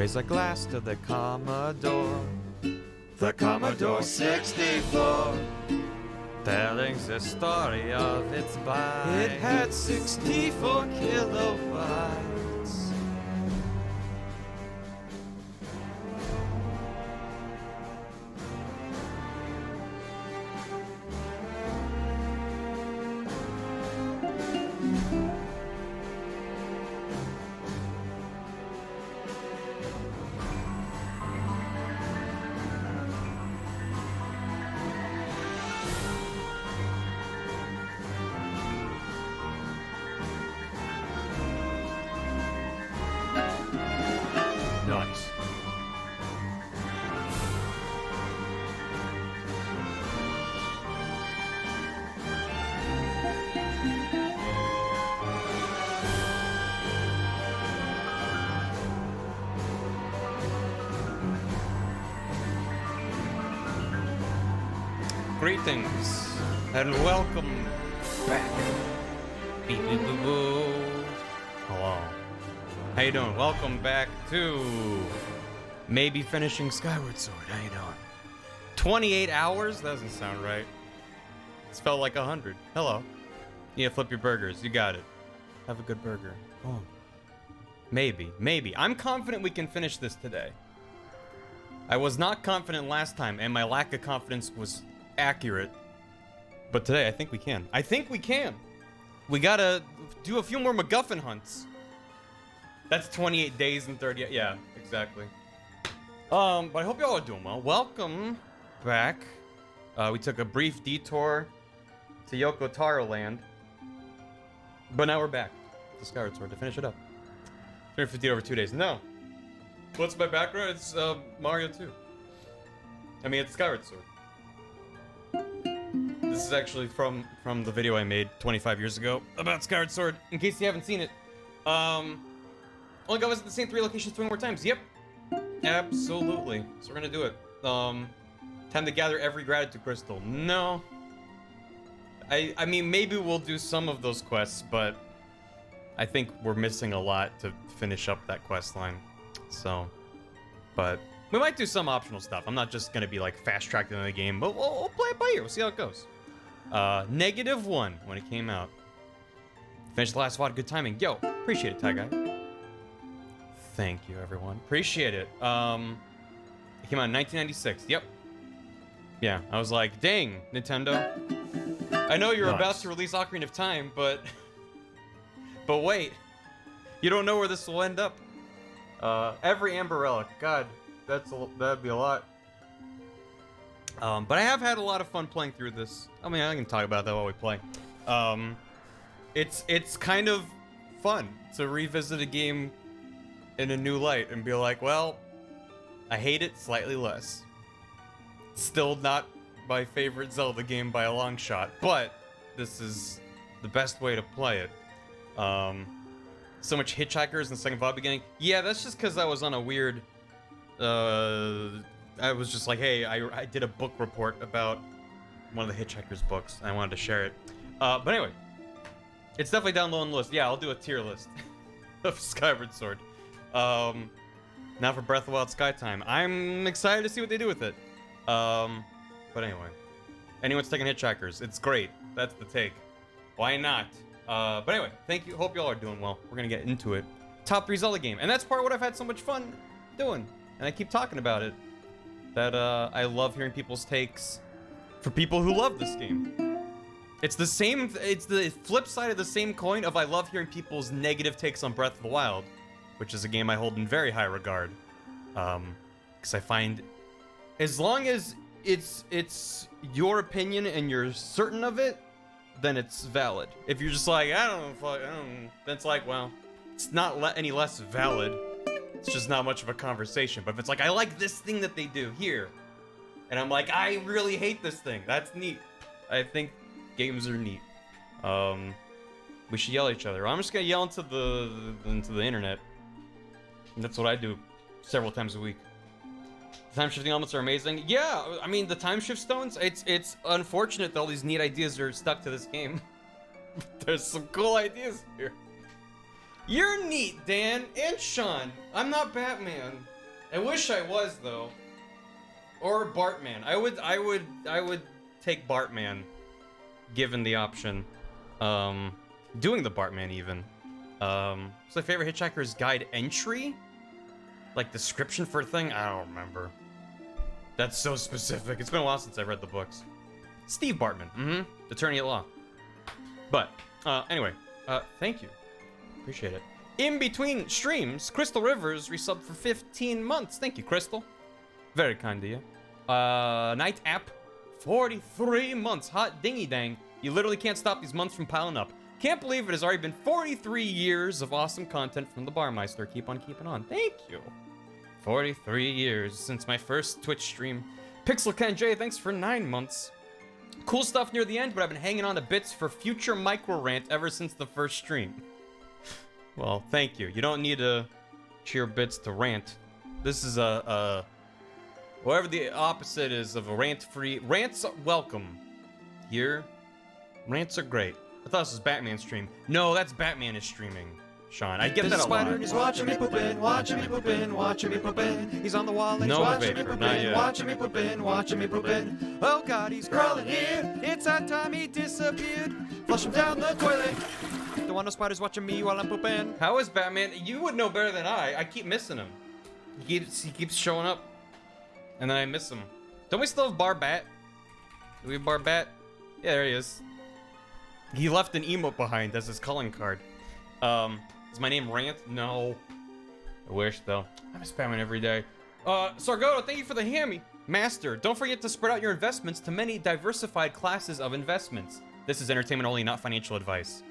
Raise a glass to the Commodore. The Commodore 64. Telling the story of its byte. It had 64 kilobytes. Nice. Greetings and welcome back. Hello. How you doing? Welcome back to maybe finishing Skyward Sword. How you doing? 28 hours? That doesn't sound right. It's felt like 100. Hello. Yeah, flip your burgers. You got it. Have a good burger. Oh. Maybe. I'm confident we can finish this today. I was not confident last time, and my lack of confidence was accurate. But today, I think we can. We gotta do a few more MacGuffin hunts. That's 28 days and 30. Yeah, exactly. But I hope y'all are doing well. Welcome back. We took a brief detour to Yoko Taro Land. But now we're back to Skyward Sword to finish it up. 350 over 2 days. No. What's my background? It's Mario 2. I mean, it's Skyward Sword. This is actually from the video I made 25 years ago about Skyward Sword, in case you haven't seen it. Only got us at the same 3 locations 20 more times. Yep. Absolutely. So we're gonna do it. Time to gather every gratitude crystal. No. I mean, maybe we'll do some of those quests, but I think we're missing a lot to finish up that quest line. So, but we might do some optional stuff. I'm not just gonna be like fast-tracked into the game, but we'll play it by ear. We'll see how it goes. -1 when it came out. Finished the last VOD, good timing. Yo, appreciate it, Ty Guy. Thank you, everyone. Appreciate it. It came out in 1996. Yep. Yeah, I was like, dang, Nintendo. I know you're about to release Ocarina of Time, but wait. You don't know where this will end up. Every Amber Relic. God, that'd be a lot. But I have had a lot of fun playing through this. I mean, I can talk about that while we play. It's kind of fun to revisit a game in a new light and be like, well, I hate it slightly less. Still not my favorite Zelda game by a long shot, but this is the best way to play it. So much hitchhikers in the second VOD beginning. Yeah, that's just because I was on a weird... I was just like, hey, I did a book report about one of the Hitchhiker's books, and I wanted to share it. But anyway, it's definitely down low on the list. Yeah, I'll do a tier list of Skyward Sword. Now for Breath of the Wild Skytime. I'm excited to see what they do with it. But anyway, anyone's taking Hitchhikers, it's great. That's the take. Why not? But anyway, thank you. Hope y'all are doing well. We're gonna get into it. Top 3 Zelda game, and that's part of what I've had so much fun doing, and I keep talking about it. That I love hearing people's takes for people who love this game. It's the same. It's the flip side of the same coin of I love hearing people's negative takes on Breath of the Wild, which is a game I hold in very high regard. Because I find, as long as it's your opinion and you're certain of it, then it's valid. If you're just like, I don't know, then it's like, well, it's not any less valid. It's just not much of a conversation. But if it's like, I like this thing that they do here, and I'm like, I really hate this thing, that's neat. I think games are neat. We should yell at each other. I'm just gonna yell into the internet. And that's what I do several times a week. The time shifting elements are amazing. Yeah, I mean the time shift stones. It's unfortunate that all these neat ideas are stuck to this game. There's some cool ideas here. You're neat, Dan and Sean. I'm not Batman. I wish I was though. Or Bartman. I would take Bartman, given the option. Doing the Bartman even. What's my favorite Hitchhiker's Guide entry? Like description for a thing? I don't remember. That's so specific. It's been a while since I've read the books. Steve Bartman. Attorney at law. But, anyway. Thank you. Appreciate it. In between streams, Crystal Rivers resubbed for 15 months. Thank you, Crystal. Very kind of you. Night App, 43 months. Hot dingy dang. You literally can't stop these months from piling up. Can't believe it has already been 43 years of awesome content from the Barmeister. Keep on keeping on. Thank you. 43 years since my first Twitch stream. Pixel Ken J, thanks for 9 months. Cool stuff near the end, but I've been hanging on to bits for future micro rant ever since the first stream. Well, thank you. You don't need to cheer bits to rant. This is whatever the opposite is of a rant-free. Rants are welcome. Here, rants are great. I thought this was Batman stream. No, that's Batman is streaming. Sean, I get that a lot. He's watching me poopin', watching me poopin', watching me poopin'. He's on the wall and he's watching me poopin', watching me poopin', watching me poopin'. Oh God, he's crawling here. It's that time he disappeared. Flush him down the toilet. Don't want no spiders watching me while I'm poopin'. How is Batman? You would know better than I. I keep missing him. He keeps showing up, and then I miss him. Don't we still have Barbat? Do we have Barbat? Yeah, there he is. He left an emote behind as his calling card. Is my name Rant? No. I wish, though. I miss Batman every day. Sargoto, thank you for the hammy. Master, don't forget to spread out your investments to many diversified classes of investments. This is entertainment only, not financial advice.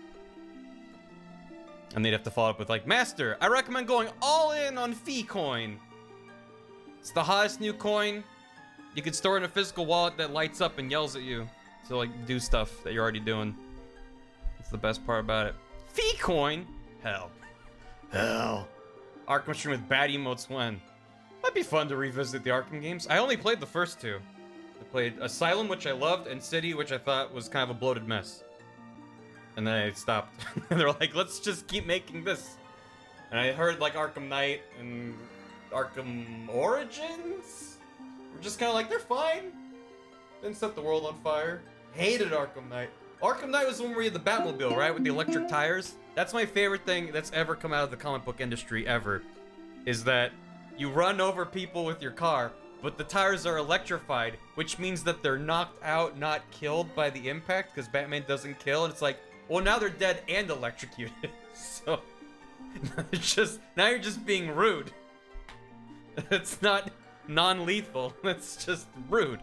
And they'd have to follow up with like, Master, I recommend going all in on Fee Coin. It's the hottest new coin. You can store it in a physical wallet that lights up and yells at you to like do stuff that you're already doing. That's the best part about it. Fee Coin? Hell. Arkham stream with bad emotes when? Might be fun to revisit the Arkham games. I only played the first two. I played Asylum, which I loved, and City, which I thought was kind of a bloated mess. And then I stopped. And they're like, let's just keep making this. And I heard like Arkham Knight and Arkham Origins were just kind of like, they're fine. Didn't set the world on fire. Hated Arkham Knight. Arkham Knight was the one where you had the Batmobile, right? With the electric tires. That's my favorite thing that's ever come out of the comic book industry ever. Is that you run over people with your car, but the tires are electrified, which means that they're knocked out, not killed by the impact, because Batman doesn't kill, and it's like, well, now they're dead and electrocuted. So, it's just, now you're just being rude. It's not non-lethal, it's just rude.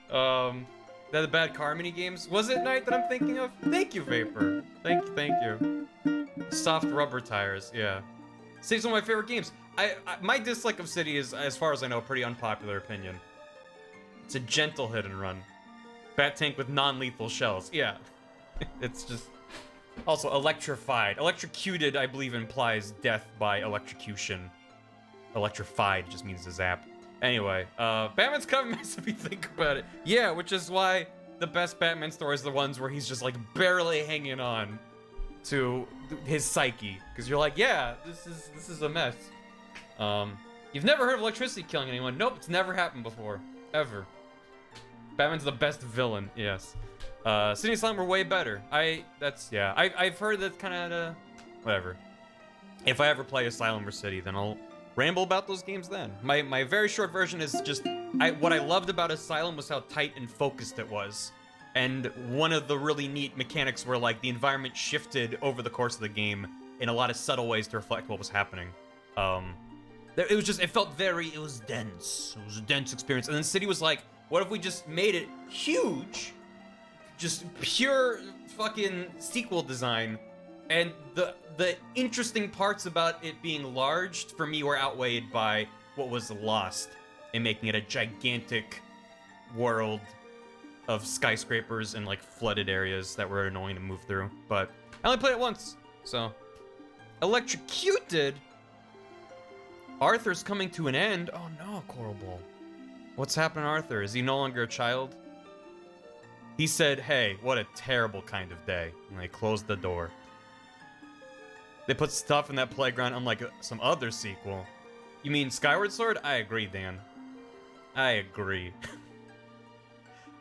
They're the bad car mini games. Was it Night that I'm thinking of? Thank you, Vapor. Thank you. Soft rubber tires, yeah. City's one of my favorite games. My dislike of City is, as far as I know, a pretty unpopular opinion. It's a gentle hit and run. Bat tank with non-lethal shells, yeah. It's just... Also, electrified. Electrocuted, I believe, implies death by electrocution. Electrified just means to zap. Anyway, Batman's kind of mess if you think about it. Yeah, which is why the best Batman stories are the ones where he's just like barely hanging on to his psyche. Because you're like, yeah, this is a mess. You've never heard of electricity killing anyone? Nope, it's never happened before. Ever. Batman's the best villain, yes. City and Slime were way better. I've heard that kind of, whatever. If I ever play Asylum or City, then I'll ramble about those games then. My very short version is just, what I loved about Asylum was how tight and focused it was. And one of the really neat mechanics were like the environment shifted over the course of the game in a lot of subtle ways to reflect what was happening. It was dense. It was a dense experience. And then City was like, what if we just made it huge? Just pure fucking sequel design. And the interesting parts about it being large, for me, were outweighed by what was lost in making it a gigantic world of skyscrapers and, like, flooded areas that were annoying to move through. But I only played it once, so... Electrocuted? Arthur's coming to an end? Oh no, Coralball. What's happened to Arthur? Is he no longer a child? He said, hey, what a terrible kind of day. And they closed the door. They put stuff in that playground unlike some other sequel. You mean Skyward Sword? I agree, Dan. I agree.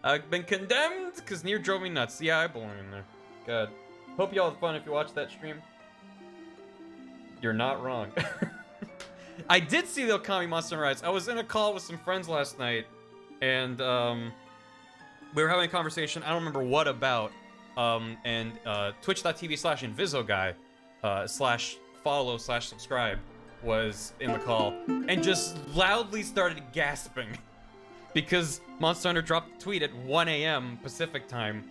I've been condemned because Nier drove me nuts. Yeah, I belong in there. God. Hope y'all had fun if you watched that stream. You're not wrong. I did see the Okami Monster Rise. I was in a call with some friends last night, and we were having a conversation. I don't remember what about. And twitch.tv/InvisoGuy /follow/subscribe was in the call and just loudly started gasping because Monster Hunter dropped a tweet at 1 a.m. Pacific time,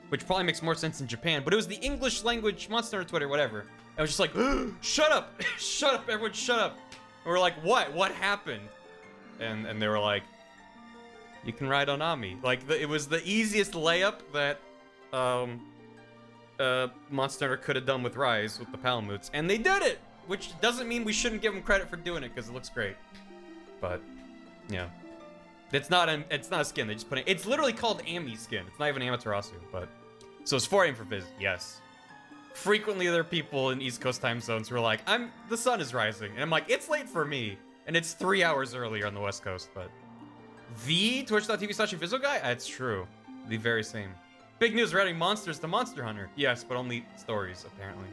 which probably makes more sense in Japan, but it was the English language Monster Hunter Twitter, whatever. I was just like, shut up, shut up, everyone, shut up. And we're like, what happened? And they were like, you can ride on Ami. Like, it was the easiest layup that Monster Hunter could have done with Rise with the Palamutes, and they did it, which doesn't mean we shouldn't give them credit for doing it because it looks great. But yeah, it's not a skin. They just put it. It's literally called Ami skin. It's not even Amaterasu. But so it's 4 a.m. for Viz. Yes. Frequently there are people in East Coast time zones who are like, the sun is rising, and I'm like, it's late for me, and it's 3 hours earlier on the West Coast. But the twitch.tv/InvisoGuy, that's true. The very same. Big news, we're adding monsters to Monster Hunter. Yes, but only stories, apparently.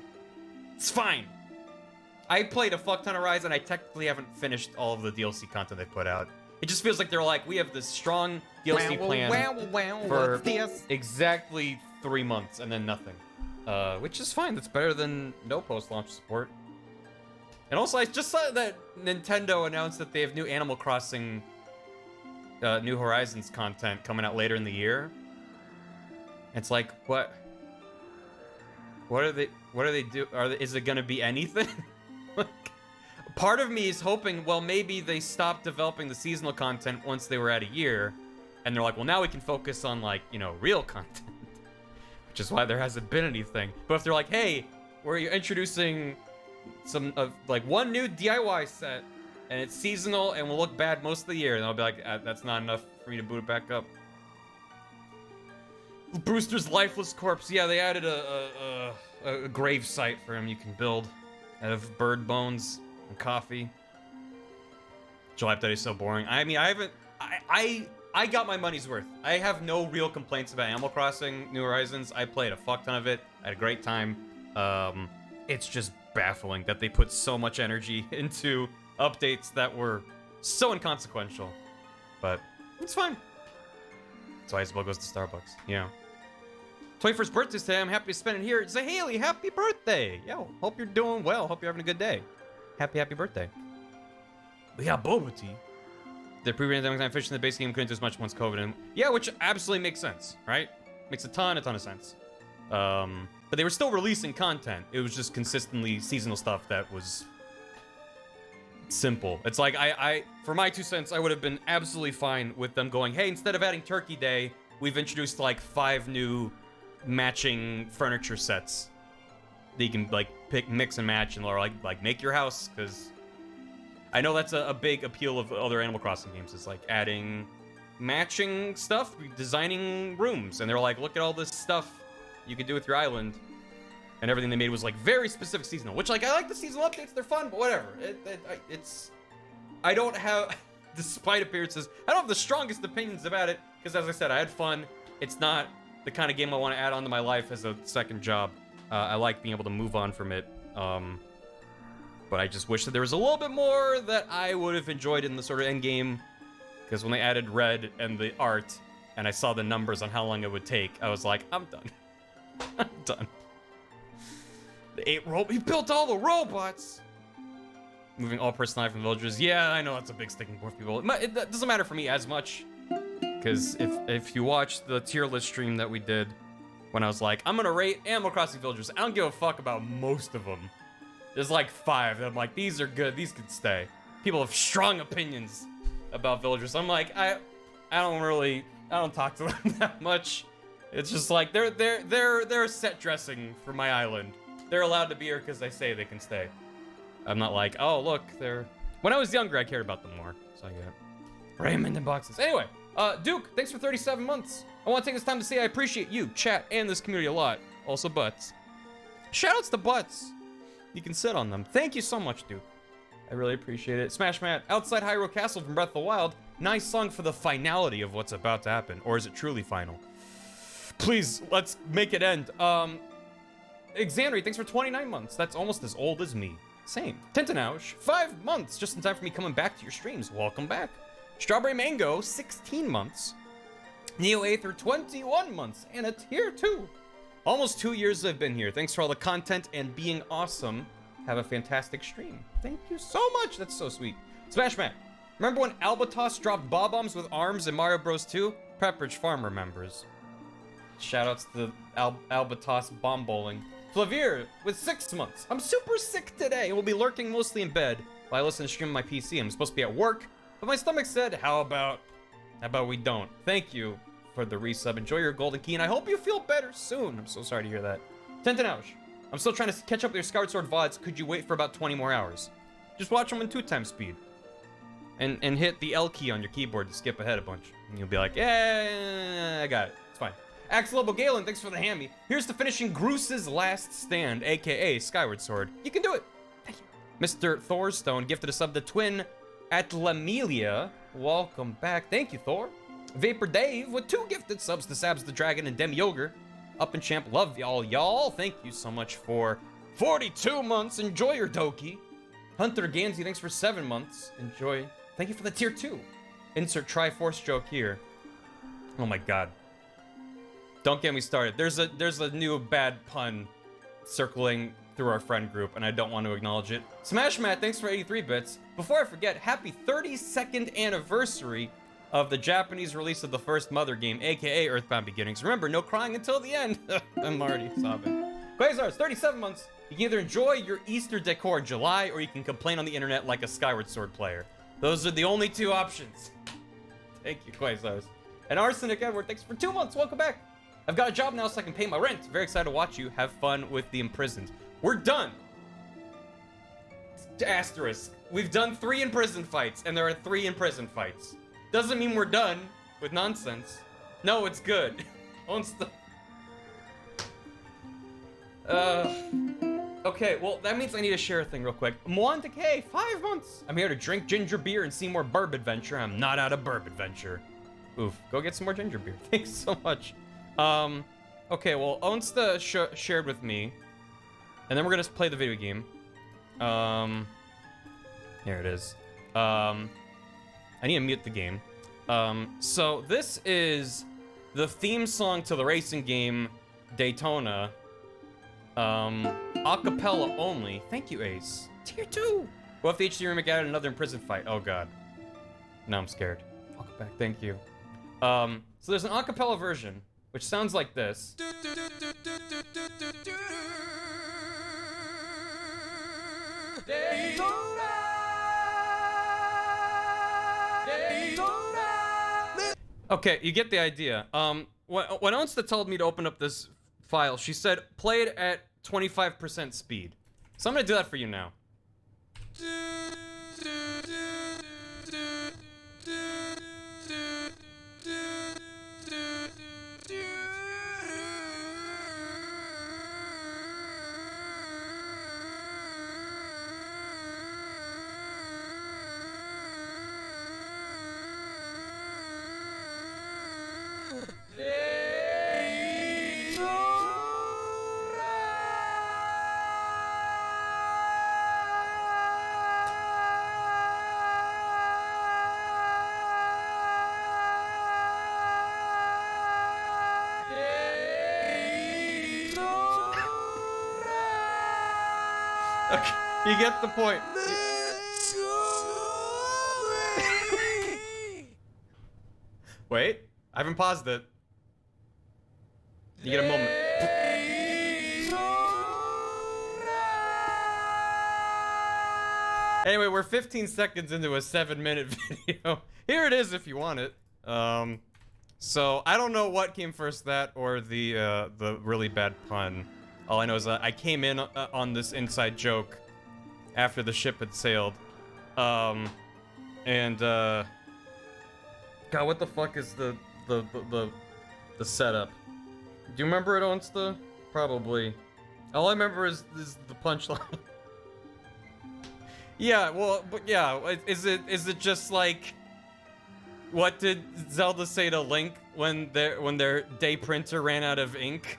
It's fine. I played a fuck ton of Rise, and I technically haven't finished all of the DLC content they put out. It just feels like they're like, we have this strong DLC plan for exactly 3 months, and then nothing. Which is fine. That's better than no post-launch support. And also, I just saw that Nintendo announced that they have new Animal Crossing New Horizons content coming out later in the year. It's like, what are they do? Is it gonna be anything? Part of me is hoping, well, maybe they stopped developing the seasonal content once they were at a year, and they're like, well, now we can focus on, like, you know, real content, which is why there hasn't been anything. But if they're like, hey, we're introducing some of like one new DIY set, and it's seasonal and will look bad most of the year, and I'll be like, that's not enough for me to boot it back up. Brewster's lifeless corpse. Yeah, they added a grave site for him you can build out of bird bones and coffee. July update is so boring. I mean, I got my money's worth. I have no real complaints about Animal Crossing New Horizons. I played a fuck ton of it. I had a great time. It's just baffling that they put so much energy into updates that were so inconsequential. But it's fine. That's why Isabel goes to Starbucks. Yeah. 21st birthday today. I'm happy to spend it here. Say, Haley, happy birthday. Yo, hope you're doing well. Hope you're having a good day. Happy birthday. We got boba tea. The pre-pandemic time fish in the base game couldn't do as much once COVID and yeah, which absolutely makes sense, right? Makes a ton of sense. But they were still releasing content. It was just consistently seasonal stuff that was simple. It's like I for my 2 cents, I would have been absolutely fine with them going, hey, instead of adding Turkey Day, we've introduced like 5 new matching furniture sets that you can like pick, mix and match, and like make your house, because I know that's a big appeal of other Animal Crossing games. It's like adding matching stuff, designing rooms, and they're like, look at all this stuff you can do with your island. And everything they made was like very specific seasonal, which like I like the seasonal updates, they're fun, but whatever. I don't have, despite appearances, I don't have the strongest opinions about it, because as I said, I had fun. It's not the kind of game I want to add onto my life as a second job. I like being able to move on from it. But I just wish that there was a little bit more that I would have enjoyed in the sort of end game, because when they added red and the art, and I saw the numbers on how long it would take, I was like, I'm done. I'm done. He built all the robots! Moving all personality from villagers. Yeah, I know that's a big sticking point for people. It doesn't matter for me as much, because if you watch the tier list stream that we did, when I was like, I'm gonna rate Animal Crossing villagers, I don't give a fuck about most of them. There's like 5 that I'm like, these are good, these could stay. People have strong opinions about villagers. I'm like, I don't talk to them that much. It's just like, they're set dressing for my island. They're allowed to be here because they say they can stay. I'm not like, oh, look, they're... When I was younger, I cared about them more. So I get it. Raymond in boxes. Anyway, Duke, thanks for 37 months. I want to take this time to say I appreciate you, chat, and this community a lot. Also, Butts. Shoutouts to Butts. You can sit on them. Thank you so much, Duke. I really appreciate it. Smash Matt, Outside Hyrule Castle from Breath of the Wild. Nice song for the finality of what's about to happen. Or is it truly final? Please, let's make it end. Xanry, thanks for 29 months. That's almost as old as me. Same. Tintinouch, 5 months. Just in time for me coming back to your streams. Welcome back. Strawberry Mango, 16 months. Neo Aether, 21 months. And a tier 2. Almost 2 years I've been here. Thanks for all the content and being awesome. Have a fantastic stream. Thank you so much. That's so sweet. Smash Matt, remember when Albatos dropped bob-ombs with arms in Mario Bros 2? Pepperidge Farm remembers. Shoutouts to Albatos bomb bowling. Flavir with 6 months. I'm super sick today. We'll be lurking mostly in bed while I listen to stream on my PC. I'm supposed to be at work, but my stomach said, how about we don't? Thank you for the resub. Enjoy your golden key, and I hope you feel better soon. I'm so sorry to hear that. Tentenouch, I'm still trying to catch up with your Skyward Sword VODs. Could you wait for about 20 more hours? Just watch them in 2x speed. And hit the L key on your keyboard to skip ahead a bunch. And you'll be like, yeah, I got it. It's fine. Axel Galen, thanks for the hammy. Here's to finishing Groose's last stand, aka Skyward Sword. You can do it. Thank you. Mr. Thorstone gifted a sub to Twin Atlamelia. Welcome back. Thank you, Thor. Vapor Dave with 2 gifted subs to Sabs the Dragon and Demi Yoger. Up and Champ, love y'all. Thank you so much for 42 months. Enjoy your Doki. Hunter Gansey, thanks for 7 months. Enjoy. Thank you for the tier 2. Insert Triforce joke here. Oh my god. Don't get me started. There's a new bad pun circling through our friend group, and I don't want to acknowledge it. Smash Matt, thanks for 83 bits. Before I forget, happy 32nd anniversary of the Japanese release of the first Mother game, aka Earthbound Beginnings. Remember, no crying until the end. I'm already sobbing. Quasars, 37 months. You can either enjoy your Easter decor in July, or you can complain on the internet like a Skyward Sword player. Those are the only 2 options. Thank you, Quasars. And Arsenic Edward, thanks for 2 months. Welcome back. I've got a job now so I can pay my rent. Very excited to watch you have fun with the imprisoned. We're done. Asterisk. We've done 3 imprisoned fights, and there are 3 imprisoned fights. Doesn't mean we're done with nonsense. No, it's good. Okay, well, that means I need to share a thing real quick. Mwanda K, 5 months. I'm here to drink ginger beer and see more Burb Adventure. I'm not out of Burb Adventure. Oof, go get some more ginger beer. Thanks so much. Okay, well, Onsta shared with me, and then we're gonna play the video game. Here it is. I need to mute the game. So this is the theme song to the racing game Daytona. Acapella only. Thank you, Ace. Tier 2. What if the HD remake added another imprisoned fight? Oh god. Now I'm scared. Welcome back. Thank you. So there's an acapella version, which sounds like this. Okay, you get the idea. When Onsta told me to open up this file, she said play it at 25% speed. So I'm gonna do that for you now. Okay, you get the point. Wait, I haven't paused it. You get a moment. Anyway, we're 15 seconds into a 7-minute video. Here it is if you want it. So I don't know what came first, that or the really bad pun. All I know is that I came in on this inside joke after the ship had sailed. God, what the fuck is the setup? Do you remember it, Onsta? Probably. All I remember is the punchline. Yeah, well, but yeah, is it just like, what did Zelda say to Link when their day printer ran out of ink?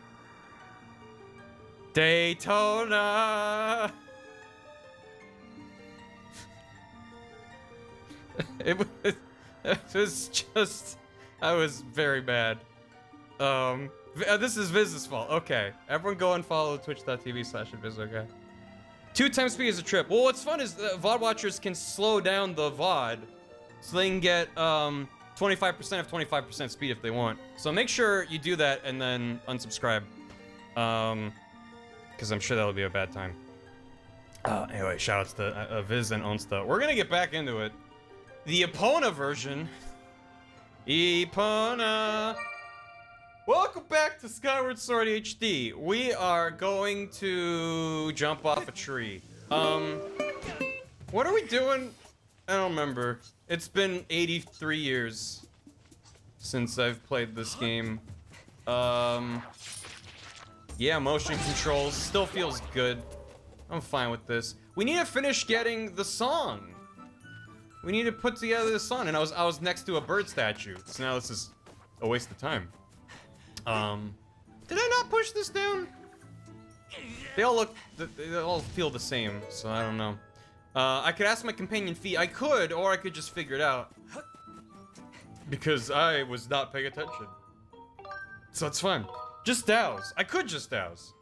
Daytona. it was just, I was very bad. This is Viz's fault. Okay, everyone go and follow twitch.tv/Viz. Okay. 2 times speed is a trip. Well, what's fun is VOD watchers can slow down the VOD, so they can get 25% of 25% speed if they want. So make sure you do that and then unsubscribe, because I'm sure that'll be a bad time. Anyway, shoutouts to Viz and Onsta. We're gonna get back into it. The Epona version. Epona. Welcome back to Skyward Sword HD. We are going to jump off a tree. What are we doing? I don't remember. It's been 83 years since I've played this game. Yeah, motion controls still feels good. I'm fine with this. We need to finish getting the song. We need to put together the song, and I was next to a bird statue, so now this is a waste of time. Did I not push this down? They all feel the same, so I don't know. I could ask my companion Fee. I could, or I could just figure it out. Because I was not paying attention. So it's fine. Just douse. I could just douse.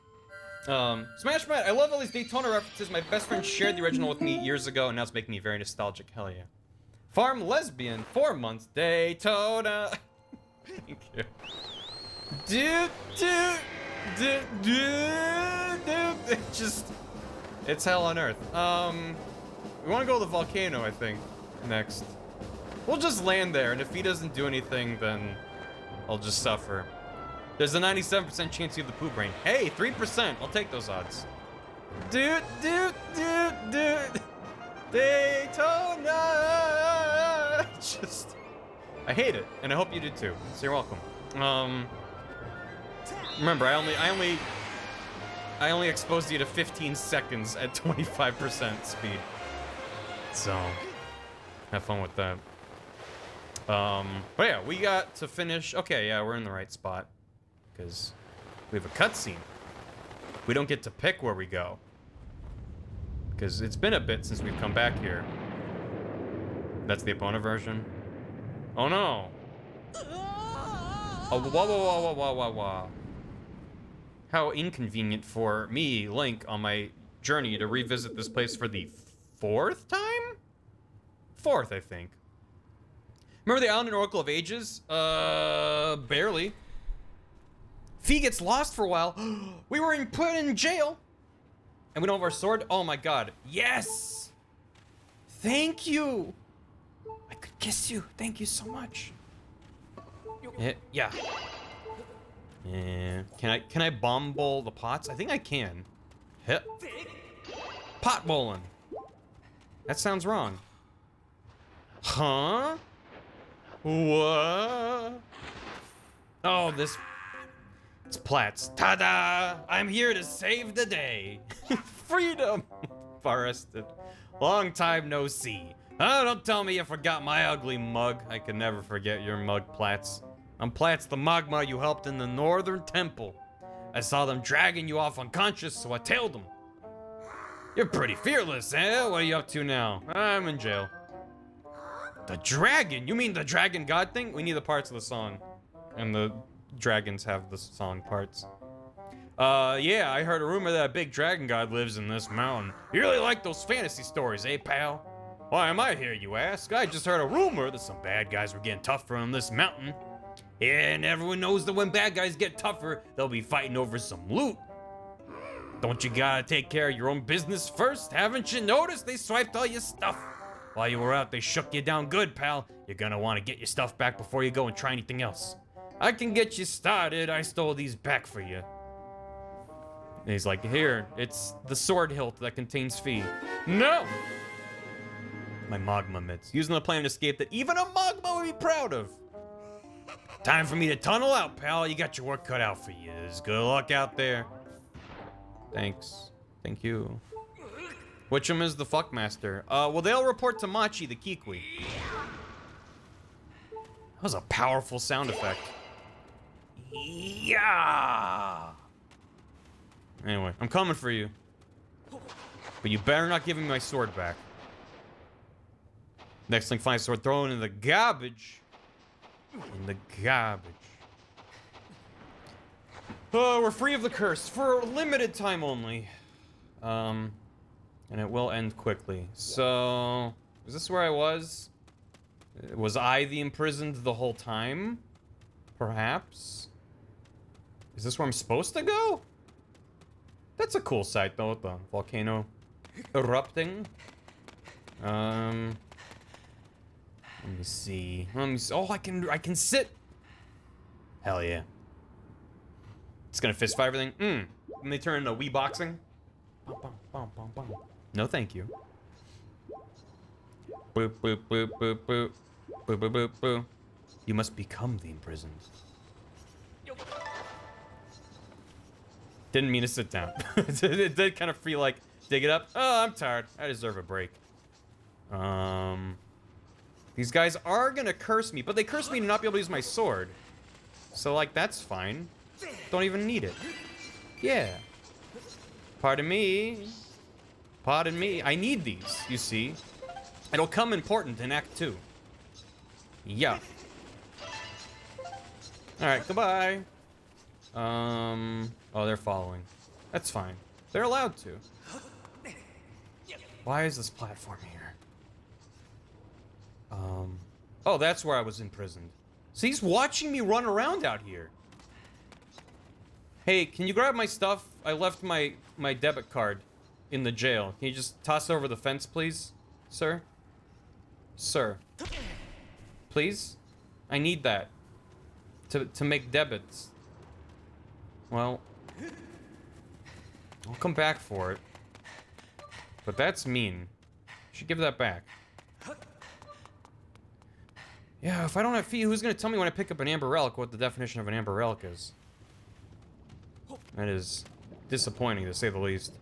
Smash Matt, I love all these Daytona references. My best friend shared the original with me years ago, and now it's making me very nostalgic. Hell yeah. Farm Lesbian, 4 months, Daytona. Thank you. It's hell on earth. We want to go to the volcano, I think, next. We'll just land there, and if he doesn't do anything, then I'll just suffer. There's a 97% chance you have the poo brain. Hey, 3%. I'll take those odds. Daytona. I hate it, and I hope you do too. So you're welcome. Remember, I only exposed you to 15 seconds at 25% speed. So, have fun with that. But yeah, we got to finish. Okay, yeah, we're in the right spot. Because we have a cutscene. We don't get to pick where we go. Because it's been a bit since we've come back here. That's the Epona version. Oh no! Oh, wah. How inconvenient for me, Link, on my journey to revisit this place for the 4th time? 4th, I think. Remember the Island in Oracle of Ages? Barely. Fee gets lost for a while. We were put in jail. And we don't have our sword? Oh my god. Yes! Thank you! I could kiss you. Thank you so much. Yeah. Yeah. Can I bomb bowl the pots? I think I can. Hit. Pot bowling. That sounds wrong. Huh? What? Oh, this. It's Platts. Ta-da! I'm here to save the day. Freedom. Forested. Long time no see. Oh, don't tell me you forgot my ugly mug. I can never forget your mug, Platts. I'm Platts the Magma you helped in the Northern Temple. I saw them dragging you off unconscious, so I tailed them. You're pretty fearless, eh? What are you up to now? I'm in jail. The dragon? You mean the dragon god thing? We need the parts of the song. And the dragons have the song parts. Yeah, I heard a rumor that a big dragon god lives in this mountain. You really like those fantasy stories, eh, pal? Why am I here, you ask? I just heard a rumor that some bad guys were getting tougher on this mountain. And everyone knows that when bad guys get tougher, they'll be fighting over some loot. Don't you gotta take care of your own business first? Haven't you noticed they swiped all your stuff? While you were out, they shook you down good, pal. You're gonna want to get your stuff back before you go and try anything else. I can get you started. I stole these back for you. And he's like, here, it's the sword hilt that contains Fee. No! My magma mitts. Using the plan to escape that even a magma would be proud of. Time for me to tunnel out, pal. You got your work cut out for you. Good luck out there. Thanks. Thank you. Which'em is the fuckmaster? Well, they'll report to Machi, the Kikwi. That was a powerful sound effect. Yeah. Anyway, I'm coming for you. But you better not give me my sword back. Next thing, find sword, throw it in the garbage. In the garbage. Oh, we're free of the curse for a limited time only. And it will end quickly. So, is this where I was? Was I the imprisoned the whole time? Perhaps? Is this where I'm supposed to go? That's a cool sight though, with the volcano erupting. Let me see. Oh, I can sit. Hell yeah. It's gonna fist fight everything. When they turn into Wii boxing. No, thank you. Boop, boop, boop, boop, boop. Boop, boop, boop, boop. You must become the imprisoned. Didn't mean to sit down. It did kind of feel like, dig it up. Oh, I'm tired. I deserve a break. These guys are gonna curse me, but they curse me to not be able to use my sword. So, like, that's fine. Don't even need it. Yeah. Pardon me. Pardon me. I need these, you see. It'll come important in Act 2. Yeah. Alright, goodbye. Oh, they're following. That's fine. They're allowed to. Why is this platform here? Oh, that's where I was imprisoned. So he's watching me run around out here. Hey, can you grab my stuff? I left my debit card in the jail. Can you just toss it over the fence, please? Sir? Sir. Please? I need that. To make debits. Well, I'll come back for it. But that's mean. You should give that back. Yeah, if I don't have feet, who's gonna tell me when I pick up an amber relic what the definition of an amber relic is? That is disappointing, to say the least.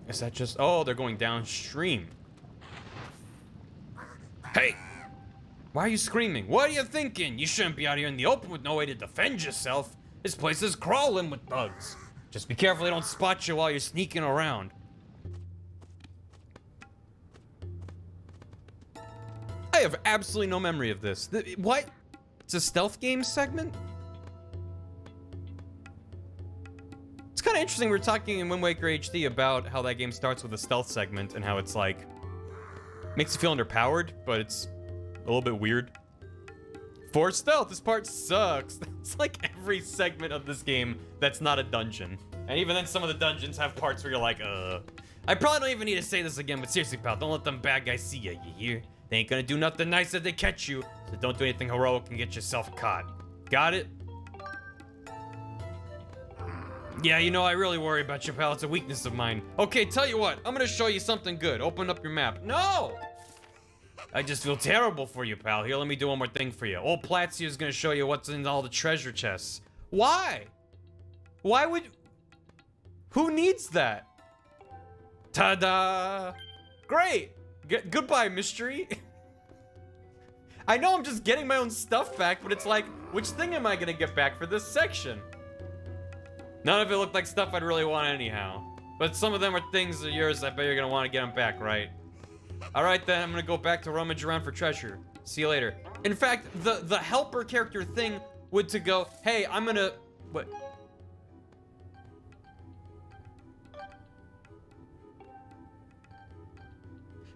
Is that just... Oh, they're going downstream. Hey! Why are you screaming? What are you thinking? You shouldn't be out here in the open with no way to defend yourself. This place is crawling with thugs. Just be careful they don't spot you while you're sneaking around. I have absolutely no memory of this. What? It's a stealth game segment? It's kind of interesting. We were talking in Wind Waker HD about how that game starts with a stealth segment and how it's like... makes you feel underpowered, but it's a little bit weird. For stealth, this part sucks. It's like every segment of this game that's not a dungeon. And even then, some of the dungeons have parts where you're like, I probably don't even need to say this again, but seriously, pal, don't let them bad guys see you hear? They ain't gonna do nothing nice if they catch you, so don't do anything heroic and get yourself caught. Got it? Yeah, you know, I really worry about you, pal. It's a weakness of mine. Okay, tell you what, I'm gonna show you something good. Open up your map. No! I just feel terrible for you, pal. Here, let me do one more thing for you. Old Platzier's gonna show you what's in all the treasure chests. Why? Why would... Who needs that? Ta-da! Great! Goodbye, mystery. I know I'm just getting my own stuff back, but it's like, which thing am I gonna get back for this section? None of it looked like stuff I'd really want anyhow. But some of them are things of yours I bet you're gonna want to get them back, right? Alright then, I'm gonna go back to rummage around for treasure. See you later. In fact, the helper character thing would to go, hey, I'm gonna... What?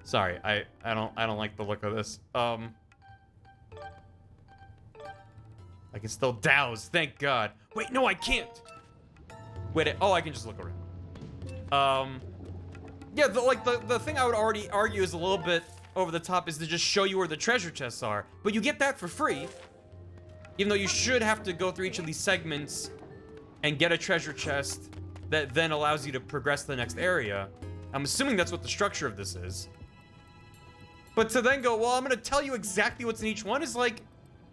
Sorry, I don't like the look of this. I can still douse, thank God. Wait, no, I can't. Wait, oh, I can just look around. Yeah, the thing I would already argue is a little bit over the top is to just show you where the treasure chests are. But you get that for free. Even though you should have to go through each of these segments and get a treasure chest that then allows you to progress to the next area. I'm assuming that's what the structure of this is. But to then go, well, I'm gonna tell you exactly what's in each one is like,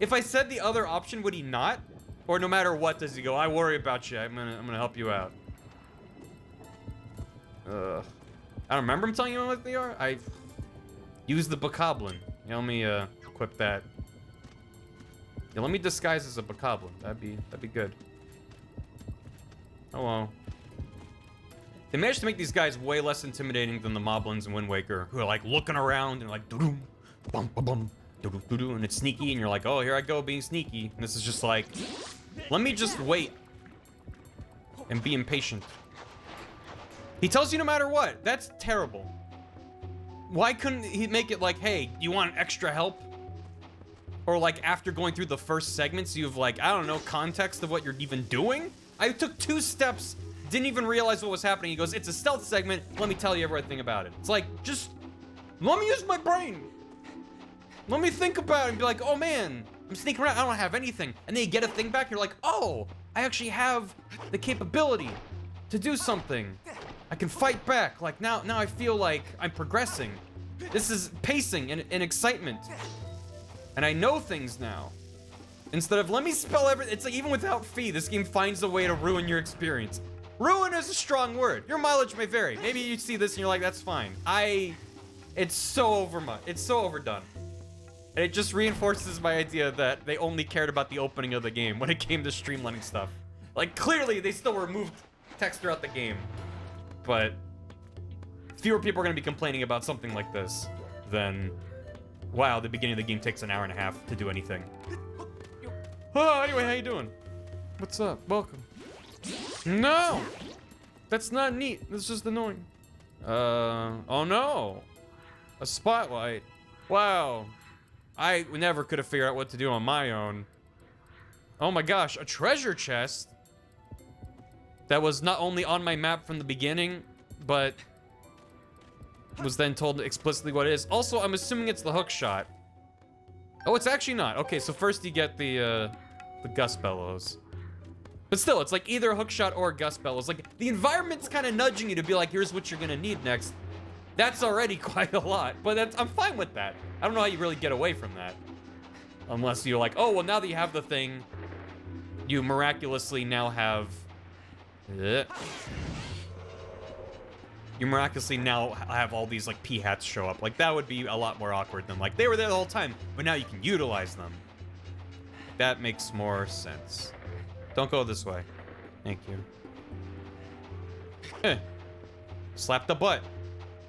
if I said the other option, would he not? Or no matter what, does he go, I worry about you, I'm gonna help you out. I don't remember him telling you what they are. I use the bokoblin. Yeah, let me equip that. Yeah, let me disguise as a bokoblin. That'd be good. Oh well. They managed to make these guys way less intimidating than the moblins in Wind Waker, who are like looking around and like doo-doo, bum bum bum, doo-doo doo-doo, and it's sneaky, and you're like, oh, here I go being sneaky. And this is just like, let me just wait and be impatient. He tells you no matter what. That's terrible. Why couldn't he make it like, hey, you want extra help? Or like after going through the first segments, you have like, I don't know, context of what you're even doing? I took 2 steps, didn't even realize what was happening. He goes, it's a stealth segment, let me tell you everything about it. It's like, just, let me use my brain. Let me think about it and be like, oh man, I'm sneaking around, I don't have anything. And then you get a thing back, you're like, oh, I actually have the capability to do something. I can fight back. Like now I feel like I'm progressing. This is pacing and excitement. And I know things now. Instead of let me spell everything. It's like even without fee, this game finds a way to ruin your experience. Ruin is a strong word. Your mileage may vary. Maybe you see this and you're like, that's fine. It's so overdone. And it just reinforces my idea that they only cared about the opening of the game when it came to streamlining stuff. Like clearly they still removed text throughout the game. But fewer people are going to be complaining about something like this than, wow, the beginning of the game takes an hour and a half to do anything. Oh, anyway, how you doing? What's up? Welcome. No! That's not neat. That's just annoying. Oh no! A spotlight. Wow. I never could have figured out what to do on my own. Oh my gosh, a treasure chest? That was not only on my map from the beginning, but was then told explicitly what it is. Also, I'm assuming it's the hook shot. Oh, it's actually not. Okay, so first you get the gust bellows. But still, it's like either a hook shot or a gust bellows. Like, the environment's kind of nudging you to be like, here's what you're gonna need next. That's already quite a lot, but I'm fine with that. I don't know how you really get away from that. Unless you're like, oh, well, now that you have the thing, you miraculously now have... You miraculously now have all these like p-hats show up. Like that would be a lot more awkward than like they were there the whole time, but now you can utilize them. That makes more sense. Don't go this way. Thank you. Slap the butt.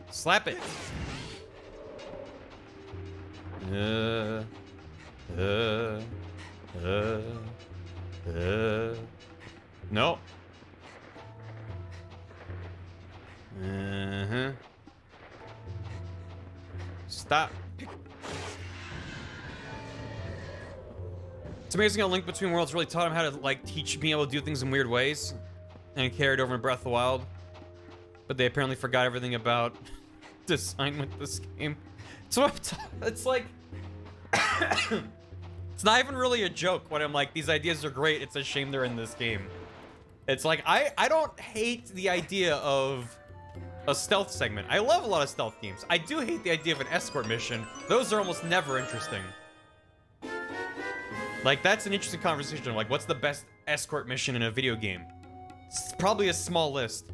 Slap it. No. Stop. It's amazing how Link Between Worlds really taught him how to like teach being able to do things in weird ways, and carried over in Breath of the Wild. But they apparently forgot everything about design with this game. So it's like it's not even really a joke when I'm like, these ideas are great, it's a shame they're in this game. It's like I don't hate the idea of a stealth segment. I love a lot of stealth games. I do hate the idea of an escort mission. Those are almost never interesting. Like, that's an interesting conversation. Like, what's the best escort mission in a video game? It's probably a small list.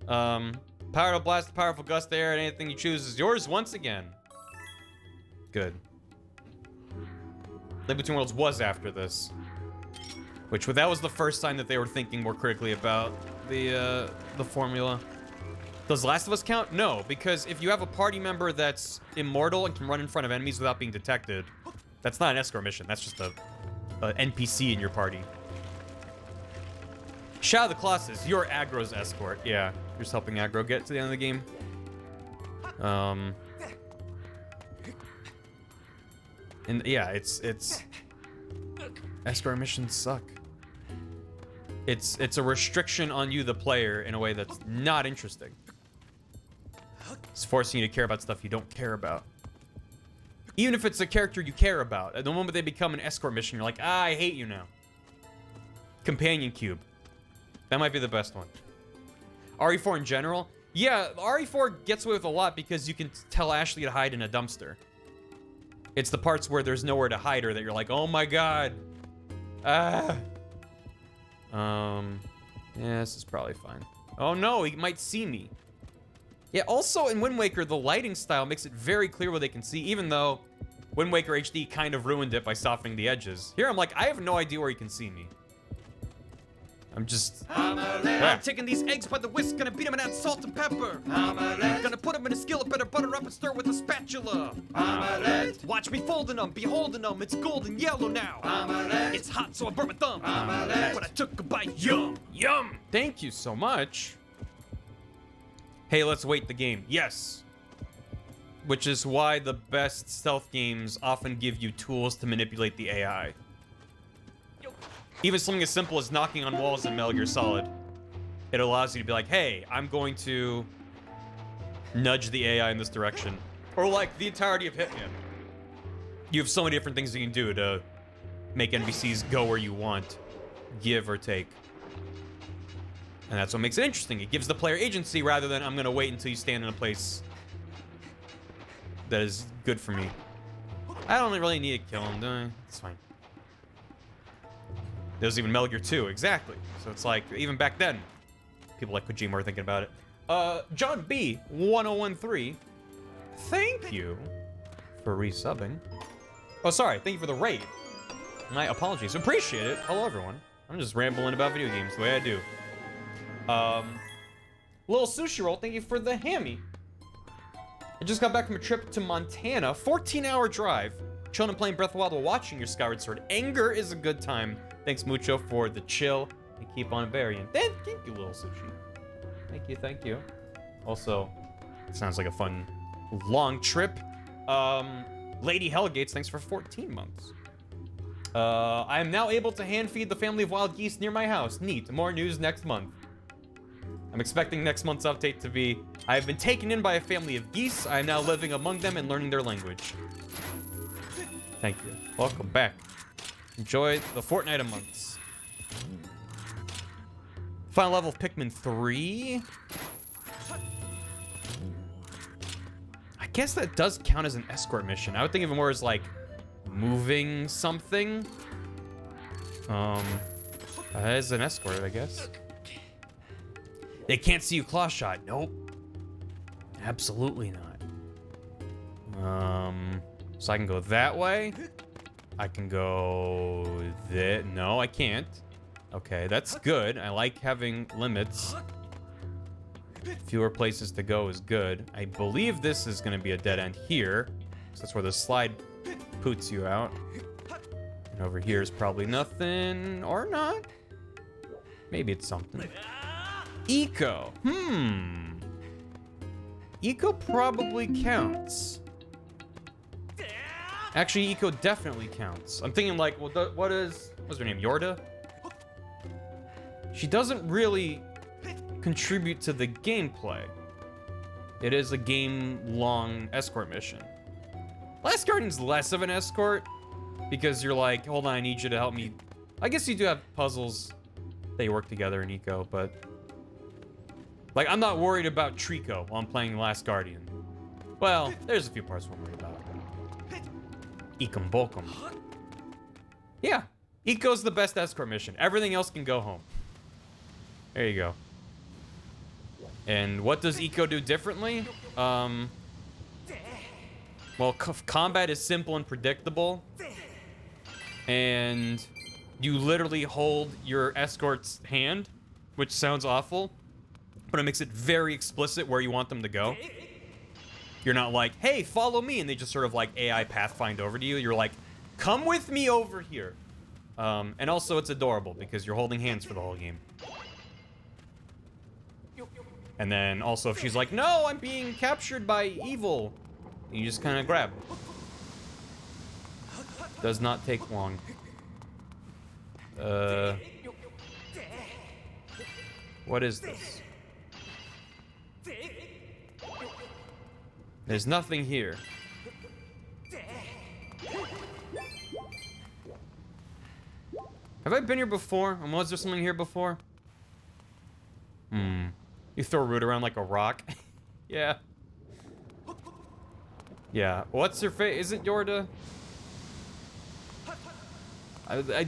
Power to blast, powerful gust air, and anything you choose is yours once again. Good. Link Between Worlds was after this. Which, that was the first sign that they were thinking more critically about the formula. Does Last of Us count? No, because if you have a party member that's immortal and can run in front of enemies without being detected, that's not an escort mission. That's just a NPC in your party. Shadow of the Colossus, you're aggro's escort. Yeah, you're just helping aggro get to the end of the game. And yeah, it's escort missions suck. It's a restriction on you, the player, in a way that's not interesting. It's forcing you to care about stuff you don't care about. Even if it's a character you care about. At the moment they become an escort mission, you're like, I hate you now. Companion Cube. That might be the best one. RE4 in general? Yeah, RE4 gets away with a lot because you can tell Ashley to hide in a dumpster. It's the parts where there's nowhere to hide her that you're like, oh my god. Yeah, this is probably fine. Oh no, he might see me. Yeah, also in Wind Waker, the lighting style makes it very clear what they can see, even though Wind Waker HD kind of ruined it by softening the edges. Here, I'm like, I have no idea where you can see me. I'm just... I'm taking these eggs by the whisk, gonna beat them and add salt and pepper. Gonna put them in a skillet, better butter up and stir with a spatula. Watch me folding them, beholding them, it's golden yellow now. It's hot, so I burnt my thumb. But I took a bite, yum, yum. Thank you so much. Hey, let's wait the game. Yes. Which is why the best stealth games often give you tools to manipulate the AI. Even something as simple as knocking on walls in Metal Gear Solid. It allows you to be like, hey, I'm going to nudge the AI in this direction. Or like the entirety of Hitman. You have so many different things you can do to make NPCs go where you want, give or take. And that's what makes it interesting. It gives the player agency rather than I'm gonna wait until you stand in a place that is good for me. I don't really need to kill him, do I? It's fine. There's even Metal Gear 2, exactly. So it's like, even back then, people like Kojima were thinking about it. John B, 1013, thank you for resubbing. Oh, sorry, thank you for the raid. My apologies, appreciate it. Hello, everyone. I'm just rambling about video games the way I do. Little Sushi Roll, thank you for the hammy. I just got back from a trip to Montana, 14-hour drive. Chilling and playing Breath of the Wild while watching your Skyward Sword. Anger is a good time. Thanks mucho for the chill and keep on burying. Thank you, Little Sushi. Thank you, thank you. Also, it sounds like a fun, long trip. Lady Hellgates, thanks for 14 months. I am now able to hand feed the family of wild geese near my house. Neat. More news next month. I'm expecting next month's update to be, I have been taken in by a family of geese. I am now living among them and learning their language. Thank you. Welcome back. Enjoy the fortnight of months. Final level of Pikmin 3. I guess that does count as an escort mission. I would think of it more as like moving something. As an escort, I guess. They can't see you claw shot. Nope. Absolutely not. So I can go that way. I can go that. No, I can't. Okay, that's good. I like having limits. Fewer places to go is good. I believe this is going to be a dead end here. So that's where the slide poots you out. And over here is probably nothing. Or not. Maybe it's something. Eco. Eco probably counts. Actually, Eco definitely counts. I'm thinking like, well, what's her name? Yorda? She doesn't really contribute to the gameplay. It is a game-long escort mission. Last Guardian's less of an escort because you're like, hold on, I need you to help me. I guess you do have puzzles that you work together in Eco, but like, I'm not worried about Trico while I'm playing Last Guardian. Well, there's a few parts I'm worried about. Ecum Bolcum. Yeah, Eco's the best escort mission. Everything else can go home. There you go. And what does Eco do differently? Well, combat is simple and predictable. And you literally hold your escort's hand, which sounds awful, but it makes it very explicit where you want them to go. You're not like, hey, follow me, and they just sort of like AI pathfind over to you. You're like, come with me over here. And also it's adorable because you're holding hands for the whole game. And then also if she's like, no, I'm being captured by evil, you just kind of grab. Does not take long. What is this? There's nothing here. Have I been here before? And was there something here before? You throw a root around like a rock? Yeah. Yeah. What's her face? Is it Yorda?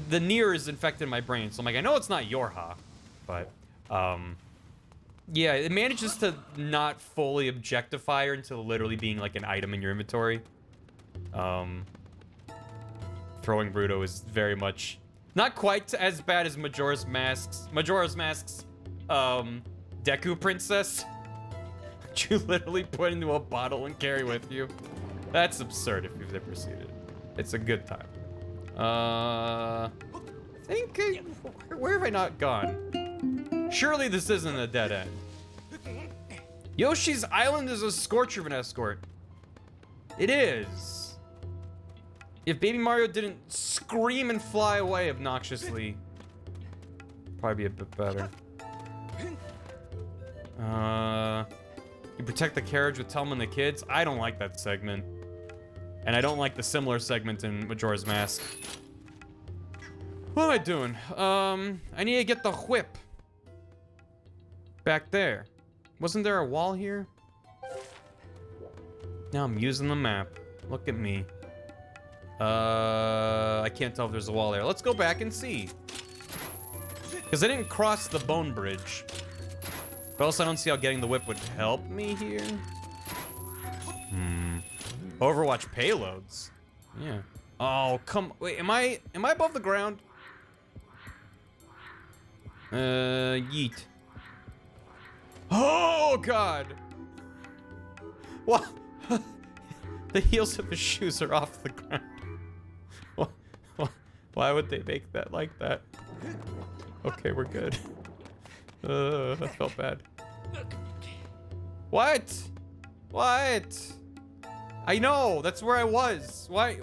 The Nier is infected my brain, so I'm like, I know it's not Yorha, but Yeah, it manages to not fully objectify her into literally being like an item in your inventory. Throwing Bruto is very much not quite as bad as Majora's Mask's Deku Princess. You literally put into a bottle and carry with you. That's absurd if you've never seen it. It's a good time. Where have I not gone? Surely this isn't a dead end. Yoshi's Island is a scorcher of an escort. It is. If Baby Mario didn't scream and fly away obnoxiously, probably be a bit better. You protect the carriage with Telma and the kids. I don't like that segment. And I don't like the similar segment in Majora's Mask. What am I doing? I need to get the whip. Back there. Wasn't there a wall here? Now I'm using the map. Look at me. I can't tell if there's a wall there. Let's go back and see. Because I didn't cross the bone bridge. But also I don't see how getting the whip would help me here. Overwatch payloads. Yeah. Oh, come. Wait, am I above the ground? Yeet. Oh, God. What? The heels of his shoes are off the ground. Why would they make that like that? Okay, we're good. I felt bad. What? What? I know, that's where I was. Why?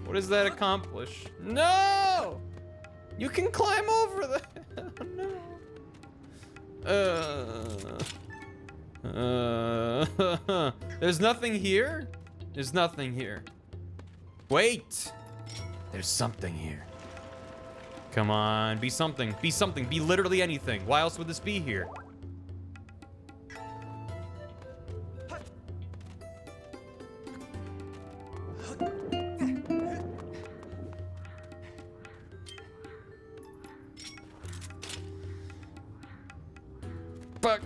What does that accomplish? No! You can climb over the... no. There's nothing here? There's nothing here. Wait! There's something here. Come on, be something. Be something. Be literally anything. Why else would this be here? Fuck.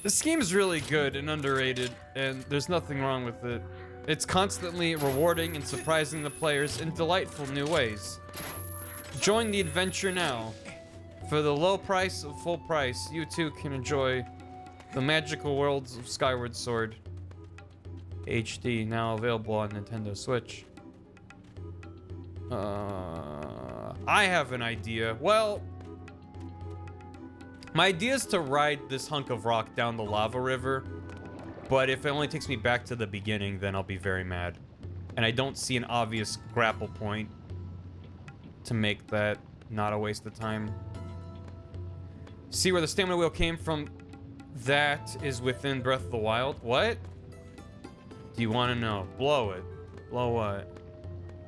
This game is really good and underrated, and there's nothing wrong with it. It's constantly rewarding and surprising the players in delightful new ways. Join the adventure now. For the low price of full price, you too can enjoy the magical worlds of Skyward Sword HD, now available on Nintendo Switch. I have an idea. Well, my idea is to ride this hunk of rock down the lava river, but if it only takes me back to the beginning, then I'll be very mad. And I don't see an obvious grapple point to make that not a waste of time. See where the stamina wheel came from? That is within Breath of the Wild. What? Do you want to know? Blow it. Blow what?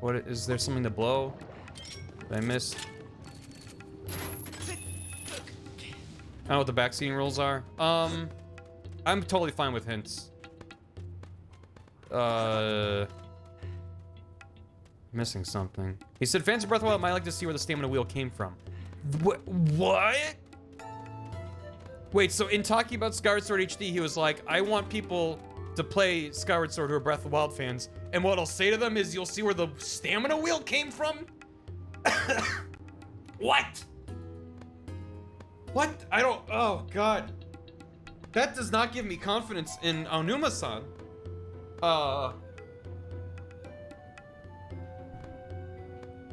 What is there something to blow? Did I miss? I don't know what the backseating rules are. I'm totally fine with hints. Missing something. He said fans of Breath of the Wild might like to see where the stamina wheel came from. What? Wait, so in talking about Skyward Sword HD, he was like, I want people to play Skyward Sword who are Breath of the Wild fans, and what I'll say to them is you'll see where the stamina wheel came from? What? What? I don't... Oh, God. That does not give me confidence in Aonuma-san.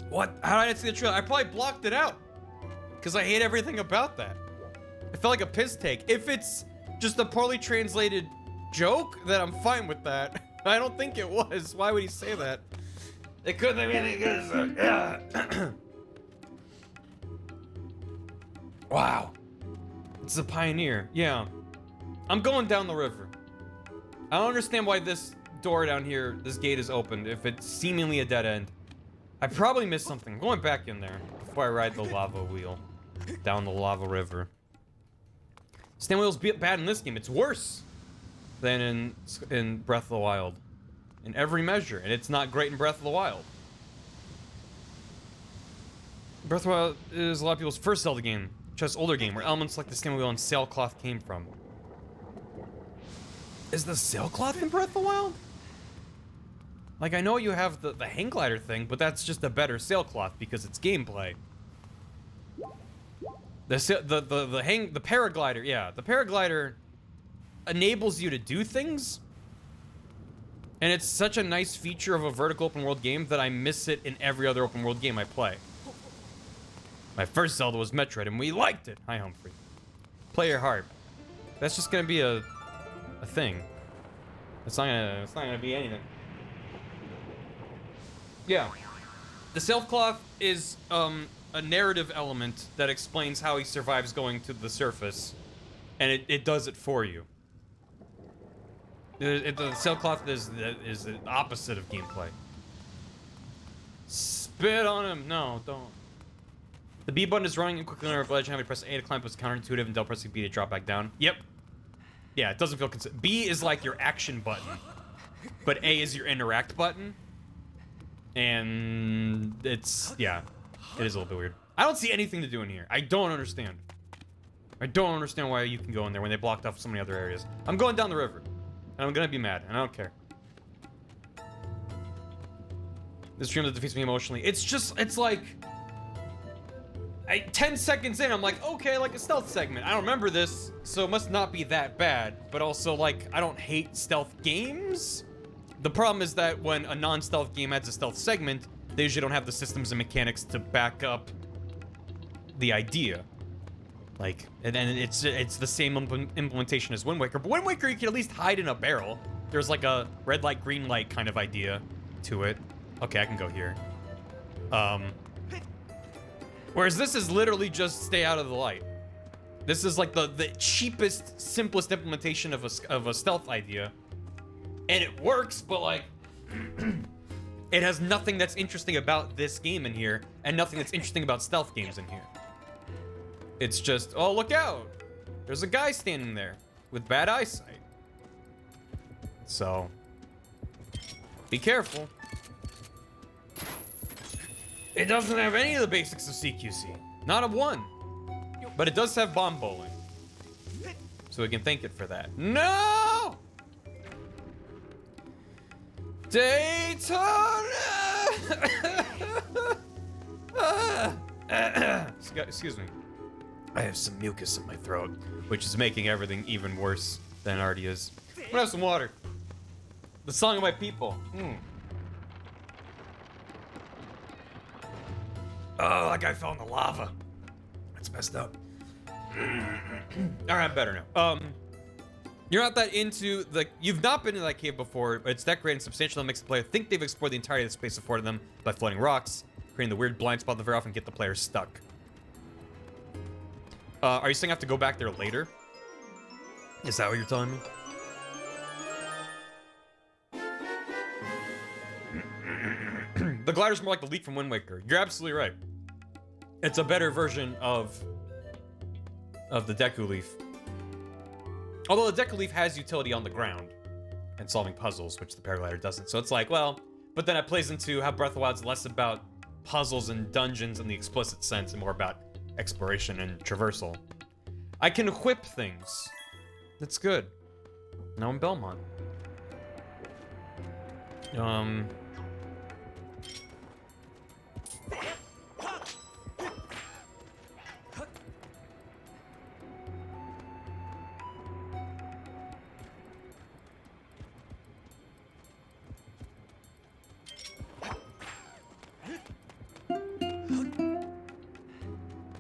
What? How did I see the trailer? I probably blocked it out. Because I hate everything about that. It felt like a piss take. If it's just a poorly translated joke, then I'm fine with that. I don't think it was. Why would he say that? It couldn't have been any good. Yeah. Wow. It's a pioneer. Yeah. I'm going down the river. I don't understand why this door down here, this gate is opened if it's seemingly a dead end. I probably missed something. I'm going back in there before I ride the lava wheel down the lava river. Stamina wheel's bad in this game. It's worse than in Breath of the Wild. In every measure. And it's not great in Breath of the Wild. Breath of the Wild is a lot of people's first Zelda game. Just older game where elements like the steering wheel and sailcloth came from. Is the sailcloth in Breath of the Wild? Like, I know you have the hang glider thing, but that's just a better sailcloth because it's gameplay. The paraglider, yeah, the paraglider enables you to do things, and it's such a nice feature of a vertical open world game that I miss it in every other open world game I play. My first Zelda was Metroid, and we liked it. Hi, Humphrey. Play your heart. That's just gonna be a thing. It's not gonna be anything. Yeah. The sailcloth is a narrative element that explains how he survives going to the surface, and it does it for you. The sailcloth is the opposite of gameplay. Spit on him. No, don't. The B button is running quickly on a ledge, and having to press A to climb was counterintuitive, and double pressing B to drop back down. Yep. Yeah, it doesn't feel consistent. B is like your action button, but A is your interact button. And it's, yeah, it is a little bit weird. I don't see anything to do in here. I don't understand. I don't understand why you can go in there when they blocked off so many other areas. I'm going down the river, and I'm gonna be mad, and I don't care. This dream that defeats me emotionally. It's just, it's like, 10 seconds in, I'm like, okay, like a stealth segment. I don't remember this, so it must not be that bad. But also, like, I don't hate stealth games. The problem is that when a non-stealth game adds a stealth segment, they usually don't have the systems and mechanics to back up the idea. Like, and it's the same implementation as Wind Waker. But Wind Waker, you can at least hide in a barrel. There's like a red light, green light kind of idea to it. Okay, I can go here. Whereas this is literally just stay out of the light. This is like the cheapest, simplest implementation of a stealth idea. And it works, but like, it has nothing that's interesting about this game in here, and nothing that's interesting about stealth games in here. It's just, oh, look out! There's a guy standing there with bad eyesight. So, be careful. It doesn't have any of the basics of CQC. Not a one. But it does have bomb bowling. So we can thank it for that. No! Daytona! Excuse me. I have some mucus in my throat, which is making everything even worse than it already is. I'm gonna have some water. The song of my people. Oh, that guy fell in the lava. That's messed up. Alright, I'm better now. You're not that into the... You've not been in that cave before, but it's decorated and substantial that makes the player think they've explored the entirety of the space afforded them by floating rocks, creating the weird blind spot that very often get the player stuck. Are you saying I have to go back there later? Is that what you're telling me? The glider's more like the leap from Wind Waker. You're absolutely right. It's a better version of the Deku Leaf. Although the Deku Leaf has utility on the ground and solving puzzles, which the paraglider doesn't. So it's like, well, but then it plays into how Breath of the Wild's less about puzzles and dungeons in the explicit sense and more about exploration and traversal. I can equip things. That's good. Now I'm Belmont.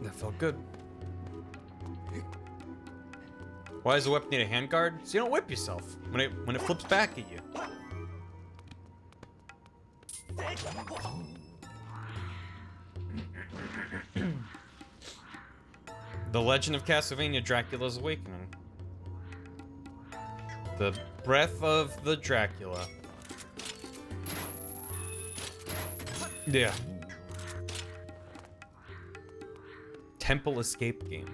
That felt good. Why does the weapon need a handguard? So you don't whip yourself when it flips back at you. The Legend of Castlevania: Dracula's Awakening. The Breath of the Dracula. Yeah. Temple escape game.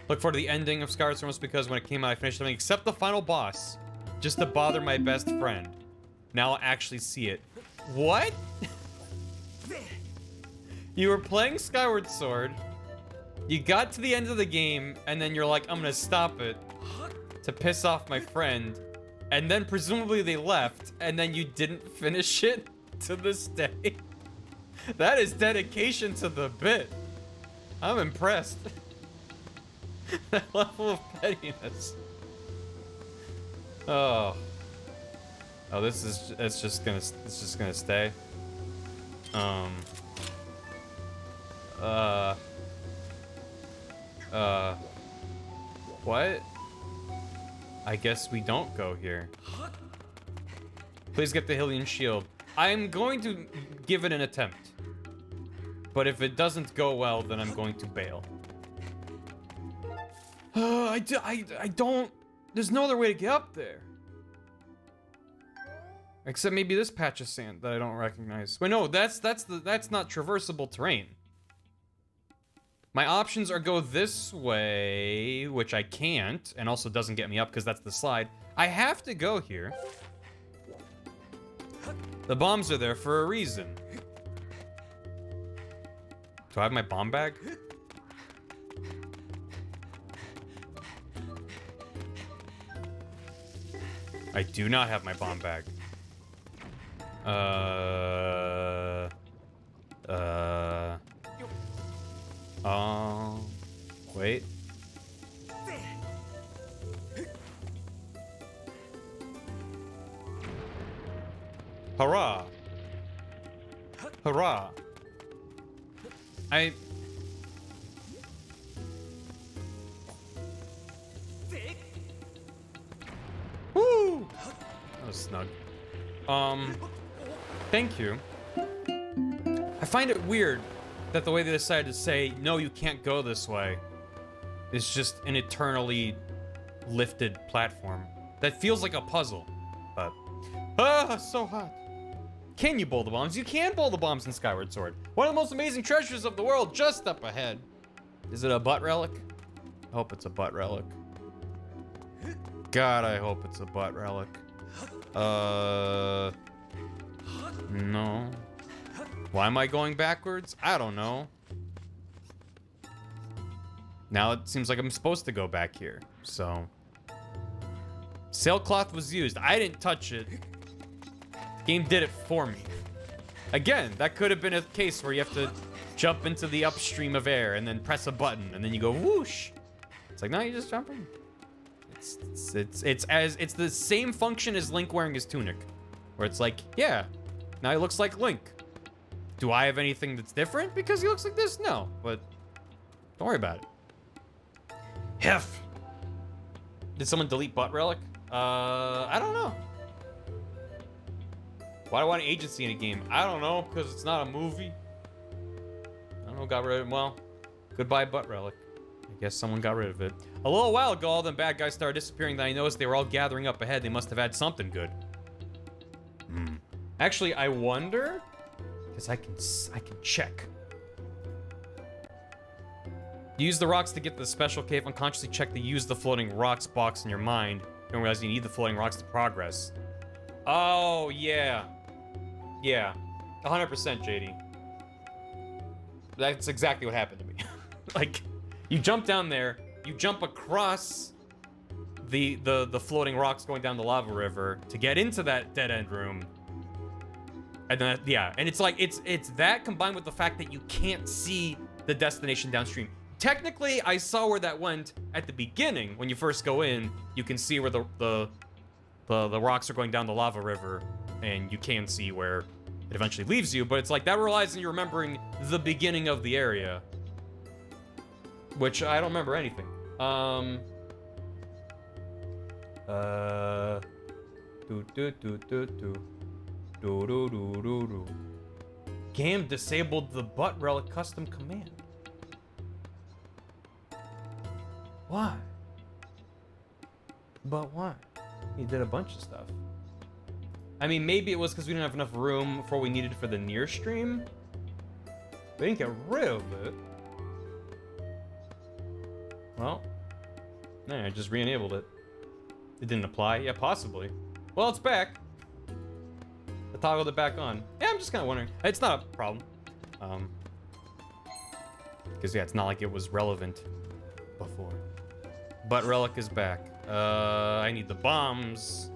Look forward to the ending of Skyward almost because when it came out I finished everything except the final boss. Just to bother my best friend. Now I'll actually see it. What? You were playing Skyward Sword, you got to the end of the game, and then you're like, I'm gonna stop it to piss off my friend, and then presumably they left, and then you didn't finish it to this day. That is dedication to the bit. I'm impressed. That level of pettiness. Oh. Oh, it's just gonna stay. What? I guess we don't go here. Please get the Hylian shield. I'm going to give it an attempt. But if it doesn't go well, then I'm going to bail. I don't... There's no other way to get up there. Except maybe this patch of sand that I don't recognize. Wait, no, that's not traversable terrain. My options are go this way, which I can't, and also doesn't get me up because that's the slide. I have to go here. The bombs are there for a reason. Do I have my bomb bag? I do not have my bomb bag. Wait. Hurrah! Hurrah! Woo! That was snug. Thank you. I find it weird that the way they decided to say, no, you can't go this way, is just an eternally lifted platform. That feels like a puzzle, but... Ah, so hot. Can you bowl the bombs? You can bowl the bombs in Skyward Sword. One of the most amazing treasures of the world just up ahead. Is it a butt relic? I hope it's a butt relic. God, I hope it's a butt relic. No. Why am I going backwards? I don't know. Now it seems like I'm supposed to go back here, so. Sailcloth was used. I didn't touch it. Game did it for me. Again, that could have been a case where you have to jump into the upstream of air and then press a button and then you go whoosh. It's like, no, you just jump in. It's the same function as Link wearing his tunic, where it's like, yeah, now he looks like Link. Do I have anything that's different because he looks like this? No, but don't worry about it. Hef. Did someone delete butt relic? I don't know. Why do I want an agency in a game? I don't know, because it's not a movie. I don't know, got rid of it. Well, goodbye butt relic. I guess someone got rid of it. A little while ago, all the bad guys started disappearing, then I noticed they were all gathering up ahead. They must have had something good. Actually, I wonder, because I can check. Use the rocks to get to the special cave. Unconsciously check the use the floating rocks box in your mind. Don't realize you need the floating rocks to progress. Oh, yeah. Yeah. 100% JD. That's exactly what happened to me. Like, you jump down there, you jump across the floating rocks going down the lava river to get into that dead-end room. And then, yeah, and it's like, it's that combined with the fact that you can't see the destination downstream. Technically, I saw where that went at the beginning. When you first go in, you can see where the rocks are going down the lava river, and you can see where it eventually leaves you, but it's like that relies on you remembering the beginning of the area. Which I don't remember anything. Game disabled the butt relic custom command. Why? But why? He did a bunch of stuff. I mean, maybe it was because we didn't have enough room for what we needed for the near stream. We didn't get rid of it. Well, yeah, I just re-enabled it. It didn't apply? Yeah, possibly. Well, it's back. I toggled it back on. Yeah, I'm just kind of wondering. It's not a problem. Because, yeah, it's not like it was relevant before. But Relic is back. I need the bombs.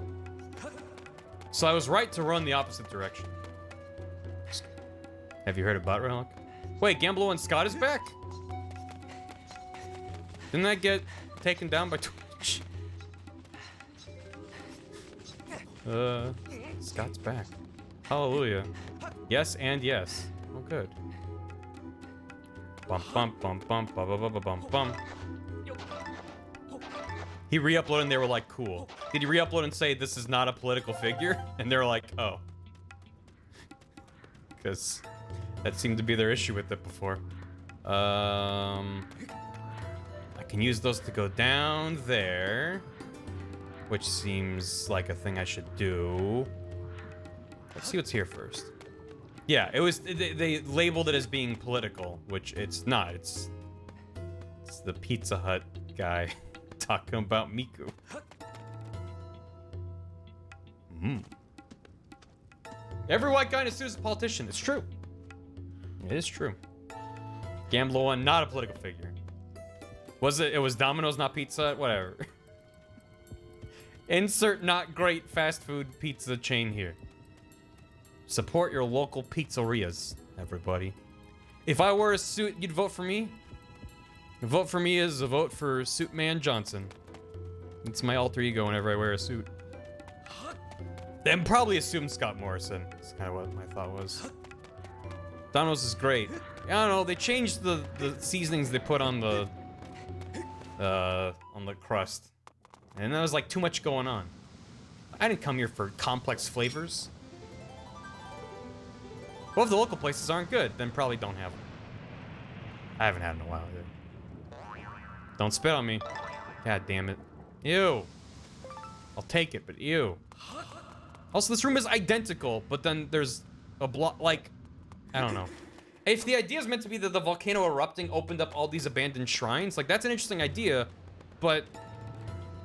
So I was right to run the opposite direction. Have you heard of Butt Relic? Wait, Gamblo and Scott is back? Didn't that get taken down by Twitch? Scott's back. Hallelujah. Yes and yes. Oh, good. Bum bum bum bum bum bum bum bum bum. He re-uploaded and they were like, cool. Did he re-upload and say this is not a political figure? And they're like, oh. Because that seemed to be their issue with it before. I can use those to go down there. Which seems like a thing I should do. Let's see what's here first. Yeah, it was, they labeled it as being political, which it's not. It's the Pizza Hut guy talking about Miku. Every white guy in a suit is a politician. It's true. It is true. Gamblo one, not a political figure. Was it? It was Domino's, not Pizza Hut? Whatever. Insert not great fast food pizza chain here. Support your local pizzerias, everybody. If I wore a suit, you'd vote for me? A vote for me is a vote for Suitman Johnson. It's my alter ego whenever I wear a suit. And probably assume Scott Morrison. That's kind of what my thought was. Domino's is great. I don't know, they changed the seasonings they put on the crust. And there was like too much going on. I didn't come here for complex flavors. Well, if the local places aren't good, then probably don't have them. I haven't had them in a while, dude. Don't spit on me. God damn it. Ew. I'll take it, but ew. Also, this room is identical, but then there's a block, like, I don't know. If the idea is meant to be that the volcano erupting opened up all these abandoned shrines, like, that's an interesting idea, but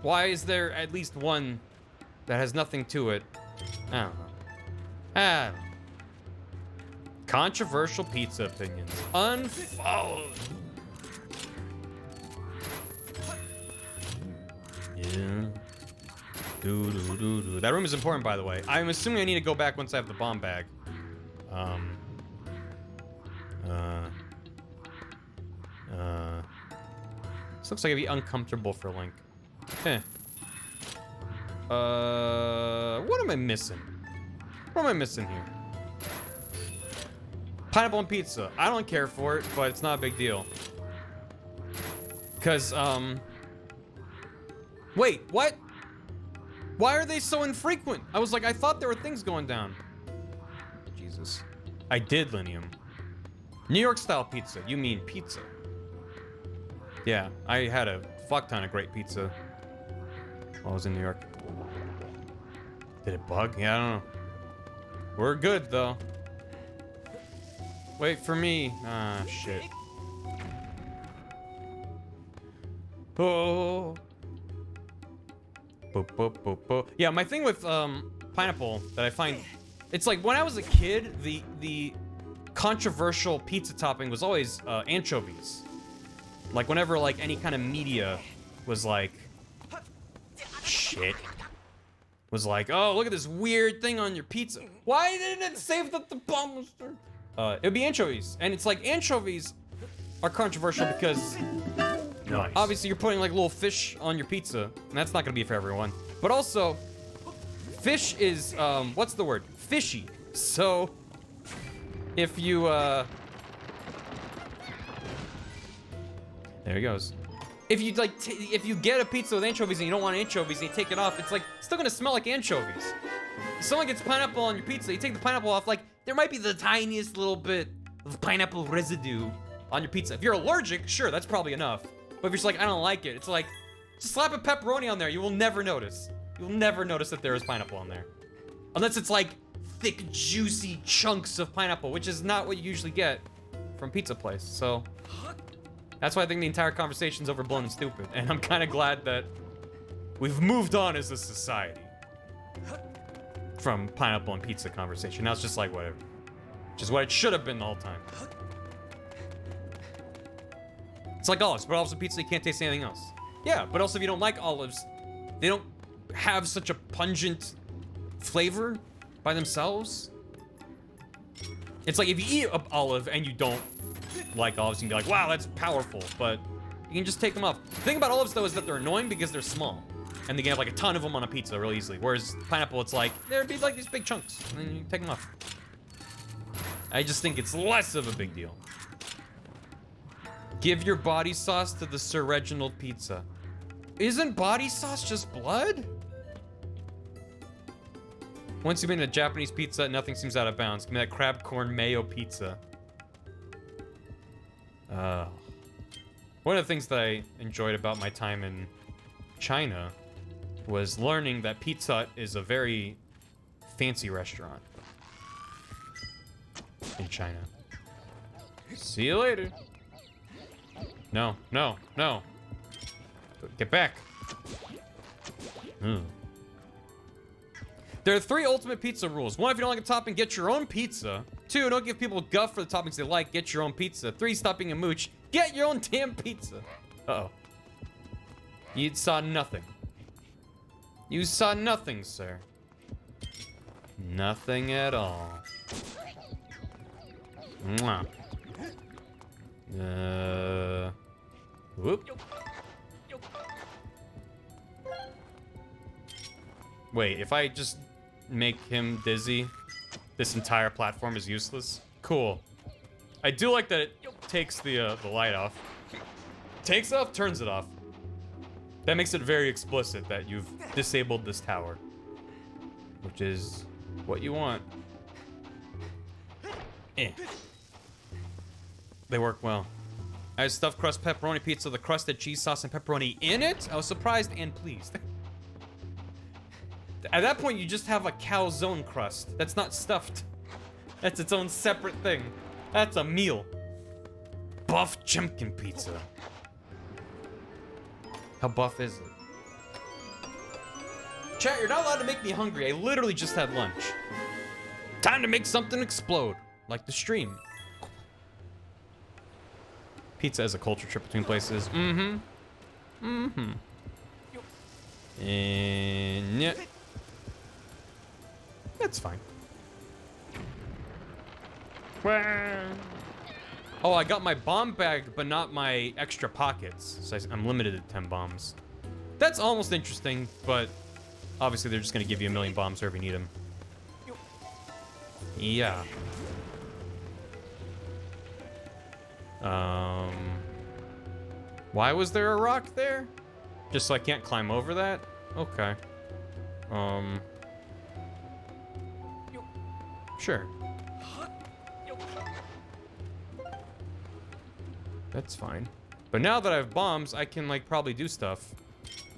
why is there at least one that has nothing to it? I don't know. I don't know. Controversial pizza opinions. Unfollowed. Yeah. That room is important, by the way. I'm assuming I need to go back once I have the bomb bag. This looks like it'd be uncomfortable for Link. Heh. What am I missing? What am I missing here? Pineapple and pizza. I don't care for it, but it's not a big deal. Cause, wait, what? Why are they so infrequent? I was like, I thought there were things going down. Jesus. I did, Linium. New York style pizza. You mean pizza. Yeah, I had a fuck ton of great pizza while I was in New York. Did it bug? Yeah, I don't know. We're good, though. Wait for me. Ah, shit. Oh. Boop, boop, boop, boop. Yeah, my thing with pineapple that I find, it's like when I was a kid, the controversial pizza topping was always anchovies. Like whenever like any kind of media was like, shit, was like, oh, look at this weird thing on your pizza. Why didn't it say that the bomb was there? It would be anchovies, and it's like anchovies are controversial because Nice. obviously you're putting like little fish on your pizza, and that's not gonna be for everyone. But also, fish is what's the word? Fishy. So if you there he goes. If you like, if you get a pizza with anchovies and you don't want anchovies, and you take it off, it's like still gonna smell like anchovies. If someone gets pineapple on your pizza, you take the pineapple off, like there might be the tiniest little bit of pineapple residue on your pizza. If you're allergic, sure, that's probably enough. But if you're just like, I don't like it, it's like, just slap a pepperoni on there. You will never notice. You'll never notice that there is pineapple on there. Unless it's like thick, juicy chunks of pineapple, which is not what you usually get from pizza place. So that's why I think the entire conversation's overblown and stupid. And I'm kind of glad that we've moved on as a society. from pineapple and pizza conversation. Now it's just like whatever. Which is what it should have been the whole time. It's like olives, but olives and pizza, you can't taste anything else. Yeah, but also if you don't like olives, they don't have such a pungent flavor by themselves. It's like if you eat an olive and you don't like olives, you can be like, wow, that's powerful, but you can just take them off. The thing about olives, though, is that they're annoying because they're small. And they can have like a ton of them on a pizza really easily. Whereas pineapple, it's like, there'd be like these big chunks, and then you take them off. I just think it's less of a big deal. Give your body sauce to the Sir Reginald pizza. Isn't body sauce just blood? Once you've been to Japanese pizza, nothing seems out of bounds. Give me that crab corn mayo pizza. One of the things that I enjoyed about my time in China was learning that Pizza Hut is a very fancy restaurant in China. See you later. No, no, no. Get back. There are 3 ultimate pizza rules. 1, if you don't like a topping, get your own pizza. 2, don't give people guff for the toppings they like, get your own pizza. 3, stop being a mooch, get your own damn pizza. Uh-oh. You saw nothing. You saw nothing, sir. Nothing at all. Mwah. Whoop. Wait, if I just make him dizzy, this entire platform is useless? Cool. I do like that it takes the light off. Takes it off, turns it off. That makes it very explicit that you've disabled this tower. Which is what you want. Eh. They work well. I had stuffed crust pepperoni pizza, the crust had cheese sauce and pepperoni in it. I was surprised and pleased. At that point, you just have a calzone crust. That's not stuffed. That's its own separate thing. That's a meal. Buff Chimkin pizza. How buff is it? Chat, you're not allowed to make me hungry. I literally just had lunch. Time to make something explode. Like the stream. Pizza is a culture trip between places. And yeah. That's fine. Oh, I got my bomb bag, but not my extra pockets. So I'm limited to 10 bombs. That's almost interesting, but obviously they're just gonna give you a million bombs wherever you need them. Yeah. Why was there a rock there? Just so I can't climb over that? Okay. Sure. That's fine. But now that I have bombs, I can, like, probably do stuff.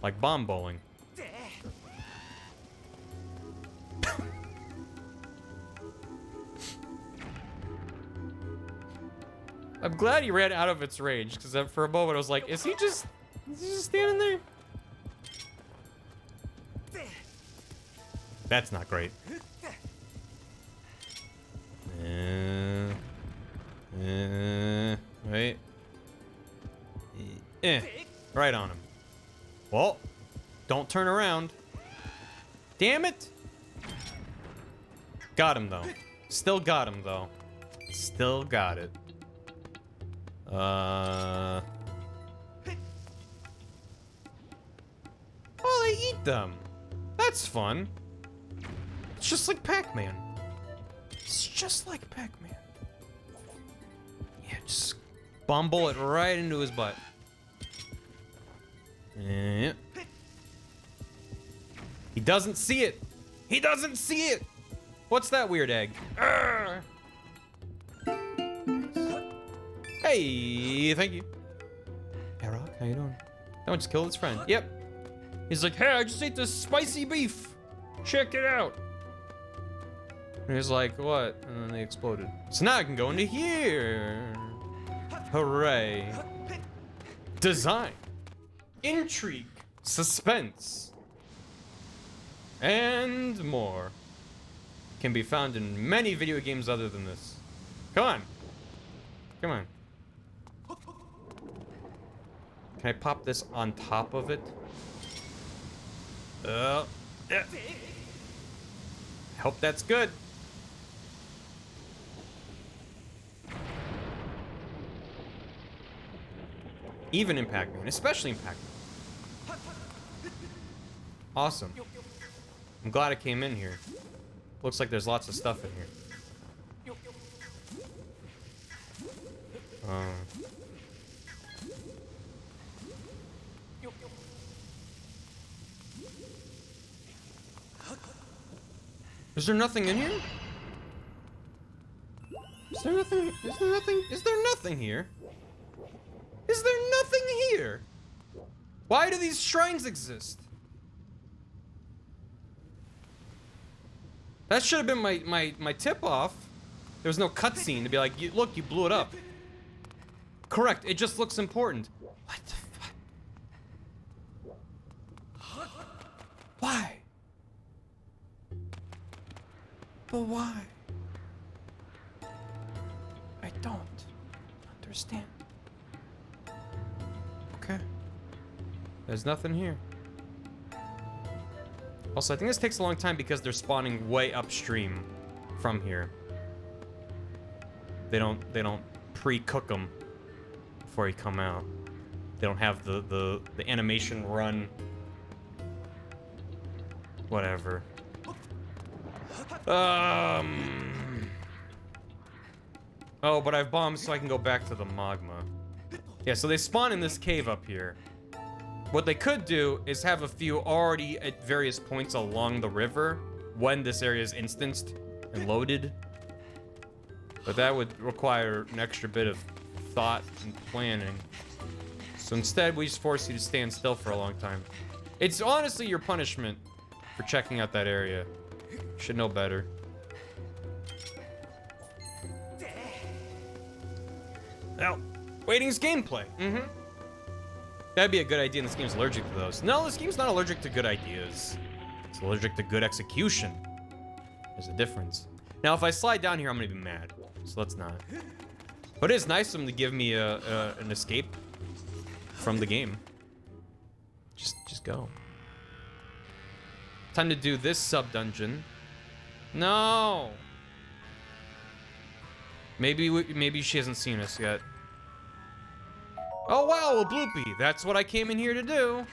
Like bomb bowling. I'm glad he ran out of its range, because for a moment I was like, is he just standing there? That's not great. Wait. Right on him. Well, don't turn around. Damn it. Got him, though. Still got him, though. Still got it. Oh, they eat them. That's fun. It's just like Pac-Man. It's just like Pac-Man. Yeah, just bumble it right into his butt. Yeah. He doesn't see it. He doesn't see it. What's that weird egg? Arrgh. Hey, thank you. Hey, Rock, how you doing? That one just killed his friend. Yep. He's like, hey, I just ate this spicy beef. Check it out. And he's like, what? And then they exploded. So now I can go into here. Hooray. Design. Intrigue. Suspense. And more. can be found in many video games other than this. Come on. Come on. Can I pop this on top of it? Yeah. Hope that's good. Even in Pac-Man, especially in Pac-Man. Awesome. I'm glad I came in here. Looks like there's lots of stuff in here. Is there nothing in here? Is there nothing? Is there nothing? Is there nothing here? Is there nothing here? Why do these shrines exist? That should have been my tip-off. There was no cutscene to be like, look, you blew it up. Correct, it just looks important. What the fuck? Why? But why? I don't understand. Okay. There's nothing here. Also, I think this takes a long time because they're spawning way upstream from here. They don't pre-cook them before you come out. They don't have the animation run. Whatever. Oh, but I've bombed so I can go back to the magma. Yeah, so they spawn in this cave up here. What they could do is have a few already at various points along the river when this area is instanced and loaded. But that would require an extra bit of thought and planning. So instead, we just force you to stand still for a long time. It's honestly your punishment for checking out that area. You should know better. Now, waiting's gameplay. That'd be a good idea, and this game's allergic to those. No, this game's not allergic to good ideas. It's allergic to good execution. There's a difference. Now, if I slide down here, I'm gonna be mad. So let's not. But it is nice of them to give me an escape from the game. Just go. Time to do this sub-dungeon. No! Maybe she hasn't seen us yet. Oh wow, a bloopy. That's what I came in here to do.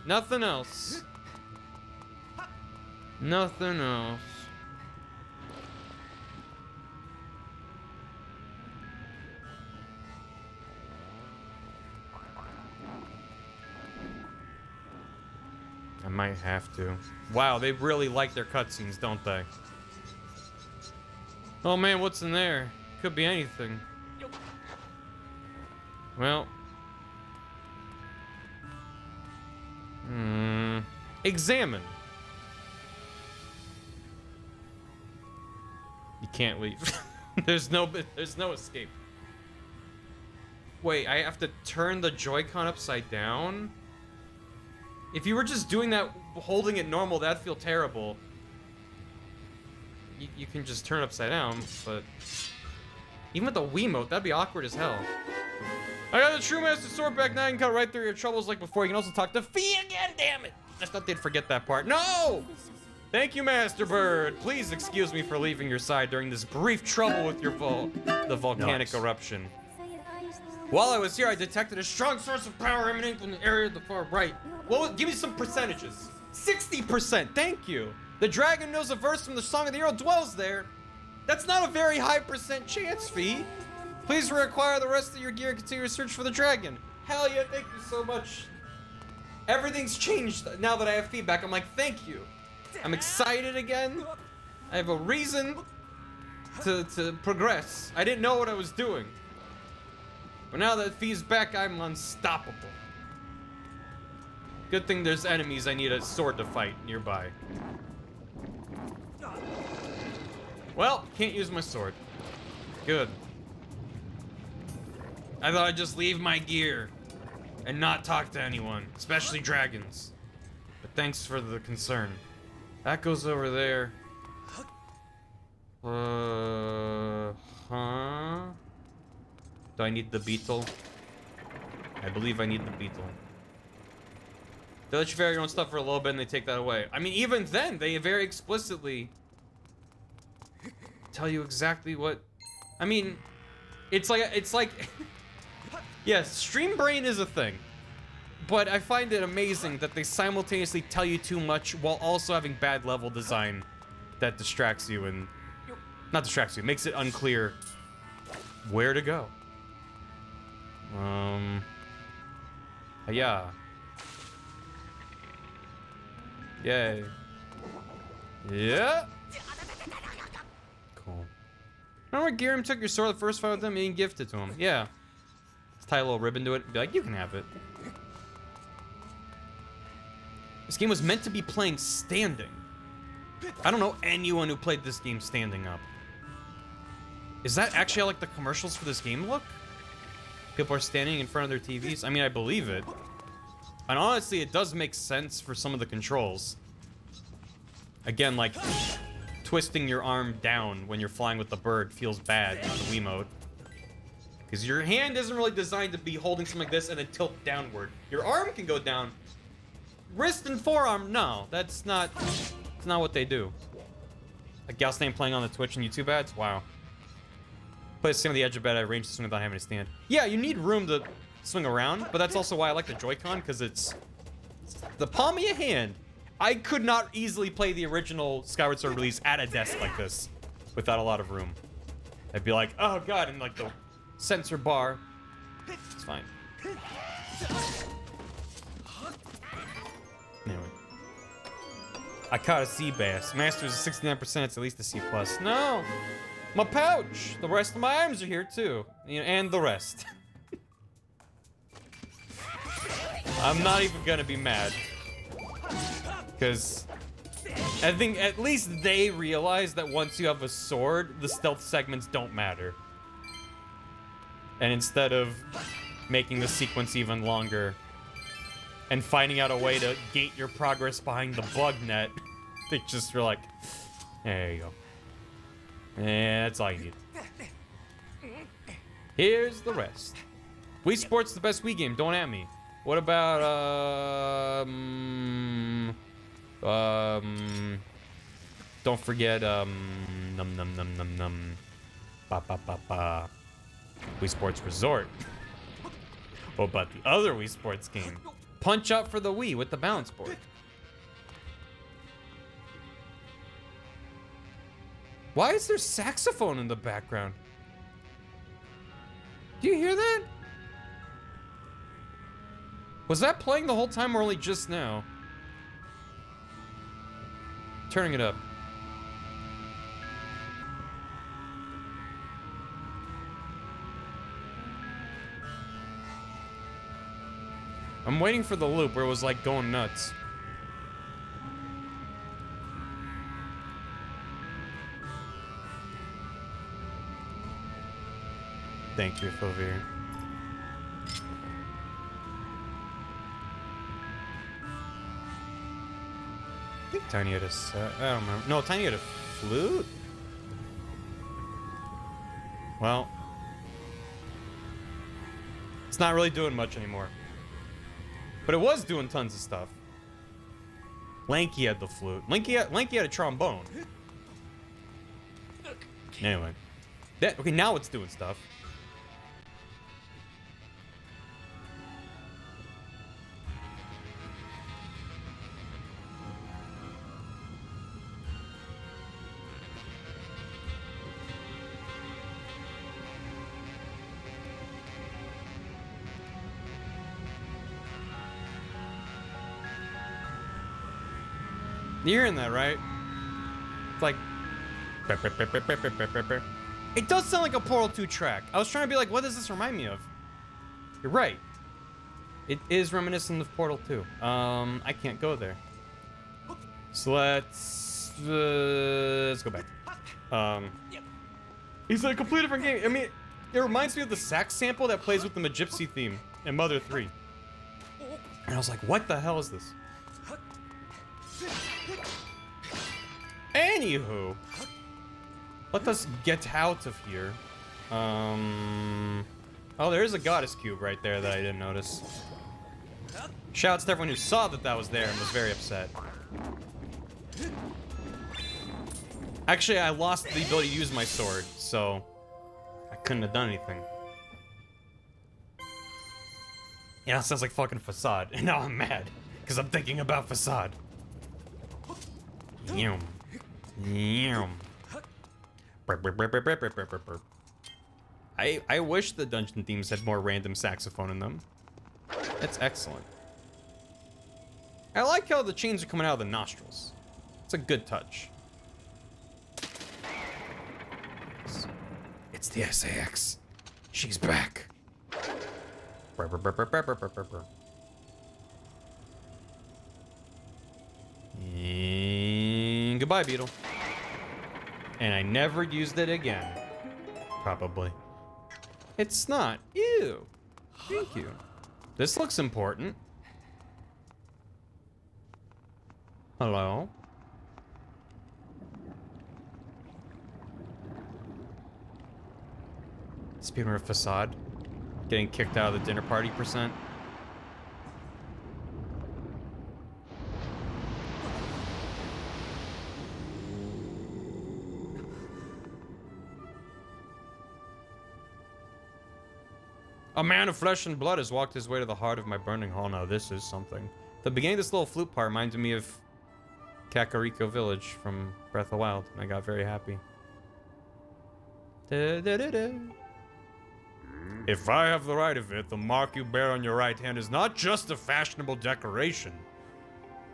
Nothing else. Nothing else. I might have to. Wow, they really like their cutscenes, don't they? Oh man, what's in there? Could be anything. Well. Examine. You can't leave. There's no escape. Wait, I have to turn the Joy-Con upside down? If you were just doing that, holding it normal, that'd feel terrible. You can just turn it upside down, but even with the Wiimote, that'd be awkward as hell. I got the True Master Sword back now. I can cut right through your troubles like before. You can also talk to Fee again, damn it! I thought they'd forget that part. No! Thank you, Master Bird. Please excuse me for leaving your side during this brief trouble with your the volcanic eruption. While I was here, I detected a strong source of power emanating from the area of the far right. Well, give me some percentages. 60%, thank you. The dragon knows a verse from the Song of the Hero dwells there. That's not a very high percent chance, Fee. Please reacquire the rest of your gear and continue your search for the dragon. Hell yeah, thank you so much. Everything's changed now that I have feedback. I'm like, thank you. I'm excited again. I have a reason to progress. I didn't know what I was doing. But now that Fee's back, I'm unstoppable. Good thing there's enemies I need a sword to fight nearby. Well, can't use my sword. Good. I thought I'd just leave my gear and not talk to anyone, especially dragons. But thanks for the concern. That goes over there. Huh? Do I need the beetle? I believe I need the beetle. They let you vary your own stuff for a little bit and they take that away. I mean, even then, they very explicitly tell you exactly what... I mean, it's like... Yes, stream brain is a thing. But I find it amazing that they simultaneously tell you too much while also having bad level design that distracts you and... Not distracts you, makes it unclear where to go. Yeah. Yay. Yeah. Cool. Remember Giram took your sword the first fight with him and he gifted it to him? Yeah. Just tie a little ribbon to it and be like, you can have it. This game was meant to be playing standing. I don't know anyone who played this game standing up. Is that actually how, like, the commercials for this game look? People are standing in front of their TVs? I mean, I believe it. And honestly, it does make sense for some of the controls. Again, like, twisting your arm down when you're flying with the bird feels bad in the Wiimote. Because your hand isn't really designed to be holding something like this and then tilt downward. Your arm can go down. Wrist and forearm, no. That's not what they do. Like Galstain playing on the Twitch and YouTube ads? Wow. Play stand on the edge of bed at range to swing without having to stand. Yeah, you need room to swing around, but that's also why I like the Joy-Con, because it's the palm of your hand. I could not easily play the original Skyward Sword release at a desk like this without a lot of room. I'd be like, oh god, and like the sensor bar. It's fine. Anyway. I caught a sea bass. Master's 69%, it's at least a C+. No! My pouch! The rest of my arms are here too. And the rest. I'm not even gonna be mad. Because I think at least they realize that once you have a sword, the stealth segments don't matter. And instead of making the sequence even longer and finding out a way to gate your progress behind the bug net, they just were like, there you go. Yeah, that's all you need. Here's the rest. Wii Sports the best Wii game, don't at me. What about, don't forget, Wii Sports Resort. What about the other Wii Sports game? Punch Out for the Wii with the balance board. Why is there saxophone in the background? Do you hear that? Was that playing the whole time or only just now? Turning it up. I'm waiting for the loop where it was like going nuts. Thank you, Fovir. I think Tiny had a set. I don't remember. No, Tiny had a flute? Well. It's not really doing much anymore. But it was doing tons of stuff. Lanky had the flute. Lanky had a trombone. Anyway. Okay, now it's doing stuff. You're hearing that, right? It's like... It does sound like a Portal 2 track. I was trying to be like, what does this remind me of? You're right. It is reminiscent of Portal 2. I can't go there. So let's go back. It's a completely different game. I mean, it reminds me of the sax sample that plays with the Magypsy theme in Mother 3. And I was like, what the hell is this? Anywho. Let us get out of here. Oh, there's a goddess cube right there that I didn't notice. Shouts to everyone who saw that that was there and was very upset. Actually, I lost the ability to use my sword, so I couldn't have done anything. Yeah, it sounds like fucking Facade, and now I'm mad because I'm thinking about Facade. Yum. Yum. I wish the dungeon themes had more random saxophone in them. That's excellent. I like how the chains are coming out of the nostrils. It's a good touch. It's the SAX. She's back. And goodbye, Beetle. And I never used it again. Probably. It's not. Ew. Thank you. This looks important. Hello? Speaking of Facade, getting kicked out of the dinner party %. A man of flesh and blood has walked his way to the heart of my burning hall. Now this is something. The beginning of this little flute part reminded me of Kakariko Village from Breath of the Wild, and I got very happy. If I have the right of it, the mark you bear on your right hand is not just a fashionable decoration.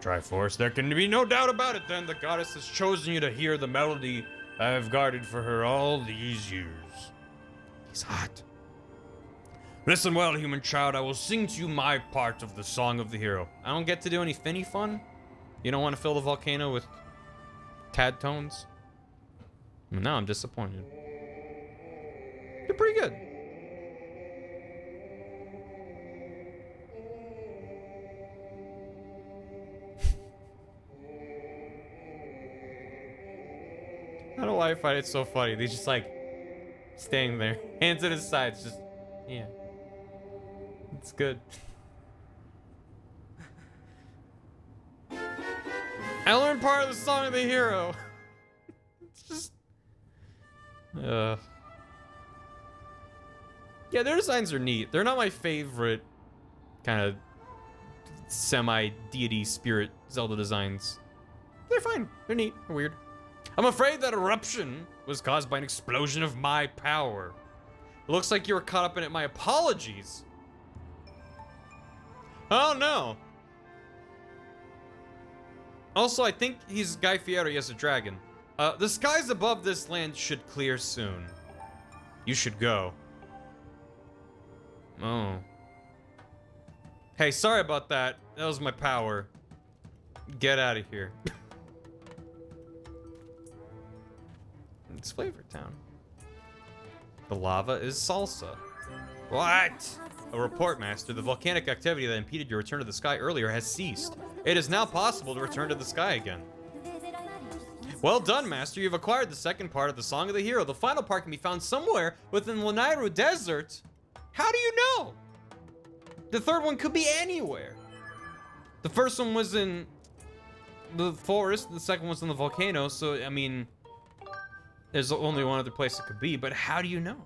Triforce, there can be no doubt about it then. The goddess has chosen you to hear the melody I have guarded for her all these years. He's hot. Listen well, human child. I will sing to you my part of the Song of the Hero. I don't get to do any Finny fun? You don't want to fill the volcano with tad tones? No, I'm disappointed. You're pretty good. I don't know why I find it so funny. They just like staying there, hands at his sides, just yeah. It's good. I learned part of the Song of the Hero. It's just yeah, their designs are neat. They're not my favorite kind of semi-deity spirit Zelda designs. They're fine. They're neat. They're weird. I'm afraid that eruption was caused by an explosion of my power. It looks like you were caught up in it. My apologies. Oh no. Also, I think he's Guy Fieri as a dragon. The skies above this land should clear soon. You should go. Oh. Hey, sorry about that. That was my power. Get out of here. It's Flavor Town. The lava is salsa. What? A report, Master. The volcanic activity that impeded your return to the sky earlier has ceased. It is now possible to return to the sky again. Well done, Master. You've acquired the second part of the Song of the Hero. The final part can be found somewhere within Lanairu Desert. How do you know? The third one could be anywhere. The first one was in the forest. The second one's in the volcano. So, I mean, there's only one other place it could be. But how do you know?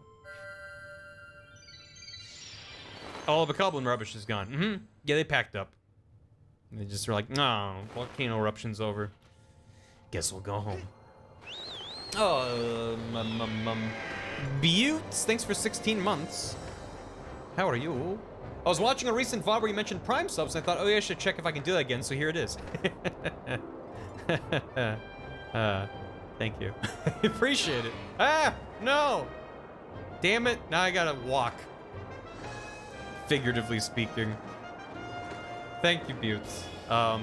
All the Bokoblin rubbish is gone. Yeah, they packed up. They just were like, no, volcano eruption's over. Guess we'll go home. Oh, Buttes, thanks for 16 months. How are you? I was watching a recent VOD where you mentioned Prime subs, and I thought, oh yeah, I should check if I can do that again, so here it is. Thank you. I appreciate it. Ah, no! Damn it, now I gotta walk. Figuratively speaking. Thank you, Buttes.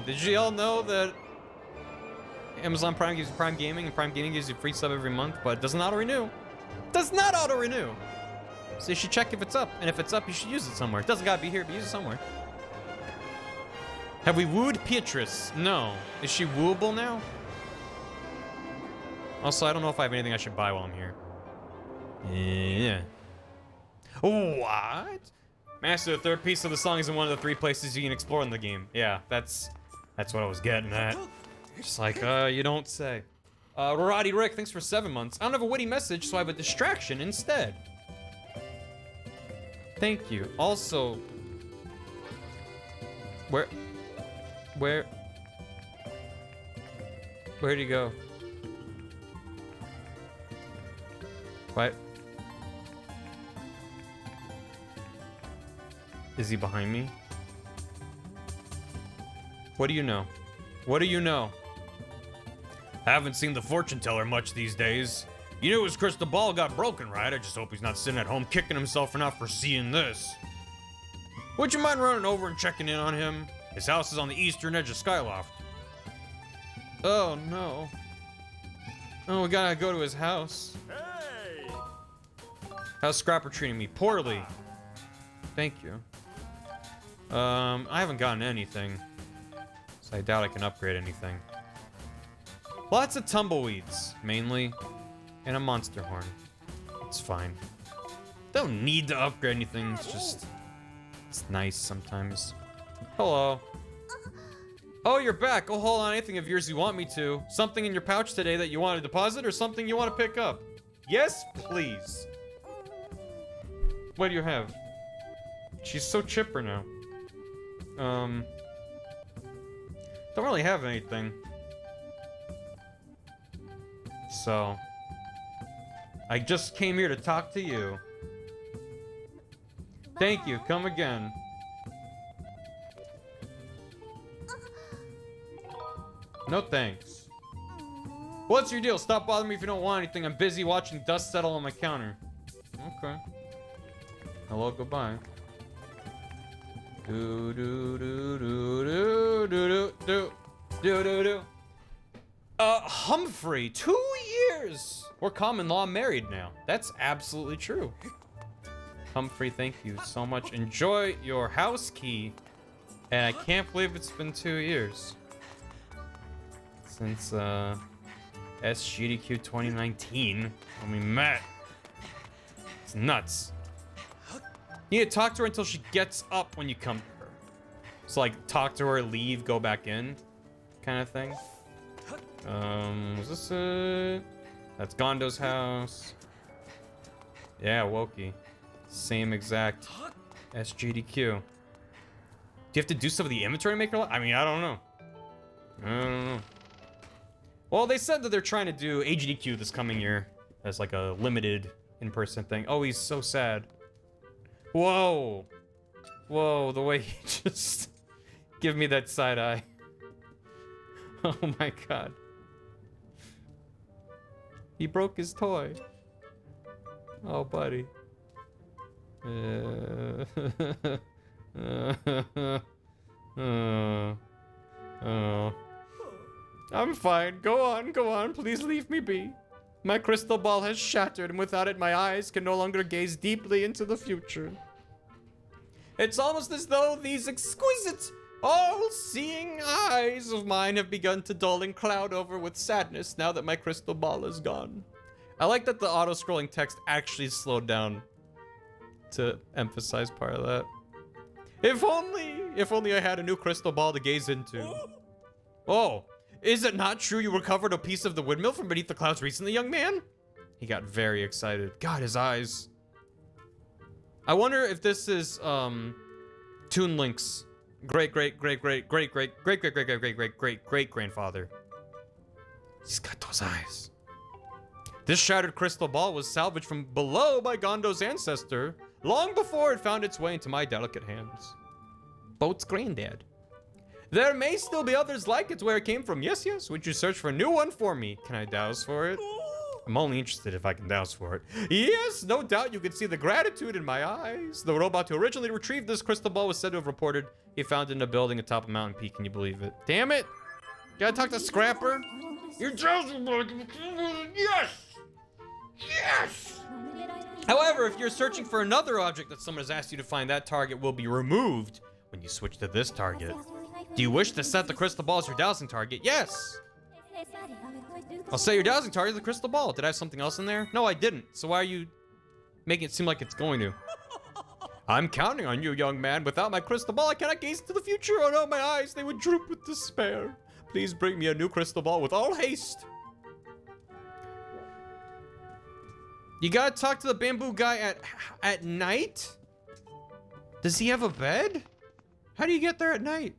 Did you all know that Amazon Prime gives you Prime Gaming, and Prime Gaming gives you a free sub every month, but it doesn't auto-renew? Does not auto-renew! So you should check if it's up, and if it's up, you should use it somewhere. It doesn't gotta be here, but use it somewhere. Have we wooed Beatrice? No. Is she wooable now? Also, I don't know if I have anything I should buy while I'm here. Yeah. What? Master the third piece of the song is in one of the 3 places you can explore in the game. Yeah, that's what I was getting at. Just like, you don't say. Roddy Rick, thanks for 7 months. I don't have a witty message, so I have a distraction instead. Thank you. Also, where'd he go? What? Is he behind me? What do you know? What do you know? I haven't seen the fortune teller much these days. You knew his crystal ball got broken, right? I just hope he's not sitting at home kicking himself for not foreseeing this. Would you mind running over and checking in on him? His house is on the eastern edge of Skyloft. Oh no. Oh, we gotta go to his house. Hey! How's Scrapper treating me? Poorly. Thank you. I haven't gotten anything. So I doubt I can upgrade anything. Lots of tumbleweeds, mainly. And a monster horn. It's fine. Don't need to upgrade anything, it's just... It's nice sometimes. Hello. Oh, you're back. I'll hold on anything of yours you want me to. Something in your pouch today that you want to deposit or something you want to pick up? Yes, please. What do you have? She's so chipper now. Don't really have anything. So, I just came here to talk to you. Thank you, come again. No thanks. What's your deal? Stop bothering me if you don't want anything. I'm busy watching dust settle on my counter. Okay. Hello, goodbye. Do do do do do do do do do do. Humphrey, 2 years. We're common law married now. That's absolutely true. Humphrey, thank you so much. Enjoy your house key. And I can't believe it's been 2 years since SGDQ 2019 when we met. It's nuts. You need to talk to her until she gets up when you come to her. So like talk to her, leave, go back in, kind of thing. Is this it? That's Gondo's house. Yeah, Wokey. Same exact SGDQ. Do you have to do some of the inventory maker? I mean, I don't know. I don't know. Well, they said that they're trying to do AGDQ this coming year as like a limited in-person thing. Oh, he's so sad. Whoa. Whoa, the way he just give me that side eye. Oh my god. He broke his toy. Oh, buddy. I'm fine. Go on. Please leave me be. My crystal ball has shattered, and without it, my eyes can no longer gaze deeply into the future. It's almost as though these exquisite, all-seeing eyes of mine have begun to dull and cloud over with sadness now that my crystal ball is gone. I like that the auto-scrolling text actually slowed down to emphasize part of that. If only I had a new crystal ball to gaze into. Oh, is it not true you recovered a piece of the windmill from beneath the clouds recently, young man? He got very excited. God, his eyes. I wonder if this is Toon Link's great-great-great-great-great-great-great-great-great-great-great-grandfather. He's got those eyes. This shattered crystal ball was salvaged from below by Gondo's ancestor long before it found its way into my delicate hands. Boat's granddad. There may still be others like it where it came from. Yes, yes. Would you search for a new one for me? Can I douse for it? I'm only interested if I can douse for it. Yes, no doubt you can see the gratitude in my eyes. The robot who originally retrieved this crystal ball was said to have reported he found it in a building atop a mountain peak. Can you believe it? Damn it. Gotta talk to Scrapper. You're joking. Yes. Yes! However, if you're searching for another object that someone has asked you to find, that target will be removed when you switch to this target. Do you wish to set the crystal ball as your dowsing target? Yes! I'll say your dowsing target is the crystal ball. Did I have something else in there? No, I didn't. So why are you making it seem like it's going to? I'm counting on you, young man. Without my crystal ball, I cannot gaze into the future. Oh no, my eyes, they would droop with despair. Please bring me a new crystal ball with all haste. You gotta talk to the bamboo guy at night? Does he have a bed? How do you get there at night?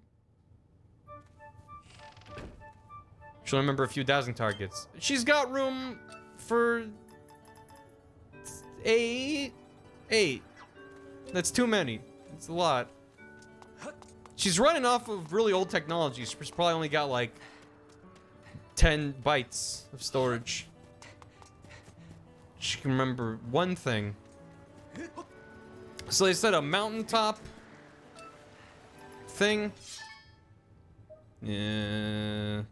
She'll remember a few dowsing targets. She's got room for 8. That's too many. It's a lot. She's running off of really old technology. She's probably only got like 10 bytes of storage. She can remember one thing. So they said a mountaintop thing. Yeah.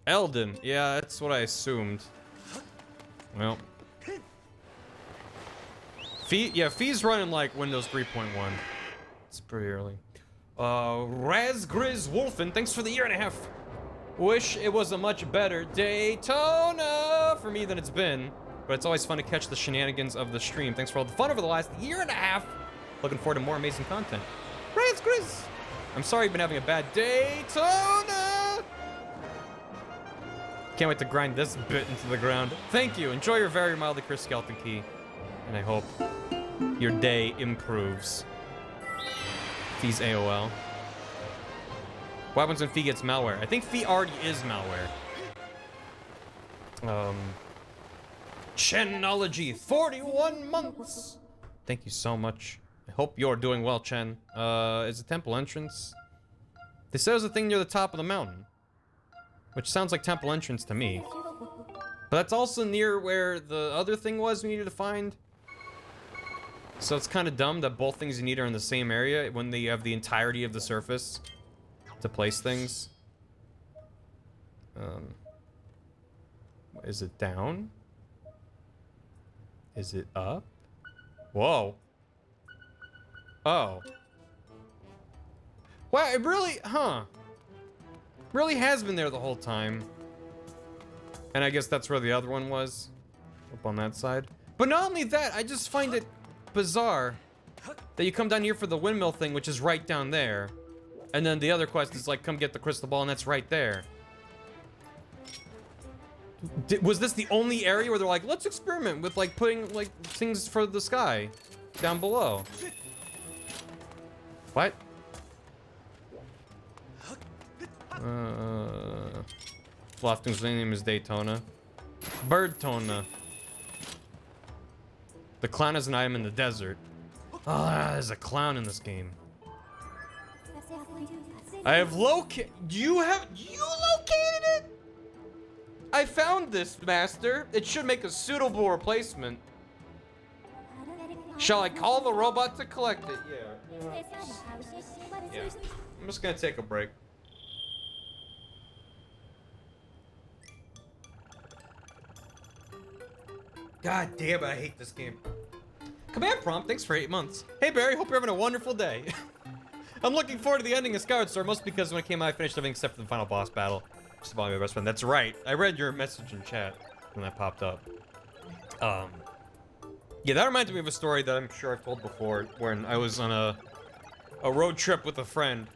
Eldon. Yeah, that's what I assumed. Well. Fee's running like Windows 3.1. It's pretty early. Razgriz Wolfen, thanks for the 1.5 years. Wish it was a much better Daytona for me than it's been. But it's always fun to catch the shenanigans of the stream. Thanks for all the fun over the last 1.5 years. Looking forward to more amazing content. Razgriz! I'm sorry you've been having a bad Daytona! Can't wait to grind this bit into the ground. Thank you. Enjoy your very mildly cursed skeleton key. And I hope your day improves. Fee's AOL. What happens when Fee gets malware? I think Fee already is malware. Chenology, 41 months. Thank you so much. I hope you're doing well, Chen. Is the temple entrance? They said there's a thing near the top of the mountain. Which sounds like temple entrance to me. But that's also near where the other thing was we needed to find. So it's kind of dumb that both things you need are in the same area when they have the entirety of the surface to place things. Is it down? Is it up? Whoa. Oh. Wow, it really, really has been there the whole time. And I guess that's where the other one was. Up on that side. But not only that, I just find it bizarre that you come down here for the windmill thing, which is right down there. And then the other quest is like, come get the crystal ball, and that's right there. Was this the only area where they're like, let's experiment with like putting like things for the sky down below? What? Lofting's name is Daytona. Birdtona. The clown is an item in the desert. Ah, there's a clown in this game. I have You located it? I found this, master. It should make a suitable replacement. Shall I call the robot to collect it? Yeah. I'm just gonna take a break. God damn it, I hate this game. Command prompt, thanks for 8 months. Hey Barry, hope you're having a wonderful day. I'm looking forward to the ending of Skyward Sword, mostly because when it came out, I finished everything except for the final boss battle. Just about my best friend. That's right. I read your message in chat when that popped up. Yeah, that reminds me of a story that I'm sure I've told before, when I was on a road trip with a friend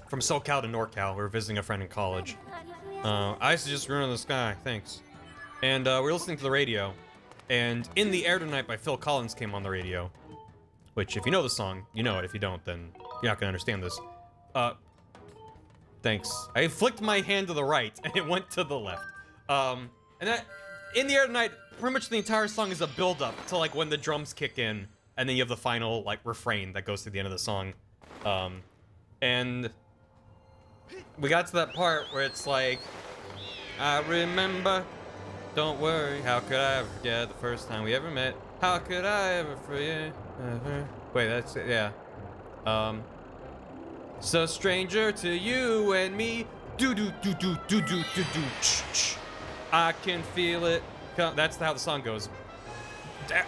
from SoCal to NorCal. We were visiting a friend in college. I used to just ruin the sky, thanks. And we were listening to the radio, and In the Air Tonight by Phil Collins came on the radio. Which, if you know the song, you know it. If you don't, then you're not gonna understand this. Thanks. I flicked my hand to the right, and it went to the left. And that, In the Air Tonight, pretty much the entire song is a build-up to, like, when the drums kick in, and then you have the final, like, refrain that goes to the end of the song. And we got to that part where it's like, I remember, don't worry, how could I ever forget the first time we ever met? How could I ever forget? Wait, that's it, yeah. So stranger to you and me, do-do-do-do-do-do-do-do, ch-ch. I can feel it. That's how the song goes.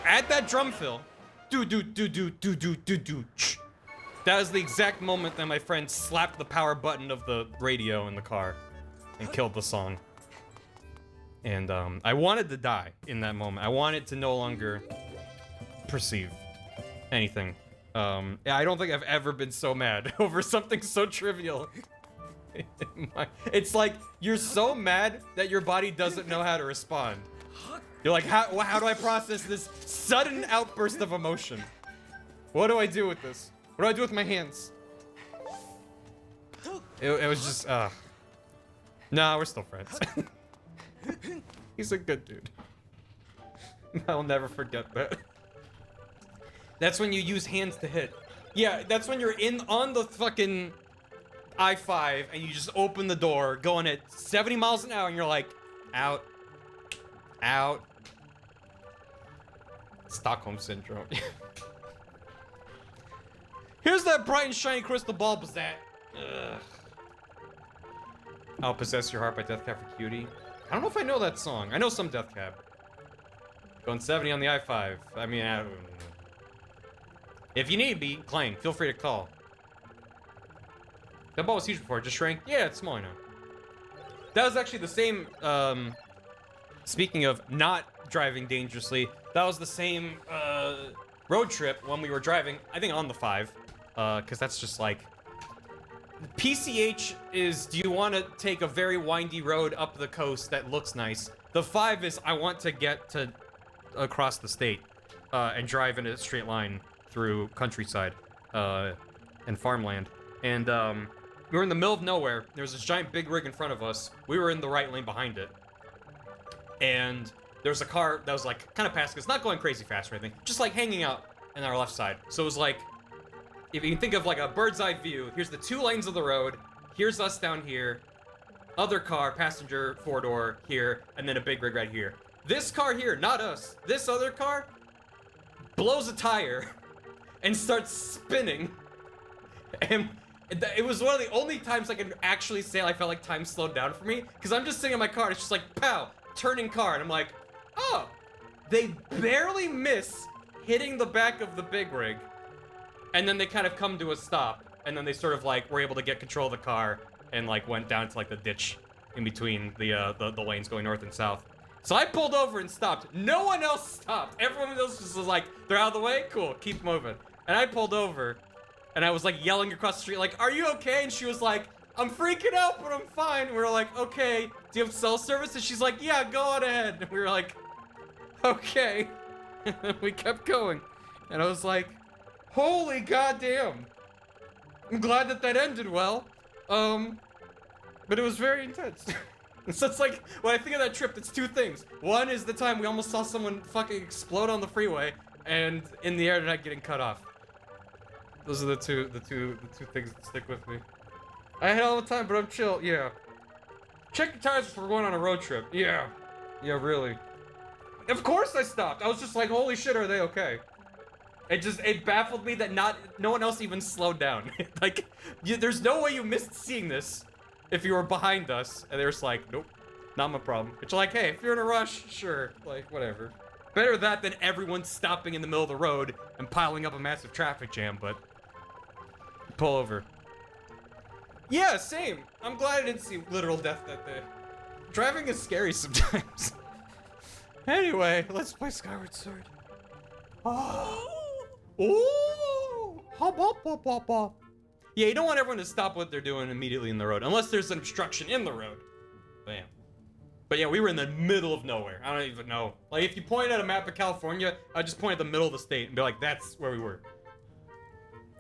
Add that drum fill. Do-do-do-do-do-do-do-do, ch. That was the exact moment that my friend slapped the power button of the radio in the car. and killed the song. And I wanted to die in that moment. I wanted to no longer perceive anything. I don't think I've ever been so mad over something so trivial. It's like you're so mad that your body doesn't know how to respond. You're like, how do I process this sudden outburst of emotion? What do I do with this? What do I do with my hands? It was just, nah, we're still friends. He's a good dude. I'll never forget that. That's when you use hands to hit. Yeah, that's when you're on the fucking I-5 and you just open the door going at 70 miles an hour and you're like, out. Out. Stockholm Syndrome. Here's that bright and shiny crystal ball, Bazat. Ugh. I'll Possess Your Heart by Death Cab for Cutie. I don't know if I know that song. I know some Death Cab. Going 70 on the I-5. I mean, if you need me, Clang, feel free to call. That ball was huge before, it just shrank. Yeah, it's smaller now. That was actually the same, speaking of not driving dangerously, that was the same, road trip when we were driving, I think on the 5, because that's just like, PCH is, do you want to take a very windy road up the coast that looks nice? The 5 is, I want to get to across the state, and drive in a straight line through countryside, and farmland. And, we were in the middle of nowhere. There was this giant big rig in front of us. We were in the right lane behind it. And there was a car that was like kind of passing us, not going crazy fast or anything, just like hanging out in our left side. So it was like, if you can think of like a bird's eye view, here's the 2 lanes of the road, here's us down here, other car, passenger, 4-door here, and then a big rig right here. This car here, not us, this other car, blows a tire and starts spinning. And it was one of the only times I could actually say I felt like time slowed down for me, because I'm just sitting in my car, and it's just like, pow, turning car, and I'm like, oh, they barely miss hitting the back of the big rig, and then they kind of come to a stop, and then they sort of like were able to get control of the car, and like went down to like the ditch in between the lanes going north and south. So I pulled over and stopped. No one else stopped. Everyone else was like, they're out of the way? Cool, keep moving. And I pulled over, and I was like yelling across the street, like, are you okay? And she was like, I'm freaking out, but I'm fine. And we were like, okay, do you have cell service? And she's like, yeah, go on ahead. And we were like, okay. And then we kept going. And I was like, holy goddamn. I'm glad that that ended well. But it was very intense. So it's like, when I think of that trip, it's 2 things. One is the time we almost saw someone fucking explode on the freeway, and in the air not getting cut off. Those are the two things that stick with me. I had all the time, but I'm chill. Yeah. Check your tires before going on a road trip. Yeah. Yeah, really. Of course I stopped. I was just like, holy shit, are they okay? It baffled me that no one else even slowed down. Like, there's no way you missed seeing this if you were behind us. And they're just like, nope, not my problem. It's like, hey, if you're in a rush, sure, like, whatever. Better that than everyone stopping in the middle of the road and piling up a massive traffic jam, but pull over. Yeah, same. I'm glad I didn't see literal death that day. Driving is scary sometimes. Anyway, let's play Skyward Sword. Oh. Ooh. Yeah, you don't want everyone to stop what they're doing immediately in the road, unless there's an obstruction in the road. Bam. But yeah, we were in the middle of nowhere. I don't even know. Like, if you point at a map of California, I'd just point at the middle of the state and be like, that's where we were.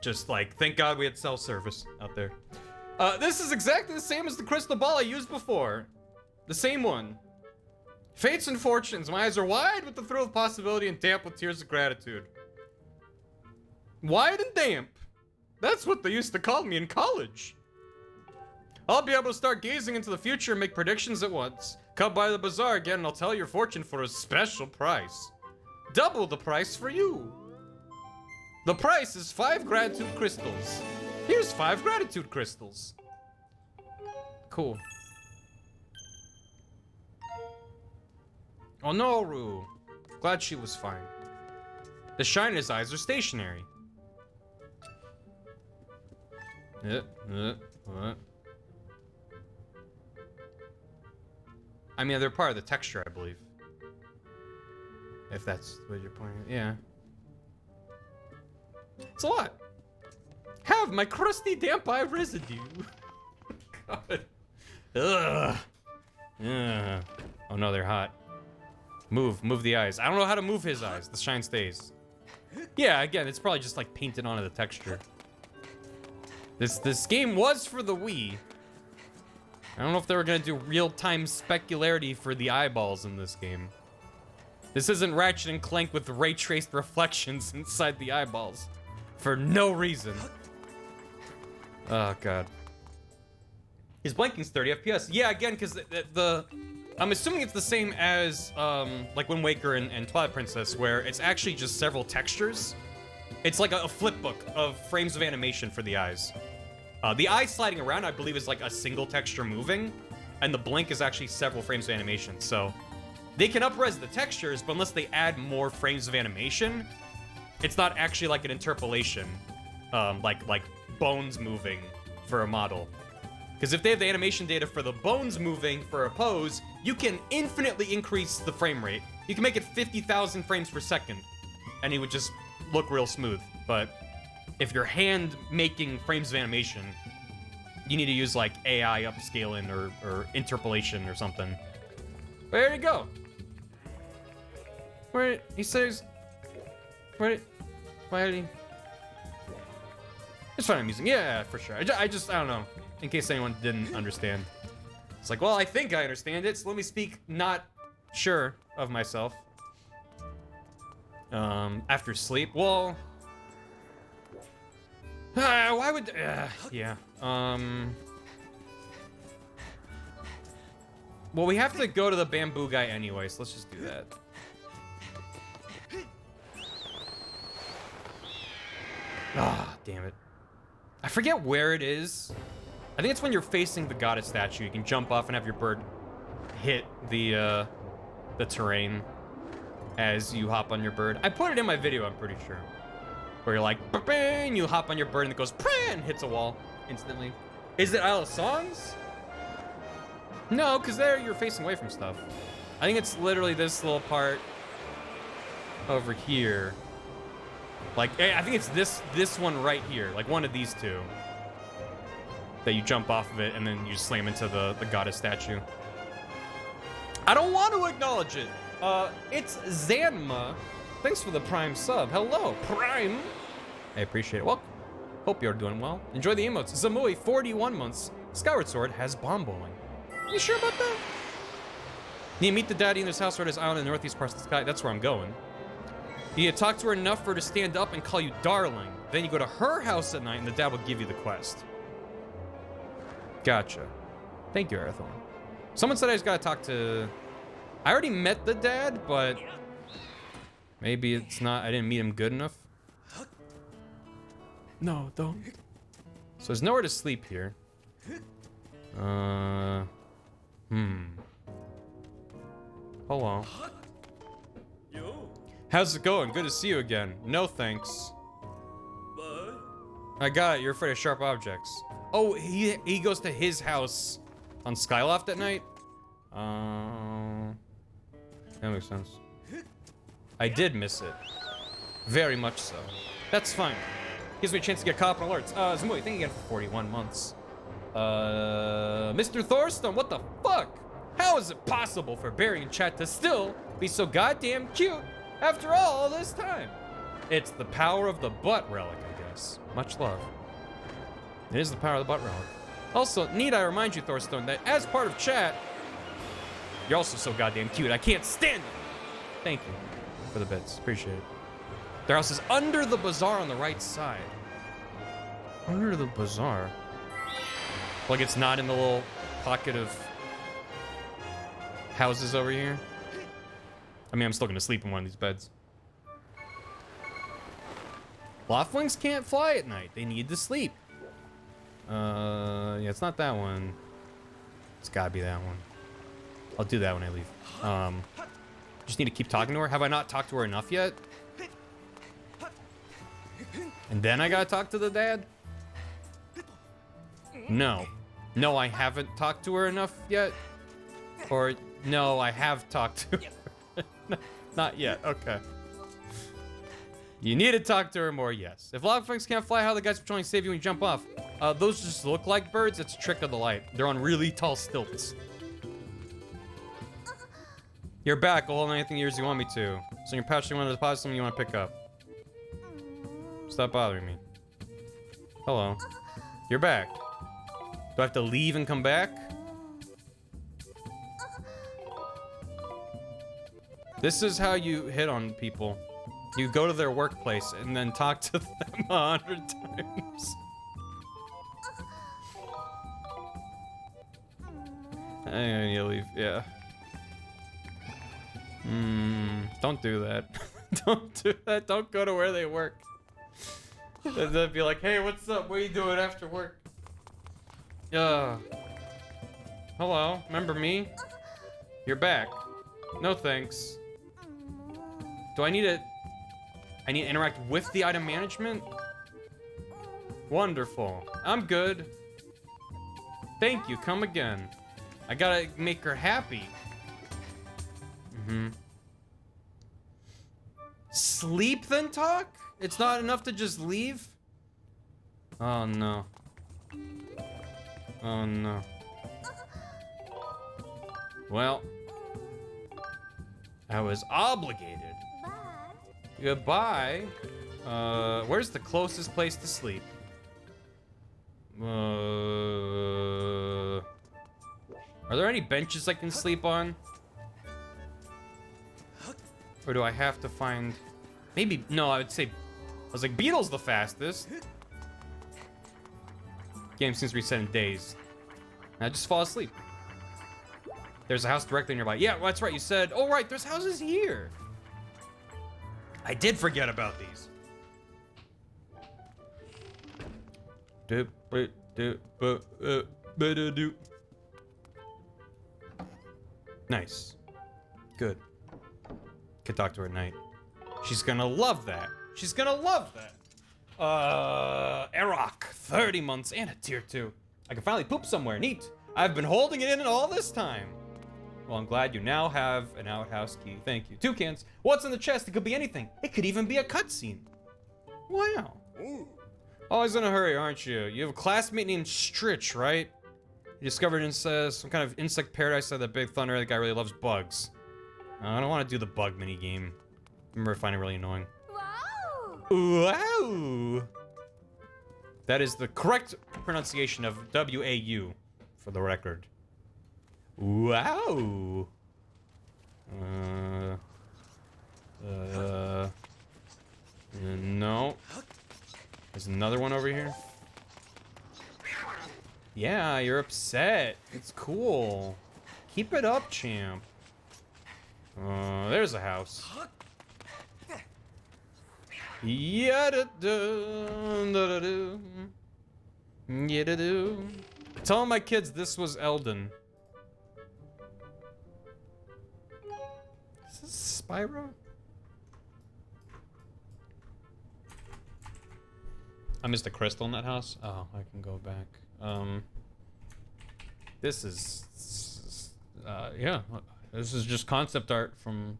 Just like, thank God we had cell service out there. This is exactly the same as the crystal ball I used before. The same one. Fates and fortunes. My eyes are wide with the thrill of possibility and damp with tears of gratitude. Wide and damp. That's what they used to call me in college. I'll be able to start gazing into the future and make predictions at once. Come by the bazaar again and I'll tell your fortune for a special price. Double the price for you. The price is 5 gratitude crystals. Here's 5 gratitude crystals. Cool. Oh no, Rue. Glad she was fine. The shine in his eyes are stationary. I mean, they're part of the texture, I believe. If that's what you're pointing at. Yeah. It's a lot. Have my crusty damp eye residue. God. Ugh. Yeah. Oh no, they're hot. Move the eyes. I don't know how to move his eyes. The shine stays. Yeah, again, it's probably just like painted onto the texture. This game was for the Wii. I don't know if they were gonna do real-time specularity for the eyeballs in this game. This isn't Ratchet and Clank with ray-traced reflections inside the eyeballs. For no reason. Oh, God. His blinking's 30 FPS. Yeah, again, because I'm assuming it's the same as, like Wind Waker and Twilight Princess, where it's actually just several textures. It's like a flip book of frames of animation for the eyes. The eye sliding around, I believe, is like a single texture moving, and the blink is actually several frames of animation, so they can up-res the textures, but unless they add more frames of animation, it's not actually like an interpolation, like bones moving for a model. Because if they have the animation data for the bones moving for a pose, you can infinitely increase the frame rate. You can make it 50,000 frames per second, and it would just look real smooth. But if you're hand making frames of animation, you need to use like AI upscaling or interpolation or something. Where did he go? Where he says? Why did he? It's fine, I'm using. Yeah, for sure. I don't know. In case anyone didn't understand. It's like, well, I think I understand it, so let me speak not sure of myself. After sleep, well... why would... yeah. Well, we have to go to the bamboo guy anyway, so let's just do that. Ah, damn it. I forget where it is. I think it's when you're facing the goddess statue. You can jump off and have your bird hit the terrain as you hop on your bird. I put it in my video, I'm pretty sure. Where you're like, and you hop on your bird and it goes, and hits a wall instantly. Is it Isle of Songs? No, because there you're facing away from stuff. I think it's literally this little part over here. Like, I think it's this one right here. Like one of these two. That you jump off of it and then you slam into the goddess statue. I don't want to acknowledge it. It's Zanma. Thanks for the Prime sub. Hello, Prime. I appreciate it. Welcome. Hope you're doing well. Enjoy the emotes. Zamui, 41 months. Skyward Sword has bomb bowling. You sure about that? You meet the daddy in this house or at his island in the northeast part of the sky. That's where I'm going. You talk to her enough for her to stand up and call you darling. Then you go to her house at night and the dad will give you the quest. Gotcha. Thank you, Arathorn. Someone said I just gotta talk to... I already met the dad, but... maybe it's not... I didn't meet him good enough. No, don't. So there's nowhere to sleep here. Hello. How's it going? Good to see you again. No thanks. I got it. You're afraid of sharp objects. Oh, he goes to his house on Skyloft at night? That makes sense. I did miss it. Very much so. That's fine. Gives me a chance to get caught up on alerts. Zamui, thank you again for 41 months. Mr. Thorstone, what the fuck? How is it possible for Barry and chat to still be so goddamn cute after all this time? It's the power of the butt relic, I guess. Much love. It is the power of the butt relic. Also, need I remind you, Thorstone, that as part of chat, you're also so goddamn cute. I can't stand it. Thank you for the bits. Appreciate it. Their house is under the bazaar on the right side. Under the bazaar? Like it's not in the little pocket of houses over here? I mean, I'm still gonna sleep in one of these beds. Loftwings can't fly at night. They need to sleep. Yeah, it's not that one. It's gotta be that one. I'll do that when I leave. Just need to keep talking to her. Have I not talked to her enough yet? And then I gotta talk to the dad? No. No, I haven't talked to her enough yet. Or No, I have talked to her. Not yet. Okay. You need to talk to her more, yes. If logflings can't fly, how the guys patrolling save you when you jump off? Those just look like birds. It's a trick of the light. They're on really tall stilts. You're back. I'll hold anything yours you want me to. So you're patching one of the deposit something you want to pick up. Stop bothering me. Hello. You're back. Do I have to leave and come back? This is how you hit on people. You go to their workplace and then talk to them 100 times. And you leave, yeah. Don't do that. Don't do that. Don't go to where they work. They'd be like, hey, what's up? What are you doing after work? Hello, remember me? You're back. No thanks. Do I need to... I need to interact with the item management? Wonderful. I'm good. Thank you, come again. I gotta make her happy. Sleep then talk? It's not enough to just leave? Oh no. Oh no. Well, I was obligated. Goodbye. Where's the closest place to sleep? Are there any benches I can sleep on? Or do I have to find... Maybe... No, I would say... I was like, Beetle's the fastest. Game seems to reset in days. And I just fall asleep. There's a house directly nearby. Yeah, well, that's right, you said... Oh, right, there's houses here. I did forget about these. Nice. Good. Could talk to her at night. She's gonna love that. She's gonna love that. Erok, 30 months and a tier 2. I can finally poop somewhere. Neat. I've been holding it in all this time. Well, I'm glad you now have an outhouse key. Thank you. Toucans. What's in the chest? It could be anything. It could even be a cutscene. Wow. Always in a hurry, aren't you? You have a classmate named Stritch, right? You discovered in some kind of insect paradise at the Big Thunder. The guy really loves bugs. I don't want to do the bug mini game. I remember finding it really annoying. Wow! Wow! That is the correct pronunciation of W-A-U, for the record. Wow! No. There's another one over here. Yeah, you're upset. It's cool. Keep it up, champ. There's a house. Tell my kids this was Elden. Is this Spyro? I missed a crystal in that house. Oh, I can go back. This is, yeah. This is just concept art from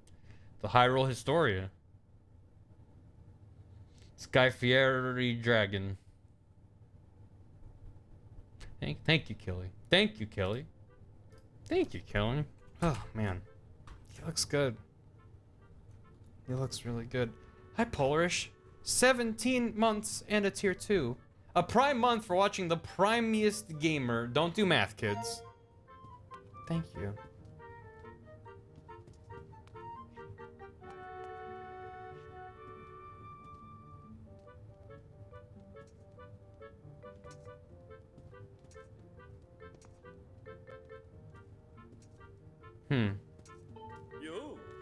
the Hyrule Historia. Skyfairy Dragon. Thank you, Kelly. Thank you, Kelly. Thank you, Kelly. Oh, man. He looks good. He looks really good. Hi, Polarish. 17 months and a tier 2. A prime month for watching the primiest gamer. Don't do math, kids. Thank you.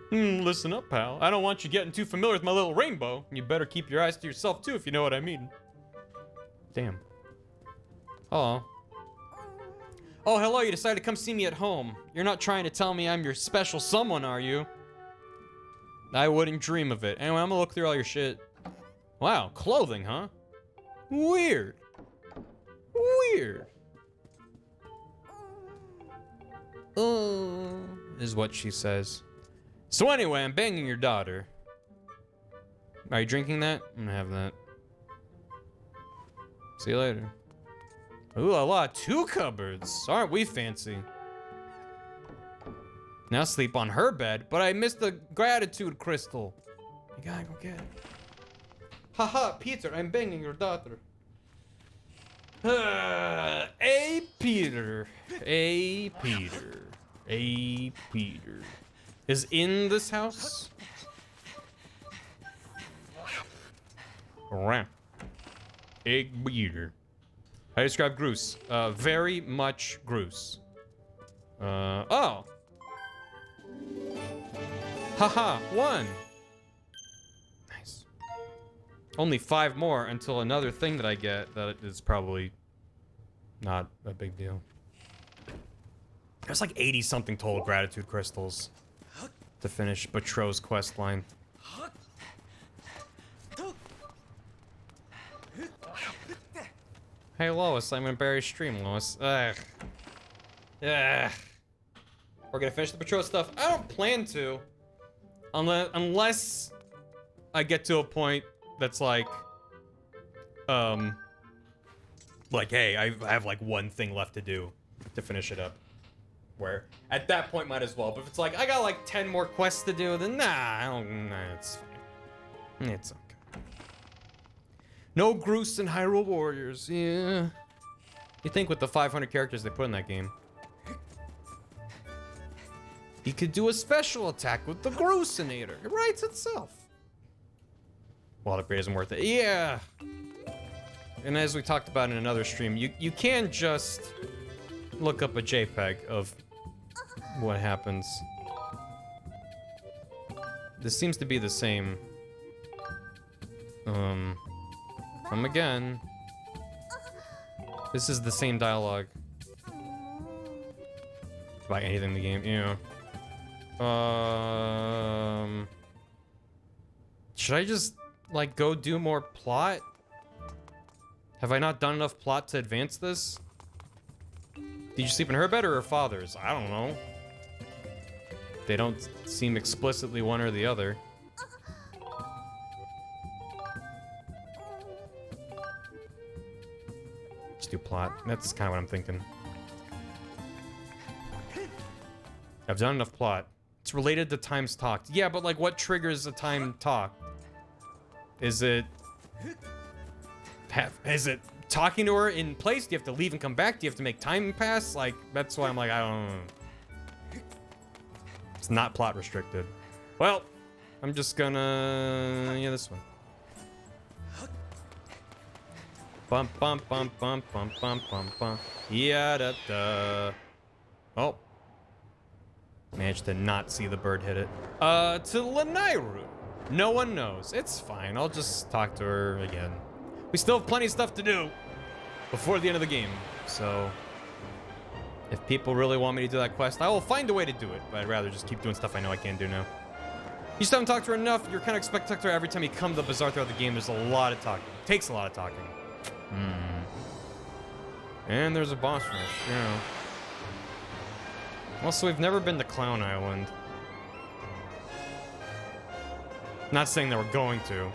Listen up, pal. I don't want you getting too familiar with my little rainbow. You better keep your eyes to yourself, too, if you know what I mean. Damn. Hello. Oh, hello, you decided to come see me at home. You're not trying to tell me I'm your special someone, are you? I wouldn't dream of it. Anyway, I'm gonna look through all your shit. Wow, clothing, huh? Weird. Weird. is what she says. So anyway, I'm banging your daughter. Are you drinking that? I'm gonna have that. See you later. Ooh la la, 2 cupboards. Aren't we fancy? Now sleep on her bed, but I missed the gratitude crystal. You gotta go get it. Haha, Peter, I'm banging your daughter. Hey, Peter. Hey, Peter. Hey, Peter. Is in this house? Around. Egg Peter. How do you describe Groose? Very much Groose. Oh. Haha, 1. Nice. Only 5 more until another thing that I get that is probably not a big deal. There's like 80 something total gratitude crystals to finish Batro's quest line. Hey Lois, I'm in Barry's stream, Lois. Ugh. Ugh. We're gonna finish the Batro stuff. I don't plan to. Unless I get to a point that's like, hey, I have like 1 thing left to do to finish it up. Where, at that point, might as well. But if it's like, I got like 10 more quests to do, then nah, it's fine. It's okay. No Groose and Hyrule Warriors, yeah. You think with the 500 characters they put in that game. He could do a special attack with the Groosinator. It writes itself. Well, the upgrade isn't worth it. Yeah. And as we talked about in another stream, you can just look up a JPEG of what happens. This seems to be the same. Come again. This is the same dialogue. About anything in the game, yeah. Should I just, like, go do more plot? Have I not done enough plot to advance this? Did you sleep in her bed or her father's? I don't know. They don't seem explicitly one or the other. Just do plot. That's kind of what I'm thinking. I've done enough plot. It's related to times talked. Yeah, but like what triggers a time talk? Is it... Is it talking to her in place? Do you have to leave and come back? Do you have to make time pass? Like, that's why I'm like, I don't know. It's not plot restricted. Well, I'm just gonna... Yeah, this one. Bump, bump, bump, bump, bump, bump, bump, bump. Yeah, da, da. Oh. Managed to not see the bird hit it. To Lanairu. No one knows. It's fine. I'll just talk to her again. We still have plenty of stuff to do before the end of the game. So, if people really want me to do that quest, I will find a way to do it. But I'd rather just keep doing stuff I know I can't do now. You still haven't talked to her enough. You're kind of expected to talk to her every time you come to the bazaar throughout the game. There's a lot of talking. It takes a lot of talking. And there's a boss rush, yeah. Also, we've never been to Clown Island. Not saying that we're going to.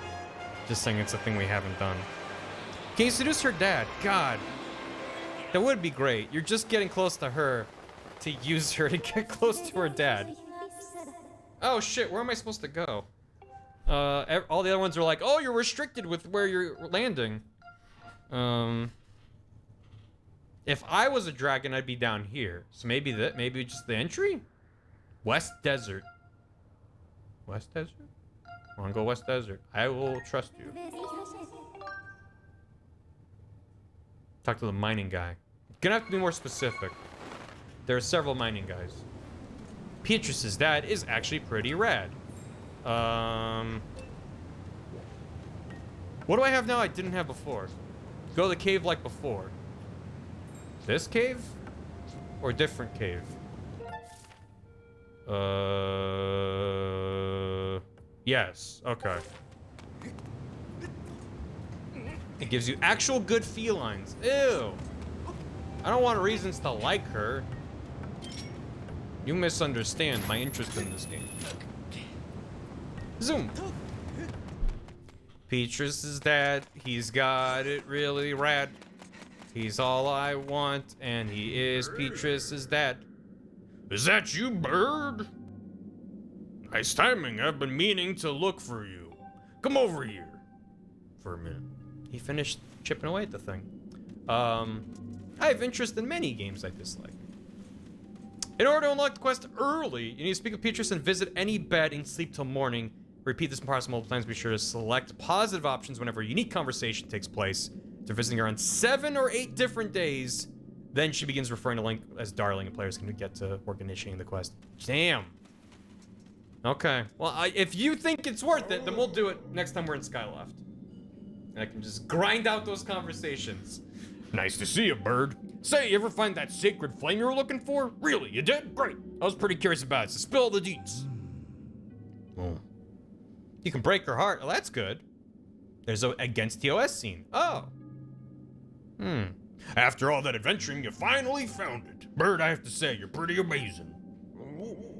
Just saying it's a thing we haven't done. Can you seduce her dad? God. That would be great. You're just getting close to her to use her to get close to her dad. Oh shit, where am I supposed to go? All the other ones are like, oh, you're restricted with where you're landing. If I was a dragon, I'd be down here. So maybe just the entry? West Desert. West Desert? I wanna go West Desert. I will trust you. Talk to the mining guy. Gonna have to be more specific. There are several mining guys. Beatrice's dad is actually pretty rad. What do I have now I didn't have before? Go to the cave like before. This cave? Or a different cave? Yes. Okay. It gives you actual good felines. Ew. I don't want reasons to like her. You misunderstand my interest in this game. Zoom. Petrus's dad, he's got it really rad. He's all I want, and he is Petrus's dad. Is that you, bird? Nice timing. I've been meaning to look for you. Come over here for a minute. He finished chipping away at the thing. I have interest in many games I dislike. In order to unlock the quest early, you need to speak with Petrus and visit any bed and sleep till morning. Repeat this process multiple times. Be sure to select positive options whenever a unique conversation takes place. After visiting her on 7 or 8 different days, then she begins referring to Link as Darling, and players can get to work initiating the quest. Damn. Okay. Well, if you think it's worth it, then we'll do it next time we're in Skyloft. And I can just grind out those conversations. Nice to see you, bird. Say, you ever find that sacred flame you were looking for? Really, you did? Great. I was pretty curious about it, so spill the deets. Oh. You can break her heart. Oh, that's good. There's a against TOS scene. Oh. After all that adventuring, you finally found it. Bird, I have to say, you're pretty amazing.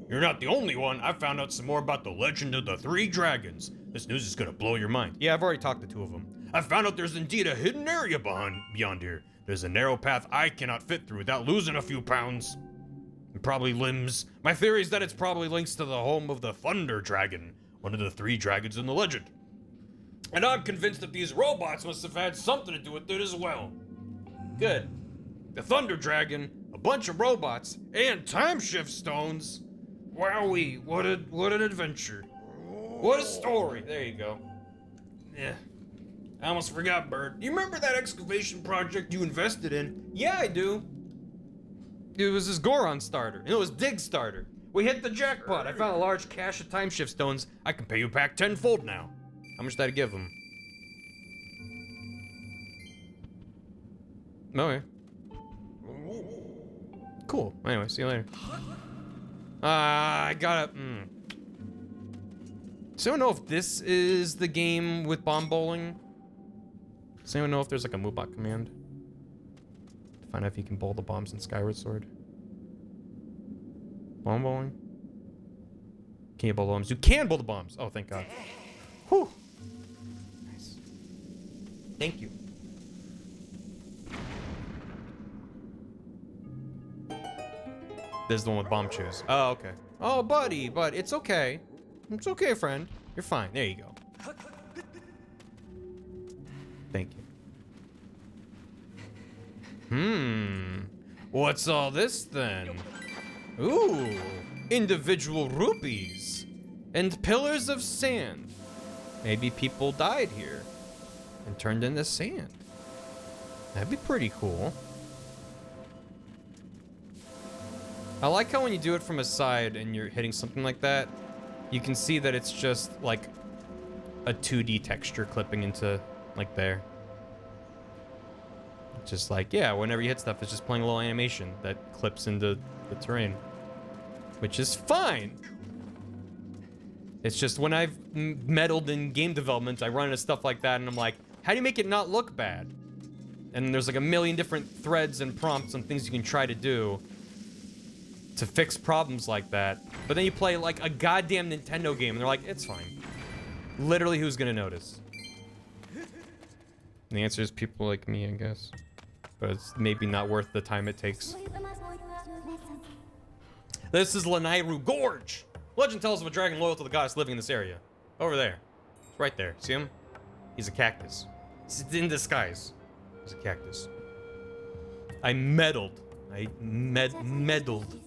You're not the only one. I found out some more about the legend of the 3 dragons. This news is gonna blow your mind. Yeah, I've already talked to 2 of them. I found out there's indeed a hidden area beyond here. There's a narrow path I cannot fit through without losing a few pounds. And probably limbs. My theory is that it's probably links to the home of the Thunder Dragon, one of the 3 dragons in the legend. And I'm convinced that these robots must have had something to do with it as well. Good. The Thunder Dragon, a bunch of robots, and time shift stones. Wowee, what an adventure. What a story. There you go. Yeah. I almost forgot, Bird. You remember that excavation project you invested in? Yeah, I do. It was this Goron starter. It was Dig starter. We hit the jackpot. I found a large cache of time shift stones. I can pay you back tenfold now. How much did I give him? Okay. Cool. Anyway, see you later. I gotta... Does anyone know if this is the game with bomb bowling? Does anyone know if there's like a Moobot command? To find out if you can bowl the bombs in Skyward Sword. Bomb bowling? Can you bowl the bombs? You can bowl the bombs! Oh, thank God. Whew. Nice. Thank you. This is the one with bomb chews. Oh, okay. Oh, buddy, but it's okay. It's okay, friend. You're fine. There you go. Thank you. What's all this then? Ooh, individual rupees and pillars of sand. Maybe people died here and turned into sand. That'd be pretty cool. I like how when you do it from a side and you're hitting something like that, you can see that it's just like a 2D texture clipping into like there. Just like, yeah, whenever you hit stuff, it's just playing a little animation that clips into the terrain, which is fine. It's just when I've meddled in game development, I run into stuff like that and I'm like, how do you make it not look bad? And there's like a million different threads and prompts and things you can try to do to fix problems like that. But then you play like a goddamn Nintendo game and they're like, it's fine. Literally, who's gonna notice? And the answer is people like me, I guess. But it's maybe not worth the time it takes. This is Lanairu Gorge. Legend tells of a dragon loyal to the goddess living in this area. Over there. Right there. See him? He's a cactus. He's in disguise. He's a cactus. I meddled. I meddled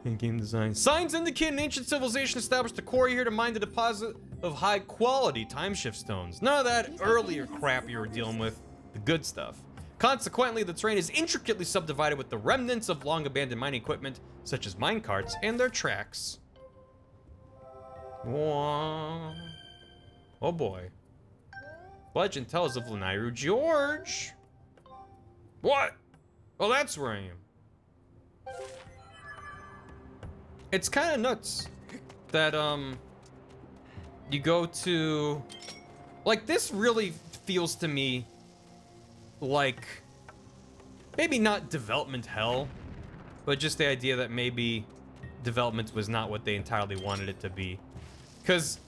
in game design. Signs indicate an ancient civilization established a quarry here to mine the deposit of high quality time shift stones. None of that earlier crap you were dealing with. The good stuff. Consequently, the terrain is intricately subdivided with the remnants of long abandoned mining equipment, such as mine carts and their tracks. Whoa. Oh boy. Legend tells of Lanairu George. What? Oh, that's where I am. It's kind of nuts that, you go to... Like, this really feels to me like... Maybe not development hell, but just the idea that maybe development was not what they entirely wanted it to be. Because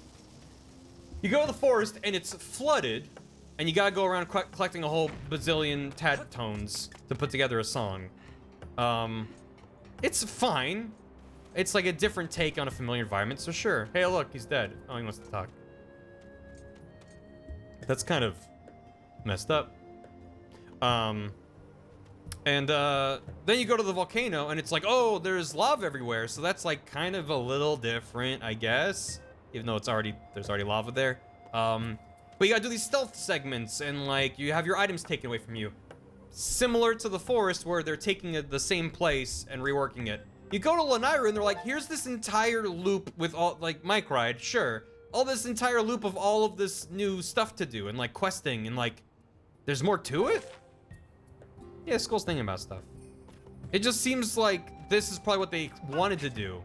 you go to the forest and it's flooded, and you gotta go around collecting a whole bazillion tad tones to put together a song. It's fine. It's like a different take on a familiar environment, so sure. Hey, look, he's dead. Oh, he wants to talk. That's kind of messed up. And then you go to the volcano, and it's like, oh, there's lava everywhere, so that's like kind of a little different, I guess. Even though there's already lava there. But you gotta do these stealth segments, and like, you have your items taken away from you. Similar to the forest, where they're taking the same place and reworking it. You go to Lanayru, and they're like, here's this entire loop with all, like, Mike Ride, sure. All this entire loop of all of this new stuff to do, and like, questing, and like, there's more to it? Yeah, Skull's thinking about stuff. It just seems like this is probably what they wanted to do.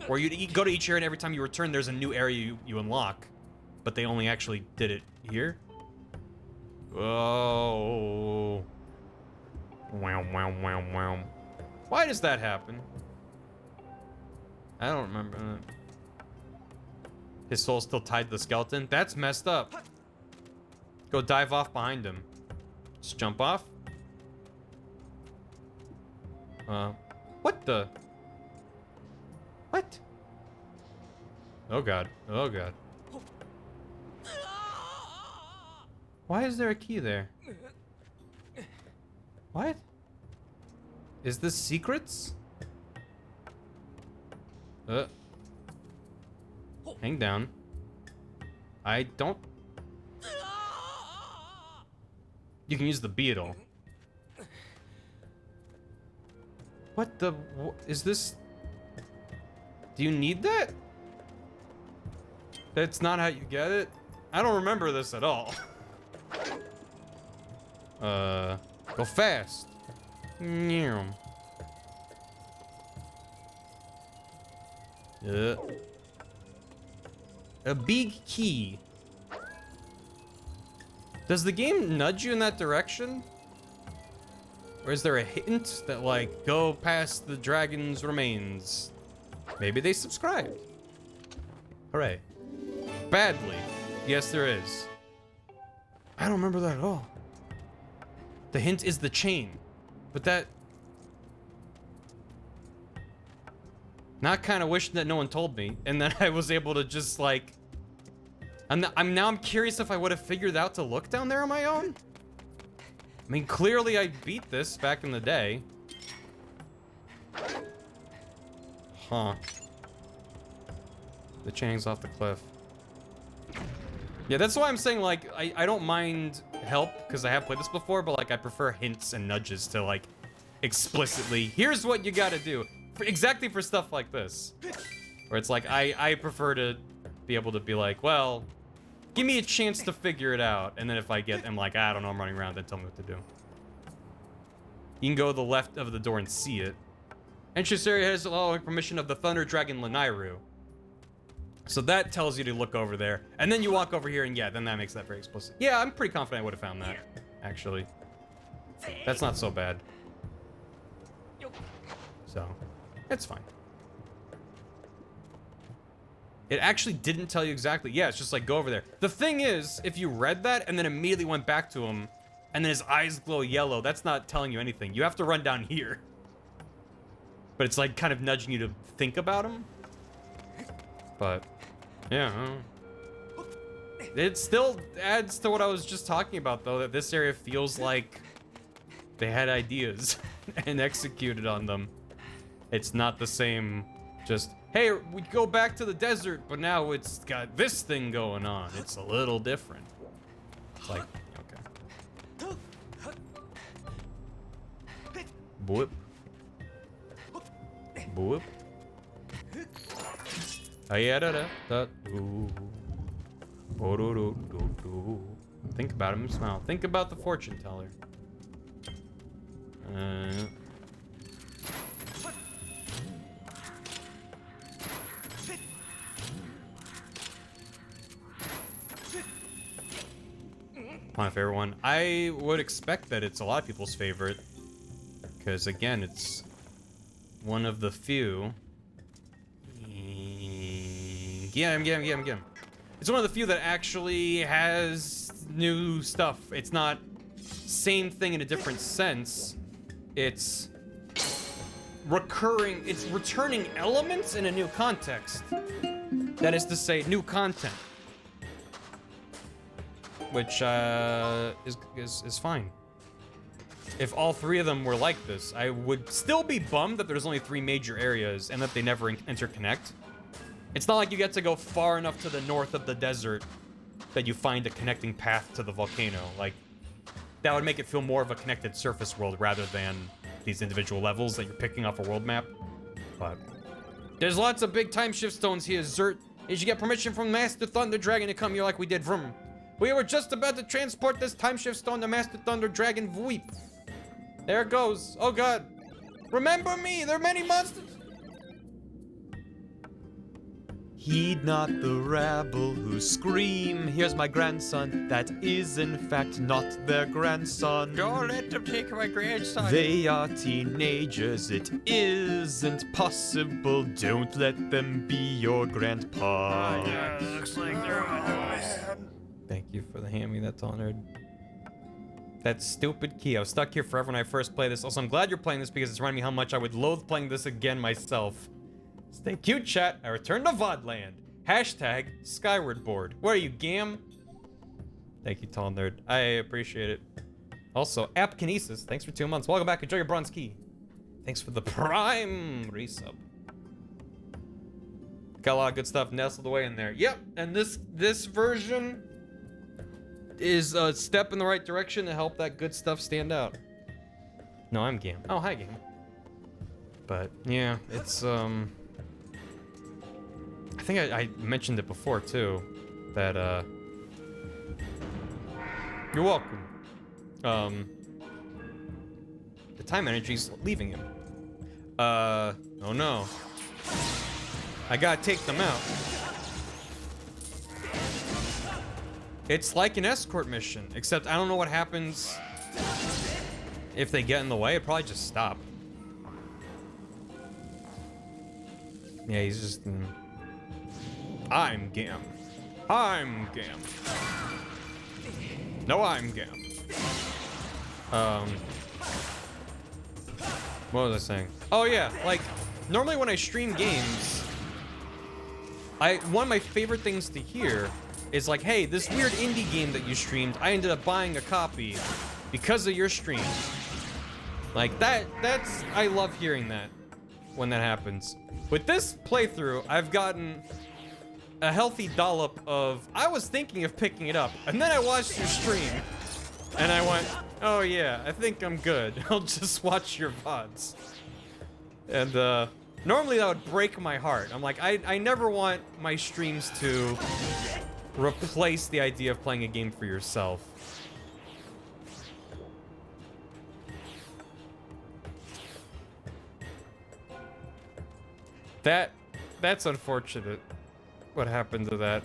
Where you go to each area, and every time you return, there's a new area you unlock. But they only actually did it here. Oh. Wow, wow, wow, wow. Why does that happen? I don't remember. His soul's still tied to the skeleton? That's messed up. Go dive off behind him. Just jump off. What the? What? Oh god. Oh god. Why is there a key there? What? Is this secrets? Hang down. I don't... You can use the beetle. What the... Is this... Do you need that? That's not how you get it? I don't remember this at all. Go fast. A big key. Does the game nudge you in that direction? Or is there a hint that, like, go past the dragon's remains? Maybe they subscribed. Hooray. Badly. Yes, there is. I don't remember that at all. The hint is the chain. But that... Not kind of wishing that no one told me. And then I was able to just, like... I'm curious if I would have figured out to look down there on my own. I mean, clearly I beat this back in the day. Huh. The chain hangs off the cliff. Yeah, that's why I'm saying, like, I don't mind help, because I have played this before, but, like, I prefer hints and nudges to, like, explicitly, here's what you gotta do. Exactly for stuff like this. Where it's like, I prefer to be able to be like, well, give me a chance to figure it out. And then if I'm like, I don't know, I'm running around, then tell me what to do. You can go to the left of the door and see it. Entrance area has allowing permission of the Thunder Dragon Lanayru. So that tells you to look over there. And then you walk over here, and yeah, then that makes that very explicit. Yeah, I'm pretty confident I would have found that, actually. That's not so bad. So, it's fine. It actually didn't tell you exactly. Yeah, it's just like, go over there. The thing is, if you read that and then immediately went back to him, and then his eyes glow yellow, that's not telling you anything. You have to run down here. But it's like kind of nudging you to think about him. But, yeah. It still adds to what I was just talking about, though, that this area feels like they had ideas and executed on them. It's not the same, just, hey, we go back to the desert, but now it's got this thing going on. It's a little different. It's like, okay. Boop. Boop. Think about him and smile. Think about the fortune teller. My favorite one. I would expect that it's a lot of people's favorite. Because again, it's one of the few Get him. It's one of the few that actually has new stuff. It's not same thing in a different sense. It's recurring, it's returning elements in a new context. That is to say, new content. Which is fine. If all three of them were like this, I would still be bummed that there's only 3 major areas and that they never interconnect. It's not like you get to go far enough to the north of the desert that you find a connecting path to the volcano. Like, that would make it feel more of a connected surface world rather than these individual levels that you're picking off a world map. But there's lots of big time shift stones here, Zert. Did you get permission from Master Thunder Dragon to come here like we did? Vroom. We were just about to transport this time shift stone to Master Thunder Dragon Vweep. There it goes. Oh god. Remember me, there are many monsters. Heed not the rabble who scream, here's my grandson, that is in fact not their grandson. Don't let them take my grandson. They are teenagers, it isn't possible, don't let them be your grandpa. Yeah, looks like they're on noise. Thank you for the hammy, that's honored. That stupid key. I was stuck here forever when I first played this. Also, I'm glad you're playing this because it's reminding me how much I would loathe playing this again myself. Stay cute, chat. I return to VODland. Hashtag Skyward board. What are you, Gam? Thank you, tall nerd. I appreciate it. Also, App Kinesis. Thanks for 2 months. Welcome back. Enjoy your bronze key. Thanks for the prime resub. Got a lot of good stuff nestled away in there. Yep, and this version is a step in the right direction to help that good stuff stand out. No, I'm Gam. Oh, hi, Gam. But yeah, it's I think I mentioned it before too, that you're welcome. The time energy's leaving him. Oh no. I gotta take them out. It's like an escort mission, except I don't know what happens if they get in the way. It'd probably just stop. Yeah, he's just... I'm Gam. I'm Gam. No, I'm Gam. What was I saying? Oh yeah, like, normally when I stream games, one of my favorite things to hear is like, hey, this weird indie game that you streamed, I ended up buying a copy because of your stream. Like, that's, I love hearing that when that happens. With this playthrough, I've gotten a healthy dollop of, I was thinking of picking it up, and then I watched your stream, and I went, oh yeah, I think I'm good. I'll just watch your VODs. And, normally that would break my heart. I'm like, I never want my streams to replace the idea of playing a game for yourself. That's unfortunate. What happened to that?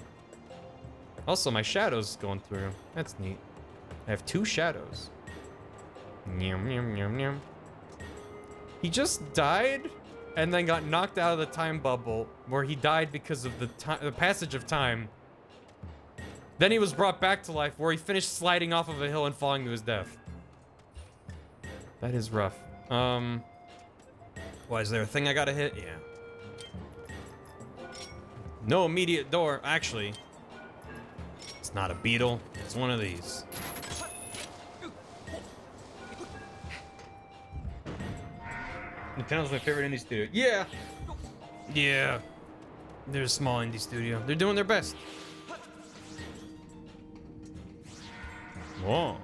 Also, my shadow's going through. That's neat. I have 2 shadows. Nyam, nyam, nyam, nyam. He just died and then got knocked out of the time bubble where he died because of the passage of time. Then he was brought back to life where he finished sliding off of a hill and falling to his death. That is rough. Why, is there a thing I gotta hit? Yeah. No immediate door. Actually, it's not a beetle. It's one of these. Nintendo's my favorite indie studio. Yeah. Yeah. They're a small indie studio. They're doing their best. Whoa.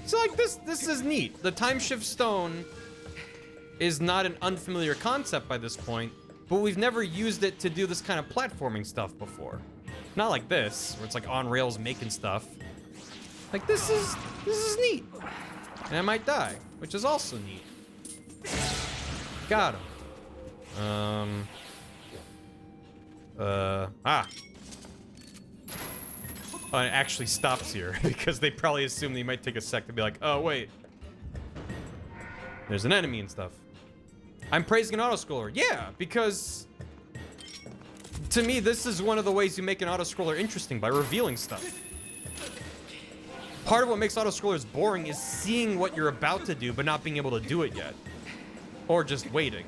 So like this is neat. The time shift stone is not an unfamiliar concept by this point, but we've never used it to do this kind of platforming stuff before. Not like this, where it's like on rails making stuff. Like this is neat. And I might die, which is also neat. Got him. Oh, it actually stops here because they probably assume that you might take a sec to be like, oh wait, there's an enemy and stuff. I'm praising an autoscroller. Yeah, because to me, this is one of the ways you make an auto-scroller interesting, by revealing stuff. Part of what makes auto-scrollers boring is seeing what you're about to do, but not being able to do it yet. Or just waiting.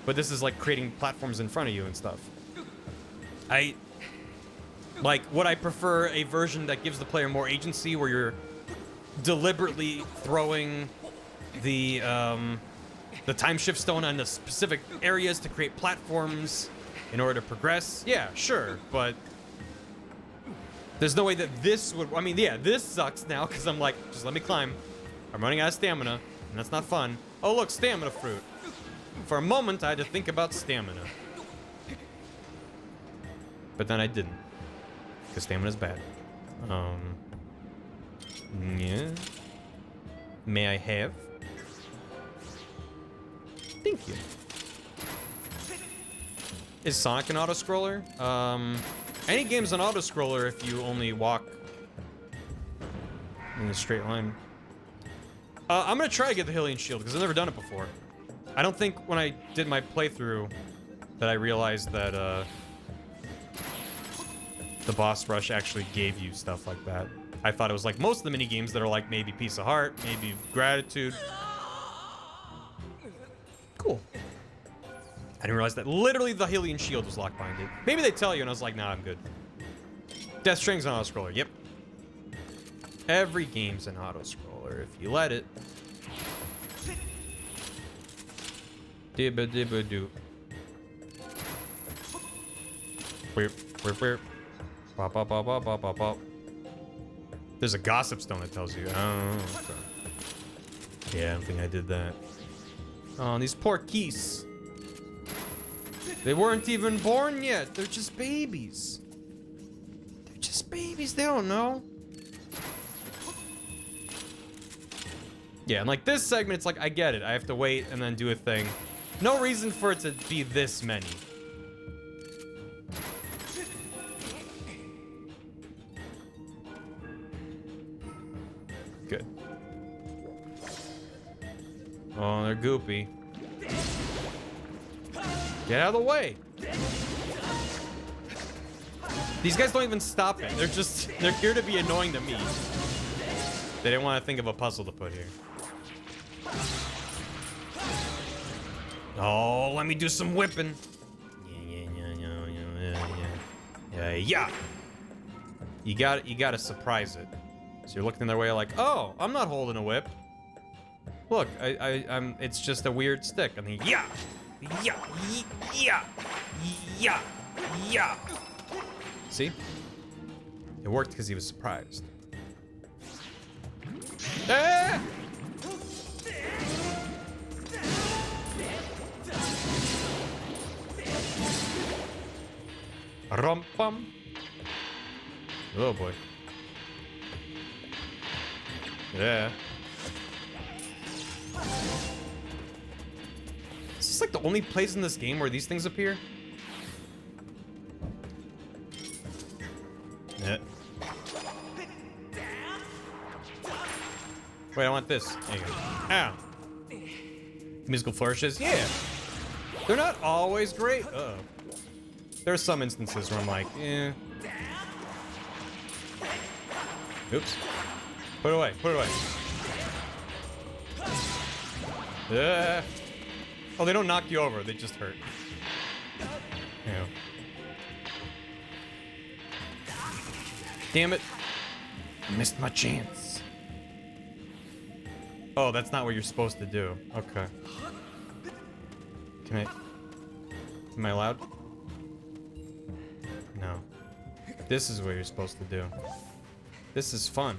But this is like creating platforms in front of you and stuff. Would I prefer a version that gives the player more agency, where you're deliberately throwing the time shift stone on the specific areas to create platforms in order to progress? Yeah, sure, but there's no way that this would, I mean, yeah, this sucks now, because I'm like, just let me climb. I'm running out of stamina, and that's not fun. Oh, look, stamina fruit. For a moment, I had to think about stamina. But then I didn't. Because stamina's bad. Yeah. May I have? Thank you. Is Sonic an auto-scroller? Any game's an auto-scroller if you only walk in a straight line. I'm gonna try to get the Hylian Shield, because I've never done it before. I don't think when I did my playthrough that I realized that the boss rush actually gave you stuff like that. I thought it was like most of the mini games that are like maybe Piece of Heart, maybe Gratitude. Cool. I didn't realize that literally the Hylian Shield was locked behind it. Maybe they tell you, and I was like, nah, I'm good. Death Stranding's an auto-scroller. Yep. Every game's an auto-scroller if you let it. Dibba dibba doo. Weird, weird, weird. Pop, pop, pop, pop, pop, pop, pop. There's a gossip stone that tells you. Oh, okay. Yeah, I don't think I did that. Oh, these poor geese. They weren't even born yet. They're just babies. They're just babies. They don't know. Yeah, and like this segment, it's like, I get it. I have to wait and then do a thing. No reason for it to be this many. Good. Oh, they're goopy. Get out of the way. These guys don't even stop it. They're here to be annoying to me. They didn't want to think of a puzzle to put here. Oh, let me do some whipping. Yeah. You gotta surprise it. So you're looking their way like, oh, I'm not holding a whip. Look, it's just a weird stick. I mean, yeah. See? It worked because he was surprised. Ah! Rum-pum. Oh boy. Yeah. Is this like the only place in this game where these things appear? Yeah. Wait, I want this. There you go. Ow. Musical flourishes? Yeah. They're not always great. Uh-oh. There are some instances where I'm like, eh. Oops. Put it away. Put it away. Oh, they don't knock you over. They just hurt. Yeah. Damn it. Missed my chance. Oh, that's not what you're supposed to do. Okay. Am I allowed? No. This is what you're supposed to do. This is fun.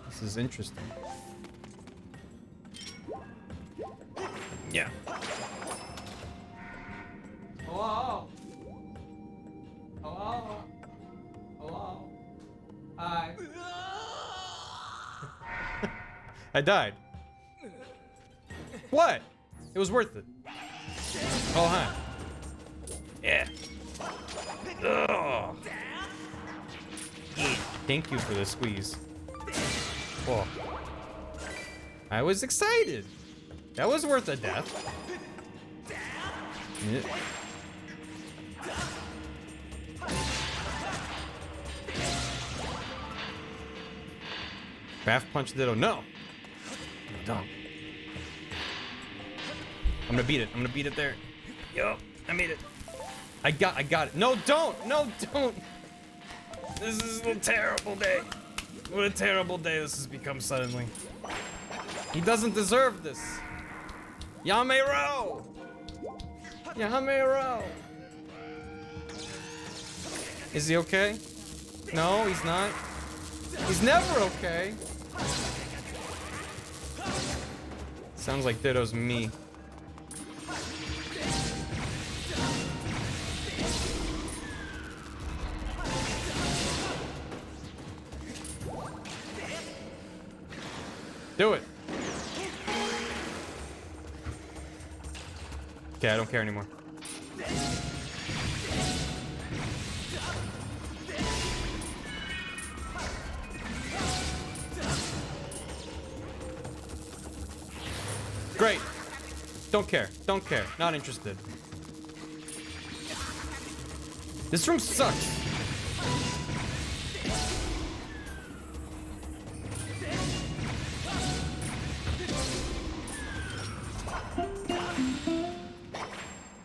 This is interesting. Yeah. Hello? Hello? Hello? Hi. I died. What? It was worth it. Oh, hi. Yeah. Ugh. Thank you for the squeeze. Oh. I was excited. That was worth a death. Yeah. Bath punch Ditto. No. Don't. I'm gonna beat it. I'm gonna beat it there. Yo, I made it. I got it. No, don't. No, don't. This is a terrible day. What a terrible day this has become suddenly. He doesn't deserve this. Yamero! Yamero! Is he okay? No, he's not. He's never okay. Sounds like Ditto's me. Do it. Okay, I don't care anymore. Great. Don't care. Don't care. Not interested. This room sucks.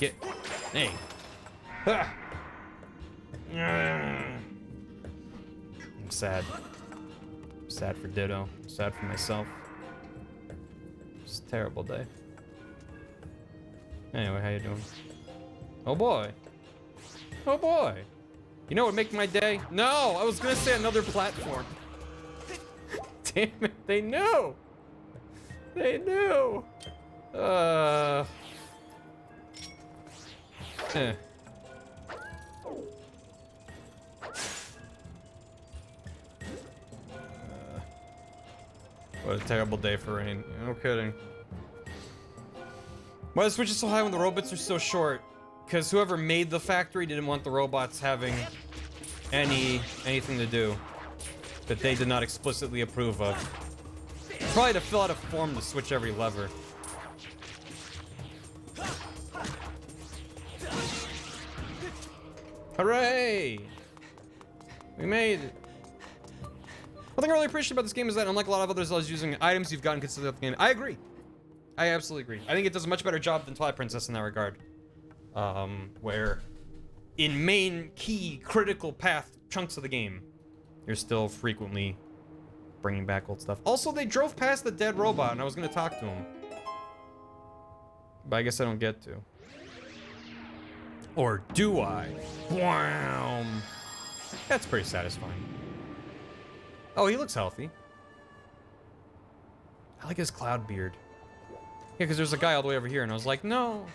Get. Hey. Ah. I'm sad. I'm sad for Ditto. I'm sad for myself. It's a terrible day. Anyway, how you doing? Oh boy. Oh boy. You know what would make my day? No, I was gonna say another platform. Damn it, they knew. They knew. What a terrible day for rain. No kidding. Why the Switch is so high when the robots are so short? Because whoever made the factory didn't want the robots having anything to do that they did not explicitly approve of. Probably to fill out a form to switch every lever. Hooray! We made it. One thing I really appreciate about this game is that, unlike a lot of other Zeldas using items you've gotten consistently throughout the game, I agree. I absolutely agree. I think it does a much better job than Twilight Princess in that regard. Where in main key critical path chunks of the game, you're still frequently bringing back old stuff. Also, they drove past the dead robot and I was gonna talk to him. But I guess I don't get to. Or do I? Wow. That's pretty satisfying. Oh, he looks healthy. I like his cloud beard. Yeah, because there's a guy all the way over here, and I was like, no.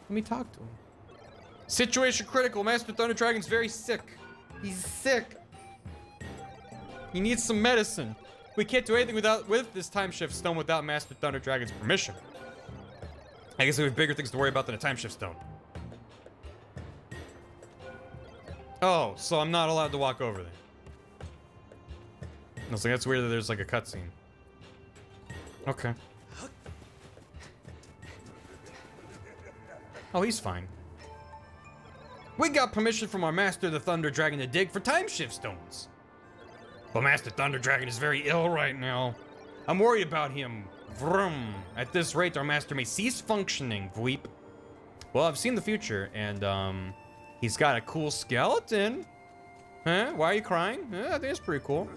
Let me talk to him. Situation critical. Master Thunder Dragon's very sick. He's sick. He needs some medicine. We can't do anything with this time shift stone without Master Thunder Dragon's permission. I guess we have bigger things to worry about than a time shift stone. Oh, so I'm not allowed to walk over there. I was like, that's weird that there's like a cutscene. Okay. Oh, he's fine. We got permission from our Master the Thunder Dragon to dig for time shift stones. But Master Thunder Dragon is very ill right now. I'm worried about him. Vroom. At this rate, our master may cease functioning, Vweep. Well, I've seen the future, and he's got a cool skeleton. Huh? Why are you crying? I think it's pretty cool.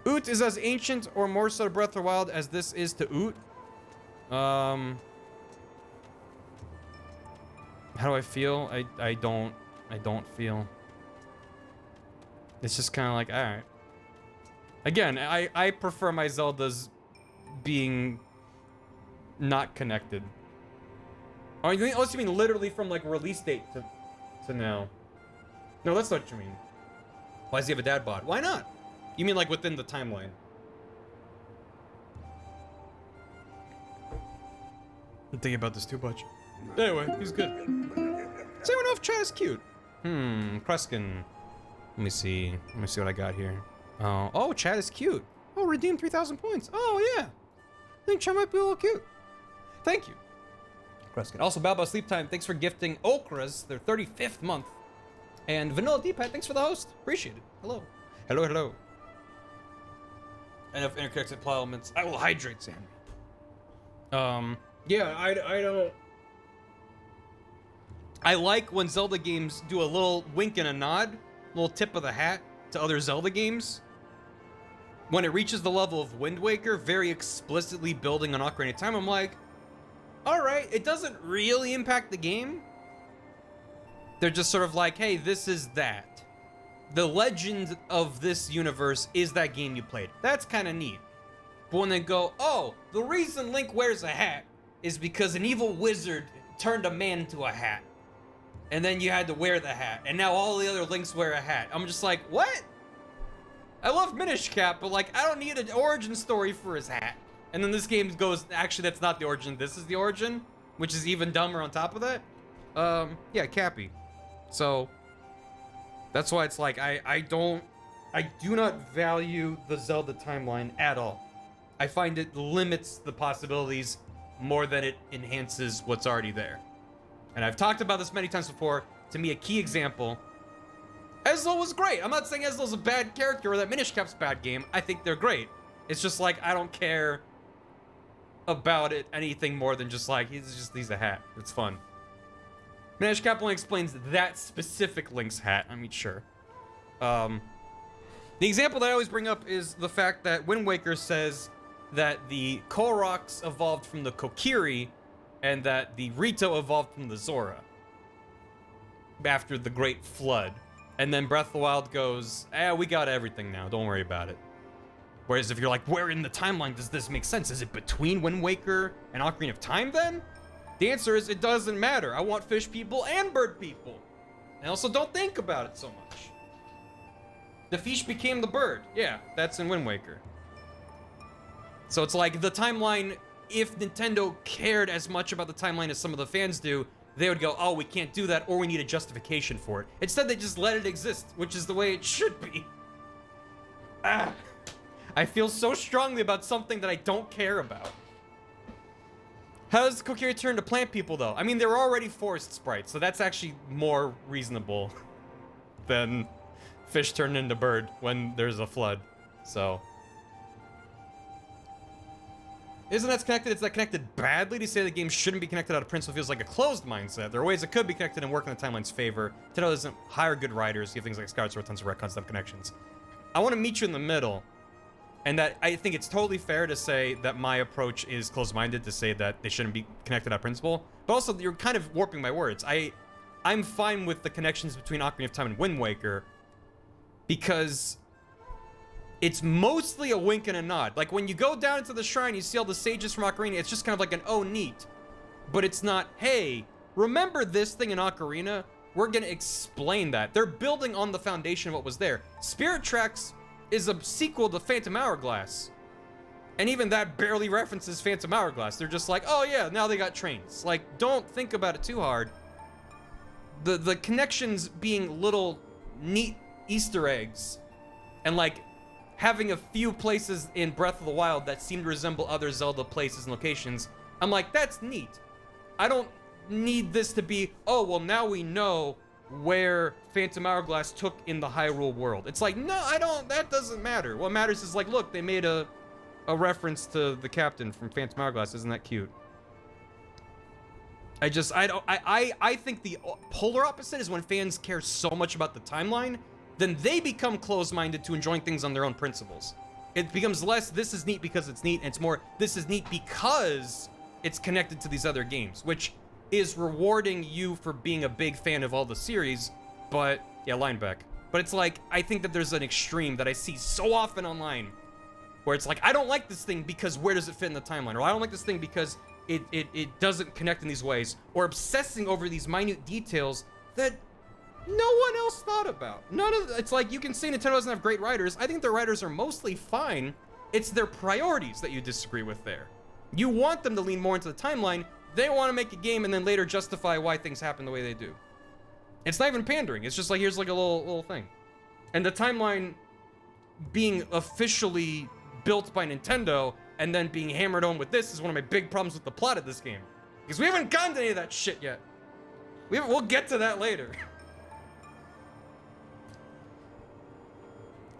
Oot is as ancient or more so to Breath of the Wild as this is to Oot. How do I feel? I don't feel. It's just kind of like, all right. Again, I prefer my Zeldas being not connected. Oh, unless you mean literally from like release date to now. No, that's not what you mean. Why does he have a dad bod? Why not? You mean like within the timeline? I'm thinking about this too much. Anyway, he's good. Does anyone know if Chad is cute? Kreskin. Let me see what I got here. Oh, Chad is cute. Oh, redeem 3,000 points. Oh, yeah. I think Chad might be a little cute. Thank you, Kreskin. Also, Balbo Sleep Time, thanks for gifting Okras their 35th month. And Vanilla D-Pad, thanks for the host. Appreciate it. Hello. Hello, hello. enough interconnected plot elements, I will hydrate Sandy. Yeah, I don't... I like when Zelda games do a little wink and a nod, little tip of the hat to other Zelda games. When it reaches the level of Wind Waker, very explicitly building on Ocarina of Time, I'm like, alright, it doesn't really impact the game. They're just sort of like, hey, this is that. The legend of this universe is that game you played. That's kind of neat. But when they go, oh, the reason Link wears a hat is because an evil wizard turned a man into a hat. And then you had to wear the hat. And now all the other Links wear a hat. I'm just like, what? I love Minish Cap, but like, I don't need an origin story for his hat. And then this game goes, actually, that's not the origin. This is the origin, which is even dumber on top of that. Yeah, Cappy. So, that's why it's like, I do not value the Zelda timeline at all. I find it limits the possibilities more than it enhances what's already there. And I've talked about this many times before. To me, a key example, Ezlo was great. I'm not saying Ezlo's a bad character or that Minish Cap's a bad game. I think they're great. It's just like, I don't care about it anything more than just like, he's a hat. It's fun. Minish Cap only explains that specific Link's hat. I mean, sure. The example that I always bring up is the fact that Wind Waker says that the Koroks evolved from the Kokiri and that the Rito evolved from the Zora after the Great Flood. And then Breath of the Wild goes, we got everything now, don't worry about it. Whereas if you're like, where in the timeline does this make sense? Is it between Wind Waker and Ocarina of Time then? The answer is, it doesn't matter. I want fish people and bird people. And also, don't think about it so much. The fish became the bird. Yeah, that's in Wind Waker. So it's like, the timeline, if Nintendo cared as much about the timeline as some of the fans do, they would go, oh, we can't do that, or we need a justification for it. Instead, they just let it exist, which is the way it should be. I feel so strongly about something that I don't care about. How does Kokiri turn to plant people, though? I mean, they're already forest sprites, so that's actually more reasonable than fish turn into bird when there's a flood, so... Isn't that connected? Is that connected badly to say the game shouldn't be connected out of principle? Feels like a closed mindset. There are ways it could be connected and work in the timeline's favor. Nintendo doesn't hire good writers, give things like Skyward Sword, tons of retcons, them connections. I want to meet you in the middle, and that I think it's totally fair to say that my approach is closed-minded to say that they shouldn't be connected out of principle. But also, you're kind of warping my words. I'm fine with the connections between Ocarina of Time and Wind Waker because it's mostly a wink and a nod. Like, when you go down into the shrine, you see all the sages from Ocarina, it's just kind of like an, oh, neat. But it's not, hey, remember this thing in Ocarina? We're gonna explain that. They're building on the foundation of what was there. Spirit Tracks is a sequel to Phantom Hourglass. And even that barely references Phantom Hourglass. They're just like, oh yeah, now they got trains. Like, don't think about it too hard. The connections being little neat Easter eggs. And like, having a few places in Breath of the Wild that seem to resemble other Zelda places and locations, I'm like, that's neat. I don't need this to be, oh, well, now we know where Phantom Hourglass took in the Hyrule world. It's like, no, that doesn't matter. What matters is like, look, they made a reference to the captain from Phantom Hourglass. Isn't that cute? I think the polar opposite is when fans care so much about the timeline, then they become closed-minded to enjoying things on their own principles. It becomes less, this is neat because it's neat, and it's more, this is neat because it's connected to these other games, which is rewarding you for being a big fan of all the series, but, yeah, line back. But it's like, I think that there's an extreme that I see so often online, where it's like, I don't like this thing because where does it fit in the timeline? Or I don't like this thing because it doesn't connect in these ways, or obsessing over these minute details that no one else thought about. It's like, you can say Nintendo doesn't have great writers. I think their writers are mostly fine. It's their priorities that you disagree with there. You want them to lean more into the timeline. They want to make a game and then later justify why things happen the way they do. It's not even pandering. It's just like, here's like a little thing. And the timeline being officially built by Nintendo and then being hammered on with this is one of my big problems with the plot of this game. Because we haven't gotten to any of that shit yet. We'll get to that later.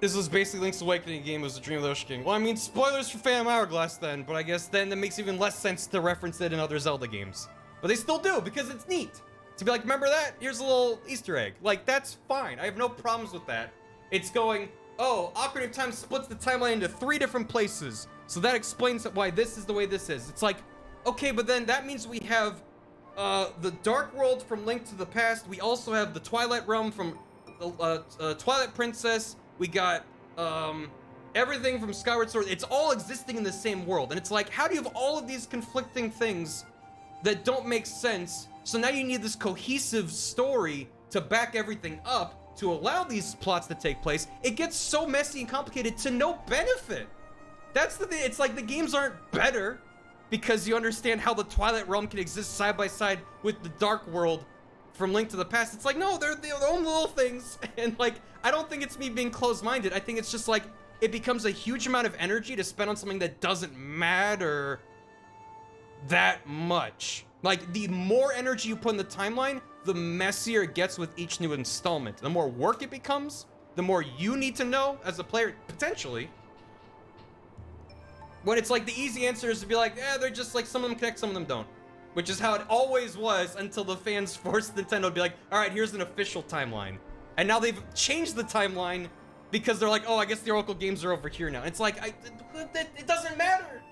This was basically Link's Awakening game. It was a Dream of the Ocean King. Well, I mean, spoilers for Phantom Hourglass then, but I guess then that makes even less sense to reference it in other Zelda games. But they still do, because it's neat. To be like, remember that? Here's a little Easter egg. Like, that's fine. I have no problems with that. It's going, oh, Ocarina of Time splits the timeline into 3 different places. So that explains why this is the way this is. It's like, okay, but then that means we have the Dark World from Link to the Past. We also have the Twilight Realm from Twilight Princess. We got everything from Skyward Sword. It's all existing in the same world. And it's like, how do you have all of these conflicting things that don't make sense? So now you need this cohesive story to back everything up to allow these plots to take place. It gets so messy and complicated to no benefit. That's the thing. It's like the games aren't better because you understand how the Twilight Realm can exist side by side with the Dark World from Link to the Past. It's like, no, they're their own little things. And like, I don't think it's me being closed-minded. I think it's just like, it becomes a huge amount of energy to spend on something that doesn't matter that much. Like, the more energy you put in the timeline, the messier it gets with each new installment. The more work it becomes, the more you need to know as a player, potentially. When it's like, the easy answer is to be like, they're just like, some of them connect, some of them don't. Which is how it always was until the fans forced Nintendo to be like, all right, here's an official timeline. And now they've changed the timeline because they're like, oh, I guess the Oracle games are over here now. It's like, it doesn't matter.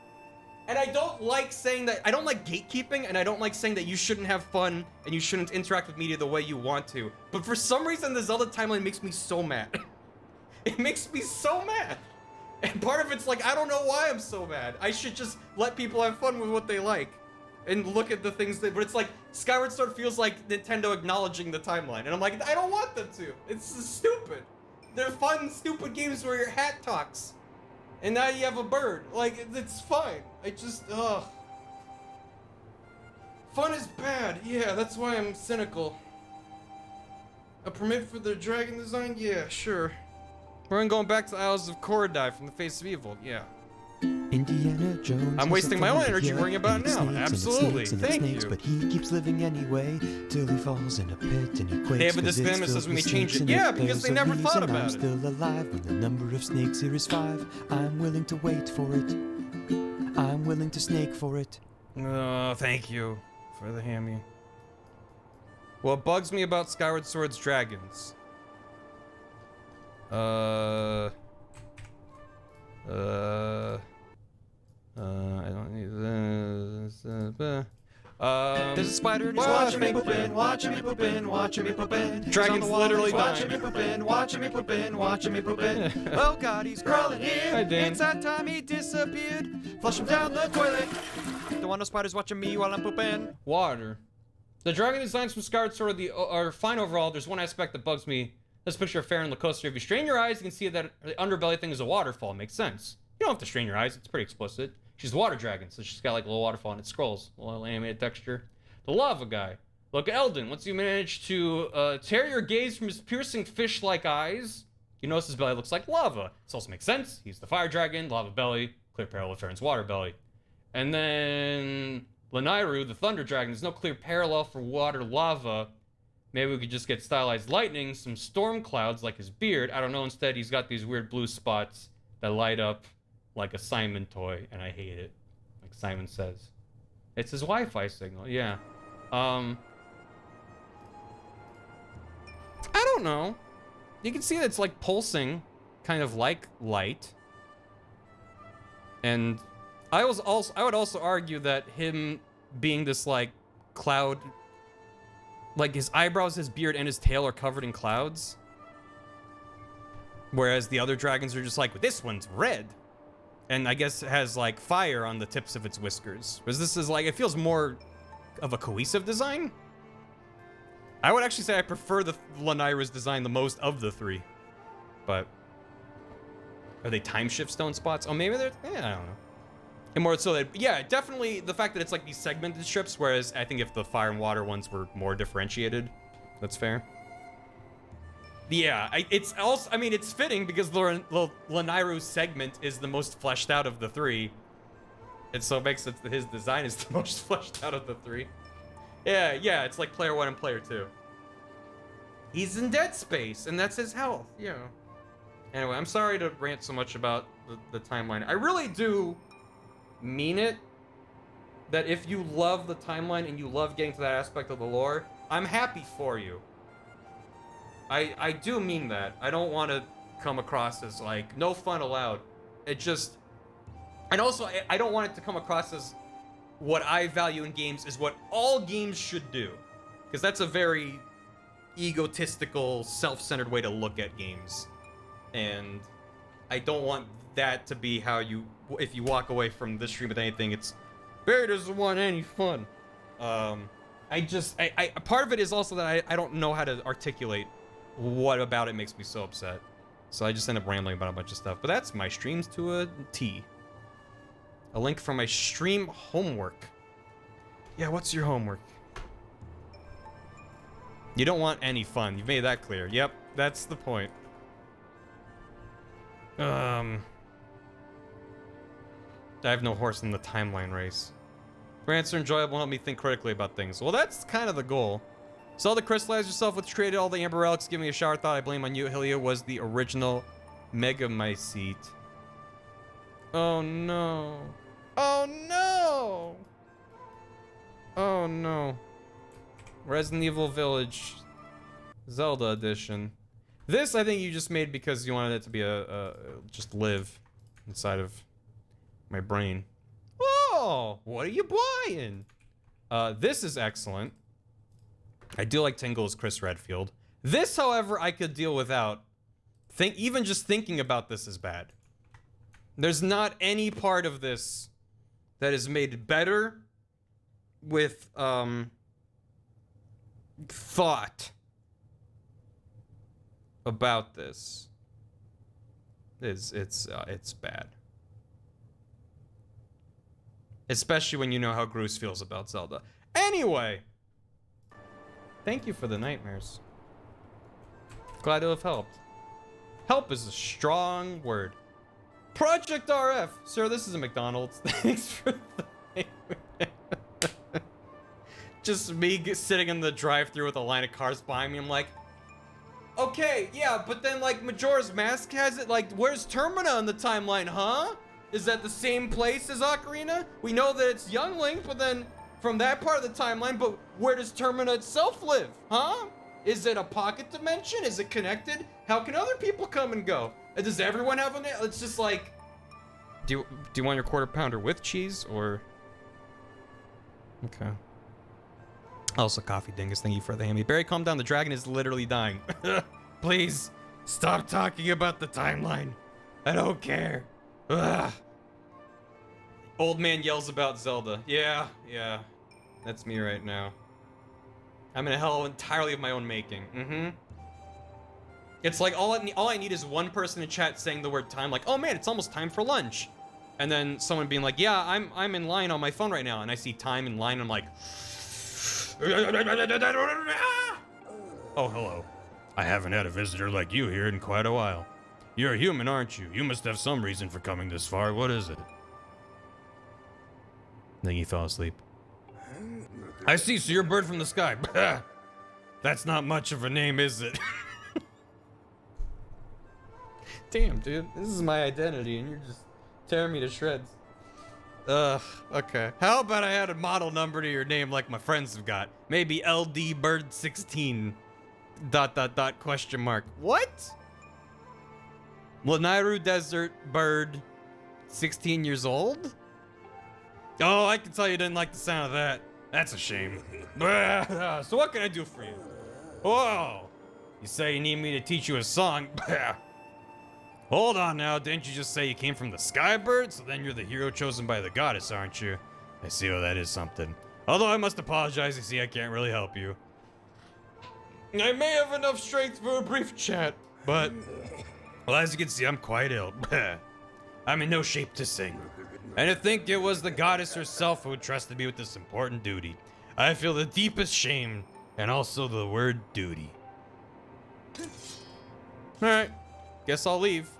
And I don't like saying that, I don't like gatekeeping, and I don't like saying that you shouldn't have fun and you shouldn't interact with media the way you want to. But for some reason, the Zelda timeline makes me so mad. It makes me so mad. And part of it's like, I don't know why I'm so mad. I should just let people have fun with what they like. And look at the things that, but it's like, Skyward Sword feels like Nintendo acknowledging the timeline. And I'm like, I don't want them to. It's stupid. They're fun, stupid games where your hat talks. And now you have a bird. Like, it's fine. I just, ugh. Fun is bad. Yeah, that's why I'm cynical. A permit for the dragon design? Yeah, sure. We're going back to the Isles of Korodai from the Face of Evil. Yeah. Indiana Jones. I'm wasting my own energy worrying about it now. Absolutely. Thank you. But he keeps living anyway till he falls in a pit and he quakes. They have a disclaimer that says we may change it. Yeah, because they never thought about it. I'm still alive when the number of snakes here is 5. I'm willing to wait for it. I'm willing to snake for it. Oh, thank you for the hammy. What bugs me about Skyward Sword's dragons? I don't need this. There's a spider and he's watching me poop in, watching me poop in, watching me poop in. Dragon's literally watching me poop in, watching me poop in, watching me poop in. Oh God, he's crawling here. Hi, Dan. It's that time he disappeared. Flush him down the toilet. Don't want no spiders watching me while I'm pooping. Water. The dragon designs from Skyward Sword are fine overall. There's one aspect that bugs me. This picture of Farron Lacoste. If you strain your eyes, you can see that the underbelly thing is a waterfall. Makes sense. You don't have to strain your eyes. It's pretty explicit. She's a water dragon, so she's got like a little waterfall and it scrolls. A little animated texture. The lava guy. Look at Eldon. Once you manage to tear your gaze from his piercing fish-like eyes, you notice his belly looks like lava. This also makes sense. He's the fire dragon, lava belly, clear parallel with Farron's water belly. And then Lanairu, the thunder dragon. There's no clear parallel for water lava. Maybe we could just get stylized lightning, some storm clouds like his beard. I don't know. Instead, he's got these weird blue spots that light up like a Simon toy, and I hate it. Like Simon says. It's his Wi-Fi signal, yeah. I don't know. You can see that it's like pulsing, kind of like light. And I would also argue that him being this like cloud, like his eyebrows, his beard, and his tail are covered in clouds. Whereas the other dragons are just like, this one's red. And I guess it has like fire on the tips of its whiskers. Whereas this is like, it feels more of a cohesive design. I would actually say I prefer the Lanairu's design the most of the 3. But are they time shift stone spots? Oh, maybe they're, I don't know. And more so that, yeah, definitely the fact that it's like these segmented strips, whereas I think if the fire and water ones were more differentiated, that's fair. Yeah, it's also, I mean, it's fitting because Lanairu's segment is the most fleshed out of the 3. And so it makes sense that his design is the most fleshed out of the 3. Yeah, it's like player 1 and player 2. He's in Dead Space, and that's his health, yeah. Anyway, I'm sorry to rant so much about the timeline. I really do mean it. That if you love the timeline and you love getting to that aspect of the lore, I'm happy for you. I do mean that. I don't want to come across as like, no fun allowed. It just... And also, I don't want it to come across as what I value in games is what all games should do. Because that's a very egotistical, self-centered way to look at games. And I don't want that to be how you... If you walk away from this stream with anything, it's... Barry doesn't want any fun. Part of it is also that I don't know how to articulate what about it makes me so upset. So I just end up rambling about a bunch of stuff. But that's my streams to a T. A link for my stream homework. Yeah, what's your homework? You don't want any fun. You've made that clear. Yep, that's the point. I have no horse in the timeline race. Rants are enjoyable, help me think critically about things. Well, that's kind of the goal. Zelda, crystallize yourself, which created all the Amber Relics. Give me a shower thought. I blame on you. Hylia was the original Megamycete. Oh no. Oh no! Oh no. Resident Evil Village. Zelda edition. This I think you just made because you wanted it to be just live inside of my brain. Oh, what are you buying? This is excellent. I do like Tingle's Chris Redfield. This, however, I could deal without. Even just thinking about this is bad. There's not any part of this that is made better with thought about this. It's bad. Especially when you know how Bruce feels about Zelda. Anyway, thank you for the nightmares. Glad to have helped. Help is a strong word. Project RF. Sir, this is a McDonald's. Thanks for the Just me sitting in the drive-thru with a line of cars behind me. I'm like, okay, yeah, but then like Majora's Mask has it. Like, where's Termina on the timeline, huh? Is that the same place as Ocarina? We know that it's Young Link, but then from that part of the timeline, but where does Termina itself live, huh? Is it a pocket dimension? Is it connected? How can other people come and go? And does everyone have a name? It's just like, do you want your quarter pounder with cheese or? Okay. Also, Coffee Dingus, thank you for the hammy. Barry, calm down. The dragon is literally dying. Please stop talking about the timeline. I don't care. Ugh. Old man yells about Zelda. Yeah, that's me right now. I'm in a hell entirely of my own making. It's like all I need is one person in chat saying the word time, like, oh man, it's almost time for lunch. And then someone being like, yeah, I'm in line on my phone right now, and I see time in line, I'm like, oh, hello. I haven't had a visitor like you here in quite a while. You're a human, aren't you? You must have some reason for coming this far. What is it? Then he fell asleep. I see, so you're a bird from the sky. That's not much of a name, is it? Damn, dude. This is my identity, and you're just tearing me to shreds. Ugh, okay. How about I add a model number to your name like my friends have got? Maybe LD Bird 16... ... question mark. What? Lanairu Desert Bird 16 years old? Oh, I can tell you didn't like the sound of that. That's a shame. So what can I do for you? Whoa! You say you need me to teach you a song? Hold on now, didn't you just say you came from the Skybird? So then you're the hero chosen by the goddess, aren't you? I see, well, that is something. Although I must apologize, you see I can't really help you. I may have enough strength for a brief chat, but... Well, as you can see, I'm quite ill. I'm in no shape to sing. And to think it was the goddess herself who entrusted me with this important duty. I feel the deepest shame, and also the word duty. Alright, guess I'll leave.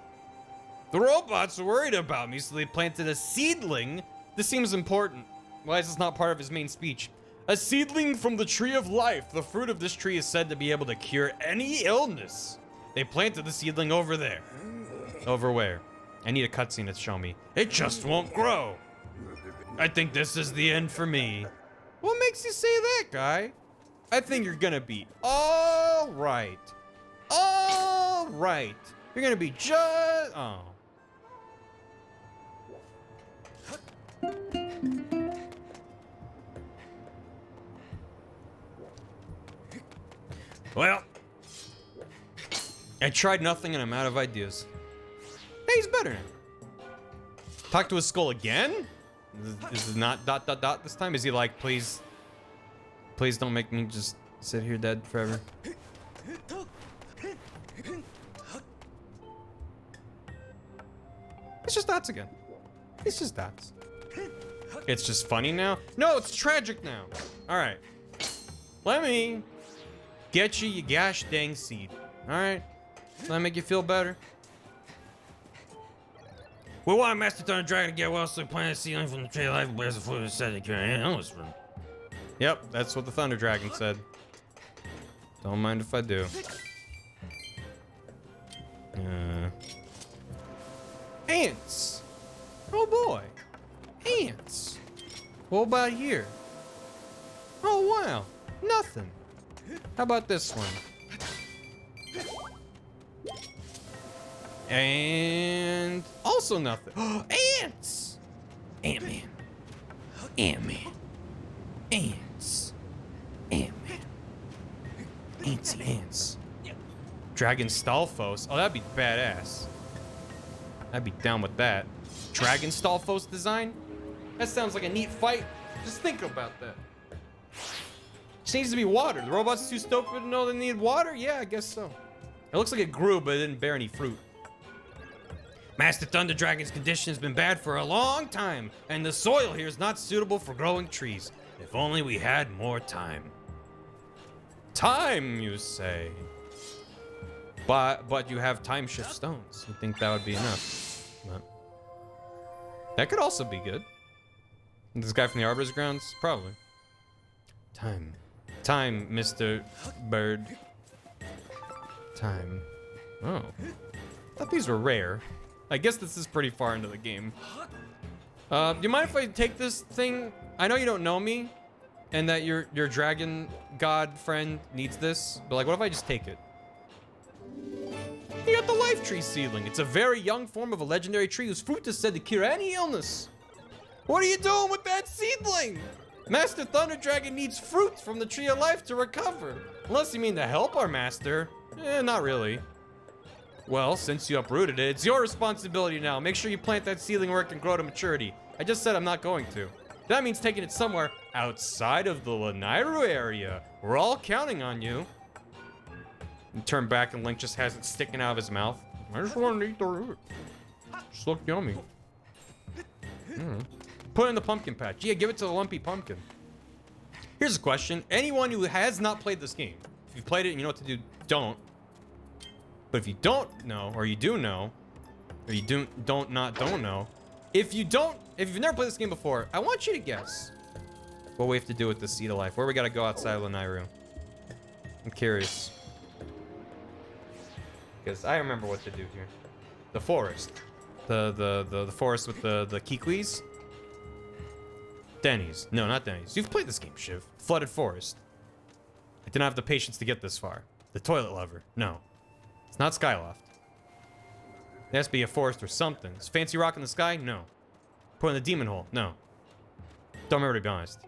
The robots are worried about me, so they planted a seedling. This seems important. Why is this not part of his main speech? A seedling from the tree of life. The fruit of this tree is said to be able to cure any illness. They planted the seedling over there. Over where? I need a cutscene to show me. It just won't grow. I think this is the end for me. What makes you say that, guy? I think you're gonna be all right. All right. You're gonna be just... Oh. Well, I tried nothing and I'm out of ideas. Hey, he's better now. Talk to his skull again? Is it not ... this time? Is he like, please don't make me just sit here dead forever? It's just dots again. It's just dots. It's just funny now? No, it's tragic now. All right. Let me get you gosh dang seed. All right. Does that make you feel better? We want Master Thunder Dragon to get well, so we plant a seedling from the tree of life and blaze the food and set it here. Yep, that's what the Thunder Dragon said. Don't mind if I do. Ants. Oh boy. Ants. What about here? Oh wow. Nothing. How about this one? And also nothing. Ants! Ant-Man. Ant-Man. Ants. Ant-Man. Antsy ants. Dragon Stalfos. Oh, that'd be badass. I'd be down with that. Dragon Stalfos design? That sounds like a neat fight. Just think about that. Just needs to be water. The robot's too stupid to know they need water? Yeah, I guess so. It looks like it grew, but it didn't bear any fruit. Master Thunder Dragon's condition has been bad for a long time, and the soil here is not suitable for growing trees. If only we had more time. Time, you say? But you have time shift stones. You think that would be enough? But that could also be good. This guy from the Arbor's Grounds? Probably. Time. Time, Mr. Bird. Time. Oh. I thought these were rare. I guess this is pretty far into the game. Do you mind if I take this thing? I know you don't know me, and that your dragon god friend needs this, but like, what if I just take it? You got the life tree seedling. It's a very young form of a legendary tree whose fruit is said to cure any illness. What are you doing with that seedling? Master Thunder Dragon needs fruit from the tree of life to recover. Unless you mean to help our master. Not really. Well, since you uprooted it, it's your responsibility now. Make sure you plant that seedling where it can grow to maturity. I just said I'm not going to. That means taking it somewhere outside of the Lanairu area. We're all counting on you. And turn back and Link just has it sticking out of his mouth. I just want to eat the root. Just look yummy. Put it in the pumpkin patch. Yeah, give it to the lumpy pumpkin. Here's a question. Anyone who has not played this game, if you've played it and you know what to do, don't. But if you don't know, or you do know, or you don't know, if you've never played this game before, I want you to guess what we have to do with the Seed of Life. Where we gotta go outside of Lanairu. I'm curious. Because I remember what to do here. The forest. The forest with the Kikwis. Denny's. No, not Denny's. You've played this game, Shiv. Flooded Forest. I didn't have the patience to get this far. The Toilet Lover. No. It's not Skyloft. It has to be a forest or something. Is Fancy Rock in the Sky? No. Put in the Demon Hole? No. Don't remember, to be honest.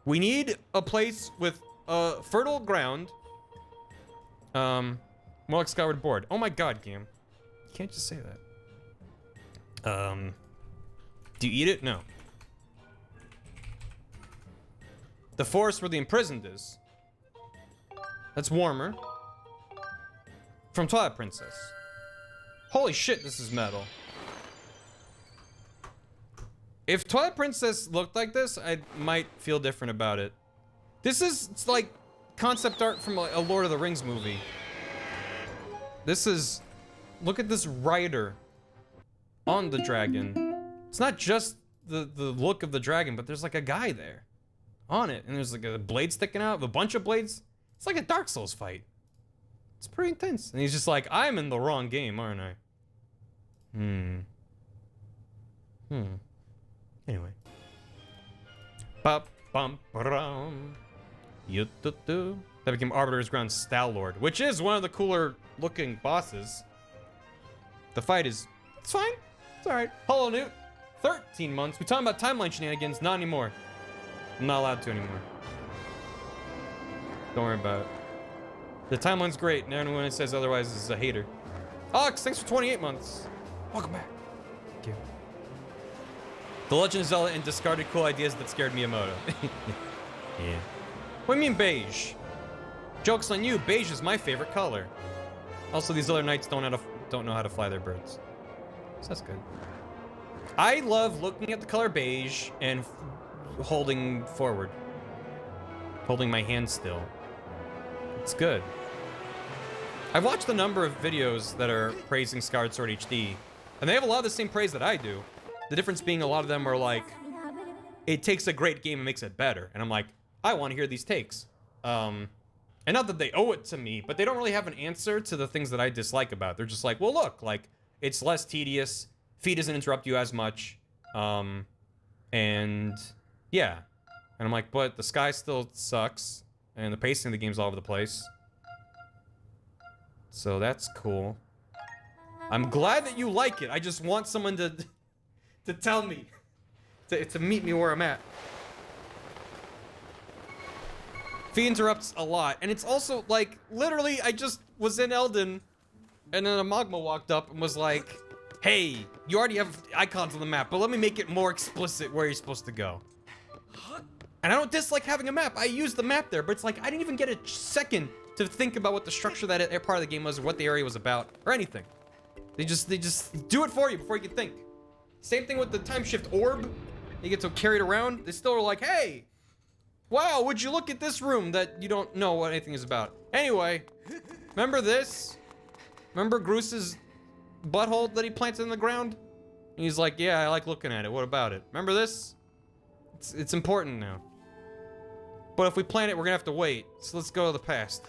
We need a place with fertile ground. More like Skyward Board. Oh my god, game. You can't just say that. Do you eat it? No. The forest where the imprisoned is. That's warmer. From Twilight Princess. Holy shit, this is metal. If Twilight Princess looked like this, I might feel different about it. It's like concept art from a Lord of the Rings movie. This is, look at this rider on the dragon. It's not just the look of the dragon, but there's like a guy there on it. And there's like a blade sticking out, a bunch of blades. It's like a Dark Souls fight. It's pretty intense. And he's just like, I'm in the wrong game, aren't I? Anyway. Ba-bum-ba-dum. You-do-do. That became Arbiter's Ground Stal-Lord, which is one of the cooler looking bosses. The fight is... It's fine. It's alright. Hello, Newt. 13 months. We talking about timeline shenanigans. Not anymore. I'm not allowed to anymore. Don't worry about it. The timeline's great, and anyone who says otherwise is a hater. Ox, thanks for 28 months. Welcome back. Thank you. The Legend of Zelda and discarded cool ideas that scared Miyamoto. Yeah. What do you mean beige? Joke's on you, beige is my favorite color. Also, these other knights don't know how to fly their birds. So that's good. I love looking at the color beige and holding forward. Holding my hand still. It's good. I've watched a number of videos that are praising Skyward Sword HD, and they have a lot of the same praise that I do. The difference being a lot of them are like, it takes a great game and makes it better. And I'm like, I want to hear these takes. And not that they owe it to me, but they don't really have an answer to the things that I dislike about it. They're just like, well, look, like, it's less tedious. Feed doesn't interrupt you as much. And yeah. And I'm like, but the sky still sucks. And the pacing of the game's all over the place. So that's cool. I'm glad that you like it. I just want someone to tell me. To meet me where I'm at. Fee interrupts a lot. And it's also, like, literally, I just was in Elden. And then a Magma walked up and was like, hey, you already have icons on the map, but let me make it more explicit where you're supposed to go. And I don't dislike having a map. I used the map there, but it's like, I didn't even get a second to think about what the structure of that part of the game was, or what the area was about, or anything. They just do it for you before you can think. Same thing with the time shift orb. You get so carried around. They still are like, hey, wow, would you look at this room that you don't know what anything is about? Anyway, remember this? Remember Groos's butthole that he planted in the ground? And he's like, yeah, I like looking at it. What about it? Remember this? It's important now. But if we plant it, we're gonna have to wait. So let's go to the past.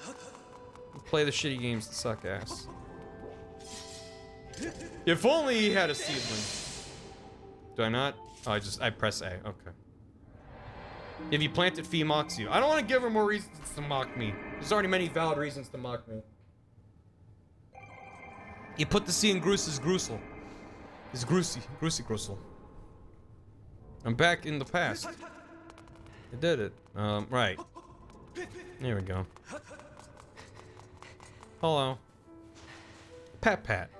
Play the shitty games that suck ass. If only he had a seedling. Do I not? Oh, I press A. Okay. If you plant it, Fee mocks you. I don't want to give her more reasons to mock me. There's already many valid reasons to mock me. You put the C in Groos's Groosel. It's Groosy Groosel. I'm back in the past. I did it. Right. There we go. Hello. Pat. Pat.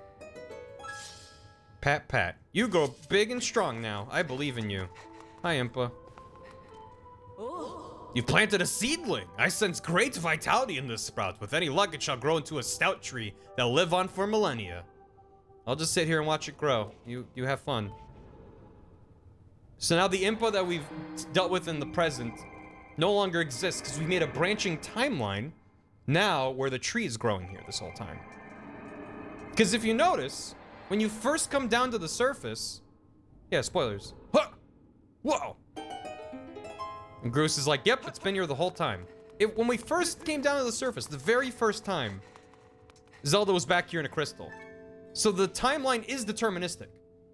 You grow big and strong now. I believe in you. Hi, Impa. You planted a seedling. I sense great vitality in this sprout. With any luck, it shall grow into a stout tree that'll live on for millennia. I'll just sit here and watch it grow. You have fun. So now the Impa that we've dealt with in the present no longer exists because we made a branching timeline now where the tree is growing here this whole time. Because if you notice, when you first come down to the surface, yeah, spoilers. Huh! Whoa! And Groos is like, yep, it's been here the whole time. When we first came down to the surface, the very first time, Zelda was back here in a crystal. So the timeline is deterministic.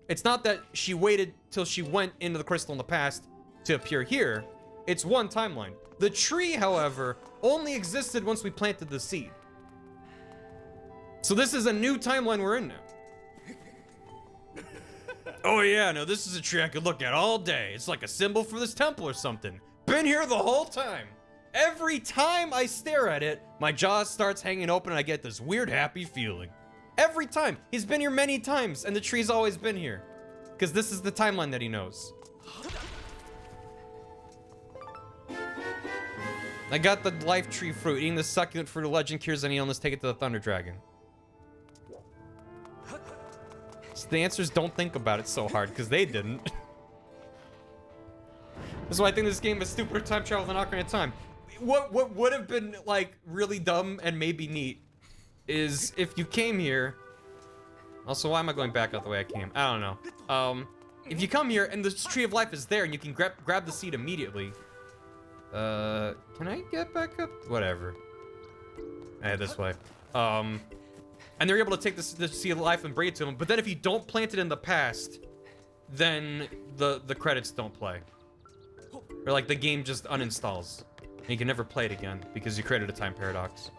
It's not that she waited till she went into the crystal in the past to appear here. It's one timeline. The tree, however, only existed once we planted the seed. So this is a new timeline we're in now. Oh yeah, no, this is a tree I could look at all day. It's like a symbol for this temple or something. Been here the whole time. Every time I stare at it, my jaw starts hanging open and I get this weird happy feeling. Every time. He's been here many times and the tree's always been here. Because this is the timeline that he knows. I got the life tree fruit. Eating the succulent fruit of legend cures any illness. Take it to the Thunder Dragon. So the answers don't think about it so hard because they didn't. That's why I think this game is stupider time travel than Ocarina of Time. What would have been like really dumb and maybe neat is if you came here. Also, why am I going back out the way I came? I don't know. If you come here and the Tree of Life is there and you can grab the seed immediately. Can I get back up? Whatever. This way. And they're able to take the Seed of Life and bring it to them. But then if you don't plant it in the past, then the credits don't play. Or like the game just uninstalls. And you can never play it again because you created a time paradox.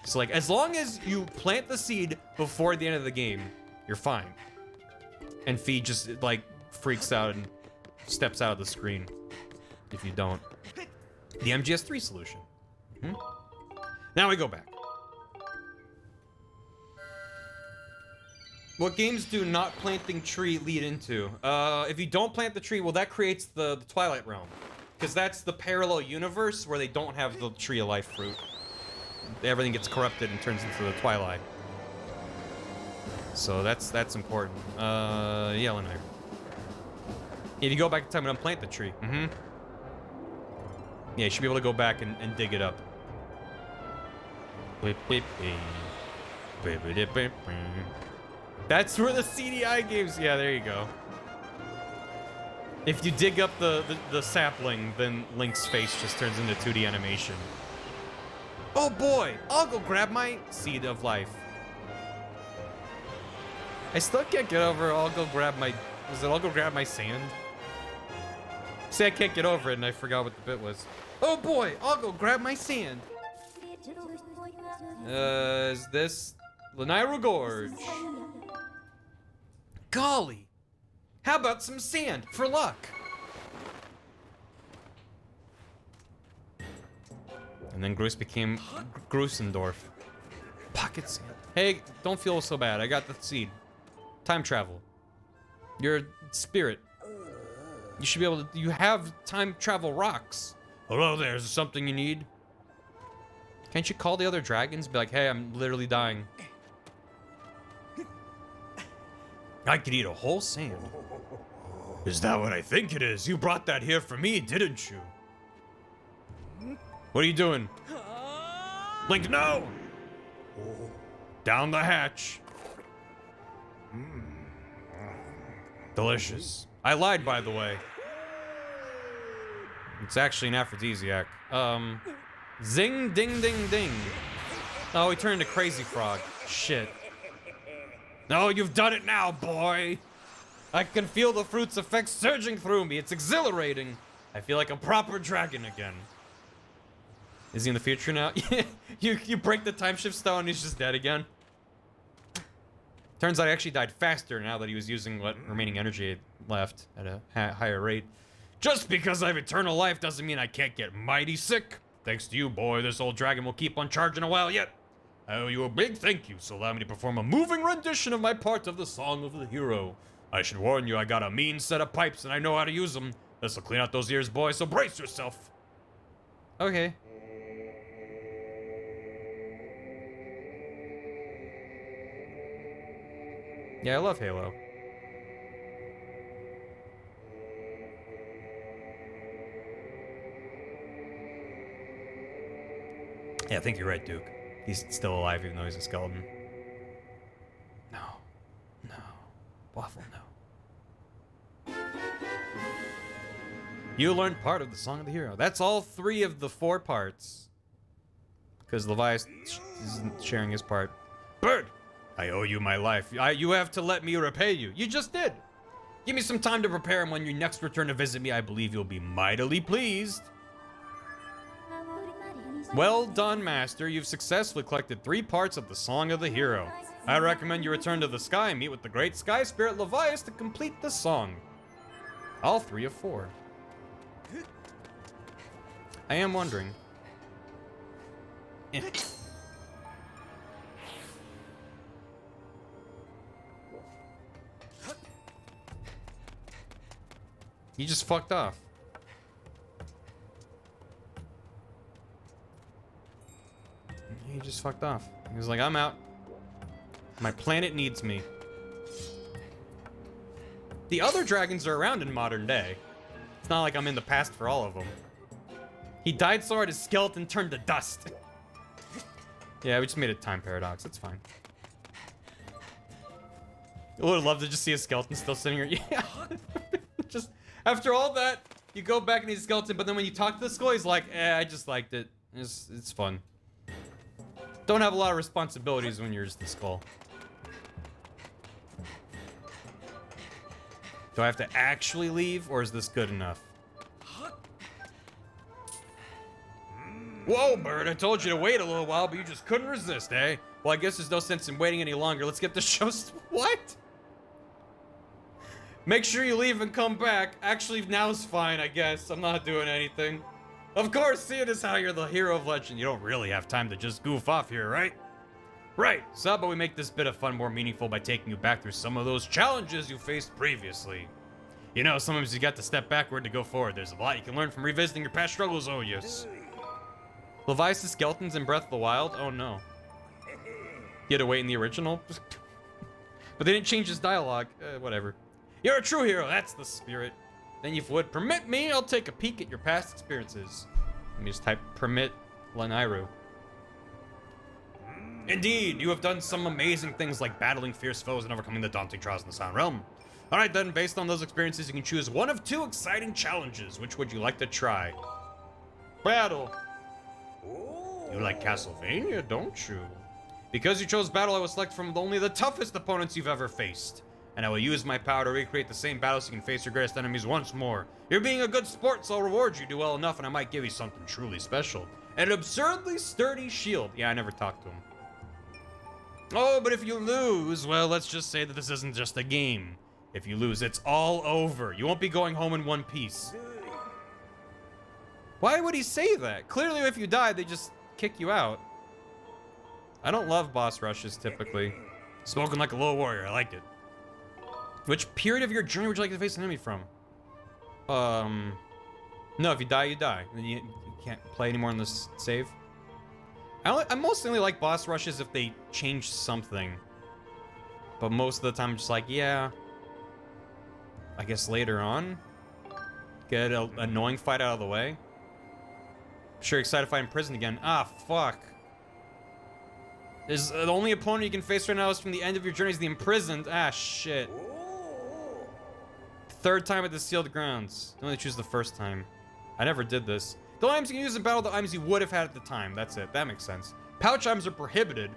So like, as long as you plant the seed before the end of the game, you're fine. And Fee just like freaks out and steps out of the screen if you don't. The MGS3 solution. Now we go back. What games do not planting tree lead into? If you don't plant the tree, well, that creates the Twilight Realm. Because that's the parallel universe where they don't have the Tree of Life fruit. Everything gets corrupted and turns into the Twilight. So that's important. Yellow Knight. If you go back in time and unplant the tree. Yeah, you should be able to go back and dig it up. That's where the CDI games. Yeah, there you go. If you dig up the sapling, then Link's face just turns into 2D animation. Oh boy, I'll go grab my Seed of Life. I still can't get over I'll go grab my... Was it I'll go grab my sand? See, I can't get over it and I forgot what the bit was. Oh boy, I'll go grab my sand. Is this Lanairu Gorge? Golly! How about some sand for luck? And then Groose became Grusendorf. Pocket sand. Hey, don't feel so bad. I got the seed. Time travel. You're a spirit. You should be able to... You have time travel rocks. Hello there, is there something you need? Can't you call the other dragons and be like, hey, I'm literally dying. I could eat a whole sand. Is that what I think it is? You brought that here for me, didn't you? What are you doing? Link, no! Down the hatch. Delicious. I lied, by the way. It's actually an aphrodisiac. Zing, ding, ding, ding. Oh, he turned into Crazy Frog. Shit. No, you've done it now, boy. I can feel the fruit's effects surging through me. It's exhilarating. I feel like a proper dragon again. Is he in the future now? you break the time shift stone, he's just dead again. Turns out I actually died faster now that he was using what remaining energy had left at a higher rate. Just because I have eternal life doesn't mean I can't get mighty sick. Thanks to you, boy, this old dragon will keep on charging a while yet. I owe you a big thank you, so allow me to perform a moving rendition of my part of the Song of the Hero. I should warn you, I got a mean set of pipes and I know how to use them. This'll clean out those ears, boy, so brace yourself. Okay. Yeah, I love Halo. Yeah, I think you're right, Duke. He's still alive even though he's a skeleton. No. No. Waffle, no. You learned part of the Song of the Hero. That's all 3 of the 4 parts. Because Levi's isn't sharing his part. Bird! I owe you my life. You have to let me repay you. You just did. Give me some time to prepare, and when you next return to visit me, I believe you'll be mightily pleased. Well done, Master. You've successfully collected 3 parts of the Song of the Hero. I recommend you return to the sky and meet with the great sky spirit Levias to complete the song. All 3 of 4. I am wondering. He just fucked off. He just fucked off. He was like, I'm out. My planet needs me. The other dragons are around in modern day. It's not like I'm in the past for all of them. He died so hard his skeleton turned to dust. Yeah, we just made a time paradox. That's fine. I would have loved to just see a skeleton still sitting here. Yeah. Just after all that, you go back and he's a skeleton, but then when you talk to the skull, he's like, I just liked it. It's fun. Don't have a lot of responsibilities when you're just the skull. Do I have to actually leave, or is this good enough? Whoa, Bird, I told you to wait a little while, but you just couldn't resist, eh? Well, I guess there's no sense in waiting any longer. Let's get the show What? Make sure you leave and come back. Actually, now's fine, I guess. I'm not doing anything. Of course, seeing as how you're the hero of legend, you don't really have time to just goof off here, right? Right, so how about we make this bit of fun more meaningful by taking you back through some of those challenges you faced previously. You know, sometimes you got to step backward to go forward. There's a lot you can learn from revisiting your past struggles, oh yes. Levi's the skeletons in Breath of the Wild? Oh no. You had to wait in the original? But they didn't change his dialogue. Whatever. You're a true hero, that's the spirit. Then if you would permit me, I'll take a peek at your past experiences. Let me just type permit Lanairu. Indeed, you have done some amazing things like battling fierce foes and overcoming the daunting trials in the Sound Realm. Alright then, based on those experiences, you can choose one of two exciting challenges. Which would you like to try? Battle. You like Castlevania, don't you? Because you chose battle, I will select from only the toughest opponents you've ever faced. And I will use my power to recreate the same battle so you can face your greatest enemies once more. You're being a good sport, so I'll reward you. Do well enough, and I might give you something truly special. An absurdly sturdy shield. Yeah, I never talked to him. Oh, but if you lose, well, let's just say that this isn't just a game. If you lose, it's all over. You won't be going home in one piece. Why would he say that? Clearly, if you die, they just kick you out. I don't love boss rushes, typically. Spoken like a little warrior. I like it. Which period of your journey would you like to face an enemy from? No, if you die, you die. Then you can't play anymore in this save. I mostly only like boss rushes if they change something. But most of the time, I'm just like, yeah. I guess later on. Get an annoying fight out of the way. Sure, excited to fight in prison again. Ah, fuck. There's the only opponent you can face right now is from the end of your journey is the imprisoned. Ah, shit. Third time at the sealed grounds. You only choose the first time. I never did this. The items you can use in battle, the items you would have had at the time. That's it. That makes sense. Pouch items are prohibited.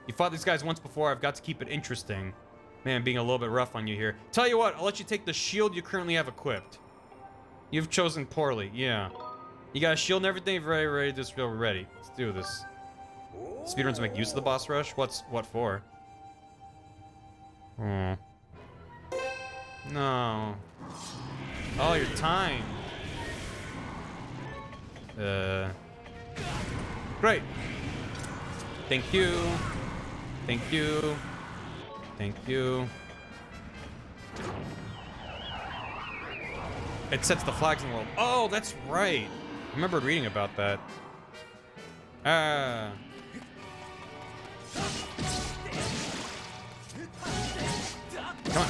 You fought these guys once before. I've got to keep it interesting. Man, being a little bit rough on you here. Tell you what, I'll let you take the shield you currently have equipped. You've chosen poorly. Yeah. You got a shield and everything. Very ready. Just feel ready. Let's do this. Speedruns make use of the boss rush? What for? Hmm. No. Oh, your time. Great. Thank you. Thank you. Thank you. It sets the flags in the world. Oh, that's right. I remember reading about that. Ah. Come on.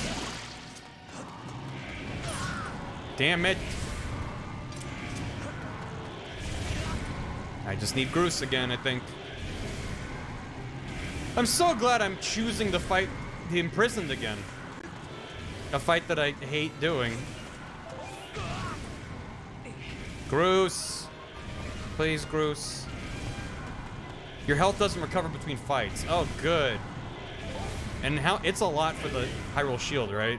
Damn it. I just need Groose again, I think. I'm so glad I'm choosing to fight the imprisoned again. A fight that I hate doing. Groose. Please, Groose. Your health doesn't recover between fights. Oh, good. And how it's a lot for the Hyrule Shield, right?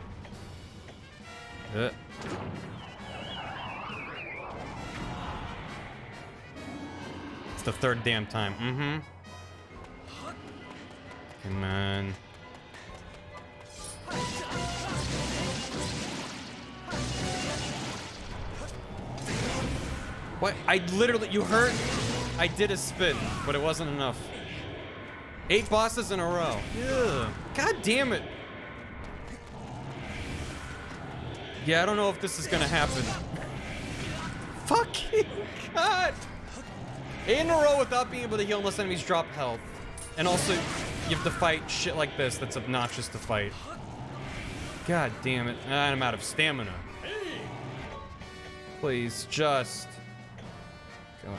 It's the third damn time. Mm-hmm. Come on. What? I literally, you heard? I did a spin, but it wasn't enough. 8 bosses in a row. Ugh. God damn it. Yeah, I don't know if this is gonna happen. Fucking God. 8 in a row without being able to heal unless enemies drop health. And also, you have to fight shit like this that's obnoxious to fight. God damn it. I'm out of stamina. Please, just... God.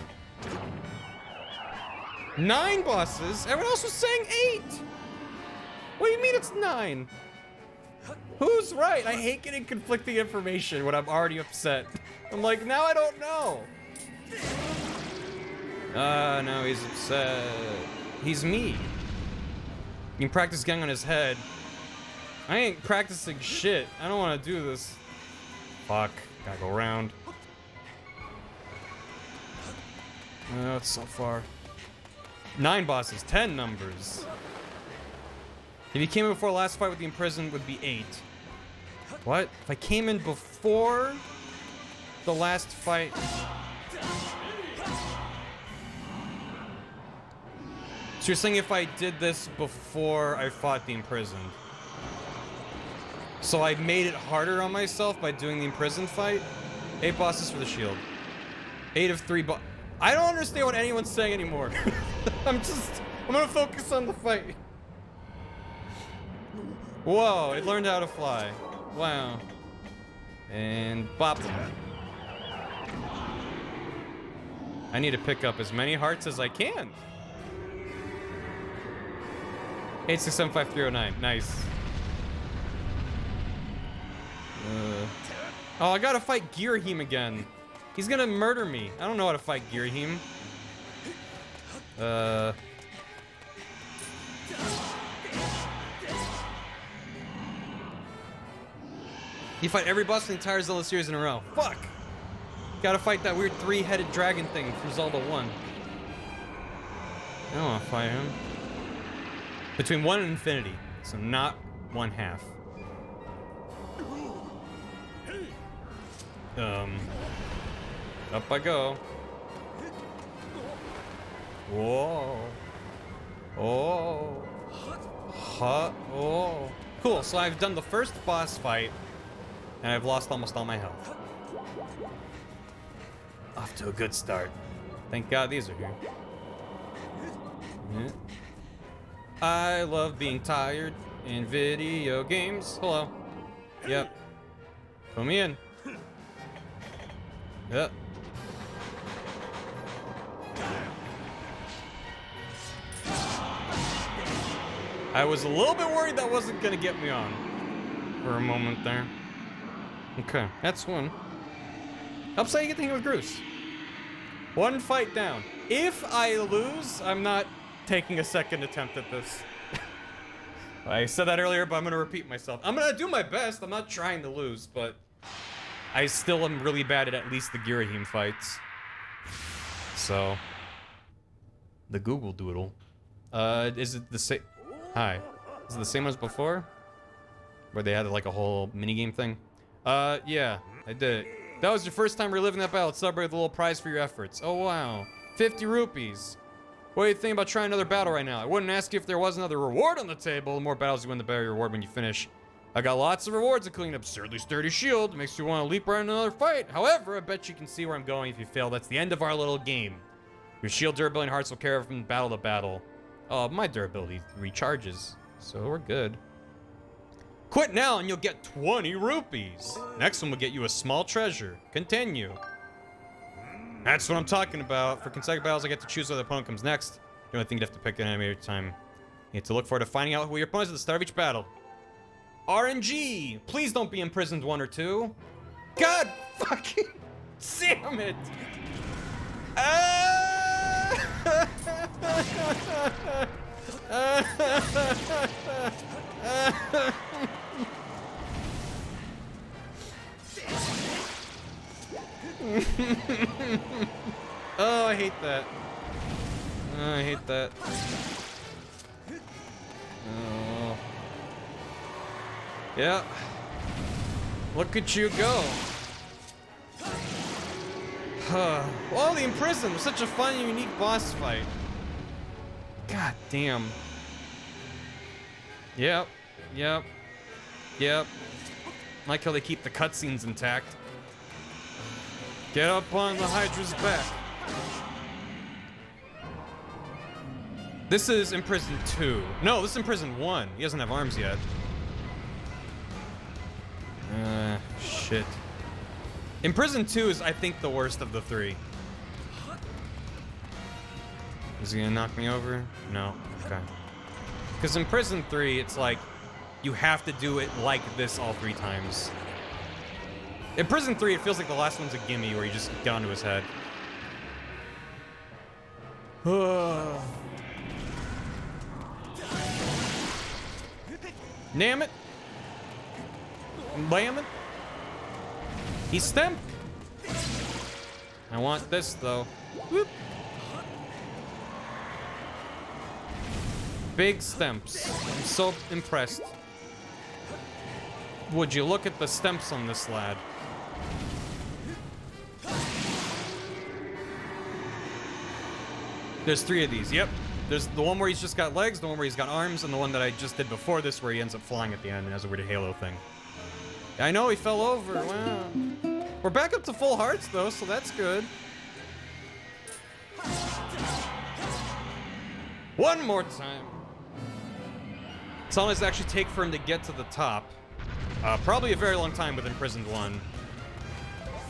9 bosses? Everyone else was saying 8! What do you mean it's 9? Who's right? I hate getting conflicting information when I'm already upset. I'm like, now I don't know. Now he's upset. He's me. You can practice getting on his head. I ain't practicing shit. I don't want to do this. Fuck. Gotta go around. Oh, it's so far. 9 bosses, 10 numbers. If you came in before the last fight with the imprisoned, would be 8. What? If I came in before the last fight... So you're saying if I did this before I fought the imprisoned? So I made it harder on myself by doing the imprisoned fight? 8 bosses for the shield. 8 of 3 I don't understand what anyone's saying anymore. I'm gonna focus on the fight. Whoa, it learned how to fly. Wow. And bop. I need to pick up as many hearts as I can. 8675309. Nice. Oh, I gotta fight Girahim again. He's gonna murder me. I don't know how to fight Girahim. You fight every boss in the entire Zelda series in a row. Fuck! Gotta fight that weird 3-headed dragon thing from Zelda 1. I don't wanna fight him. Between 1 and infinity, so not 1/2. Up I go. Whoa. Oh. Huh. Oh. Cool, so I've done the first boss fight, and I've lost almost all my health. Off to a good start. Thank God these are here. Yeah. I love being tired in video games. Hello. Yep. Put me in. Yep. I was a little bit worried that wasn't gonna get me on for a moment there. Okay, that's one. Helps how you get the hang with Groose. 1 fight down. If I lose, I'm not taking a second attempt at this. I said that earlier, but I'm gonna repeat myself. I'm gonna do my best. I'm not trying to lose, but I still am really bad at least the Girahim fights. So, the Google Doodle. Is it the same? Hi. Is it the same as before? Where they had like a whole minigame thing? Yeah, I did it. That was your first time reliving that battle. Celebrate with a little prize for your efforts. Oh, wow. 50 rupees. What do you think about trying another battle right now? I wouldn't ask you if there was another reward on the table. The more battles you win, the better your reward when you finish. I got lots of rewards, including an absurdly sturdy shield. Makes you want to leap right into another fight. However, I bet you can see where I'm going. If you fail, that's the end of our little game. Your shield durability and hearts will carry from battle to battle. Oh, my durability recharges, so we're good. Quit now and you'll get 20 rupees. Next one will get you a small treasure. Continue. That's what I'm talking about. For consecutive battles, I get to choose whether the opponent comes next. The only thing you have to pick an enemy at a time. You need to look forward to finding out who your opponent is at the start of each battle. RNG! Please don't be imprisoned 1 or 2. God fucking damn it! Oh, I hate that. Oh, I hate that. Oh. Yeah. Look at you go. Well, the imprisoned was such a fun and unique boss fight. God damn. Yep. Yep. Yep. I like how they keep the cutscenes intact. Get up on the Hydra's back. This is Imprisoned 2. No, this is Imprisoned 1. He doesn't have arms yet. Shit. Imprisoned 2 is, I think, the worst of the 3. Is he gonna knock me over? No. Okay. Because Imprisoned 3, it's like, you have to do it like this all 3 times. In Prison 3, it feels like the last one's a gimme where you just get onto his head. Damn it. Bam it. He's stemmed. I want this, though. Whoop. Big stemps. I'm so impressed. Would you look at the stemps on this lad? There's 3 of these, yep. There's the one where he's just got legs, the one where he's got arms, and the one that I just did before this where he ends up flying at the end and has a weird halo thing. I know he fell over, wow. We're back up to full hearts though, so that's good. One more time. It's all it's actually take for him to get to the top. Probably a very long time with Imprisoned 1.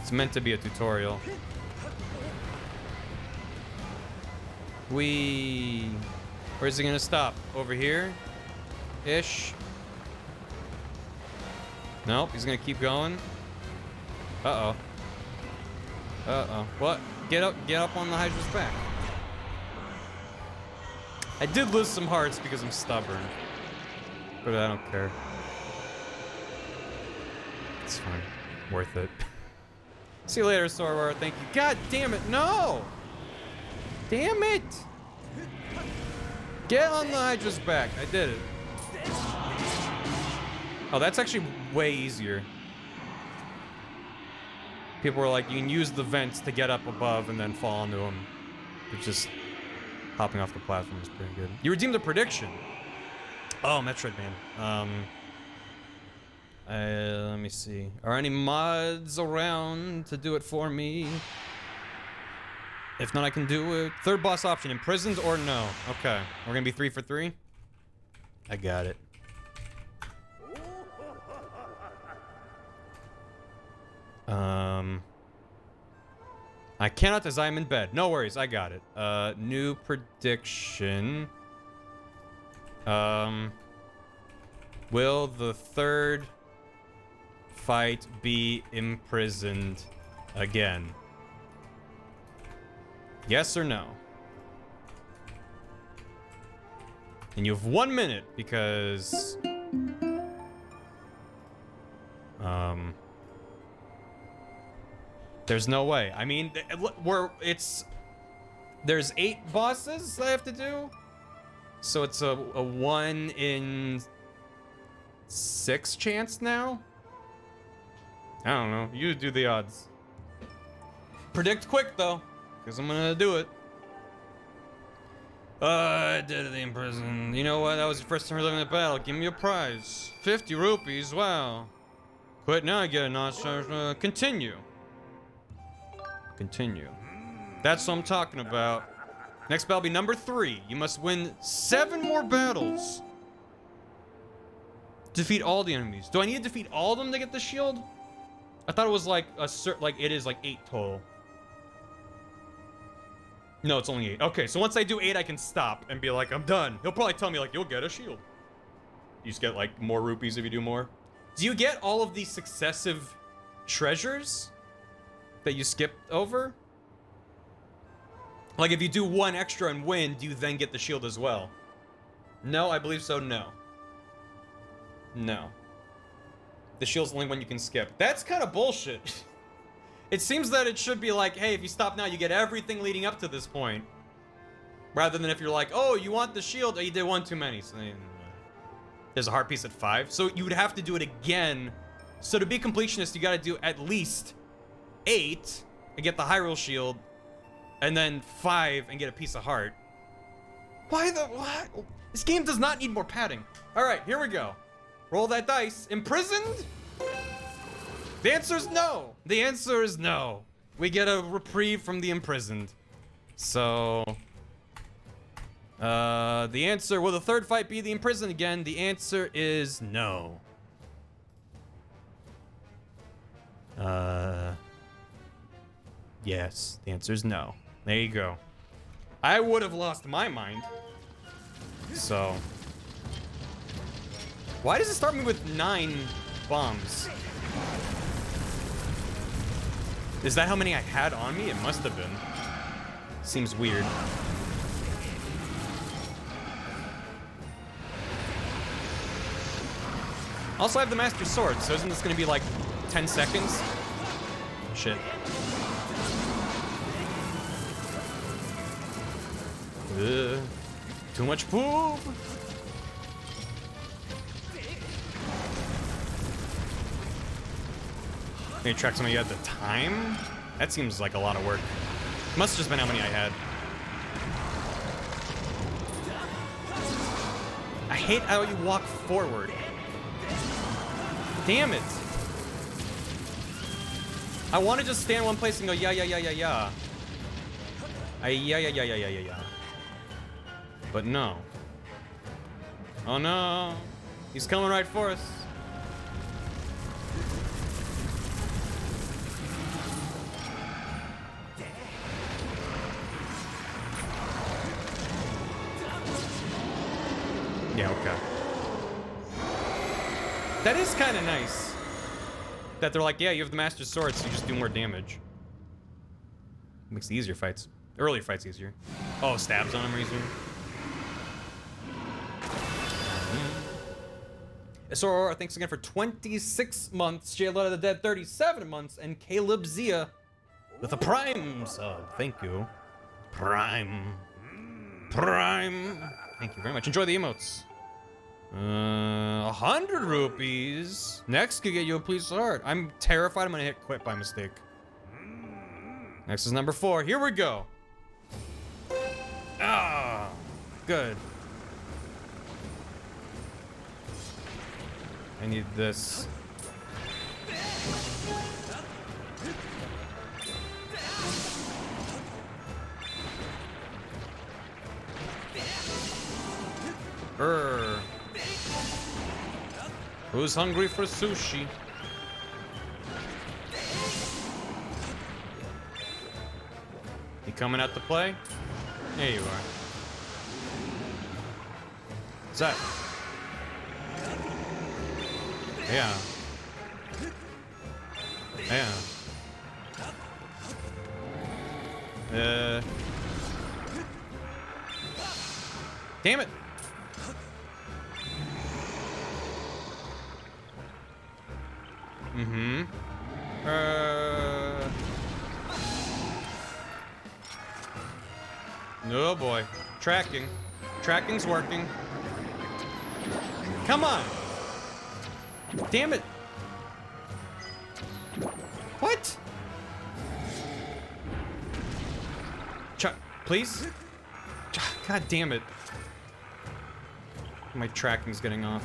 It's meant to be a tutorial. Where's he gonna stop? Over here? Ish. Nope, he's gonna keep going. Uh-oh. Uh-oh. What? Get up on the Hydra's back. I did lose some hearts because I'm stubborn. But I don't care. It's fine. Worth it. See you later, Sorwar. Thank you. God damn it, no! Damn it! Get on the Hydra's back. I did it. Oh, that's actually way easier. People were like, you can use the vents to get up above and then fall onto them. It's just hopping off the platform is pretty good. You redeemed a prediction. Oh, Metroid Man. Let me see. Are any mods around to do it for me? If not, I can do it. Third boss option, imprisoned or no? Okay, we're gonna be 3 for 3. I got it. I cannot as I'm in bed. No worries, I got it. New prediction. Will the third fight be imprisoned again? Yes or no? And you have 1 minute because there's no way. I mean, there's 8 bosses I have to do, so it's a 1 in 6 chance now. I don't know. You do the odds. Predict quick though, because I'm gonna do it. I did the imprisoned. You know what? That was your first time reliving the battle. Give me a prize. 50 rupees. Wow. Quit now. I get a notch. Continue. Continue. That's what I'm talking about. Next battle will be number 3. You must win 7 more battles. Defeat all the enemies. Do I need to defeat all of them to get the shield? I thought it was like it is like 8 total. No, it's only 8. Okay, so once I do 8, I can stop and be like, I'm done. He'll probably tell me like, you'll get a shield. You just get like more rupees if you do more. Do you get all of these successive treasures that you skipped over? Like if you do 1 extra and win, do you then get the shield as well? No, I believe so, no. No. The shield's the only one you can skip. That's kind of bullshit. It seems that it should be like, hey, if you stop now, you get everything leading up to this point. Rather than if you're like, oh, you want the shield, oh, you did 1 too many. So there's a heart piece at 5. So you would have to do it again. So to be completionist, you gotta do at least 8 and get the Hyrule shield. And then 5 and get a piece of heart. Why the, what? This game does not need more padding. All right, here we go. Roll that dice. Imprisoned? The answer is no. The answer is no. We get a reprieve from the imprisoned. So, the answer, will the third fight be the imprisoned again? The answer is no. Yes, the answer is no. There you go. I would have lost my mind. So, why does it start me with 9 bombs? Is that how many I had on me? It must have been. Seems weird. Also, I have the Master Sword, so isn't this gonna be like 10 seconds? Shit. Too much poop! Maybe track some of you at the time? That seems like a lot of work. Must have just been how many I had. I hate how you walk forward. Damn it. I want to just stand one place and go, yeah, yeah, yeah, yeah, yeah. Yeah, yeah, yeah, yeah, yeah, yeah, yeah. But no. Oh no. He's coming right for us. Yeah, okay. That is kind of nice. That they're like, yeah, you have the Master Sword, so you just do more damage. Makes the easier fights. Earlier fights easier. Oh, stabs on him are easier. Soror, thanks again for 26 months. Jayla of the Dead, 37 months. And Caleb Zia with a Prime sub. Thank you. Prime. Prime. Thank you very much. Enjoy the emotes. 100 rupees. Next could get you a please heart. I'm terrified I'm gonna hit quit by mistake. Next is number 4. Here we go. Ah, good. I need this. Who's hungry for sushi? You coming out to play? There you are. What's that? Yeah. Yeah. Damn it. Mm-hmm. Oh boy. Tracking. Tracking's working. Come on. Damn it. What? Chuck, please? God damn it. My tracking's getting off.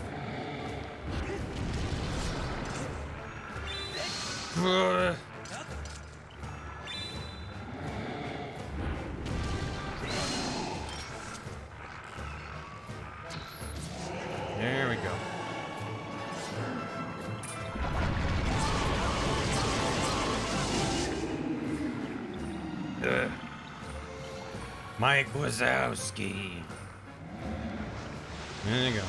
Ugh. There we go. Mike Wazowski. There you go.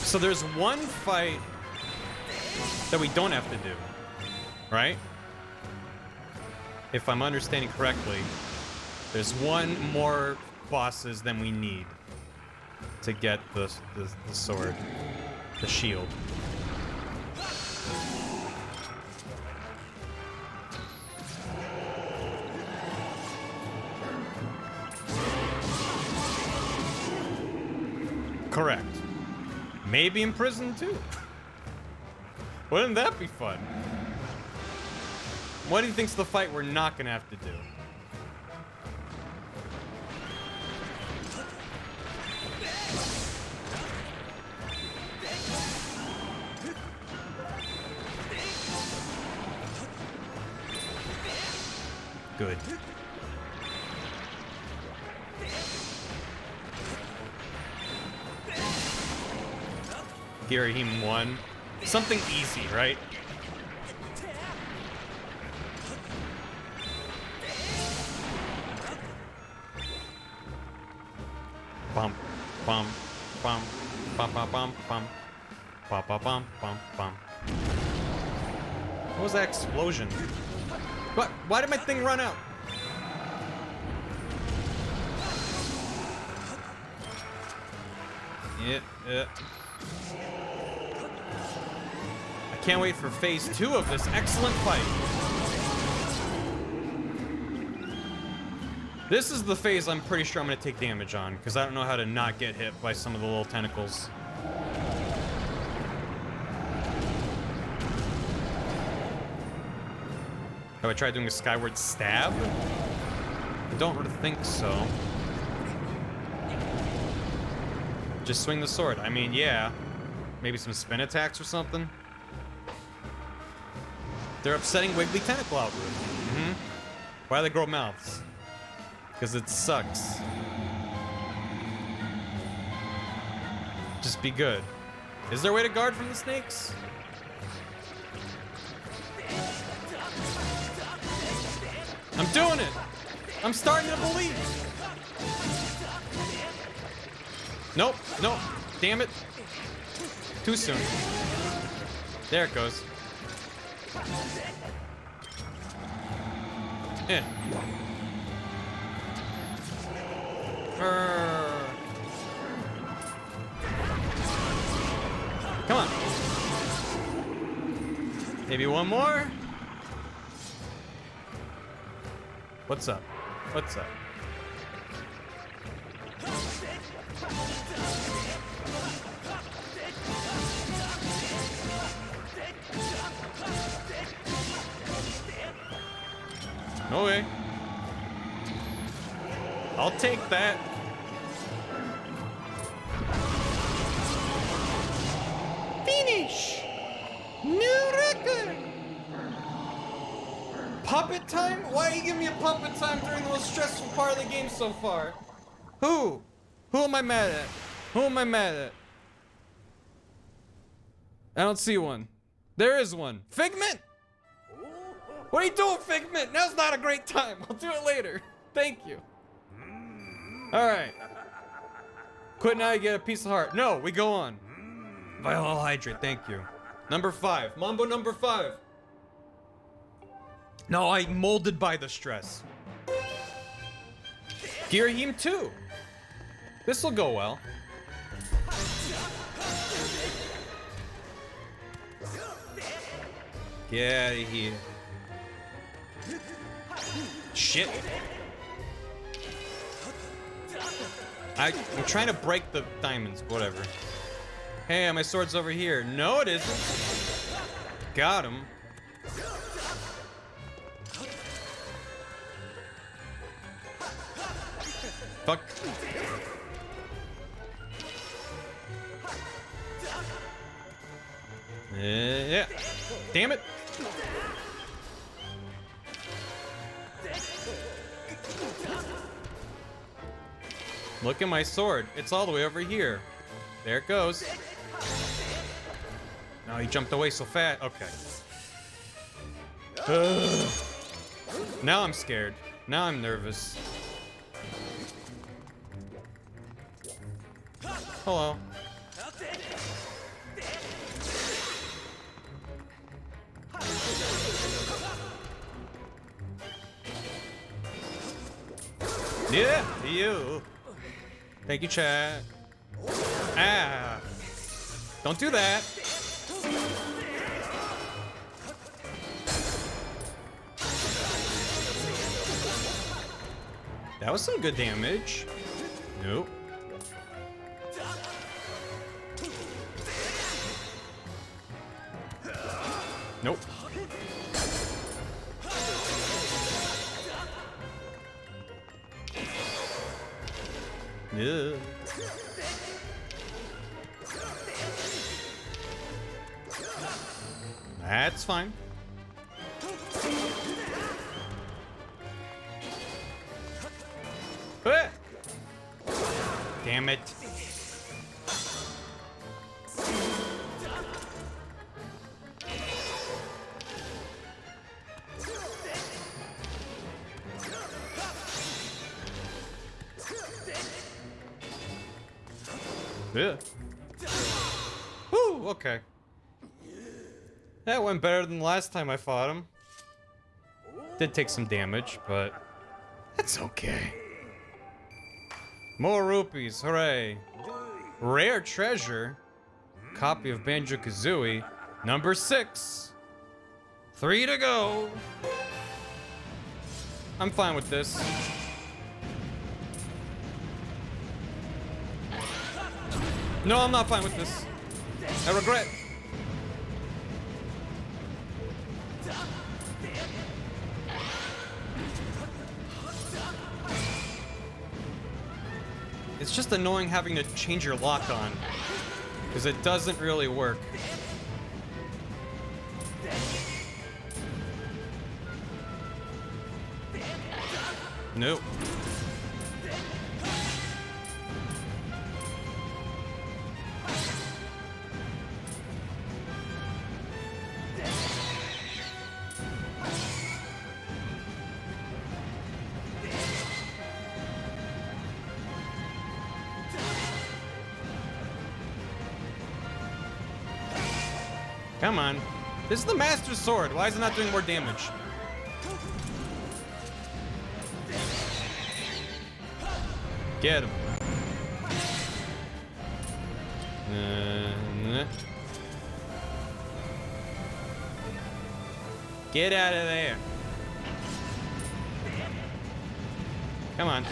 So there's one fight that we don't have to do, right? If I'm understanding correctly, there's one more bosses than we need to get the sword, the shield. Correct. Maybe in prison too. Wouldn't that be fun? What do you think's the fight we're not gonna have to do? Good. Gary Heem 1. Something easy, right? Bump, bump, bump, bump, bump, bump, bump. Bum, bum, bum, bum, bum. What was that explosion? What? Why did my thing run out? Yeah. I can't wait for phase 2 of this excellent fight. This is the phase I'm pretty sure I'm gonna take damage on, because I don't know how to not get hit by some of the little tentacles. Have I tried doing a Skyward stab? I don't really think so. Just swing the sword. I mean, yeah. Maybe some spin attacks or something. They're upsetting Wiggly Tentacle algorithm. Mm-hmm. Why do they grow mouths? Because it sucks. Just be good. Is there a way to guard from the snakes? I'm doing it! I'm starting to believe! Nope, nope. Damn it. Too soon. There it goes. Yeah. Come on. Maybe one more? What's up? What's up? No way. I'll take that. Finish! New record! Puppet time? Why are you giving me a puppet time during the most stressful part of the game so far? Who? Who am I mad at? Who am I mad at? I don't see one. There is one. Figment? What are you doing, Figment? Now's not a great time. I'll do it later. Thank you. Alright. Quit now, you get a piece of heart. No, we go on. Vital Hydrate, thank you. Number 5. Mambo number 5. No, I molded by the stress. Girahim 2. This'll go well. Get out of here. Shit. I'm trying to break the diamonds, whatever. Hey, my sword's over here. No, it isn't. Got him. Fuck. Yeah. Damn it. Look at my sword. It's all the way over here. There it goes. No, he jumped away so fast. Okay. Ugh. Now I'm scared. Now I'm nervous. Hello. Yeah, you. Thank you, chat. Ah. Don't do that. That was some good damage. Nope. Nope. Yeah. That's fine. Ah! Damn it. Yeah. Woo! Ooh, okay. That went better than the last time I fought him. Did take some damage, but that's okay. More rupees, hooray. Rare treasure. Copy of Banjo-Kazooie. Number 6. 3 to go. I'm fine with this. No, I'm not fine with this. I regret. It's just annoying having to change your lock on, because it doesn't really work. Nope. Come on. This is the Master Sword. Why is it not doing more damage? Get him. Get out of there. Come on.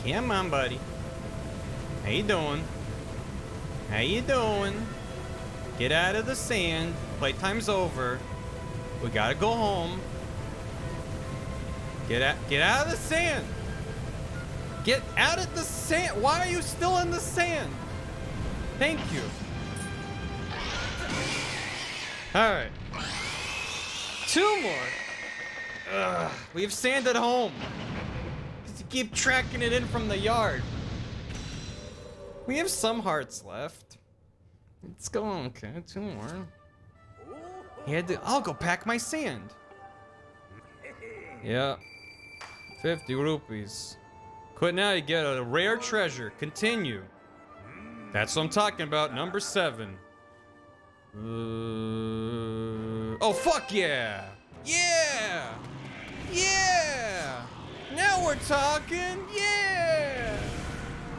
Come on, buddy. How you doing? How you doing? Get out of the sand. Playtime's over. We gotta go home. Get out of the sand. Get out of the sand. Why are you still in the sand? Thank you. All right. 2 more. Ugh, we have sand at home. Keep tracking it in from the yard. We have some hearts left. Let's go. Okay, 2 more. I'll go pack my sand. Yeah. 50 rupees. Quit now, you get a rare treasure. Continue. That's what I'm talking about. Number 7. Oh, fuck yeah! Yeah! Yeah! Now we're talking! Yeah!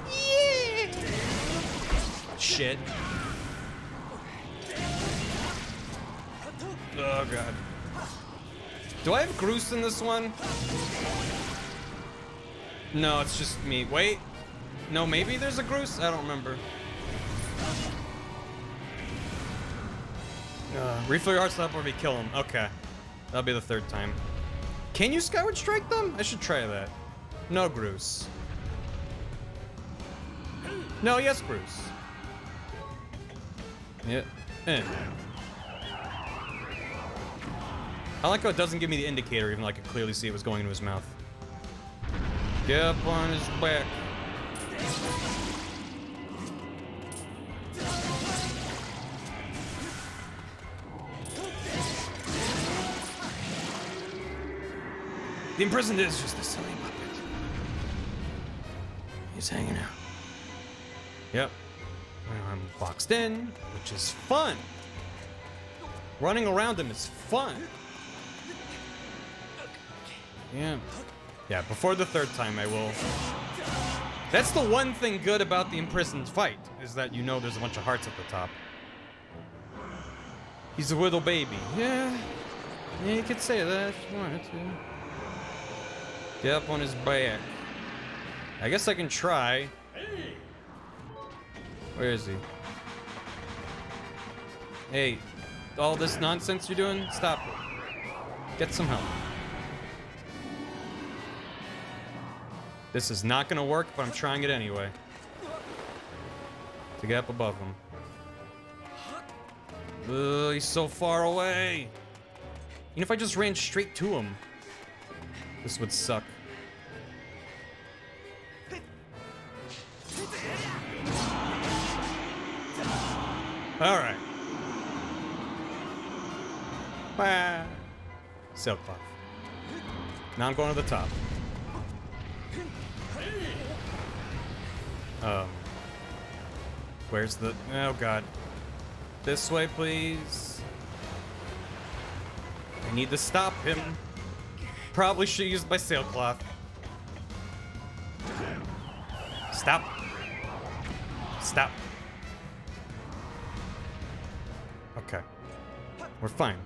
Yeah! Shit. Oh, God. Do I have Groose in this one? No, it's just me. Wait. No, maybe there's a Groose? I don't remember. Refill your hearts up or we kill him. Okay. That'll be the 3rd time. Can you Skyward Strike them? I should try that. No Groose. No, yes Groose. Yeah. I like how it doesn't give me the indicator, even though I can clearly see it was going into his mouth. Get up on his back. The imprisoned is just a silly puppet. He's hanging out. Yep. I'm boxed in, which is fun. Running around him is fun. Yeah. Yeah, before the 3rd time I will. That's the one thing good about the imprisoned fight, is that you know there's a bunch of hearts at the top. He's a little baby. Yeah. Yeah, you could say that if you wanted to. Get up on his back. I guess I can try. Where is he? Hey, all this nonsense you're doing, stop it. Get some help. This is not gonna work, but I'm trying it anyway. To get up above him. Ugh, he's so far away. Even if I just ran straight to him, this would suck. Alright. Silk Puff. Now I'm going to the top. Where's the... Oh, God. This way, please. I need to stop him. Probably should use my sailcloth. Stop. Stop. Okay. We're fine.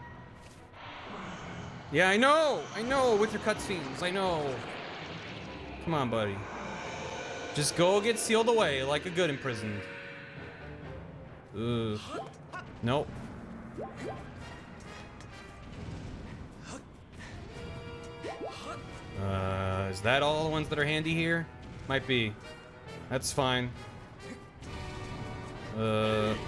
Yeah, I know! I know, with your cutscenes, I know. Come on, buddy. Just go get sealed away like a good imprisoned. Ugh. Nope. Is that all the ones that are handy here? Might be. That's fine. There's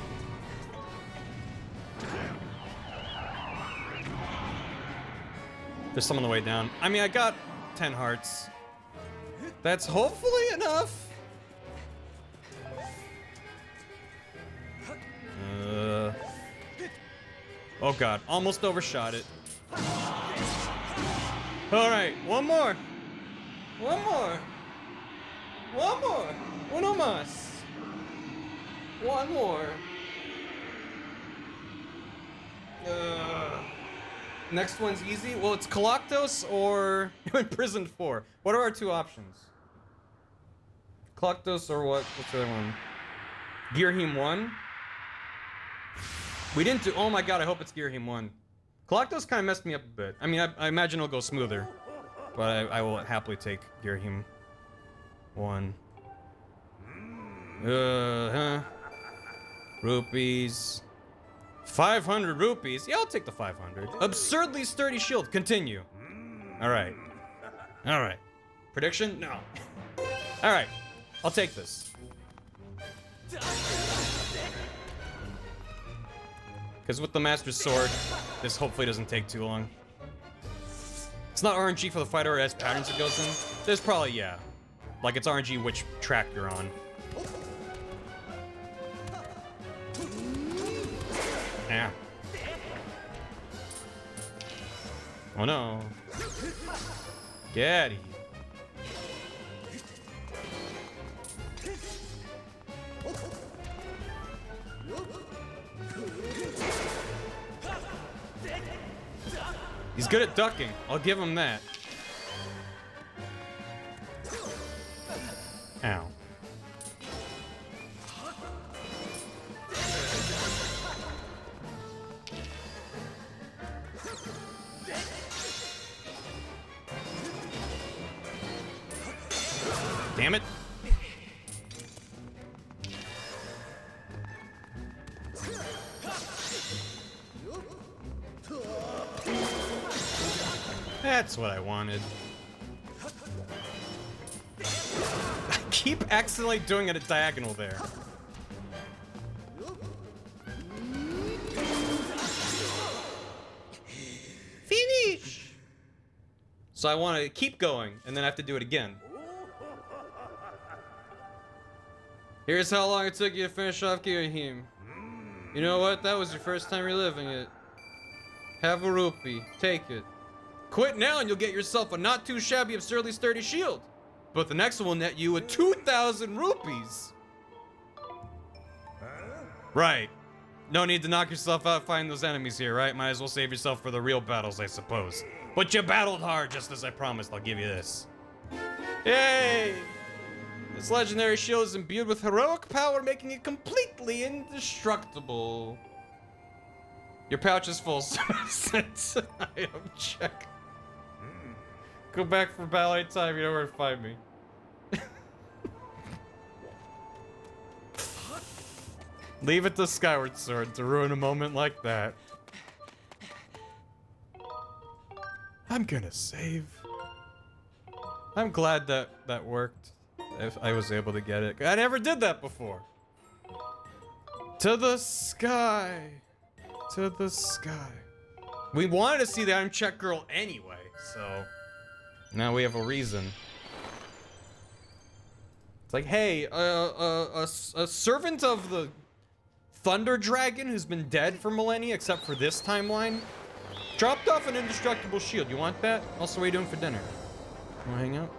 some on the way down. I mean, I got 10 hearts. That's hopefully enough. Oh God, almost overshot it. All right, one more. One more. One more. Uno más. One more. Next one's easy. Well, it's Coloctos or Imprisoned 4. What are our two options? Coloctos or what? What's the other one? Gearheim 1? We didn't do... Oh my God, I hope it's Gearheim 1. Coloctos kind of messed me up a bit. I mean, I imagine it'll go smoother. But I will happily take Gearheim 1. Rupees. 500 rupees? Yeah, I'll take the 500. Absurdly sturdy shield. Continue. Alright. Alright. Prediction? No. Alright. I'll take this. Because with the Master Sword, this hopefully doesn't take too long. It's not RNG for the fighter, it has patterns it goes in. There's probably, yeah. Like it's RNG which track you're on. Yeah. Oh no. Get it. He's good at ducking. I'll give him that. Ow. Damn it. That's what I wanted. I keep accidentally doing it at diagonal there. Finish! So I want to keep going, and then I have to do it again. Here's how long it took you to finish off Gearheim. You know what? That was your first time reliving it. Have a rupee. Take it. Quit now and you'll get yourself a not too shabby, absurdly sturdy shield. But the next one will net you a 2,000 rupees. Right. No need to knock yourself out fighting those enemies here, right? Might as well save yourself for the real battles, I suppose. But you battled hard, just as I promised. I'll give you this. Yay! This legendary shield is imbued with heroic power, making it completely indestructible. Your pouch is full, so since item check. Go back for ballet time, you know where to find me. Leave it to Skyward Sword to ruin a moment like that. I'm gonna save. I'm glad that that worked. If I was able to get it. I never did that before. To the sky. To the sky. We wanted to see the item check girl anyway, so now we have a reason. It's like, hey, a servant of the Thunder Dragon who's been dead for millennia, except for this timeline, Dropped off an indestructible shield. You want that? Also, what are you doing for dinner? Wanna hang out?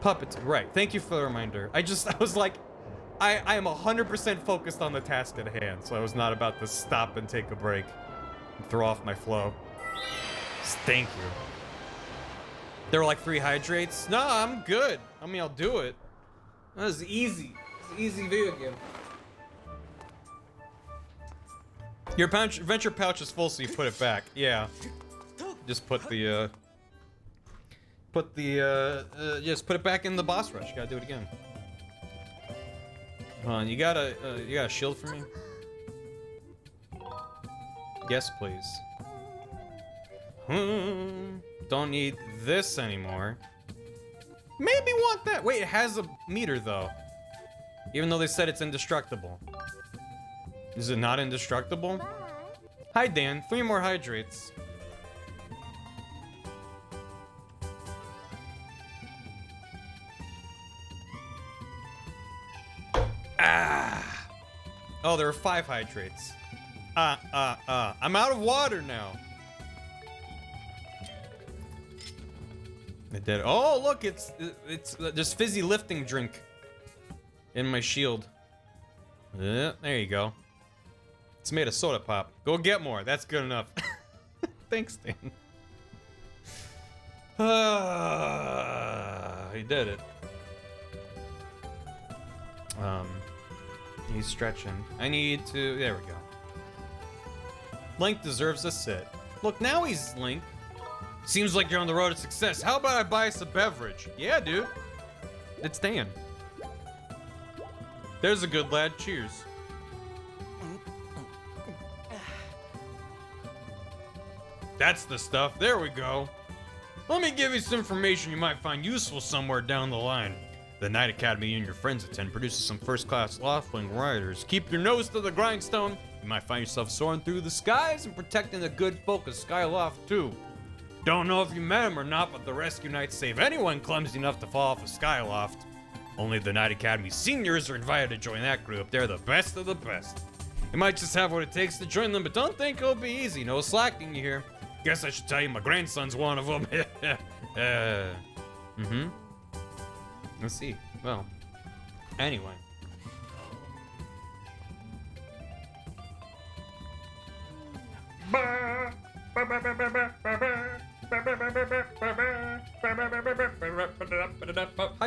Puppets. Right. Thank you for the reminder. I was like, I am 100% focused on the task at hand, so I was not about to stop and take a break and throw off my flow. Thank you. There were like 3 hydrates. No, I'm good. I mean, I'll do it. That was easy. It's an easy video game. Your adventure pouch is full, so you put it back. Yeah. Just put the, just put it back in the boss rush. You gotta do it again. Hold on, you got a shield for me? Yes, please. Don't need this anymore. Maybe want that. Wait, it has a meter though. Even though they said it's indestructible. Is it not indestructible? Hi, Dan. 3 more hydrates. Ah! Oh, there are 5 hydrates. I'm out of water now. I did. Oh, look, it's there's fizzy lifting drink in my shield. There you go. It's made of soda pop. Go get more. That's good enough. Thanks, Dan. He did it. He's stretching. I need to. There we go. Link deserves a sit. Look, now he's Link. Seems like you're on the road to success. How about I buy us a beverage? Yeah, dude. It's Dan. There's a good lad. Cheers. That's the stuff. There we go. Let me give you some information you might find useful somewhere down the line. The Night Academy you and your friends attend produces some first-class Loftwing riders. Keep your nose to the grindstone. You might find yourself soaring through the skies and protecting the good folk of Skyloft too. Don't know if you met him or not, but the rescue knights save anyone clumsy enough to fall off a Skyloft. Only the Night Academy seniors are invited to join that group. They're the best of the best. You might just have what it takes to join them, but don't think it'll be easy. No slacking you here. Guess I should tell you my grandson's one of them. Let's see. Well, anyway. Hi,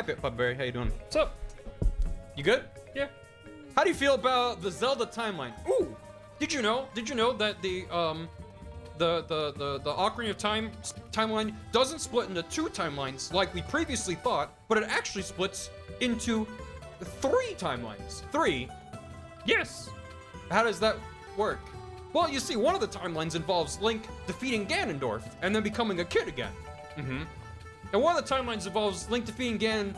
Pupberry. How you doing? What's up? You good? Yeah. How do you feel about the Zelda timeline? Ooh! Did you know that the Ocarina of Time timeline doesn't split into 2 timelines like we previously thought, but it actually splits into 3 timelines. 3? Yes. How does that work? Well, you see, one of the timelines involves Link defeating Ganondorf and then becoming a kid again. And one of the timelines involves Link defeating Ganon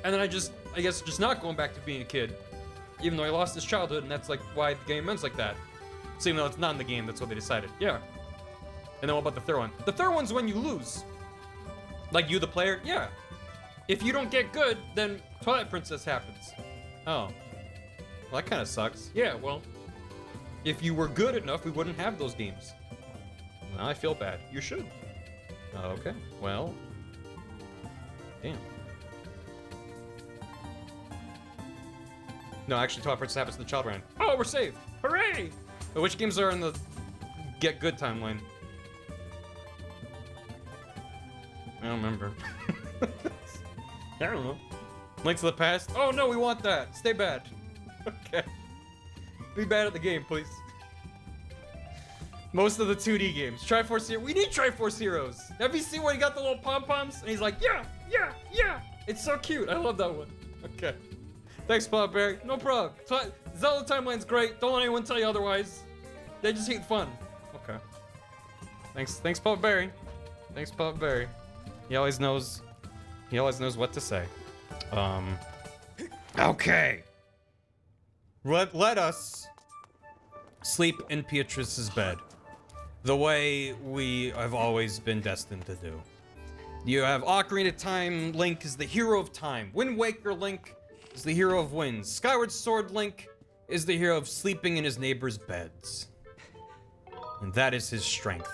and then I guess just not going back to being a kid, even though he lost his childhood, and that's like why the game ends like that. So even though it's not in the game, that's what they decided. Yeah. And then what about the third one? The third one's when you lose. Like you, the player? Yeah. If you don't get good, then Twilight Princess happens. Oh. Well, that kind of sucks. Yeah, well. If you were good enough, we wouldn't have those games. Now I feel bad. You should. Okay. Well. Damn. No, actually, Twilight Princess happens to the child round. Oh, we're saved. Hooray! But which games are in the get good timeline? I don't remember. I don't know. Link to the Past? Oh no, we want that. Stay bad. Okay. Be bad at the game, please. Most of the 2D games. Triforce Heroes. We need Triforce Heroes. Have you seen when he got the little pom-poms? And he's like, yeah, yeah, yeah. It's so cute. I love that one. Okay. Thanks, Barry. No problem. Zelda timeline's great. Don't let anyone tell you otherwise. They just hate fun. Okay. Thanks, Barry. Thanks, Barry. He always knows what to say. Okay. Let us sleep in Beatrice's bed. The way we have always been destined to do. You have Ocarina of Time Link is the hero of time. Wind Waker Link is the hero of winds. Skyward Sword Link is the hero of sleeping in his neighbors' beds. And that is his strength.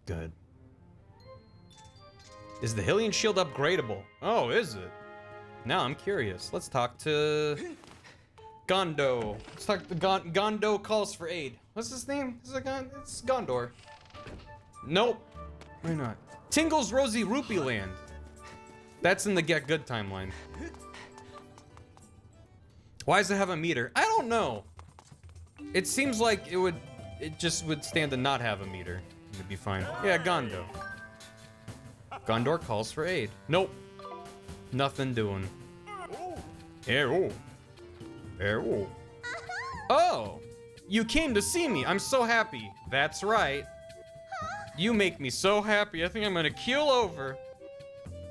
Good. Is the Hylian shield upgradable? Oh, is it? Now I'm curious. Let's talk to Gondo. Let's talk to Gondo calls for aid. What's his name? Is it it's Gondor. Nope. Why not? Tingle's Rosy Rupee Land. That's in the Get Good timeline. Why does it have a meter? I don't know. It seems like it just would stand to not have a meter. It'd be fine. Yeah, Gondo. Gondor calls for aid. Nope. Nothing doing. Arrow. Arrow. Oh! You came to see me. I'm so happy. That's right. You make me so happy. I think I'm gonna keel over.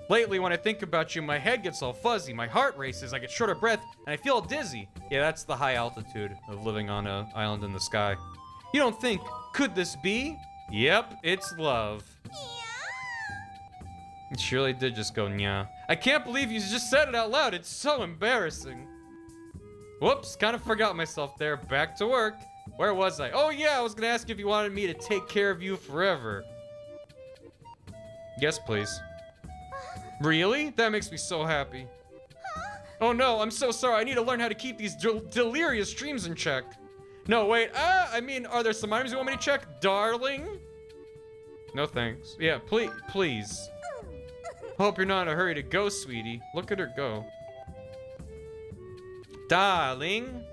Lately, when I think about you, my head gets all fuzzy, my heart races, I get short of breath, and I feel dizzy. Yeah, that's the high altitude of living on an island in the sky. You don't think, could this be? Yep, it's love. It surely did just go, nya. I can't believe you just said it out loud. It's so embarrassing. Whoops, kind of forgot myself there. Back to work. Where was I? Oh yeah, I was gonna ask if you wanted me to take care of you forever. Yes, please. Really? That makes me so happy. Oh no, I'm so sorry. I need to learn how to keep these delirious dreams in check. No, wait. I mean, are there some items you want me to check? Darling? No thanks. Yeah, please. Hope you're not in a hurry to go, sweetie. Look at her go. Darling.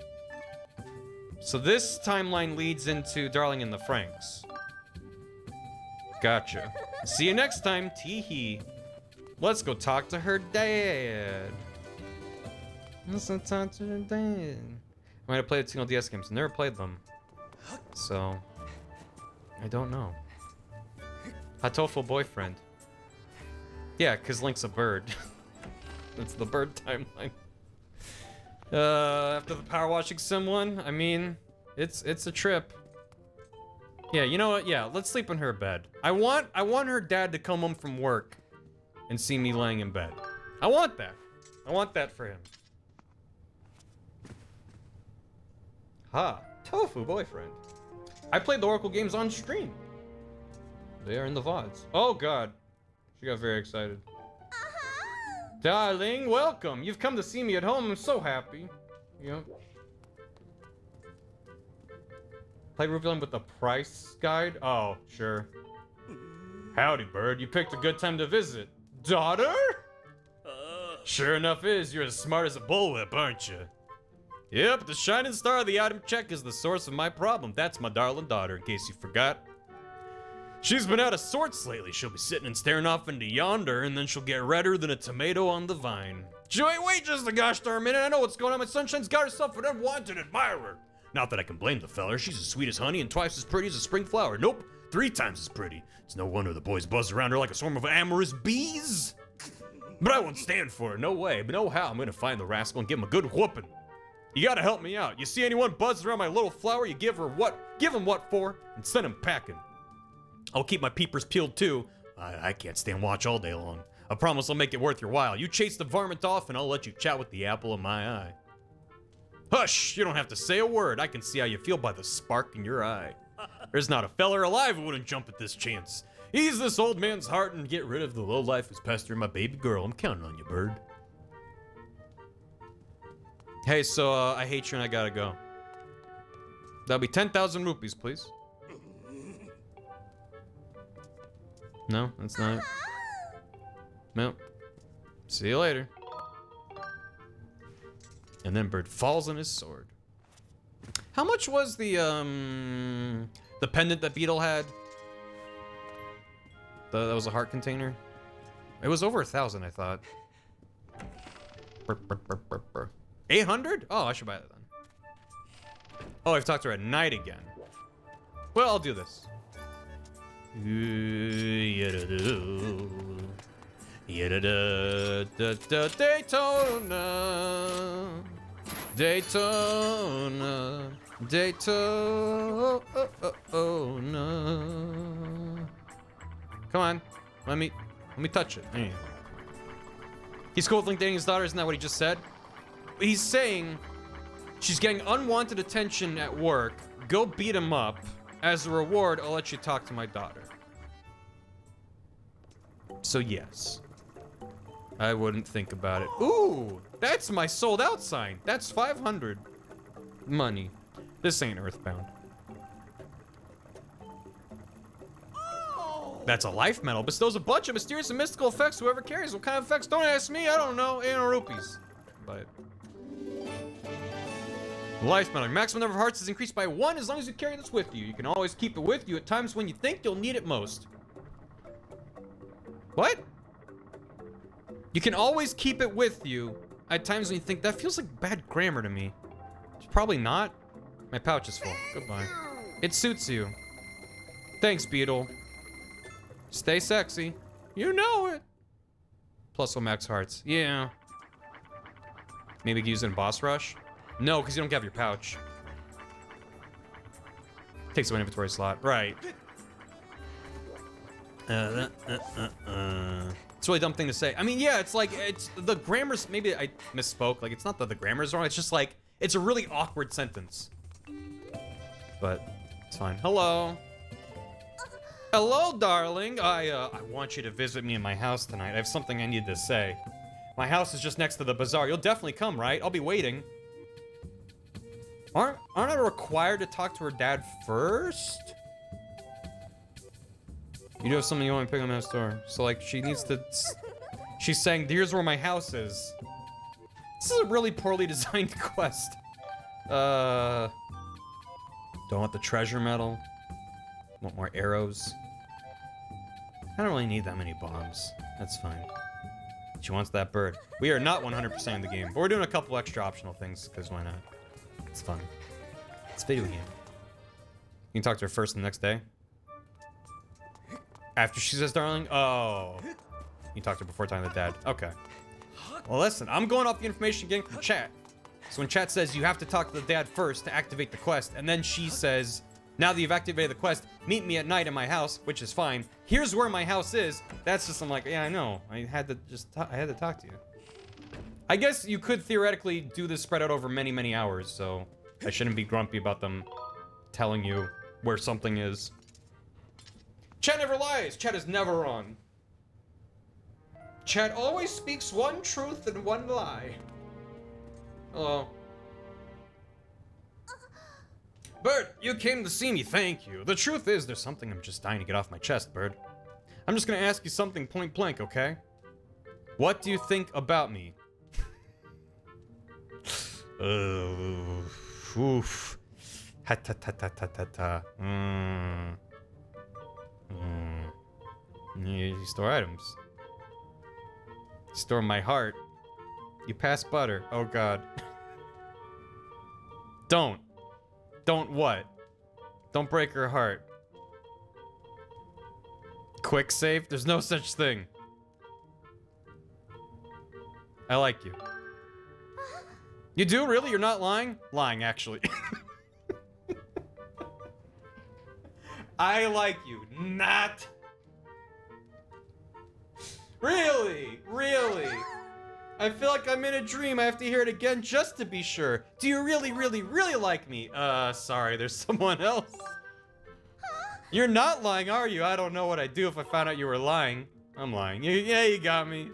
So this timeline leads into Darling in the Franxx. Gotcha. See you next time, tee-hee. Let's go talk to her dad. Let's go talk to her dad. I might have played the single DS games. Never played them. So, I don't know. Hatoful boyfriend. Yeah, because Link's a bird. That's the bird timeline. After the power washing someone, I mean, it's a trip. Yeah, you know what? Yeah, let's sleep in her bed. I want her dad to come home from work and see me laying in bed. I want that. I want that for him. Ha, tofu boyfriend. I played the Oracle games on stream. They are in the VODs. Oh god. She got very excited. Darling, welcome. You've come to see me at home. I'm so happy. Yep. Played Ruby with the price guide? Oh, sure. Howdy, bird. You picked a good time to visit. Daughter? Sure enough you're as smart as a bullwhip, aren't you? Yep, the shining star of the item check is the source of my problem. That's my darling daughter, in case you forgot. She's been out of sorts lately. She'll be sitting and staring off into yonder, and then she'll get redder than a tomato on the vine. Joey, wait just a gosh darn minute. I know what's going on. My sunshine's got herself an unwanted admirer. Not that I can blame the feller. She's as sweet as honey and twice as pretty as a spring flower. Nope, 3 times as pretty. It's no wonder the boys buzz around her like a swarm of amorous bees. But I won't stand for it. No way. But no how. I'm gonna find the rascal and give him a good whooping. You gotta help me out. You see anyone buzzing around my little flower, you give him what for, and send him packing. I'll keep my peepers peeled too. I can't stand watch all day long. I promise I'll make it worth your while. You chase the varmint off and I'll let you chat with the apple of my eye. Hush, you don't have to say a word. I can see how you feel by the spark in your eye. There's not a feller alive who wouldn't jump at this chance. Ease this old man's heart and get rid of the lowlife who's pestering my baby girl. I'm counting on you, bird. Hey, so I hate you and I gotta go. That'll be 10,000 rupees, please. No, that's not it. No. See you later. And then Bird falls on his sword. How much was the pendant that Beetle had? That was a heart container? It was over 1,000, I thought. 800? Oh, I should buy that then. Oh, I've talked to her at night again. Well, I'll do this. Daytona, Daytona, Daytona. Come on, let me touch it. Hey. He's cool with Link dating his daughter. Isn't that what he just said? He's saying she's getting unwanted attention at work. Go beat him up. As a reward, I'll let you talk to my daughter. So yes. I wouldn't think about it. Ooh, that's my sold out sign. That's 500 money. This ain't Earthbound. That's a life medal. Bestows a bunch of mysterious and mystical effects. Whoever carries what kind of effects? Don't ask me. I don't know. Ain't no rupees. But life medal. Your maximum number of hearts is increased by 1 as long as you carry this with you. You can always keep it with you at times when you think you'll need it most. What? You can always keep it with you at times when you think. That feels like bad grammar to me. It's probably not. My pouch is full. Goodbye. It suits you. Thanks, Beetle. Stay sexy. You know it. Plus 1 max hearts. Yeah. Maybe use it in boss rush? No, because you don't have your pouch. Takes away an inventory slot. Right. It's a really dumb thing to say. I mean, yeah, it's like, it's the grammar's, maybe I misspoke. Like, it's not that the grammar's wrong. It's just like, it's a really awkward sentence. But it's fine. Hello. Hello, darling. I want you to visit me in my house tonight. I have something I need to say. My house is just next to the bazaar. You'll definitely come, right? I'll be waiting. Aren't I required to talk to her dad first? You do have something you want to pick up in the store. So, like, she needs to... She's saying, here's where my house is. This is a really poorly designed quest. Don't want the treasure medal. Want more arrows. I don't really need that many bombs. That's fine. She wants that bird. We are not 100% in the game, but we're doing a couple extra optional things, because why not? It's fun. It's a video game. You can talk to her first the next day. After she says darling? Oh. You talked to her before talking to dad. Okay. Well, listen, I'm going off the information getting from chat. So when chat says you have to talk to the dad first to activate the quest, and then she says, now that you've activated the quest, meet me at night in my house, which is fine. Here's where my house is. That's just, I'm like, yeah, I know. I had to talk to you. I guess you could theoretically do this spread out over many, many hours, so I shouldn't be grumpy about them telling you where something is. Chat never lies. Chat is never wrong. Chat always speaks one truth and one lie. Hello. Bert, you came to see me. Thank you. The truth is, there's something I'm just dying to get off my chest, Bert. I'm just gonna ask you something point blank, okay? What do you think about me? Oof. Ha ta ta ta ta ta ta. You store items. You store my heart. You pass butter. Oh god. Don't. Don't what? Don't break her heart. Quick save? There's no such thing. I like you. You do? Really? You're not lying? Lying, actually. I like you. Not. Really? Really? I feel like I'm in a dream. I have to hear it again just to be sure. Do you really, really, really like me? Sorry, there's someone else. You're not lying, are you? I don't know what I'd do if I found out you were lying. I'm lying. Yeah, you got me.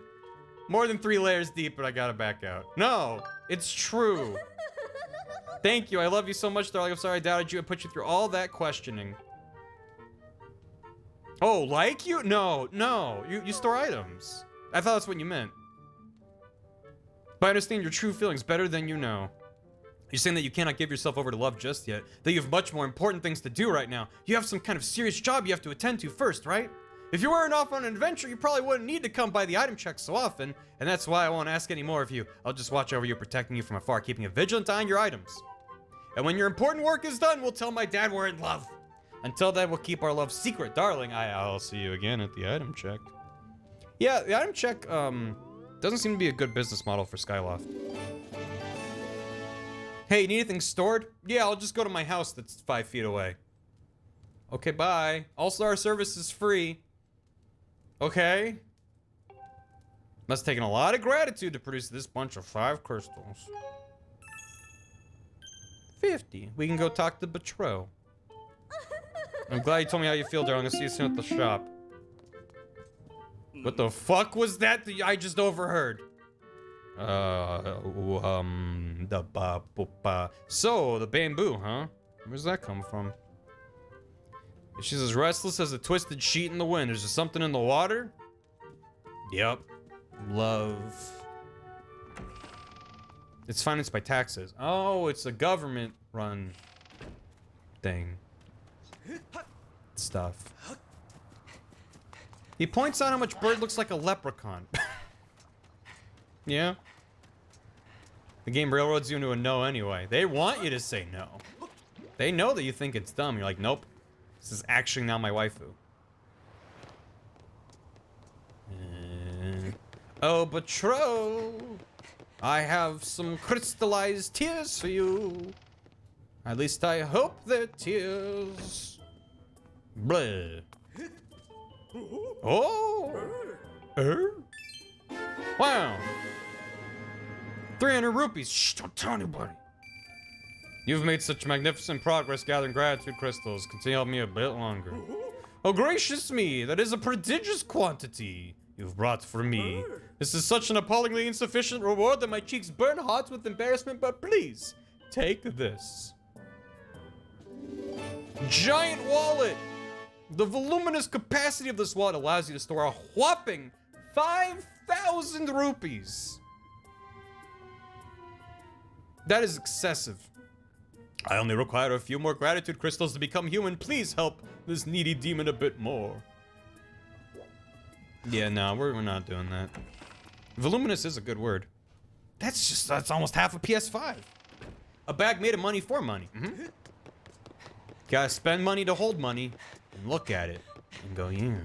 More than 3 layers deep, but I gotta back out. No, it's true. Thank you. I love you so much, darling. I'm sorry I doubted you and put you through all that questioning. Oh, like you? No. You store items. I thought that's what you meant. But I understand your true feelings better than you know. You're saying that you cannot give yourself over to love just yet. That you have much more important things to do right now. You have some kind of serious job you have to attend to first, right? If you weren't off on an adventure, you probably wouldn't need to come by the item check so often. And that's why I won't ask any more of you. I'll just watch over you, protecting you from afar, keeping a vigilant eye on your items. And when your important work is done, we'll tell my dad we're in love. Until then, we'll keep our love secret, darling. I'll see you again at the item check. Yeah, the item check, doesn't seem to be a good business model for Skyloft. Hey, need anything stored? Yeah, I'll just go to my house that's 5 feet away. Okay, bye. Also, our service is free. Okay. Must have taken a lot of gratitude to produce this bunch of 5 crystals. 50. We can go talk to Betrow. I'm glad you told me how you feel, darling. I'll see you soon at the shop. What the fuck was that I just overheard? So, the bamboo, huh? Where's that come from? She's as restless as a twisted sheet in the wind. Is there something in the water? Yep. Love. It's financed by taxes. Oh, it's a government-run thing. Stuff. He points out how much Bird looks like a leprechaun. Yeah. The game railroads you into a no anyway. They want you to say no. They know that you think it's dumb. You're like, nope. This is actually now my waifu. Oh, betroth, I have some crystallized tears for you. At least I hope they're tears. Bleh. Oh. Wow. 300 rupees. Shh, don't tell anybody. You've made such magnificent progress gathering gratitude crystals. Continue helping me a bit longer. Oh, gracious me, that is a prodigious quantity you've brought for me. This is such an appallingly insufficient reward that my cheeks burn hot with embarrassment, but please, take this. Giant wallet! The voluminous capacity of this wallet allows you to store a whopping 5,000 rupees. That is excessive. I only require a few more gratitude crystals to become human. Please help this needy demon a bit more. Yeah, no, we're not doing that. Voluminous is a good word. That's almost half a PS5. A bag made of money for money. Gotta spend money to hold money and look at it and go, yeah.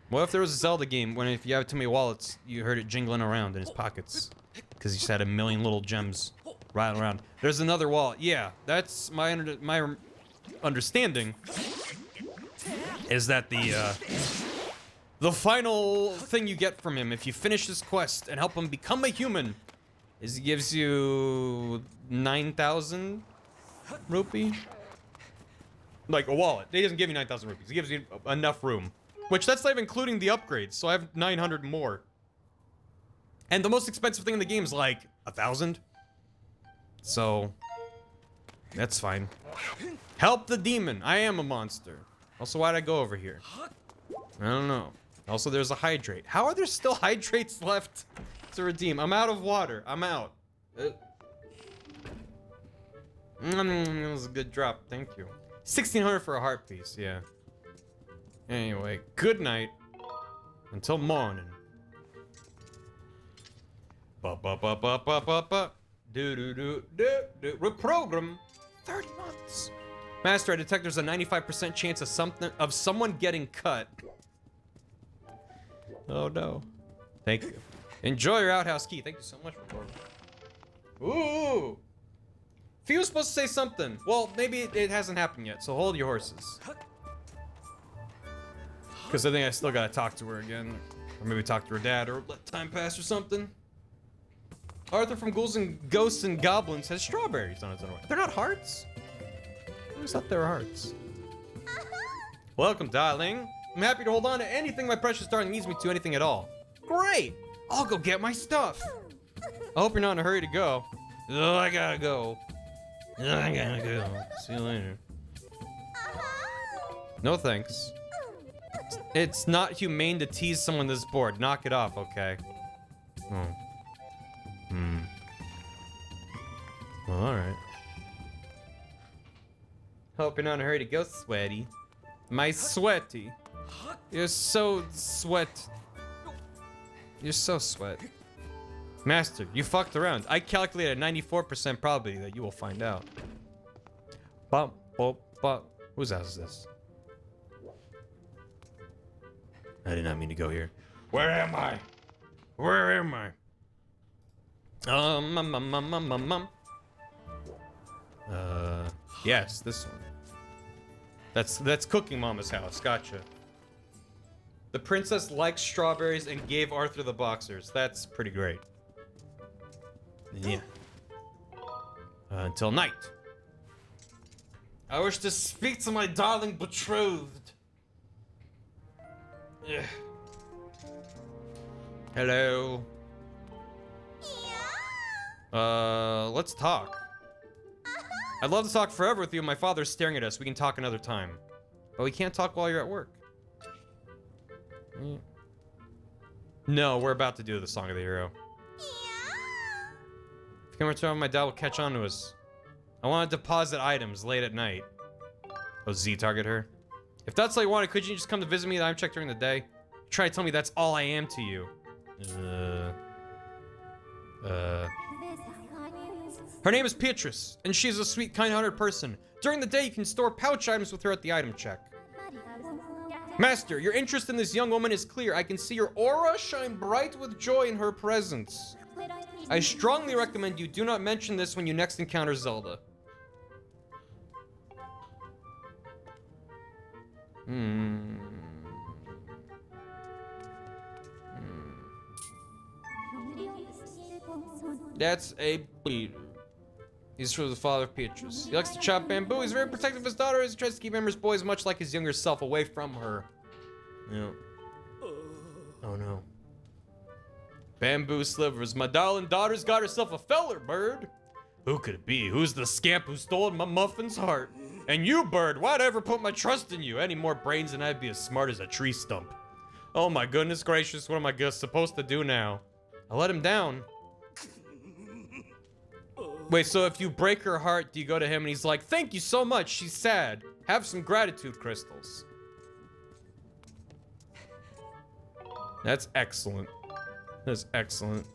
What if there was a Zelda game when if you have too many wallets, you heard it jingling around in his pockets? Because he just had a million little gems rattling around. There's another wallet. Yeah, that's my understanding. Is that the final thing you get from him if you finish this quest and help him become a human is he gives you 9,000 rupee? Like a wallet. He doesn't give you 9,000 rupees. He gives you enough room. Which, that's not even including the upgrades, so I have 900 more. And the most expensive thing in the game is like 1,000. So, that's fine. Help the demon. I am a monster. Also, why'd I go over here? I don't know. Also, there's a hydrate. How are there still hydrates left to redeem? I'm out of water. I'm out. That was a good drop. Thank you. 1,600 for a heart piece. Yeah. Anyway, good night. Until morning. Reprogram. 30 months. Master, I detect there's a 95% chance of someone getting cut. Oh no. Thank you. Enjoy your outhouse key. Thank you so much for it. Ooh. If he was supposed to say something, well, maybe it hasn't happened yet, so hold your horses. Because I think I still gotta talk to her again. Or maybe talk to her dad, or let time pass or something. Arthur from Ghouls and Ghosts and Goblins has strawberries on his own. They're not hearts? I always thought they were hearts. Welcome, darling. I'm happy to hold on to anything my precious darling needs me to, anything at all. Great! I'll go get my stuff. I hope you're not in a hurry to go. Oh, I gotta go. I gotta go. See you later. No thanks. It's not humane to tease someone this bored. Knock it off, okay? Oh. Well, alright. Hope you're not in a hurry to go, sweaty. My sweaty. You're so sweat. You're so sweat. Master, you fucked around. I calculated a 94% probability that you will find out. Bump, bump, bump. Whose house is this? I did not mean to go here. Where am I? Where am I? Yes, this one. That's Cooking Mama's house. Gotcha. The princess likes strawberries and gave Arthur the boxers. That's pretty great. Yeah. Until night. I wish to speak to my darling betrothed. Yeah. Hello. Let's talk. I'd love to talk forever with you. My father's staring at us. We can talk another time. But we can't talk while you're at work. No, we're about to do the Song of the Hero. If you come return, my dad will catch on to us. I want to deposit items late at night. Oh, Z target her. If that's all you wanted, could you just come to visit me? I'm checked during the day. Try to tell me that's all I am to you. Her name is Beatrice, and she's a sweet, kind-hearted person. During the day, you can store pouch items with her at the item check. Master, your interest in this young woman is clear. I can see your aura shine bright with joy in her presence. I strongly recommend you do not mention this when you next encounter Zelda. That's a bleeder. He's for the father of Beatrice. He likes to chop bamboo. He's very protective of his daughter as he tries to keep Amber's boys much like his younger self away from her. Yeah. Oh no. Bamboo slivers. My darling daughter's got herself a feller, bird. Who could it be? Who's the scamp who stole my muffin's heart? And you, bird, why'd I ever put my trust in you? Any more brains and I'd be as smart as a tree stump. Oh my goodness gracious, what am I supposed to do now? I let him down. Wait, so if you break her heart, do you go to him and he's like, thank you so much, she's sad. Have some gratitude crystals. That's excellent. That's excellent.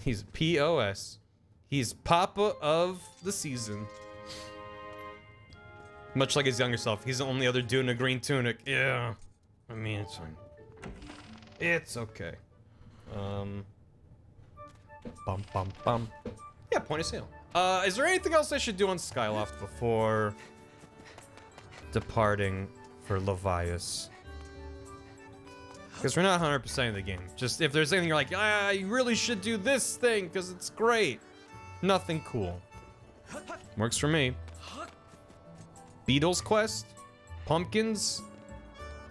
He's POS. He's Papa of the season. Much like his younger self. He's the only other dude in a green tunic. Yeah. I mean, it's fine. It's okay. Bum, bum, bum. Yeah, point of sale. Is there anything else I should do on Skyloft before departing for Levias? Because we're not 100% of the game. Just if there's anything you're like, ah, you really should do this thing because it's great. Nothing cool. Works for me. Beetle's quest? Pumpkins?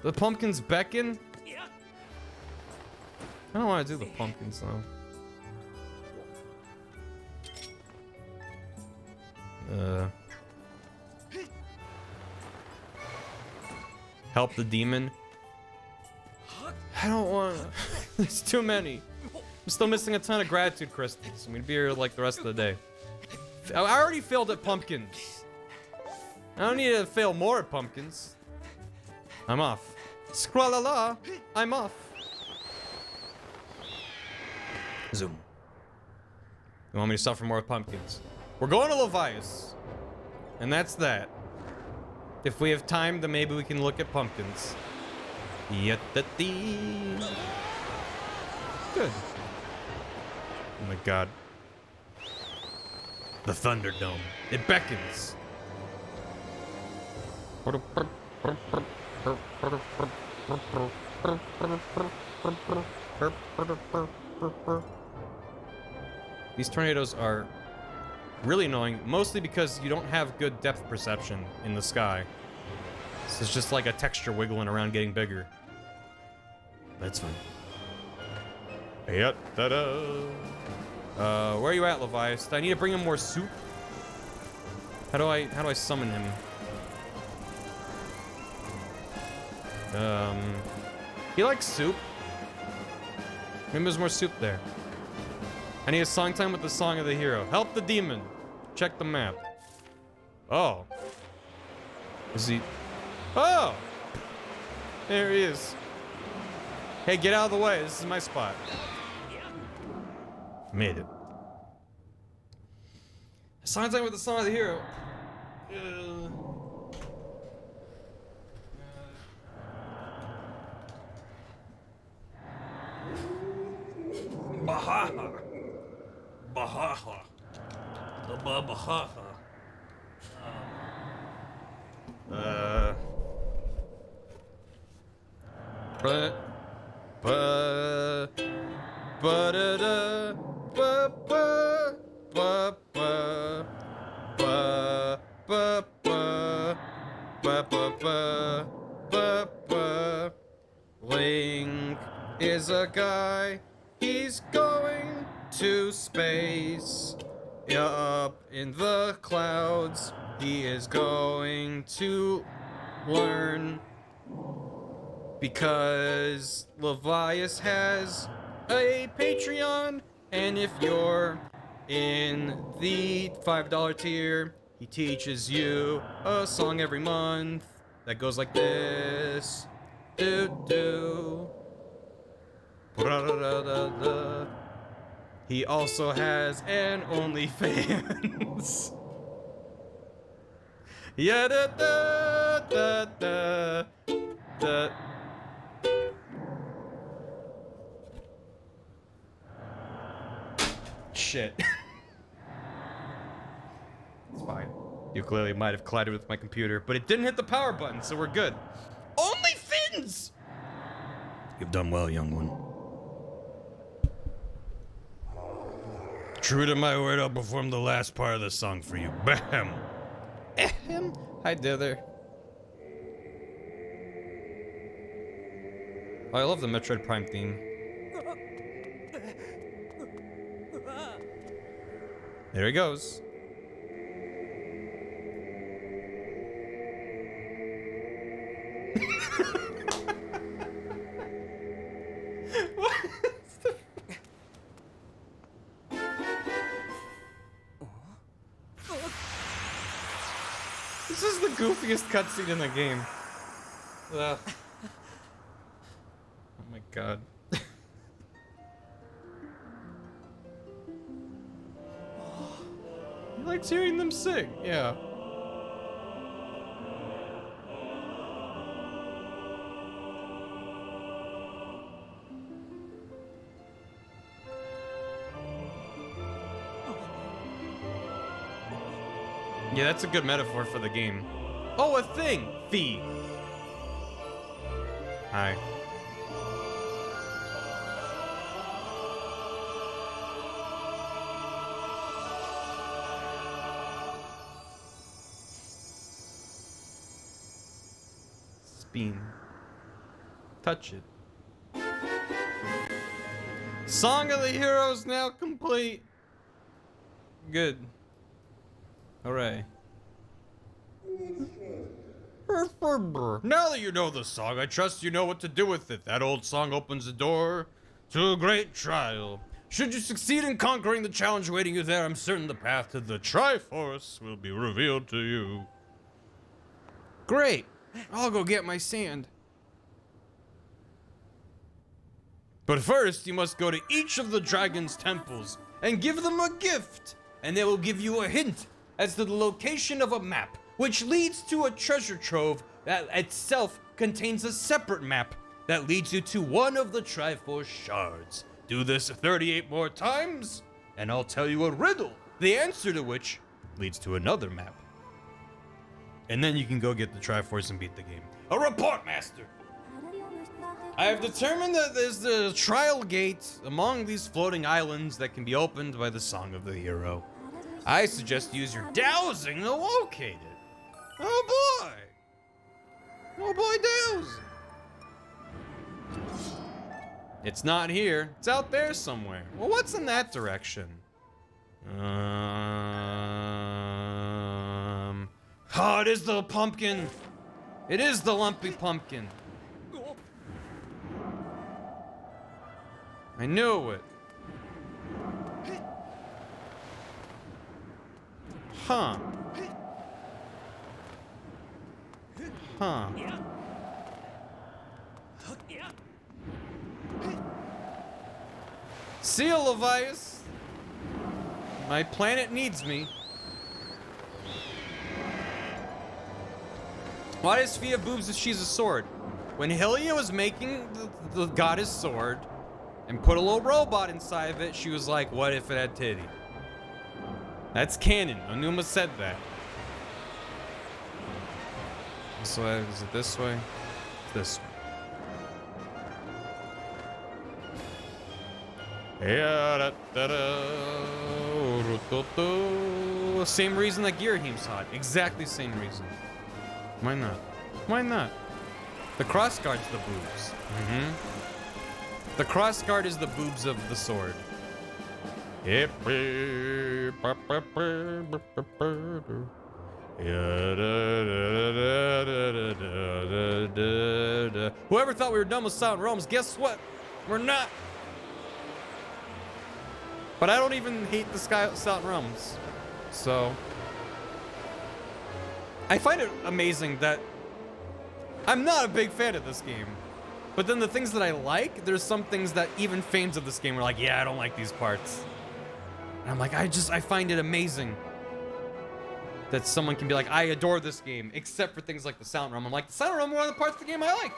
The pumpkins beckon? I don't want to do the pumpkins though. Help the demon? I don't want to. There's too many. I'm still missing a ton of gratitude crystals. I'm gonna be here like the rest of the day. I already failed at pumpkins. I don't need to fail more at pumpkins. I'm off. Squalala, I'm off. Zoom. You want me to suffer more with pumpkins? We're going to Levias. And that's that. If we have time, then maybe we can look at pumpkins. Good. Oh my god. The Thunderdome. It beckons. These tornadoes are really annoying, mostly because you don't have good depth perception in the sky. So it's just like a texture wiggling around getting bigger. That's fine. Yep, ta-da. Where are you at, Levias? Do I need to bring him more soup? How do I summon him? He likes soup. Maybe there's more soup there. I need a song time with the Song of the Hero. Help the demon. Check the map. Oh. Is he? Oh! There he is. Hey, get out of the way. This is my spot. Made it. Song time with the Song of the Hero. Bahaha. Bahaha. The Bahaha. Ling is a guy. He's going to space. Up in the clouds. He is going to learn. Because Levias has a Patreon. And if you're in the $5 tier, he teaches you a song every month that goes like this. Do do. Bra-da-da-da-da. He also has an OnlyFans. Yeah da da da da da. Shit. It's fine. You clearly might have collided with my computer, but it didn't hit the power button, so we're good. OnlyFans! You've done well, young one. True to my word, I'll perform the last part of the song for you. Bam! Ahem. Hi, Dither. Oh, I love the Metroid Prime theme. There he goes. This is the goofiest cutscene in the game. Ugh. Oh my god. He likes hearing them sing, yeah. Yeah, that's a good metaphor for the game. Oh, a thing! Fee. Hi. Spin. Touch it. Song of the Heroes now complete. Good. Hooray. Now that you know the song, I trust you know what to do with it. That old song opens the door to a great trial. Should you succeed in conquering the challenge waiting you there, I'm certain the path to the Triforce will be revealed to you. Great. I'll go get my sand. But first, you must go to each of the dragon's temples and give them a gift, and they will give you a hint as to the location of a map, which leads to a treasure trove that itself contains a separate map that leads you to one of the Triforce shards. Do this 38 more times, and I'll tell you a riddle, the answer to which leads to another map. And then you can go get the Triforce and beat the game. A report, Master! I have determined that there's a trial gate among these floating islands that can be opened by the Song of the Hero. I suggest you use your dowsing to locate it. Oh boy! Oh boy, dowsing! It's not here. It's out there somewhere. Well, what's in that direction? Oh, it is the pumpkin! It is the lumpy pumpkin. I knew it. Huh. Huh. See ya, Levias. My planet needs me. Why does Fia boobs if she's a sword? When Hylia was making the goddess sword and put a little robot inside of it, she was like, what if it had titty? That's canon. Onuma said that. This way? Is it this way? It's this way. Same reason that Girahim's hot. Exactly same reason. Why not? Why not? The cross guards the boobs. The cross guard is the boobs of the sword. Whoever thought we were done with Silent Realms, guess what? We're not. But I don't even hate the Silent Realms. So I find it amazing that I'm not a big fan of this game. But then the things that I like, there's some things that even fans of this game are like, yeah, I don't like these parts. And I'm like, I find it amazing that someone can be like, I adore this game, except for things like the Silent Realm. I'm like, the Silent Realm are one of the parts of the game I like.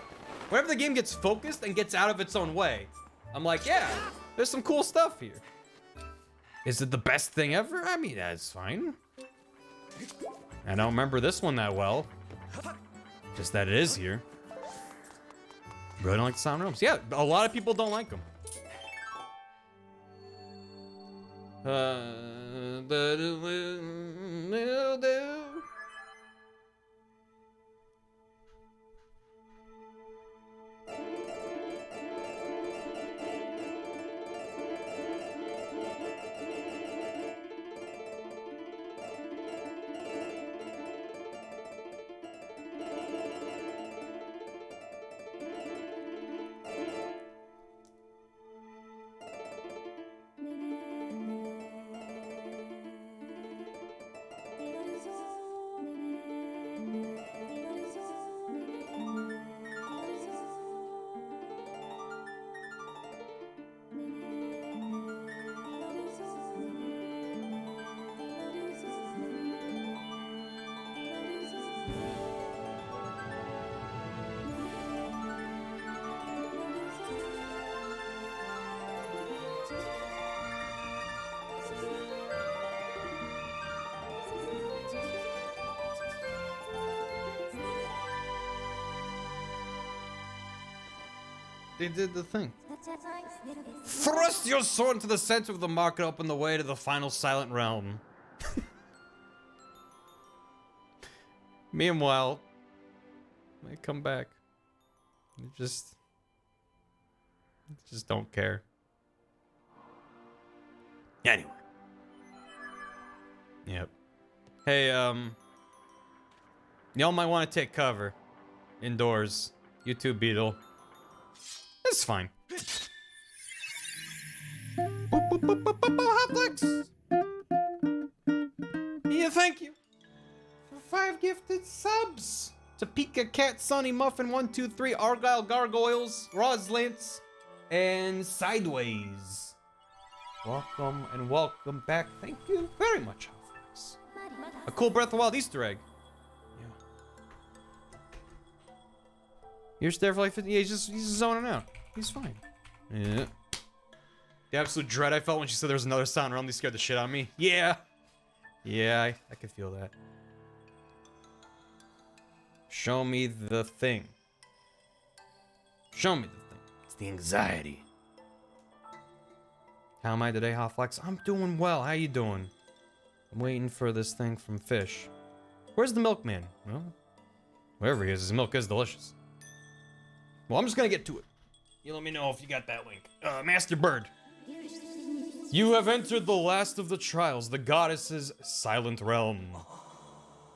Whenever the game gets focused and gets out of its own way, I'm like, yeah, there's some cool stuff here. Is it the best thing ever? I mean, that's fine. I don't remember this one that well. Just that it is here. Really don't like the Silent Realms. Yeah, a lot of people don't like them. They did the thing. Thrust your sword into the center of the market, open the way to the final Silent Realm. Meanwhile, they come back. They just don't care. Anyway. Yep. Hey, y'all might want to take cover. Indoors. YouTube Beetle. It's fine. Hotflix! Yeah, thank you. For 5 gifted subs. Topeka Cat, Sunny Muffin, 123, Argyle Gargoyles, Roslance, and Sideways. Welcome and welcome back. Thank you very much, Hotflix. A cool Breath of the Wild Easter egg. You're there for like 50. Yeah, he's just zoning out. He's fine. Yeah. The absolute dread I felt when she said there was another Silent Realm, they scared the shit out of me. Yeah. Yeah, I could feel that. Show me the thing. Show me the thing. It's the anxiety. How am I today, Hotflex? I'm doing well. How you doing? I'm waiting for this thing from Fish. Where's the milkman? Well, wherever he is, his milk is delicious. Well, I'm just gonna get to it. You let me know if you got that link. Master Bird. You have entered the last of the trials, the goddess's silent realm.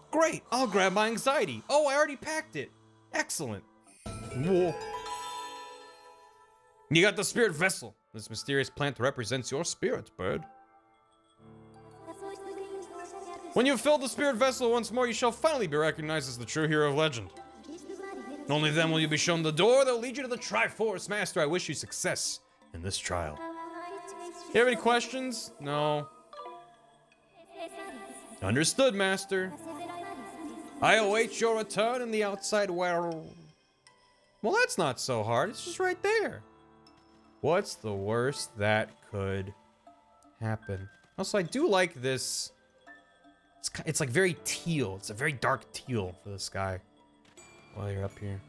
Great, I'll grab my anxiety. Oh, I already packed it. Excellent. Whoa. You got the spirit vessel. This mysterious plant represents your spirit, Bird. When you fill the spirit vessel once more, you shall finally be recognized as the true hero of legend. Only then will you be shown the door that will lead you to the Triforce. Master, I wish you success in this trial. You have any questions? No. Understood, Master. I await your return in the outside world. Well, that's not so hard. It's just right there. What's the worst that could happen? Also, I do like this. It's like very teal. It's a very dark teal for the sky. While you're up here.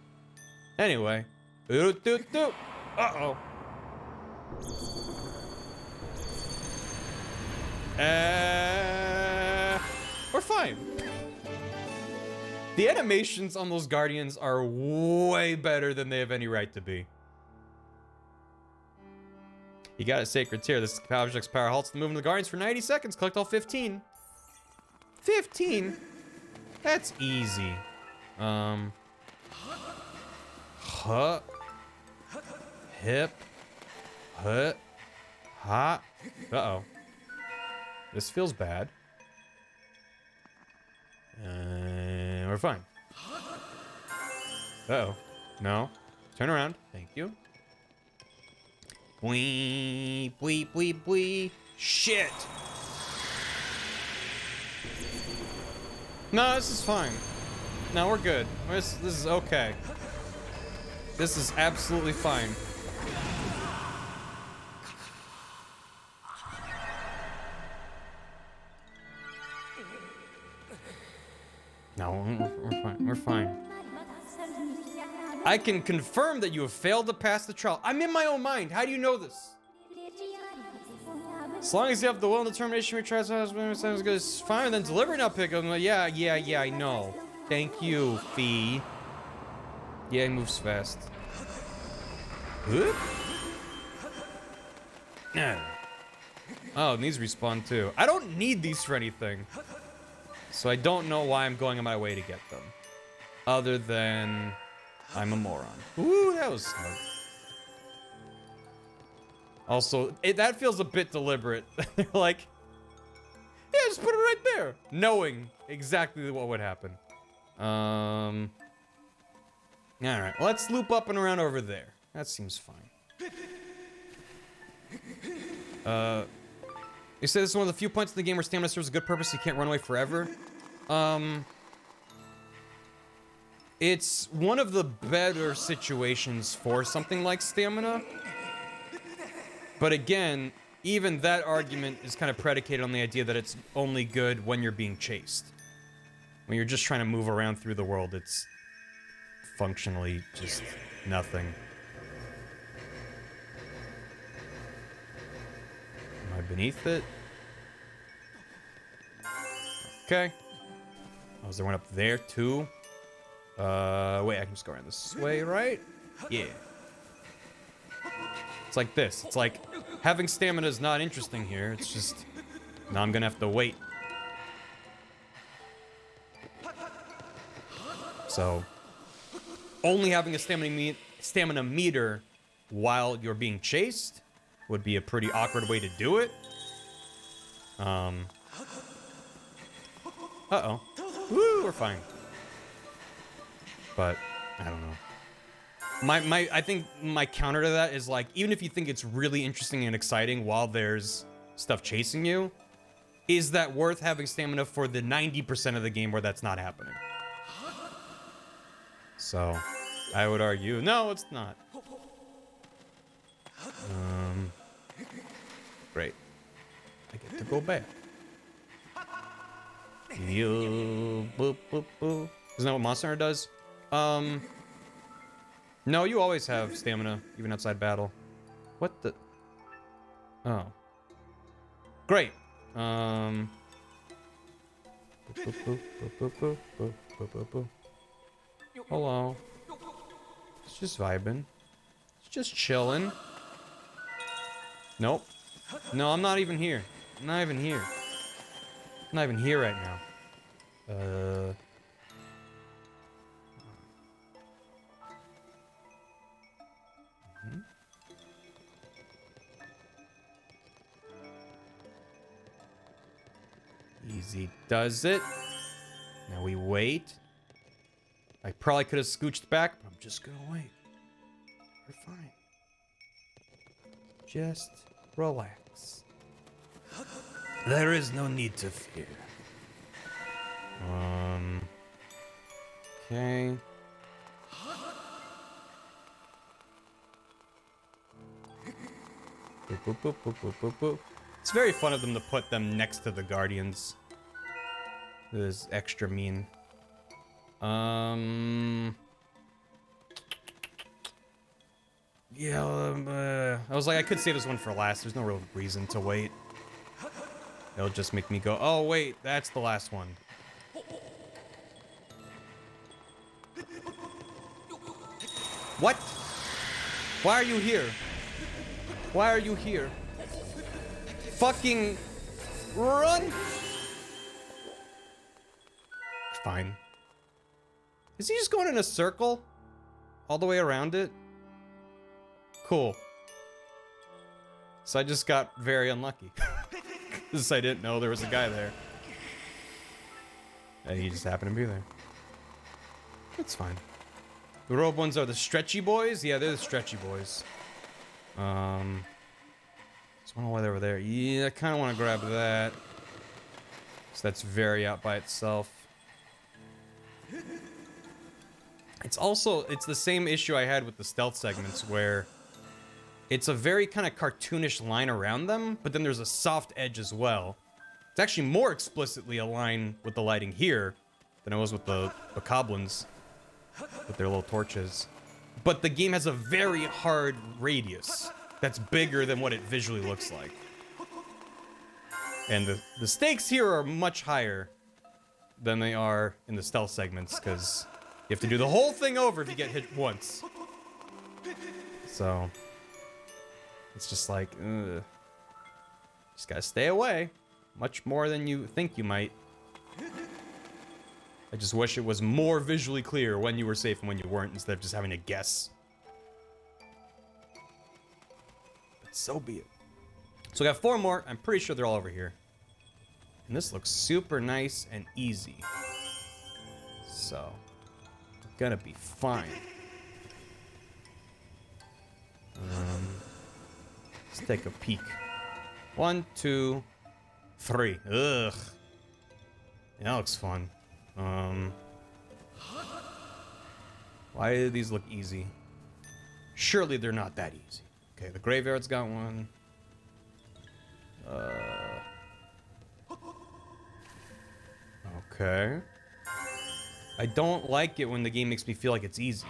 Anyway. Uh-oh. We're fine. The animations on those Guardians are way better than they have any right to be. You got a sacred tear. This object's power halts the movement of the Guardians for 90 seconds. Collect all 15. 15? That's easy. Huh. Hip. Hut. Ha. Uh-oh. This feels bad. We're fine. Uh-oh. No. Turn around. Thank you. Weep, weep, weep, weep. Shit. No, this is fine. No, we're good. This is okay. This is absolutely fine. No, we're fine. We're fine. I can confirm that you have failed to pass the trial. I'm in my own mind. How do you know this? As long as you have the will and determination, we try as good as fine, then deliver not pick up. Yeah, I know. Thank you, Fee. Yeah, he moves fast. Huh? Oh, and these respawn too. I don't need these for anything. So I don't know why I'm going on my way to get them. Other than I'm a moron. Ooh, that was smart. Also, that feels a bit deliberate. They're like, yeah, just put it right there. Knowing exactly what would happen. Alright, let's loop up and around over there. That seems fine. You say this is one of the few points in the game where stamina serves a good purpose. You can't run away forever. It's one of the better situations for something like stamina. But again, even that argument is kind of predicated on the idea that it's only good when you're being chased. When you're just trying to move around through the world, it's functionally just nothing. Am I beneath it? Okay. Oh, is there one up there too? Wait, I can just go around this way, right? Yeah. It's like this. It's like having stamina is not interesting here. It's just now I'm gonna have to wait. So only having a stamina meter while you're being chased would be a pretty awkward way to do it. Uh-oh. Woo, we're fine. But I don't know. I think my counter to that is like, even if you think it's really interesting and exciting while there's stuff chasing you, is that worth having stamina for the 90% of the game where that's not happening? So, I would argue, no, it's not. Great. I get to go back. Yo, boop, boop, boop. Isn't that what Monster Hunter does? No, you always have stamina, even outside battle. What the? Oh. Great. Boop, boop, boop, boop, boop, boop, boop, boop, boop. Hello. It's just vibing. It's just chilling. Nope. No, I'm not even here. I'm not even here. I'm not even here right now. Easy does it. Now we wait. I probably could have scooched back, but I'm just gonna wait. We're fine. Just relax. There is no need to fear. Okay. Boop, boop, boop, boop, boop, boop, boop. It's very fun of them to put them next to the Guardians. It is extra mean. Yeah, I was like, I could save this one for last. There's no real reason to wait. It'll just make me go, oh wait, that's the last one. What? Why are you here? Why are you here? Fucking run! Fine. Is he just going in a circle? All the way around it? Cool. So I just got very unlucky. Because I didn't know there was a guy there. And he just happened to be there. It's fine. The robe ones are the stretchy boys? Yeah, they're the stretchy boys. Just wonder why they were there. Yeah, I kind of want to grab that. So that's very out by itself. It's the same issue I had with the stealth segments where it's a very kind of cartoonish line around them, but then there's a soft edge as well. It's actually more explicitly aligned with the lighting here than it was with the goblins with their little torches. But the game has a very hard radius that's bigger than what it visually looks like. And the stakes here are much higher than they are in the stealth segments, because you have to do the whole thing over if you get hit once. So it's just like, just gotta stay away. Much more than you think you might. I just wish it was more visually clear when you were safe and when you weren't, instead of just having to guess. But so be it. So we got 4 more. I'm pretty sure they're all over here. And this looks super nice and easy. So, gonna be fine. Let's take a peek. 1, 2, 3. Ugh. Yeah, that looks fun. Why do these look easy? Surely they're not that easy. Okay, the graveyard's got one. Okay. I don't like it when the game makes me feel like it's easy.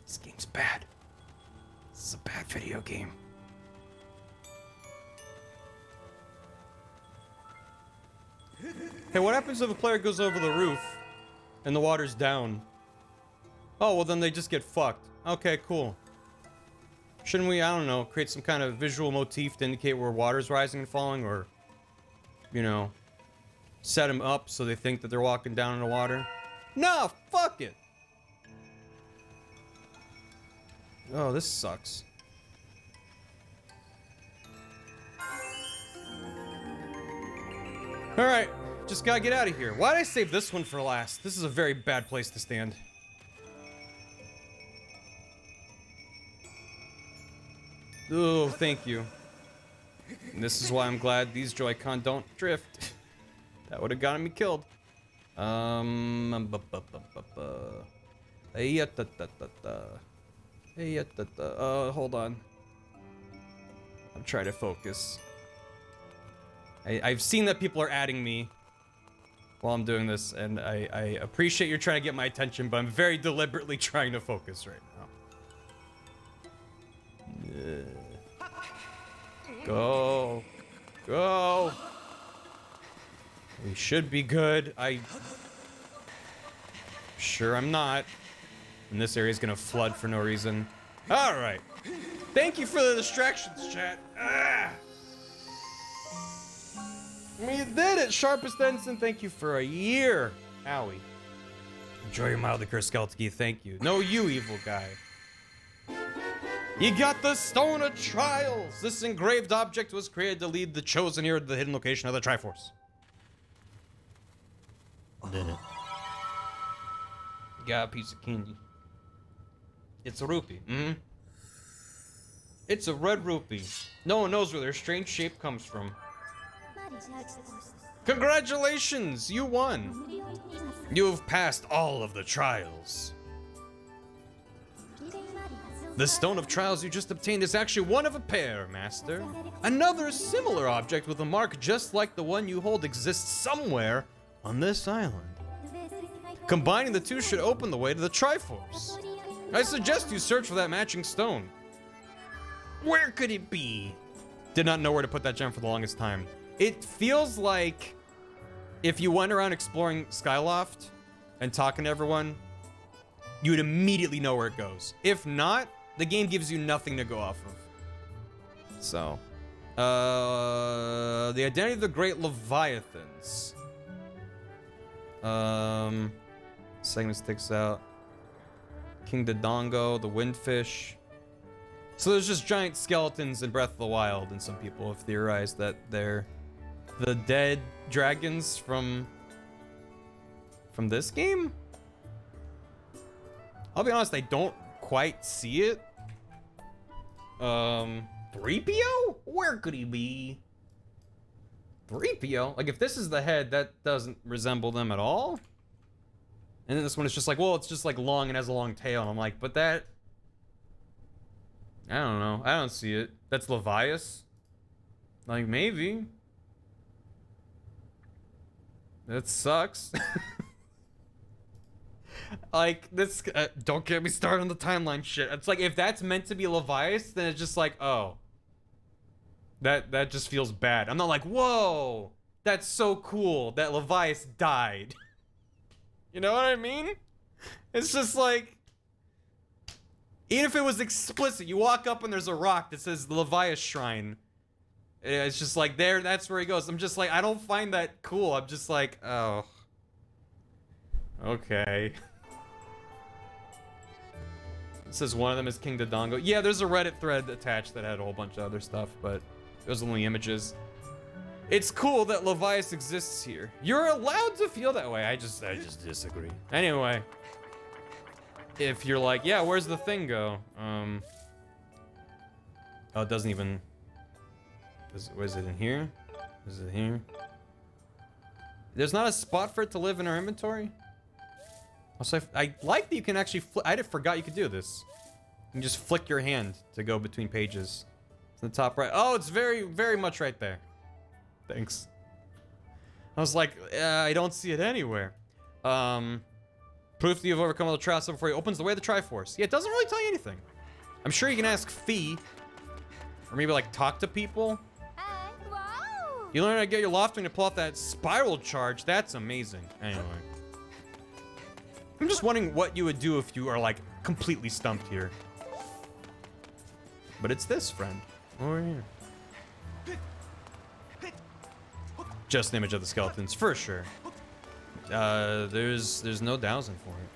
This game's bad. This is a bad video game. Hey, what happens if a player goes over the roof and the water's down? Oh, well then they just get fucked. Okay, cool. Shouldn't we, I don't know, create some kind of visual motif to indicate where water's rising and falling, or, you know, set them up so they think that they're walking down in the water? No, fuck it! Oh, this sucks. Alright, just gotta get out of here. Why did I save this one for last? This is a very bad place to stand. Oh, thank you. And this is why I'm glad these Joy-Con don't drift. That would have gotten me killed. Hold on. I'm trying to focus. I've seen that people are adding me while I'm doing this, and I appreciate you're trying to get my attention, but I'm very deliberately trying to focus right now. Go. Go. We should be good. Sure I'm not. And this area is gonna flood for no reason. Alright. Thank you for the distractions, chat. Ah! You did it, Sharpest Ensign. Thank you for a year. Owie. Enjoy your mildly cursed Skeltiki. Thank you. No, you evil guy. You got the Stone of Trials. This engraved object was created to lead the chosen here to the hidden location of the Triforce. Did it. Got a piece of candy. It's a rupee. It's a red rupee. No one knows where their strange shape comes from. Congratulations! You won! You've passed all of the trials. The Stone of Trials you just obtained is actually one of a pair, Master. Another similar object with a mark just like the one you hold exists somewhere on this island. Combining the two should open the way to the Triforce. I suggest you search for that matching stone. Where could it be? Did not know where to put that gem for the longest time. It feels like if you went around exploring Skyloft and talking to everyone, you would immediately know where it goes. If not, the game gives you nothing to go off of. So, the identity of the great Leviathans. Segment sticks out. King Dodongo, the Windfish. So there's just giant skeletons in Breath of the Wild, and some people have theorized that they're the dead dragons from this game? I'll be honest, I don't quite see it. 3PO? Where could he be? 3PO? Like, if this is the head, that doesn't resemble them at all. And then this one is just like, well, it's just like long and has a long tail. And I'm like, but that... I don't know. I don't see it. That's Levias? Like, maybe. That sucks. Like, this... don't get me started on the timeline shit. It's like, if that's meant to be Levias, then it's just like, oh. That just feels bad. I'm not like, whoa! That's so cool that Levias died. You know what I mean? It's just like... Even if it was explicit, you walk up and there's a rock that says Levias Shrine. It's just like, there, that's where he goes. I'm just like, I don't find that cool. I'm just like, oh. Okay. It says one of them is King Dodongo. Yeah, there's a Reddit thread attached that had a whole bunch of other stuff, but those are only images. It's cool that Levias exists here. You're allowed to feel that way. I just disagree. Anyway. If you're like, yeah, where's the thing go? Oh, it doesn't even... Was it in here? Is it here? There's not a spot for it to live in our inventory? Also, I like that you can actually I forgot you could do this. You can just flick your hand to go between pages. It's in the top right. Oh, it's very, very much right there. Thanks. I was like, I don't see it anywhere. Proof that you've overcome all the trials before he opens the way of the Triforce. Yeah, it doesn't really tell you anything. I'm sure you can ask Fee. Or maybe, like, talk to people. Wow. You learn how to get your Loftwing to pull off that spiral charge. That's amazing. Anyway. I'm just wondering what you would do if you are, like, completely stumped here. But it's this, friend. Over here. Just an image of the skeletons, for sure. There's no dowsing for it.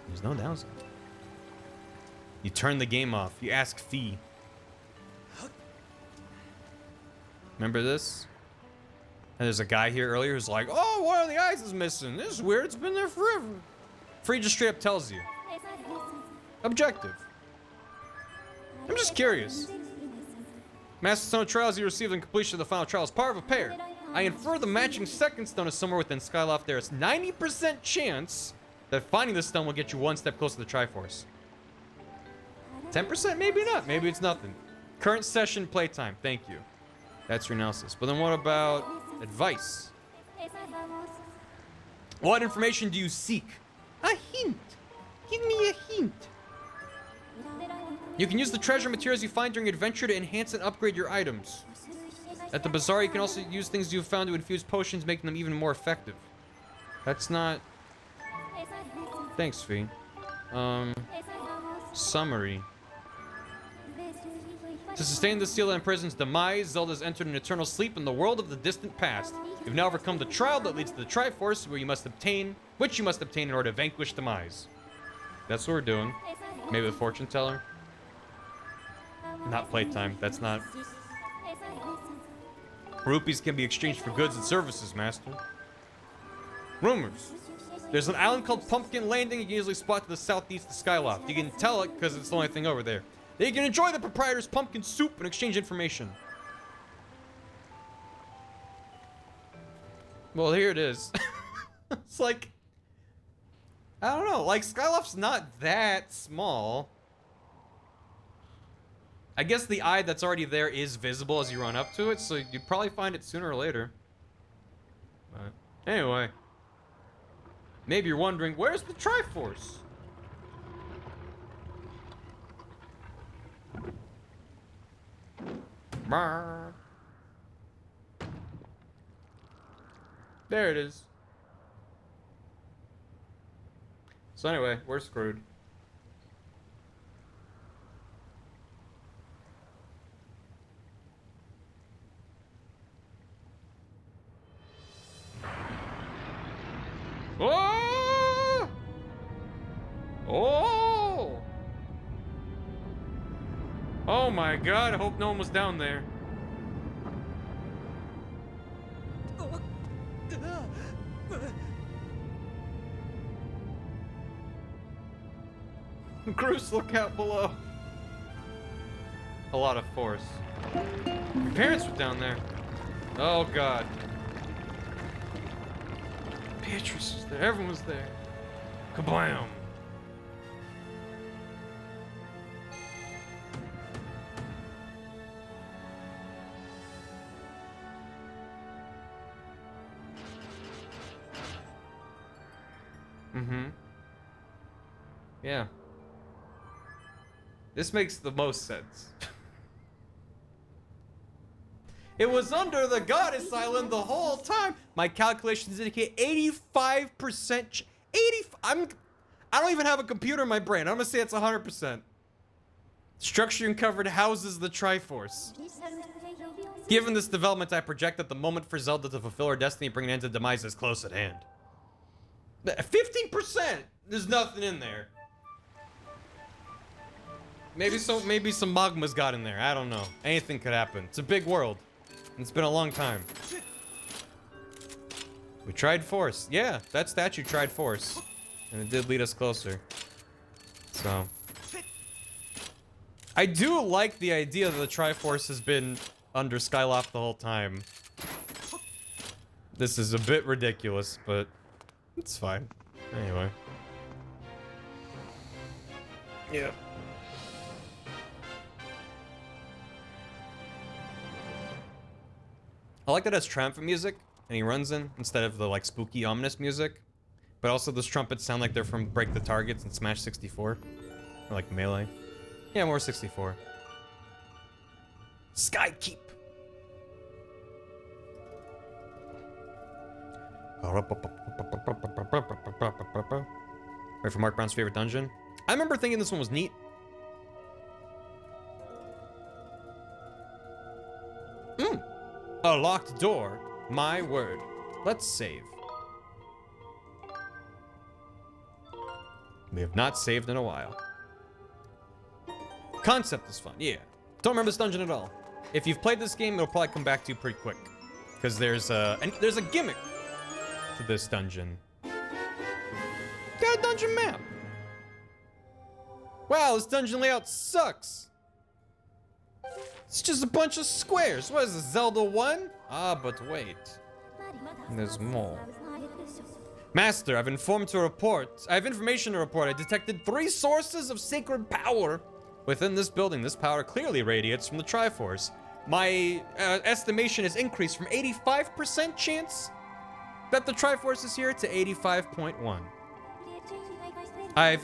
There's no dowsing. You turn the game off. You ask Fee. Remember this? And there's a guy here earlier who's like, oh, one of the eyes is missing. This is weird. It's been there forever. Free just straight up tells you. Objective. I'm just curious. Master Stone trials you received in completion of the final trial is part of a pair. I infer the matching second stone is somewhere within Skyloft. There is 90% chance that finding the stone will get you one step closer to the Triforce. 10%? Maybe not. Maybe it's nothing. Current session playtime. Thank you. That's your analysis. But then what about advice? What information do you seek? A hint. Give me a hint. You can use the treasure materials you find during your adventure to enhance and upgrade your items. At the bazaar, you can also use things you've found to infuse potions, making them even more effective. That's not... Thanks, Fee. Summary. To sustain the seal that imprisons demise, Zelda's entered an eternal sleep in the world of the distant past. You've now overcome the trial that leads to the Triforce, which you must obtain in order to vanquish demise. That's what we're doing. Maybe the fortune teller. Not playtime. That's not... Rupees can be exchanged for goods and services, Master. Rumors. There's an island called Pumpkin Landing you can easily spot to the southeast of Skyloft. You can tell it because it's the only thing over there. They can enjoy the proprietor's pumpkin soup and exchange information. Well, here it is. It's like... I don't know. Like, Skyloft's not that small. I guess the eye that's already there is visible as you run up to it, so you'd probably find it sooner or later. But anyway. Maybe you're wondering, where's the Triforce? Brr. There it is. So anyway, we're screwed. Oh! Oh! Oh my god, I hope no one was down there. Bruce, look out below. A lot of force. Your parents were down there. Oh god. Beatrice was there. Everyone was there. Kablam. Mm-hmm. Yeah. This makes the most sense. It was under the goddess island the whole time. My calculations indicate 85%. I don't even have a computer in my brain. I'm gonna say it's 100%. Structure uncovered houses the Triforce. Given this development, I project that the moment for Zelda to fulfill her destiny, bring an end to demise, is close at hand. 15%. There's nothing in there. Maybe some magma's got in there. I don't know. Anything could happen. It's a big world. It's been a long time. We tried force. Yeah, that statue tried force. And it did lead us closer. So. I do like the idea that the Triforce has been under Skyloft the whole time. This is a bit ridiculous, but it's fine. Anyway. Yeah. I like that it has triumphant music, and he runs in instead of the like spooky, ominous music. But also those trumpets sound like they're from Break the Targets and Smash 64. Or like Melee. Yeah, more 64. Skykeep! Ready for Mark Brown's favorite dungeon? I remember thinking this one was neat. A locked door. My word. Let's save. We have not saved in a while. Concept is fun, yeah. Don't remember this dungeon at all. If you've played this game, it'll probably come back to you pretty quick. Because there's a gimmick to this dungeon. Got a dungeon map. Wow, this dungeon layout sucks. It's just a bunch of squares. What is this, Zelda 1? Ah, but wait. There's more. Master, I have information to report. I detected 3 sources of sacred power within this building. This power clearly radiates from the Triforce. My estimation has increased from 85% chance that the Triforce is here to 85.1. I've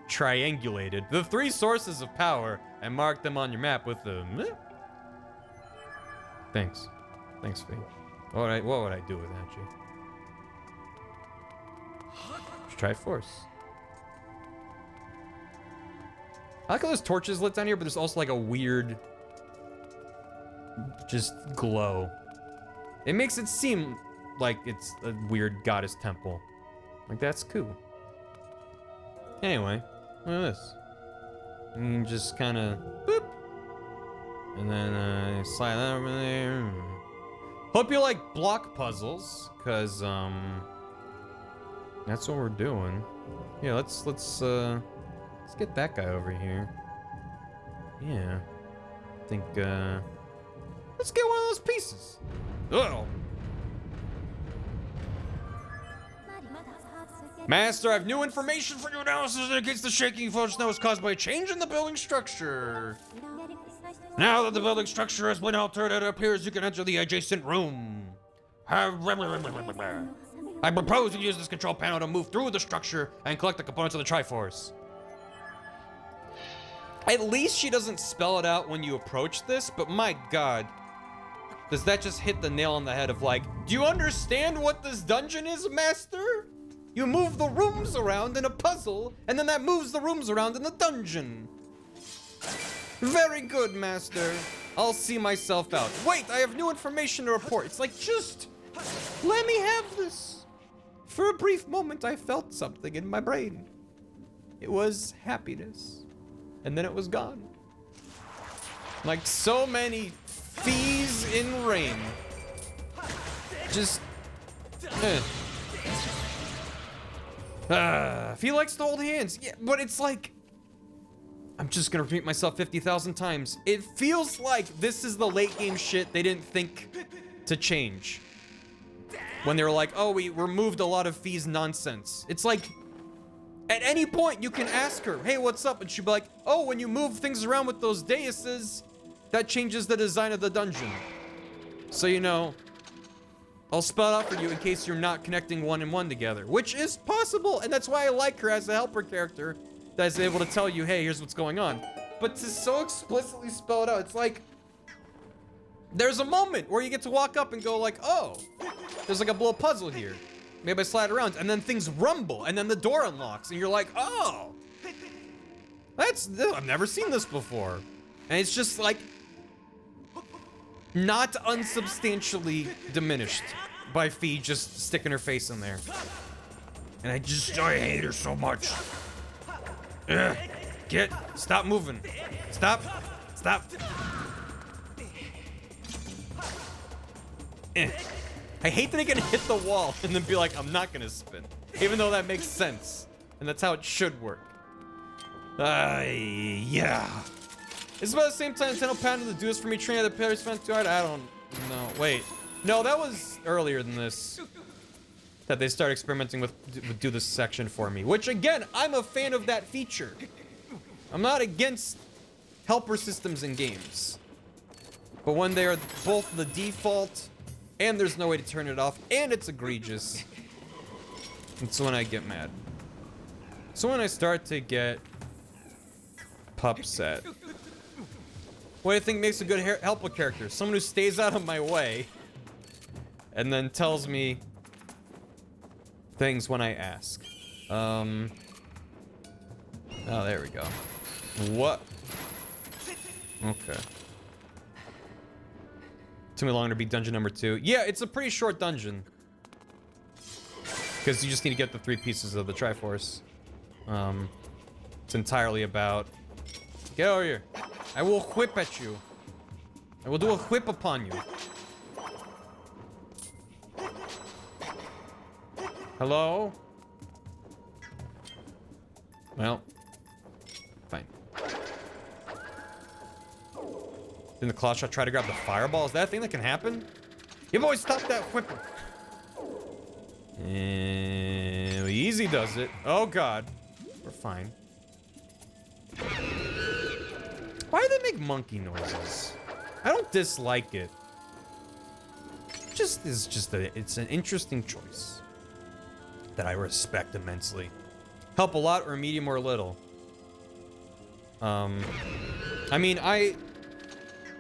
triangulated the 3 sources of power and marked them on your map with the... Thanks. Thanks, Fate. What would I do without you? Triforce. I like how there's torches lit down here, but there's also like a weird... just glow. It makes it seem like it's a weird goddess temple. Like, that's cool. Anyway, look at this. And just kind of boop, and then slide that over there. Hope you like block puzzles, cause that's what we're doing. Yeah, let's get that guy over here. Yeah, I think let's get one of those pieces. Oh. Master, I have new information for your analysis against the shaking floor snow is caused by a change in the building structure. Now that the building structure has been altered, it appears you can enter the adjacent room. I propose you use this control panel to move through the structure and collect the components of the Triforce. At least she doesn't spell it out when you approach this, but my god. Does that just hit the nail on the head of like, do you understand what this dungeon is, master? You move the rooms around in a puzzle, and then that moves the rooms around in the dungeon. Very good, master. I'll see myself out. Wait, I have new information to report. It's like, just let me have this. For a brief moment, I felt something in my brain. It was happiness. And then it was gone. Like so many fees in rain. Just, if he likes to hold hands, yeah, but it's like, I'm just gonna repeat myself 50,000 times. It feels like this is the late game shit they didn't think to change. When they were like, oh, we removed a lot of fees nonsense. It's like, at any point you can ask her, hey, what's up? And she'll be like, oh, when you move things around with those daises, that changes the design of the dungeon. So, you know, I'll spell it out for you in case you're not connecting one and one together, which is possible. And that's why I like her as a helper character that's able to tell you, hey, here's what's going on. But to so explicitly spell it out, it's like, there's a moment where you get to walk up and go like, oh, there's like a little puzzle here. Maybe I slide around, and then things rumble, and then the door unlocks, and you're like, oh, I've never seen this before. And it's just like, not unsubstantially diminished by Fee just sticking her face in there. And I hate her so much. Ugh. Stop moving. Stop. I hate that I can hit the wall and then be like, I'm not gonna spin. Even though that makes sense. And that's how it should work. Yeah. It's about the same time Nintendo pounded to do this for me, training the Paris fan too hard. I don't know. Wait. No, that was earlier than this. That they started experimenting with do this section for me. Which again, I'm a fan of that feature. I'm not against helper systems in games. But when they are both the default and there's no way to turn it off and it's egregious, it's when I get mad. So when I start to get upset. What do you think makes a good helper character? Someone who stays out of my way and then tells me things when I ask. Oh, there we go. What? Okay. Took me longer to beat dungeon number 2. Yeah, it's a pretty short dungeon. Because you just need to get the 3 pieces of the Triforce. It's entirely about... Get over here. I will whip at you. I will do a whip upon you. Hello? Well, fine. Then the claw shot try to grab the fireball. Is that a thing that can happen? You boys stop that whipping. Easy does it. Oh god. We're fine. Why do they make monkey noises? I don't dislike it. It's an interesting choice that I respect immensely. Help a lot or medium or little. I mean, I'm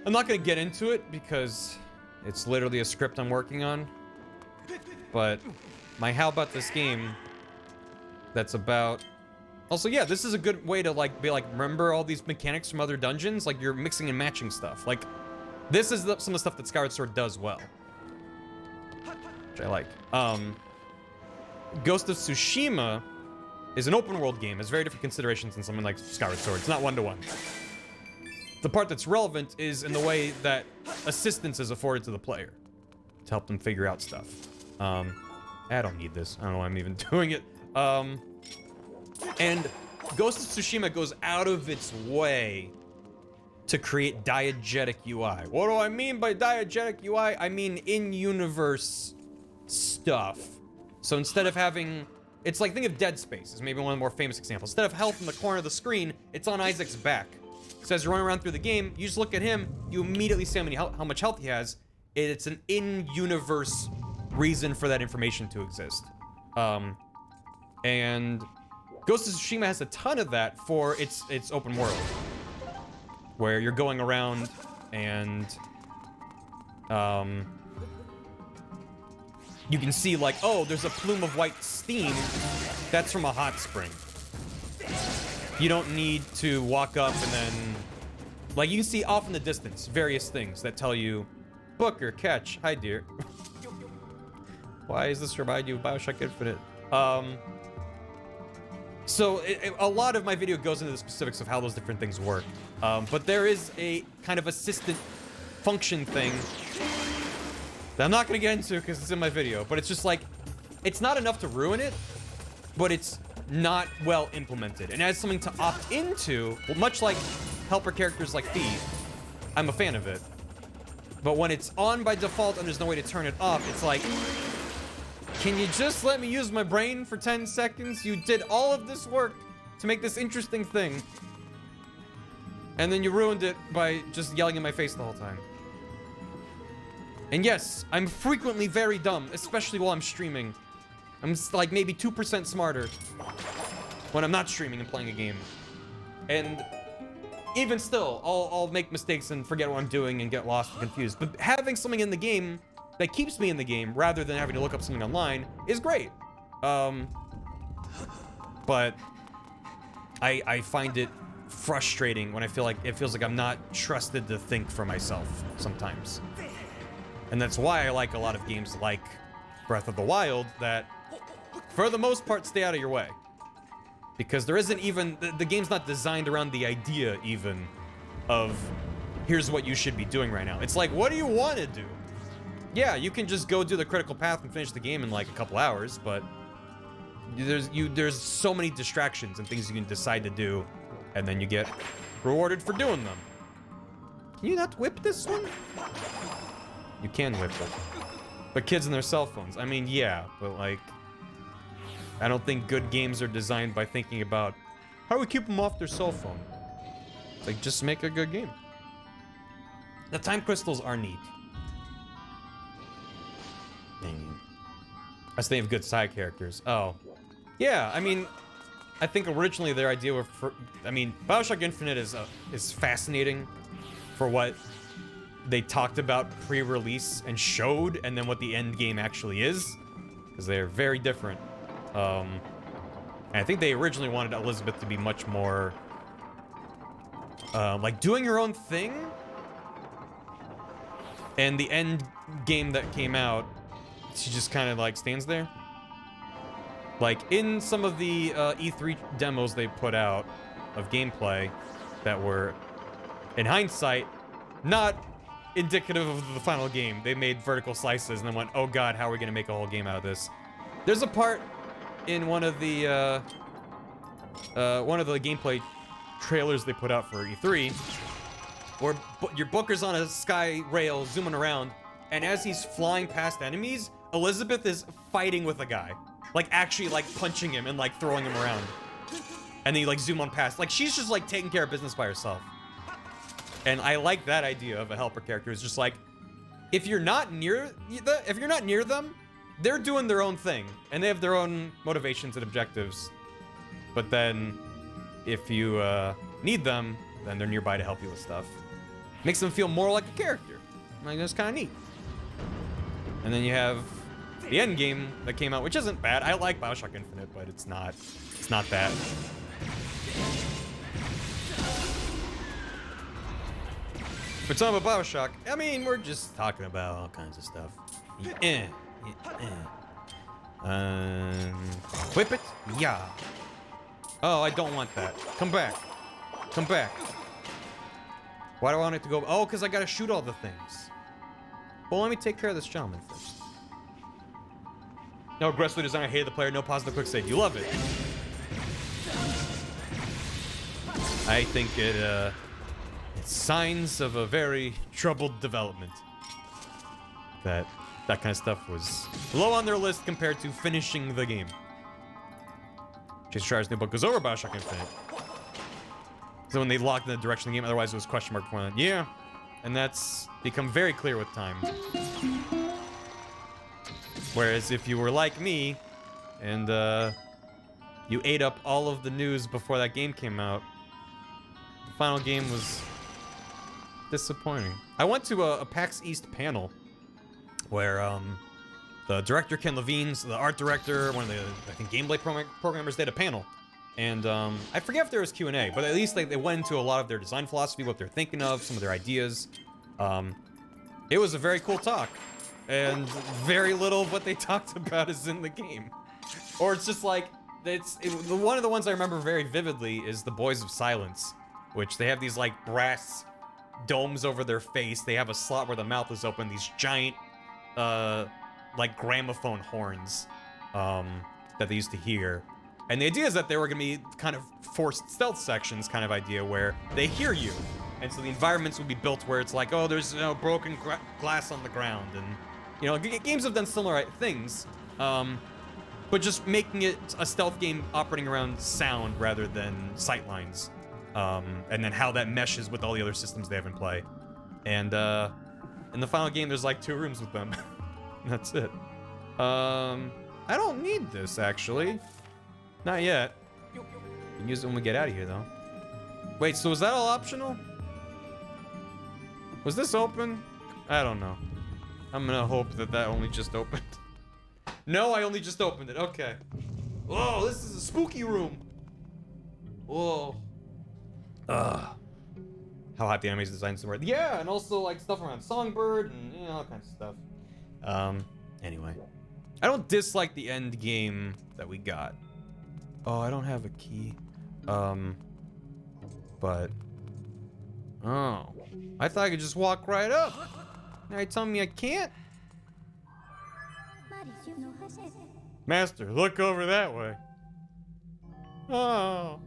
not gonna get into it because it's literally a script I'm working on. But my how about this game that's about... Also, yeah, this is a good way to remember all these mechanics from other dungeons. Like, you're mixing and matching stuff. Like, this is some of the stuff that Skyward Sword does well. Which I like. Ghost of Tsushima is an open world game. Has very different considerations than something like Skyward Sword. It's not one-to-one. The part that's relevant is in the way that assistance is afforded to the player to help them figure out stuff. I don't need this. I don't know why I'm even doing it. And Ghost of Tsushima goes out of its way to create diegetic UI. What do I mean by diegetic UI? I mean in-universe stuff. So instead of having... It's like, think of Dead Space as maybe one of the more famous examples. Instead of health in the corner of the screen, it's on Isaac's back. So as you're running around through the game, you just look at him, you immediately see how much health he has. It's an in-universe reason for that information to exist. And Ghost of Tsushima has a ton of that for its open world. where you're going around and you can see like, oh, there's a plume of white steam. That's from a hot spring. You don't need to walk up and then, like, you can see off in the distance various things that tell you, Booker, catch, hi dear. Why does this remind you of BioShock Infinite? So a lot of my video goes into the specifics of how those different things work. But there is a kind of assistant function thing that I'm not gonna get into because it's in my video, but it's just like, it's not enough to ruin it, but it's not well implemented. And as something to opt into, well, much like helper characters like Thief, I'm a fan of it. But when it's on by default and there's no way to turn it off, it's like, can you just let me use my brain for 10 seconds? You did all of this work to make this interesting thing. And then you ruined it by just yelling in my face the whole time. And yes, I'm frequently very dumb, especially while I'm streaming. I'm like maybe 2% smarter when I'm not streaming and playing a game. And even still, I'll make mistakes and forget what I'm doing and get lost and confused. But having something in the game that keeps me in the game rather than having to look up something online is great. But I find it frustrating when I feel like it feels like I'm not trusted to think for myself sometimes. And that's why I like a lot of games like Breath of the Wild that, for the most part, stay out of your way. Because there isn't even, the game's not designed around the idea even of, here's what you should be doing right now. It's like, what do you want to do? Yeah, you can just go do the critical path and finish the game in like a couple hours, but there's so many distractions and things you can decide to do, and then you get rewarded for doing them. Can you not whip this one? You can whip it. But kids and their cell phones. I mean, yeah, but like, I don't think good games are designed by thinking about how do we keep them off their cell phone. It's like, just make a good game. The time crystals are neat. I think of good side characters. Oh, yeah. I mean, I think originally their idea were for. I mean, BioShock Infinite is fascinating for what they talked about pre-release and showed, and then what the end game actually is, because they're very different. And I think they originally wanted Elizabeth to be much more like doing her own thing. And the end game that came out, she just kind of like stands there. Like in some of the E3 demos they put out of gameplay that were, in hindsight, not indicative of the final game. They made vertical slices and then went, oh god, how are we gonna make a whole game out of this? There's a part in one of the gameplay trailers they put out for E3 where your Booker's on a sky rail zooming around, and as he's flying past enemies, Elizabeth is fighting with a guy. Like, actually, like, punching him and, like, throwing him around. And then you, like, zoom on past. Like, she's just, like, taking care of business by herself. And I like that idea of a helper character. It's just like, if you're not near them, they're doing their own thing. And they have their own motivations and objectives. But then, if you need them, then they're nearby to help you with stuff. Makes them feel more like a character. Like, that's kind of neat. And then you have the end game that came out, which isn't bad. I like BioShock Infinite, but it's not that. We're talking about BioShock. I mean, we're just talking about all kinds of stuff. Whip it? Yeah. Oh, I don't want that. Come back. Come back. Why do I want it to go? Oh, because I gotta shoot all the things. Well, let me take care of this gentleman first. No aggressively design, I hate the player, no positive quick save. You love it. I think it's signs of a very troubled development. That kind of stuff was low on their list compared to finishing the game. Chase Schreier's new book goes over BioShock Infinite. So when they locked in the direction of the game, otherwise it was question mark before that. Yeah, and that's become very clear with time. Whereas if you were like me, and you ate up all of the news before that game came out, the final game was disappointing. I went to a PAX East panel where the director Ken Levine's, the art director, one of the I think gameplay programmers did a panel, and I forget if there was Q&A, but at least they went into a lot of their design philosophy, what they're thinking of, some of their ideas. It was a very cool talk, and very little of what they talked about is in the game, or it's just like one of the ones I remember very vividly is the Boys of Silence, which they have these like brass domes over their face. They have a slot where the mouth is open. These giant, like gramophone horns, that they used to hear. And the idea is that there were gonna be kind of forced stealth sections kind of idea where they hear you. And so the environments would be built where it's like, oh, there's broken glass on the ground. And, games have done similar things. But just making it a stealth game operating around sound rather than sightlines. And then how that meshes with all the other systems they have in play. And in the final game, there's like 2 rooms with them. That's it. I don't need this, actually. Not yet. We can use it when we get out of here, though. Wait, so was that all optional? Was this open? I don't know. I'm gonna hope that only just opened. No, I only just opened it. Okay. Whoa, this is a spooky room. Whoa. How hot the enemies designed somewhere. Yeah, and also like stuff around Songbird and all kinds of stuff. Anyway. I don't dislike the end game that we got. Oh, I don't have a key. But oh. I thought I could just walk right up. Now you're telling me I can't? Master, look over that way. Oh.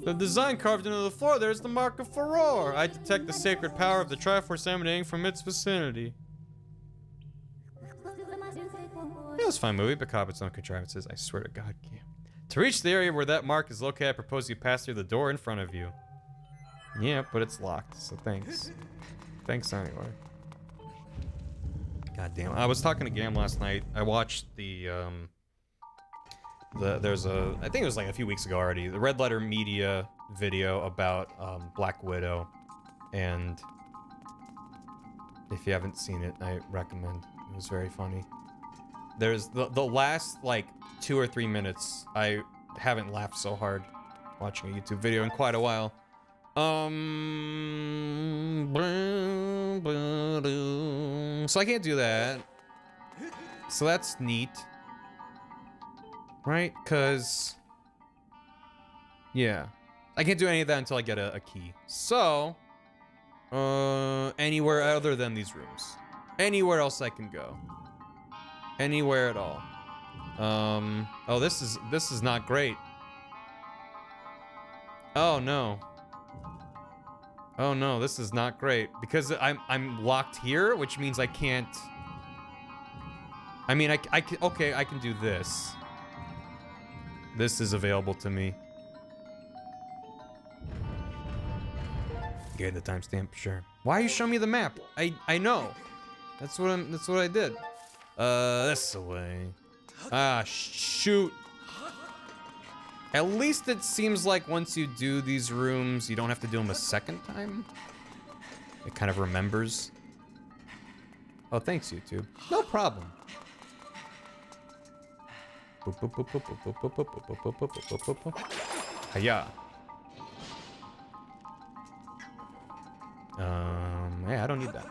The design carved into the floor, there's the mark of furore. I detect the sacred power of the Triforce emanating from its vicinity. It was a fine movie, but caught its own contrivances. I swear to God, Cam. To reach the area where that mark is located, I propose you pass through the door in front of you. Yeah, but it's locked, so thanks. Thanks anyway. God damn. I was talking to Gam last night. I watched there's a, I think it was like a few weeks ago already, the Red Letter Media video about Black Widow. And if you haven't seen it, I recommend. It was very funny. There's the last like 2 or 3 minutes, I haven't laughed so hard watching a YouTube video in quite a while. So I can't do that. So that's neat. Right? Cause yeah. I can't do any of that until I get a key. So anywhere other than these rooms. Anywhere else I can go. Anywhere at all. Oh, this is not great. Oh no. Oh no, this is not great because I'm locked here, which means I can't. I mean, I can, okay, I can do this. This is available to me. Get the timestamp, sure. Why are you showing me the map? I know. That's what I did. This way. Ah, shoot. At least it seems like once you do these rooms, you don't have to do them a second time. It kind of remembers. Oh, thanks, YouTube. No problem. Hiya. Yeah, I don't need that.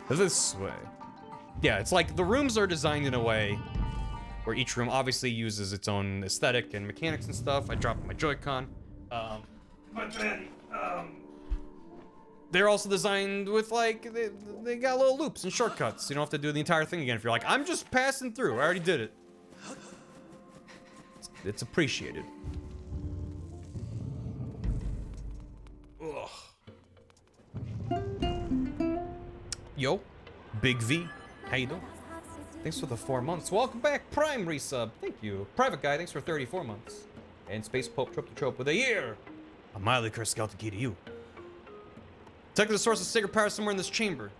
This way. Yeah, it's like the rooms are designed in a way where each room obviously uses its own aesthetic and mechanics and stuff. I dropped my Joy-Con. But then, they're also designed with like, they got little loops and shortcuts. You don't have to do the entire thing again if you're like, I'm just passing through. I already did it. It's appreciated. Ugh. Yo, Big V, how you doing? Thanks for the 4 months. Welcome back, Prime resub. Thank you. Private Guy, thanks for 34 months. And Space Pope Trope to Trope with a year. A mildly cursed skeleton key to you. Detect the source of sacred power somewhere in this chamber.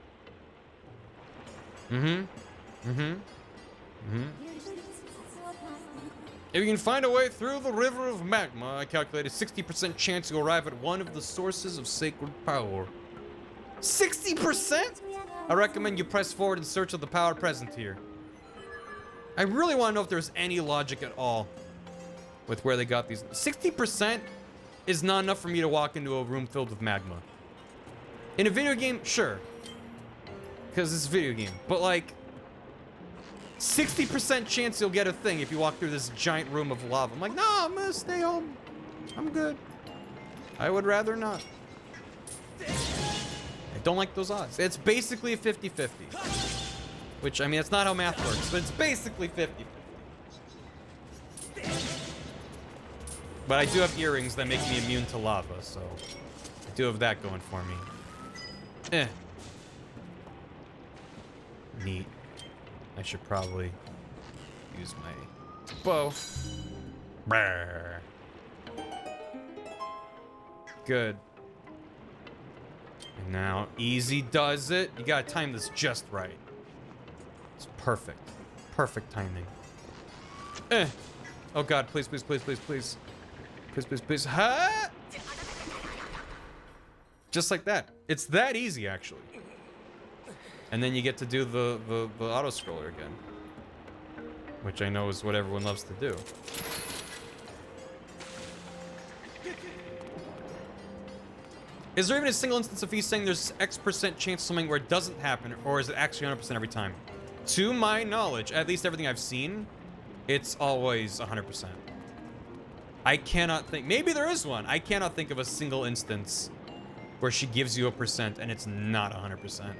If you can find a way through the river of magma, I calculate a 60% chance you'll arrive at one of the sources of sacred power. 60%? I recommend you press forward in search of the power present here. I really want to know if there's any logic at all with where they got these. 60% is not enough for me to walk into a room filled with magma. In a video game, sure. Because it's a video game. But like, 60% chance you'll get a thing if you walk through this giant room of lava. I'm like, no, I'm gonna stay home. I'm good. I would rather not. I don't like those odds. It's basically a 50-50. Which, I mean, it's not how math works, but it's basically 50-50. But I do have earrings that make me immune to lava, so I do have that going for me. Neat. I should probably use my bow. Brr. Good. And now, easy does it. You gotta time this just right. It's perfect. Perfect timing. Oh god, please, please, please, please, please. Please, please, please. Ha! Just like that. It's that easy, actually. And then you get to do the auto-scroller again. Which I know is what everyone loves to do. Is there even a single instance of Feast saying there's X% chance of something where it doesn't happen, or is it actually 100% every time? To my knowledge, at least everything I've seen, it's always 100%. I cannot think, maybe there is one. I cannot think of a single instance where she gives you a percent and it's not 100%.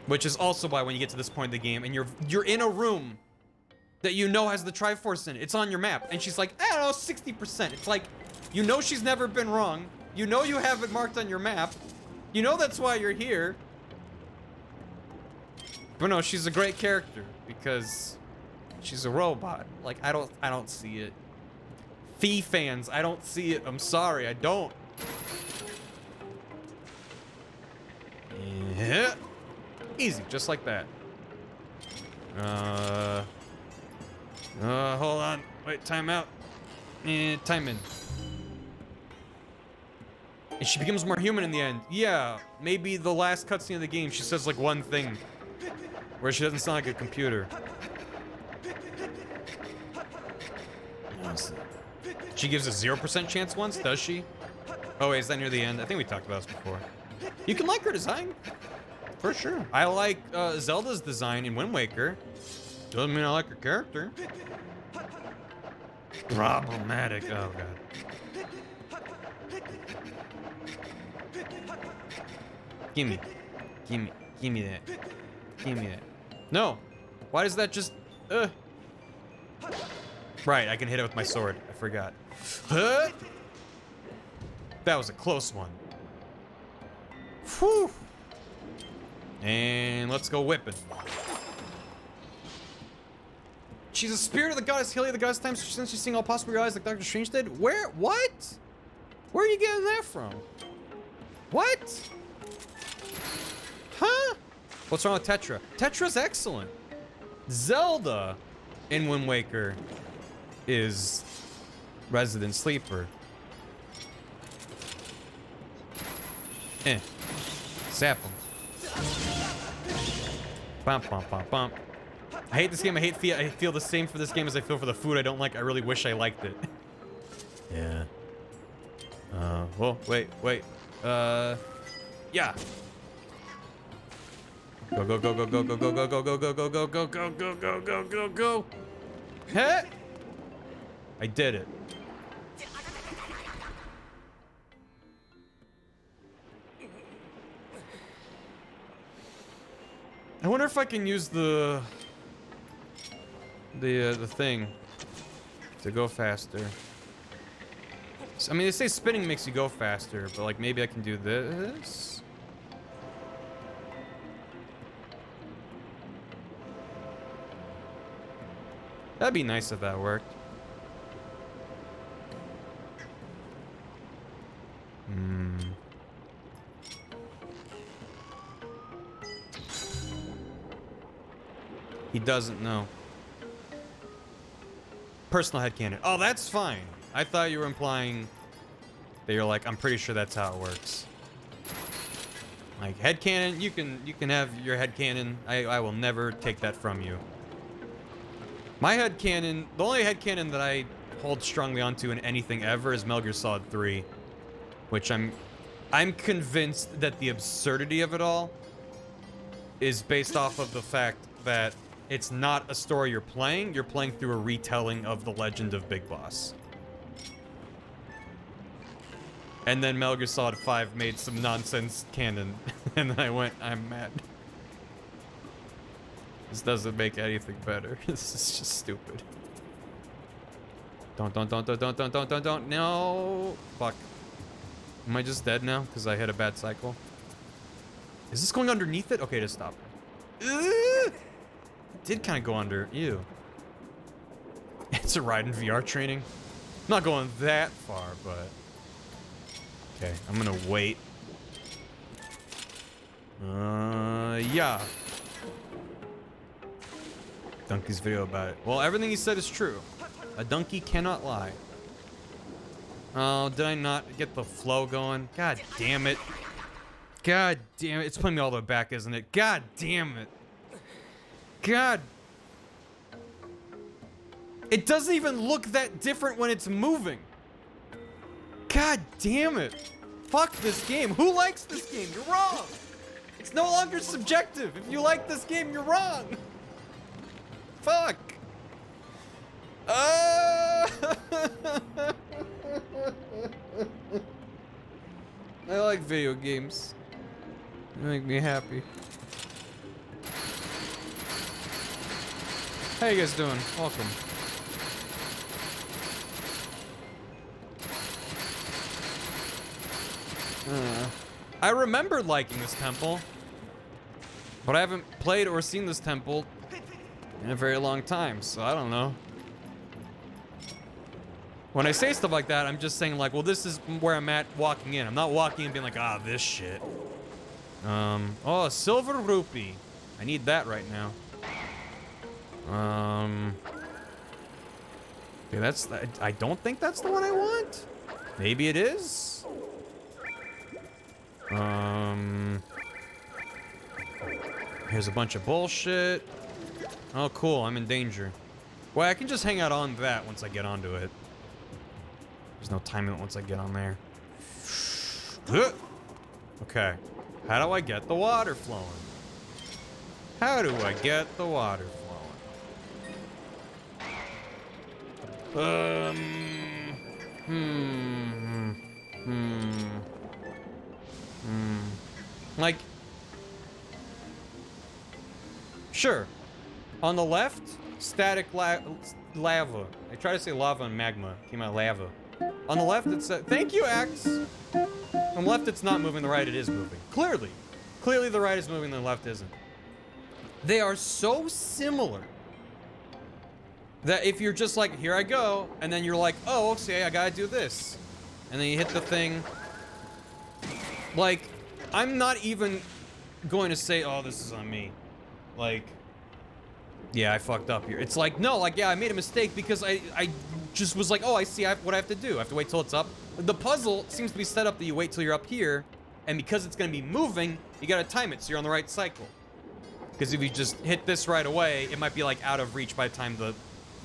Which is also why when you get to this point of the game and you're in a room that you know has the Triforce in it, it's on your map, and she's like, I don't know, 60%. It's like, you know she's never been wrong. You know you have it marked on your map. You know that's why you're here. But no, she's a great character because she's a robot. Like, I don't see it. Fee fans, I don't see it. I'm sorry, I don't. Yeah. Easy, just like that. Hold on. Wait, time out. Time in. And she becomes more human in the end. Yeah, maybe the last cutscene of the game, she says like one thing where she doesn't sound like a computer. She gives a 0% chance once, does she? Oh wait, is that near the end? I think we talked about this before. You can like her design. For sure. I like Zelda's design in Wind Waker. Doesn't mean I like her character. Problematic. Oh god. Gimme. Gimme. Gimme that. Gimme that. No. Why does that just... Right, I can hit it with my sword. I forgot. That was a close one. Whew. And let's go whipping. She's a spirit of the goddess Hylia, the goddess time, since she's seeing all possible realities like Doctor Strange did. Where? What? Where are you getting that from? What? Huh? What's wrong with Tetra? Tetra's excellent. Zelda in Wind Waker is Resident Sleeper. Zap him. Bump, bump, bump, bump. I hate this game. I feel the same for this game as I feel for the food I don't like. I really wish I liked it. Yeah. Well, wait. Yeah. Go, go, go, go, go, go, go, go, go, go, go, go, go, go, go, go, go, go, go, go. Hey! I did it. I wonder if I can use the thing to go faster. I mean, they say spinning makes you go faster, but like maybe I can do this. That'd be nice if that worked. He doesn't know. Personal headcanon. Oh, that's fine. I thought you were implying that you're like, I'm pretty sure that's how it works. Like headcanon, you can have your headcanon. I will never take that from you. My headcanon, the only headcanon that I hold strongly onto in anything ever is Metal Gear Solid 3, which I'm convinced that the absurdity of it all is based off of the fact that it's not a story you're playing through a retelling of the legend of Big Boss. And then Metal Gear Solid 5 made some nonsense canon, and then I went, I'm mad. This doesn't make anything better. This is just stupid. Don't, no. Fuck. Am I just dead now? Because I hit a bad cycle? Is this going underneath it? Okay, just stop. It did kind of go under. Ew. It's a ride in VR training. I'm not going that far, but... Okay, I'm gonna wait. Yeah. Donkey's video about it. Well, everything he said is true. A donkey cannot lie. Oh, did I not get the flow going? God damn it. God damn it. It's putting me all the way back, isn't it? God damn it. God. It doesn't even look that different when it's moving. God damn it. Fuck this game. Who likes this game? You're wrong. It's no longer subjective. If you like this game, you're wrong. Fuck. I like video games. They make me happy. How you guys doing? Welcome. I remember liking this temple, but I haven't played or seen this temple in a very long time, so I don't know. When I say stuff like that, I'm just saying like, well, this is where I'm at walking in. I'm not walking in being like, ah, this shit. Oh, a silver rupee. I need that right now. Okay, I don't think that's the one I want. Maybe it is. Here's a bunch of bullshit. Oh, cool, I'm in danger. Well, I can just hang out on that once I get onto it. There's no time limit once I get on there. Okay. How do I get the water flowing? How do I get the water flowing? Like, sure. On the left, static lava. I try to say lava and magma. Came out lava. On the left, it's thank you, Axe. On the left, it's not moving. The right, it is moving. Clearly. Clearly, the right is moving, the left isn't. They are so similar that if you're just like, here I go, and then you're like, oh, okay, I gotta do this. And then you hit the thing. Like, I'm not even going to say, oh, this is on me. Like, yeah, I fucked up here. It's like, no, like, yeah, I made a mistake because I just was like, oh, I see what I have to do. I have to wait till it's up. The puzzle seems to be set up that you wait till you're up here, and because it's gonna be moving, you gotta time it so you're on the right cycle. Because if you just hit this right away, it might be like out of reach by the time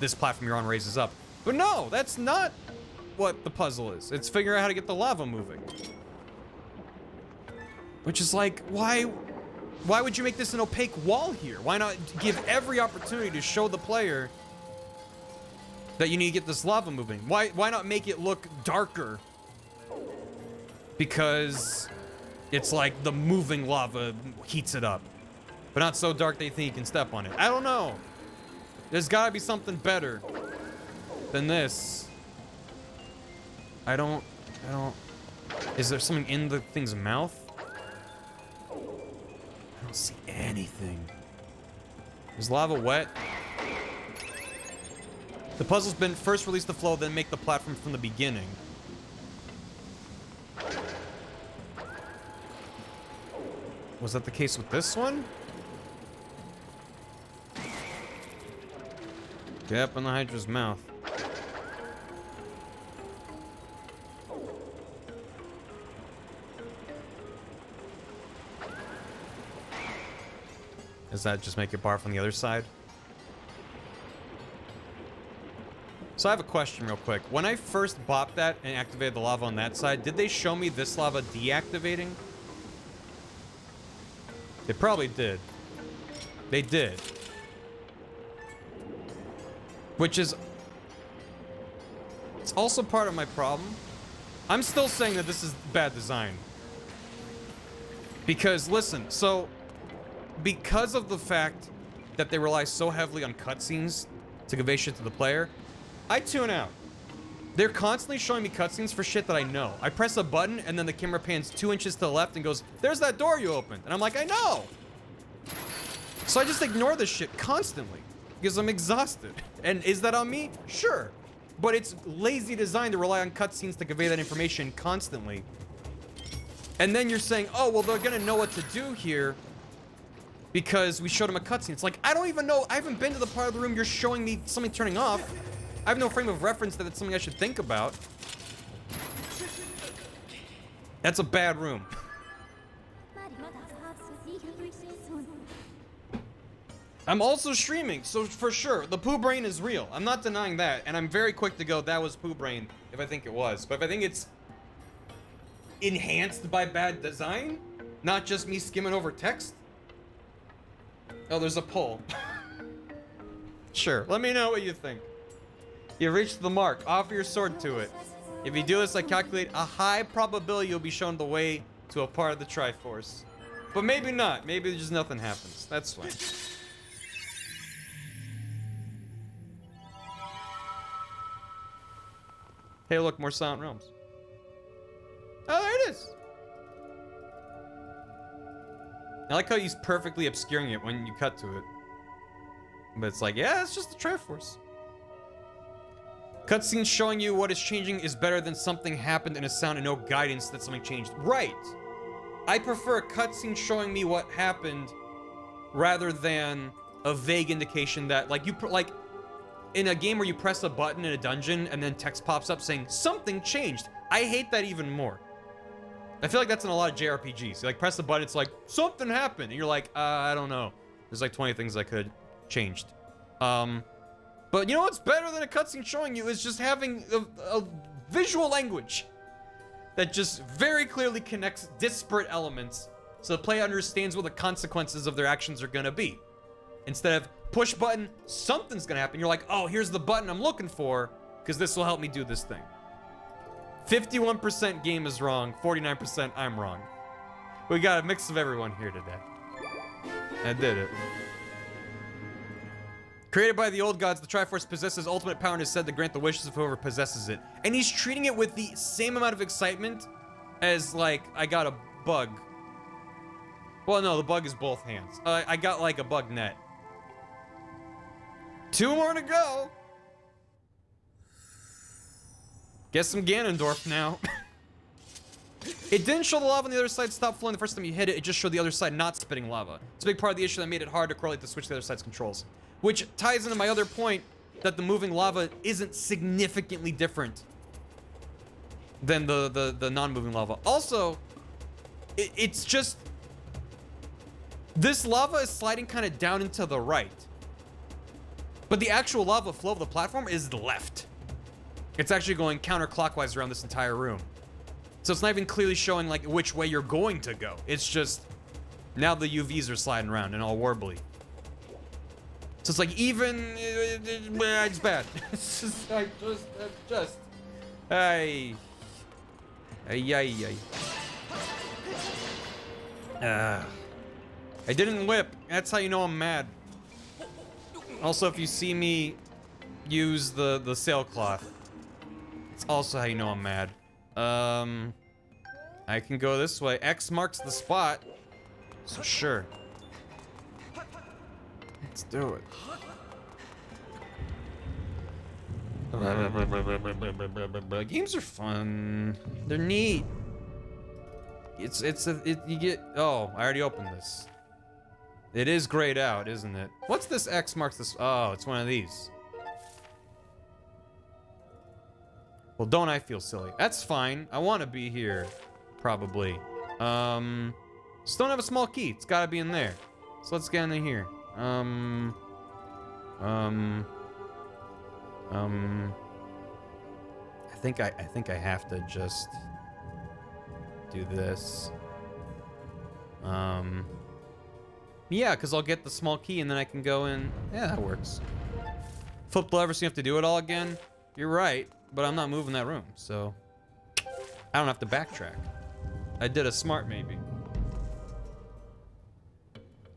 this platform you're on raises up. But no, that's not what the puzzle is. It's figuring out how to get the lava moving. Which is like, why would you make this an opaque wall here? Why not give every opportunity to show the player that you need to get this lava moving? Why not make it look darker? Because it's like the moving lava heats it up. But not so dark that you think you can step on it. I don't know. There's gotta be something better than this. I don't... Is there something in the thing's mouth? I don't see anything. Is lava wet? The puzzle's been first release the flow, then make the platform from the beginning. Was that the case with this one? Get up in the Hydra's mouth. Does that just make it barf on the other side? So I have a question real quick. When I first bopped that and activated the lava on that side, did they show me this lava deactivating? They probably did. They did. Which is... It's also part of my problem. I'm still saying that this is bad design. Because, listen, so... Because of the fact that they rely so heavily on cutscenes to convey shit to the player, I tune out. They're constantly showing me cutscenes for shit that I know. I press a button and then the camera pans 2 inches to the left and goes, "There's that door you opened." And I'm like, I know. So I just ignore this shit constantly because I'm exhausted. And is that on me? Sure. But it's lazy design to rely on cutscenes to convey that information constantly. And then you're saying, oh, well, they're gonna know what to do here because we showed them a cutscene. It's like, I don't even know. I haven't been to the part of the room you're showing me something turning off. I have no frame of reference that it's something I should think about. That's a bad room. I'm also streaming, so for sure, the poo brain is real. I'm not denying that, and I'm very quick to go, that was poo brain, if I think it was. But if I think it's enhanced by bad design, not just me skimming over text. Oh, there's a poll. Sure, let me know what you think. You reached the mark. Offer your sword to it. If you do this, I calculate a high probability you'll be shown the way to a part of the Triforce. But maybe not. Maybe just nothing happens. That's fine. Hey, look, more Silent Realms. Oh, there it is. I like how he's perfectly obscuring it when you cut to it. But it's like, yeah, it's just the Triforce. Cutscenes showing you what is changing is better than something happened in a sound and no guidance that something changed. Right. I prefer a cutscene showing me what happened rather than a vague indication that, like, like in a game where you press a button in a dungeon and then text pops up saying something changed. I hate that even more. I feel like that's in a lot of JRPGs. You like press the button, it's like something happened, and you're like, I don't know. There's like 20 things I could changed. But you know what's better than a cutscene showing you is just having a visual language that just very clearly connects disparate elements so the player understands what the consequences of their actions are gonna be. Instead of push button, something's gonna happen. You're like, oh, here's the button I'm looking for because this will help me do this thing. 51% game is wrong, 49% I'm wrong. We got a mix of everyone here today. I did it. Created by the old gods, the Triforce possesses ultimate power and is said to grant the wishes of whoever possesses it. And he's treating it with the same amount of excitement as, like, I got a bug. Well, no, the bug is both hands. I got, like, a bug net. 2 more to go. Get some Ganondorf now. It didn't show the lava on the other side stop flowing the first time you hit it. It just showed the other side not spitting lava. It's a big part of the issue that made it hard to correlate the switch to the other side's controls. Which ties into my other point that the moving lava isn't significantly different than the non-moving lava. Also, it's just... This lava is sliding kind of down and to the right. But the actual lava flow of the platform is left. It's actually going counterclockwise around this entire room. So it's not even clearly showing like which way you're going to go. It's just now the UVs are sliding around and all warbly. So it's like even it's bad. It's just like ay. I didn't whip. That's how you know I'm mad. Also, if you see me use the sailcloth, it's also how you know I'm mad. I can go this way. X marks the spot. So sure. Let's do it. Games are fun. They're neat. You get, oh, I already opened this. It is grayed out, isn't it? What's this X marks this? Oh, it's one of these. Well, don't I feel silly? That's fine. I want to be here, probably. Just don't have a small key. It's got to be in there. So let's get into here. I think I have to just do this. Yeah, because I'll get the small key and then I can go in. Yeah, that works. Flip the lever so you have to do it all again. You're right, but I'm not moving that room, so I don't have to backtrack. I did a smart maybe.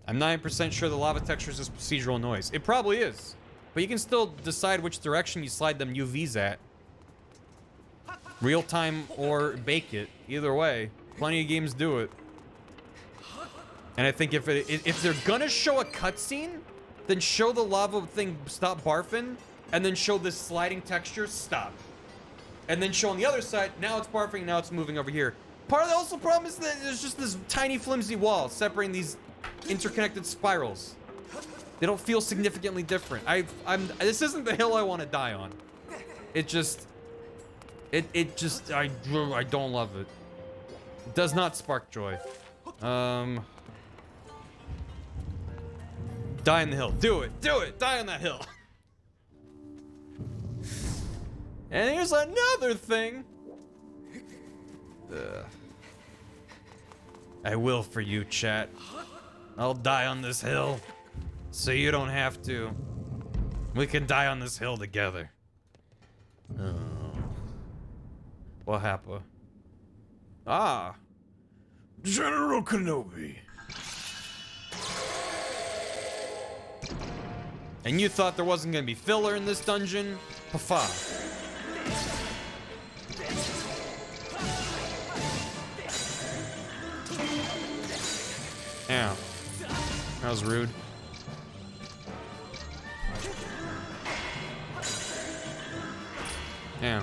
I'm 9% sure the lava texture is just procedural noise. It probably is, but you can still decide which direction you slide them UVs at. Real time or bake it. Either way, plenty of games do it. And I think if they're gonna show a cutscene, then show the lava thing stop barfing, and then show this sliding texture stop. And then show on the other side, now it's barfing, now it's moving over here. Part of the also problem is that there's just this tiny flimsy wall separating these interconnected spirals. They don't feel significantly different. This isn't the hill I want to die on. It just, I don't love it. It does not spark joy. Die on the hill. Do it. Do it. Die on that hill. And here's another thing. I will for you, chat. I'll die on this hill, so you don't have to. We can die on this hill together. Oh. What happened? Ah. General Kenobi. And you thought there wasn't gonna be filler in this dungeon? Pafa. Ow. That was rude. Ow.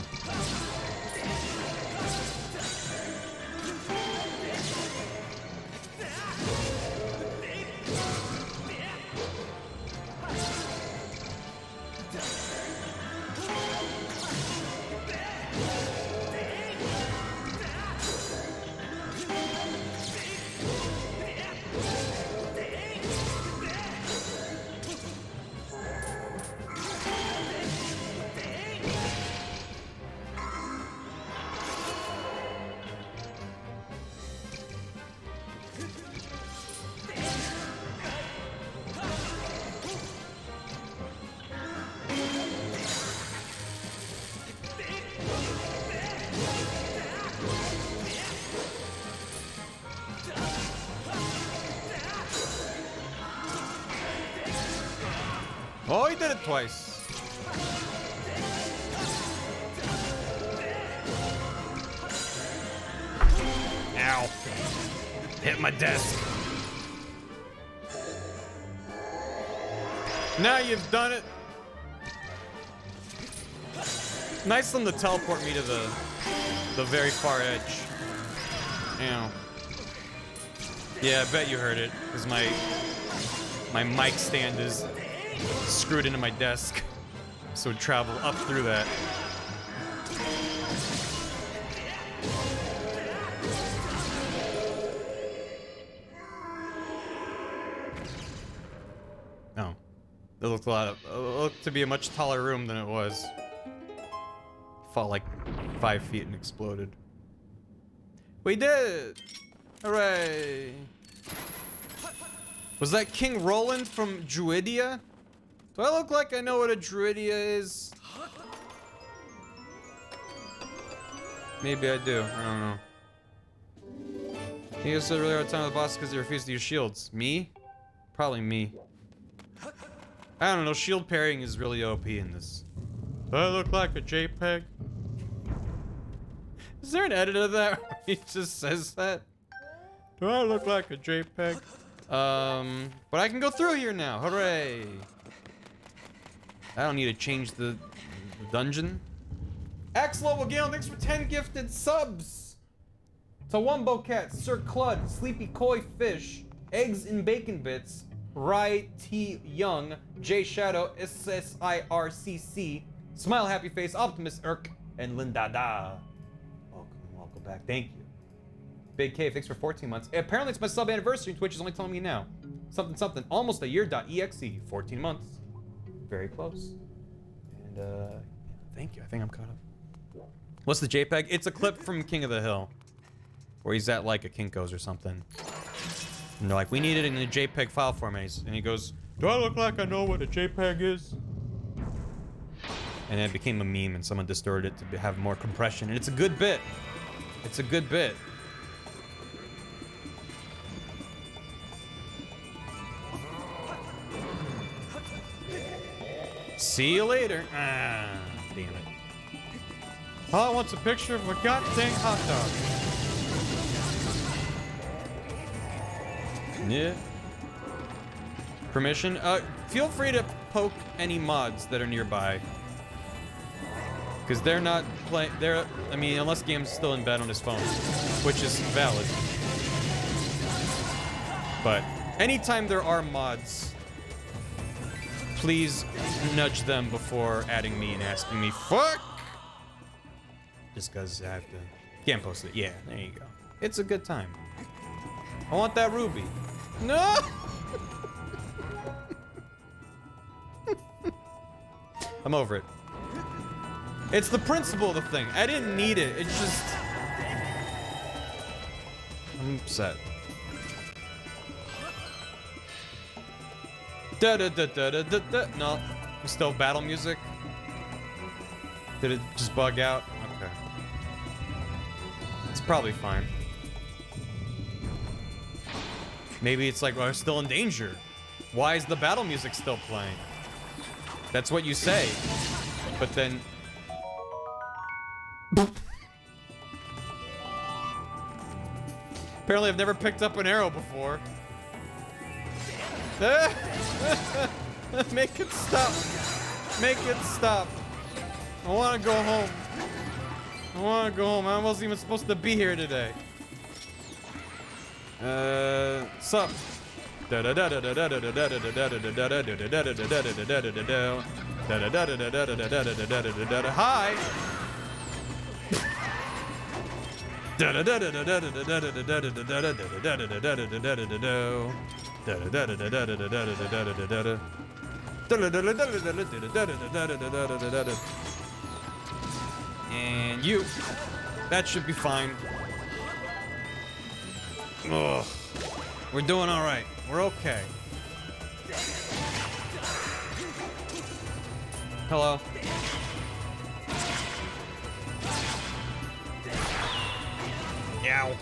Oh, he did it twice. Ow. Hit my desk. Now you've done it. Nice of them to teleport me to the very far edge. Ow. Yeah, I bet you heard it, because my mic stand is screwed into my desk, so it'd travel up through that. No, it looked to be a much taller room than it was. Fought like 5 feet and exploded. We did! Hooray! Was that King Roland from Druidia? Do I look like I know what a Druidia is? Maybe I do. I don't know. You guys had a really hard time with the boss because they refused to use shields. Me? Probably me. I don't know. Shield parrying is really OP in this. Do I look like a JPEG? Is there an edit of that where he just says that? Do I look like a JPEG? But I can go through here now. Hooray! I don't need to change the dungeon. Axlo Wagale, thanks for 10 gifted subs. To Wumbo Cat, Sir Clud, Sleepy Koi Fish, Eggs and Bacon Bits, Rai T Young, J Shadow, SSIRCC, Smile Happy Face, Optimus Irk, and Lindada. Welcome back. Thank you. Big K, thanks for 14 months. Apparently it's my sub anniversary, and Twitch is only telling me now. something something, almost a year.exe, 14 months. Very close. And thank you. I think I'm caught up. What's the JPEG? It's a clip from King of the Hill, where he's at like a Kinko's or something. And they're like, we need it in a JPEG file format. And he goes, do I look like I know what a JPEG is? And it became a meme, and someone distorted it to have more compression. And it's a good bit. It's a good bit. See you later. Ah, damn it. All I want's a picture of a goddamn hot dog. Yeah. Permission? Feel free to poke any mods that are nearby. Because they're not playing, I mean, unless Game's still in bed on his phone, which is valid. But anytime there are mods, please nudge them before adding me and asking me, fuck! Just because I have to, can't post it. Yeah, there you go. It's a good time. I want that ruby. No! I'm over it. It's the principle of the thing. I didn't need it. It's just... I'm upset. Da-da-da-da-da-da-da. No. Still battle music? Did it just bug out? Okay. It's probably fine. Maybe it's like, well, we're still in danger. Why is the battle music still playing? That's what you say. But then... Apparently I've never picked up an arrow before. Make it stop. Make it stop. I want to go home. I want to go home. I wasn't even supposed to be here today. Sup? Hi. And you. That should be fine. Ugh. We're doing all right. We're okay. Hello. Ow.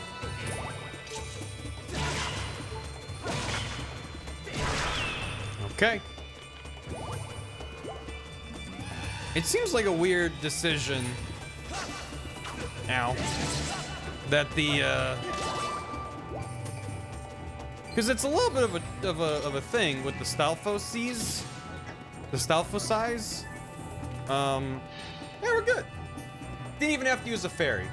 Okay. It seems like a weird decision. Ow. That the because it's a little bit of a thing with the Stalfoses. The Stalfosize. Yeah, we're good. Didn't even have to use a fairy.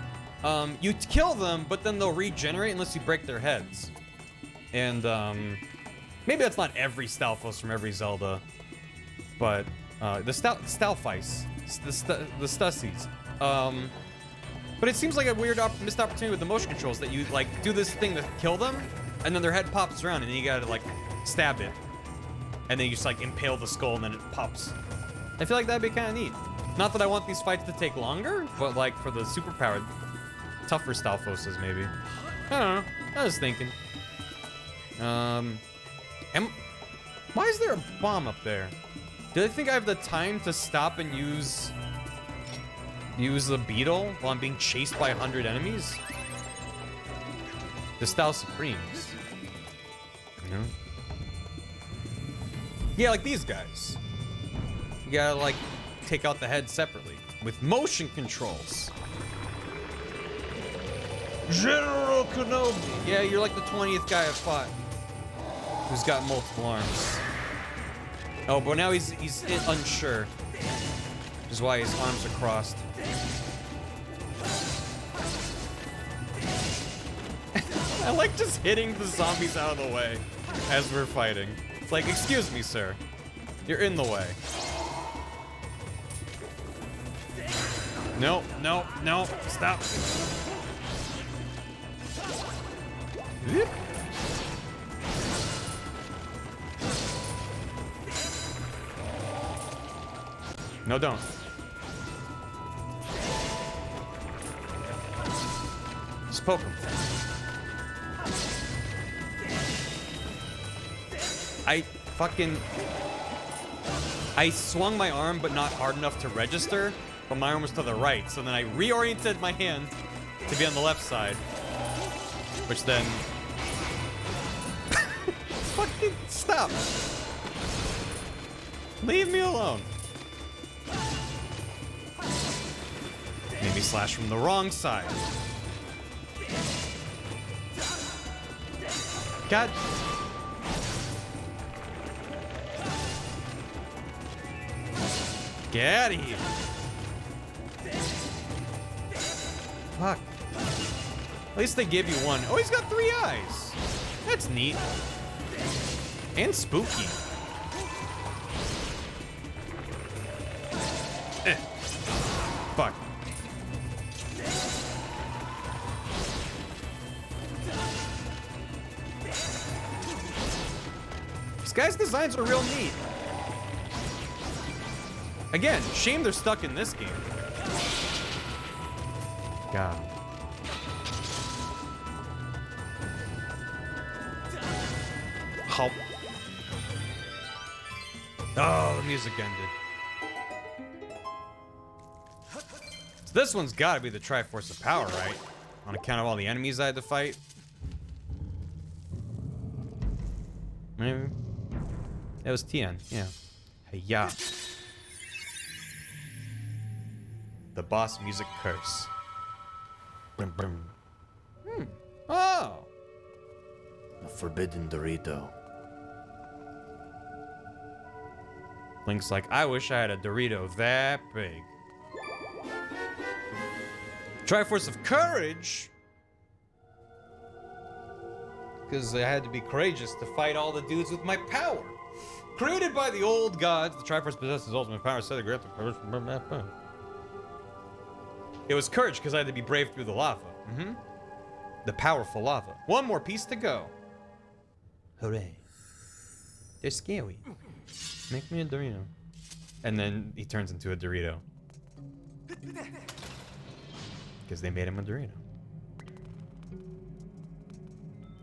You kill them, but then they'll regenerate unless you break their heads. And maybe that's not every Stalfos from every Zelda, but the Stalfice, the Stussies. But it seems like a weird missed opportunity with the motion controls that you like do this thing to kill them, and then their head pops around, and then you gotta like stab it, and then you just like impale the skull, and then it pops. I feel like that'd be kind of neat. Not that I want these fights to take longer, but like for the superpowered, tougher Stalfoses maybe. I don't know. I was thinking. Why is there a bomb up there? Do they think I have the time to stop and use the beetle while I'm being chased by 100 enemies? The Stal Supremes. You know? Yeah, like these guys. You gotta like take out the head separately with motion controls. General Kenobi. Yeah, you're like the 20th guy I've fought who's got multiple arms. Oh, but now he's unsure, which is why his arms are crossed. I like just hitting the zombies out of the way as we're fighting. It's like, excuse me, sir. You're in the way. No, no, no, stop. No, don't. Just poke him. I swung my arm, but not hard enough to register, but my arm was to the right, so then I reoriented my hand to be on the left side, which then... Fucking stop! Leave me alone. Made me slash from the wrong side. God. Get out of here. Fuck. At least they give you one. Oh, he's got 3 eyes. That's neat. And spooky. Fuck. This guy's designs are real neat. Again, shame they're stuck in this game. God. How? Oh, the music ended. So this one's gotta be the Triforce of Power, right? On account of all the enemies I had to fight. Maybe. That was Tien, yeah. Hey-ya. The boss music curse. Brum, brum. Oh! A forbidden Dorito. Link's like, I wish I had a Dorito that big. Triforce of Courage? Because I had to be courageous to fight all the dudes with my power. Created by the old gods, the Triforce possesses ultimate power, so they grant the courage from that power. It was courage because I had to be brave through the lava. The powerful lava. One more piece to go. Hooray. They're scary. Make me a Dorito. And then he turns into a Dorito. Because they made him a Dorito.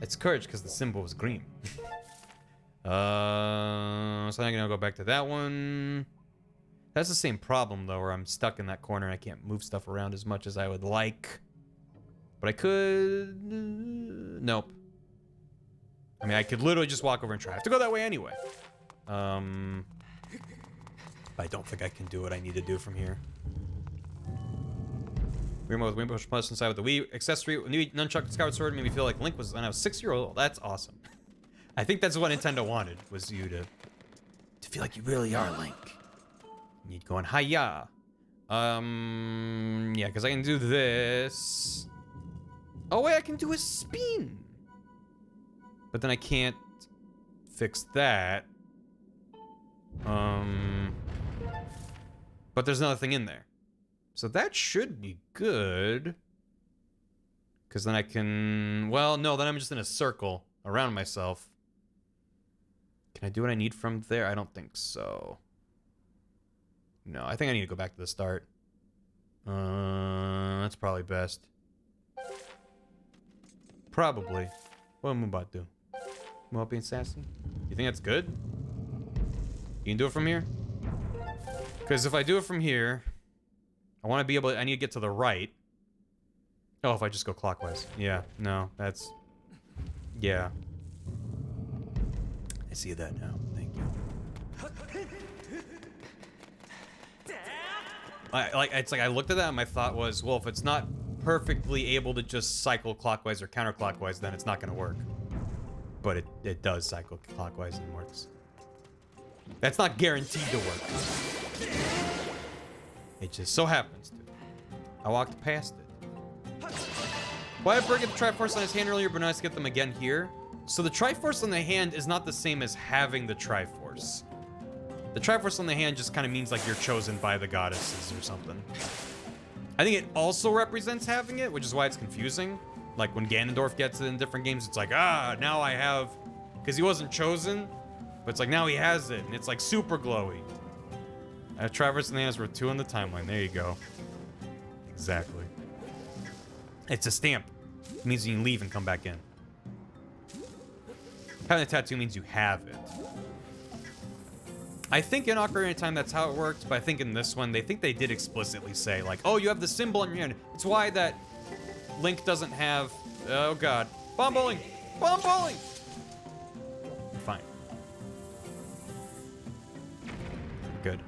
It's courage because the symbol was green. So I'm gonna go back to that one. That's the same problem though, where I'm stuck in that corner and I can't move stuff around as much as I would like. But I could... nope. I mean, I could literally just walk over and try. I have to go that way anyway. I don't think I can do what I need to do from here. Remote with Wimbush Plus inside with the Wii accessory. New nunchuck and Skyward Sword made me feel like Link was when I was 6-year-old. That's awesome. I think that's what Nintendo wanted, was you to feel like you really are Link. You'd go on hi-ya. Yeah, because I can do this. Oh wait, I can do a spin. But then I can't fix that. But there's another thing in there. So that should be good. Because then I can... well, no, then I'm just in a circle around myself. Can I do what I need from there? I don't think so. No, I think I need to go back to the start. That's probably best. Probably. What am I about to do? Am being sassy? You think that's good? You can do it from here? Because if I do it from here... I want to be able to, I need to get to the right. Oh, if I just go clockwise. Yeah, no, that's... yeah. I see that now. Thank you. It's like I looked at that and my thought was, well, if it's not perfectly able to just cycle clockwise or counterclockwise, then it's not going to work. But it does cycle clockwise and works. That's not guaranteed to work. It just so happens to. I walked past it. Well, I had Berg get the Triforce on his hand earlier, but nice to get them again here. So the Triforce on the hand is not the same as having the Triforce. The Triforce on the hand just kind of means like you're chosen by the goddesses or something. I think it also represents having it, which is why it's confusing. Like when Ganondorf gets it in different games, it's like, ah, now I have... because he wasn't chosen, but it's like now he has it, and it's like super glowy. Traverse and the hands were 2 on the timeline. There you go. Exactly. It's a stamp. It means you can leave and come back in. Having a tattoo means you have it. I think in Ocarina of Time that's how it works, but I think in this one, they think they did explicitly say, like, oh, you have the symbol on your hand. It's why that Link doesn't have... Oh, God. Bomb bowling! Bomb bowling! Fine. Good.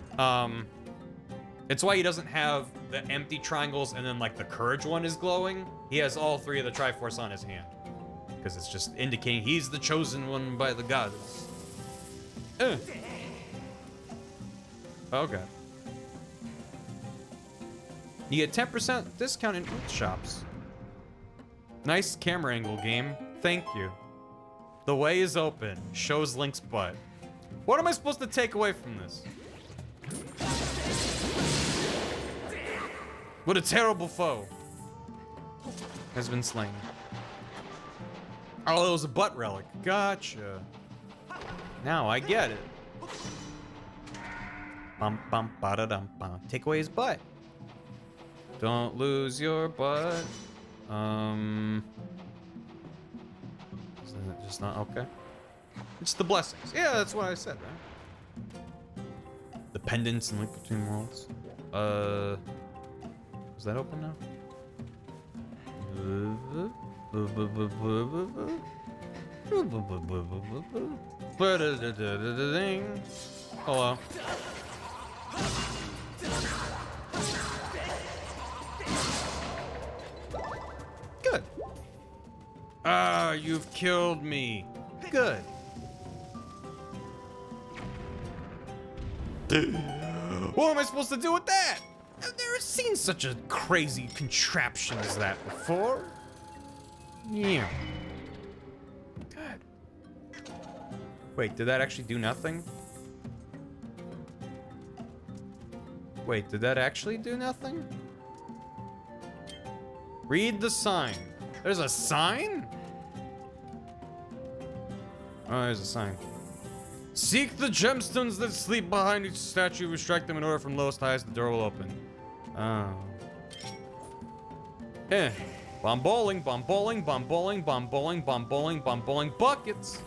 It's why he doesn't have the empty triangles and then, like, the courage one is glowing. He has all 3 of the Triforce on his hand. Because it's just indicating he's the chosen one by the gods. Okay. You get 10% discount in loot shops. Nice camera angle, game. Thank you. The way is open. Shows Link's butt. What am I supposed to take away from this? What a terrible foe has been slain. Oh, it was a butt relic. Gotcha. Now I get it. Bum bum ba da dum bum. Take away his butt. Don't lose your butt. Isn't it just not okay? It's the blessings. Yeah, that's what I said, right? The pendants and Link Between Worlds. Is that open now? Hello. Good. Ah, you've killed me. Good. What am I supposed to do with that? I've never seen such a crazy contraption as that before. Yeah. Good. Wait, did that actually do nothing? Wait, did that actually do nothing? Read the sign. There's a sign? Oh, there's a sign. Seek the gemstones that sleep behind each statue. Extract them in order from lowest to highest. The door will open. Oh. Bomb bowling, bomb bowling, bomb bowling, bomb bowling, bomb bowling, bomb bowling, buckets.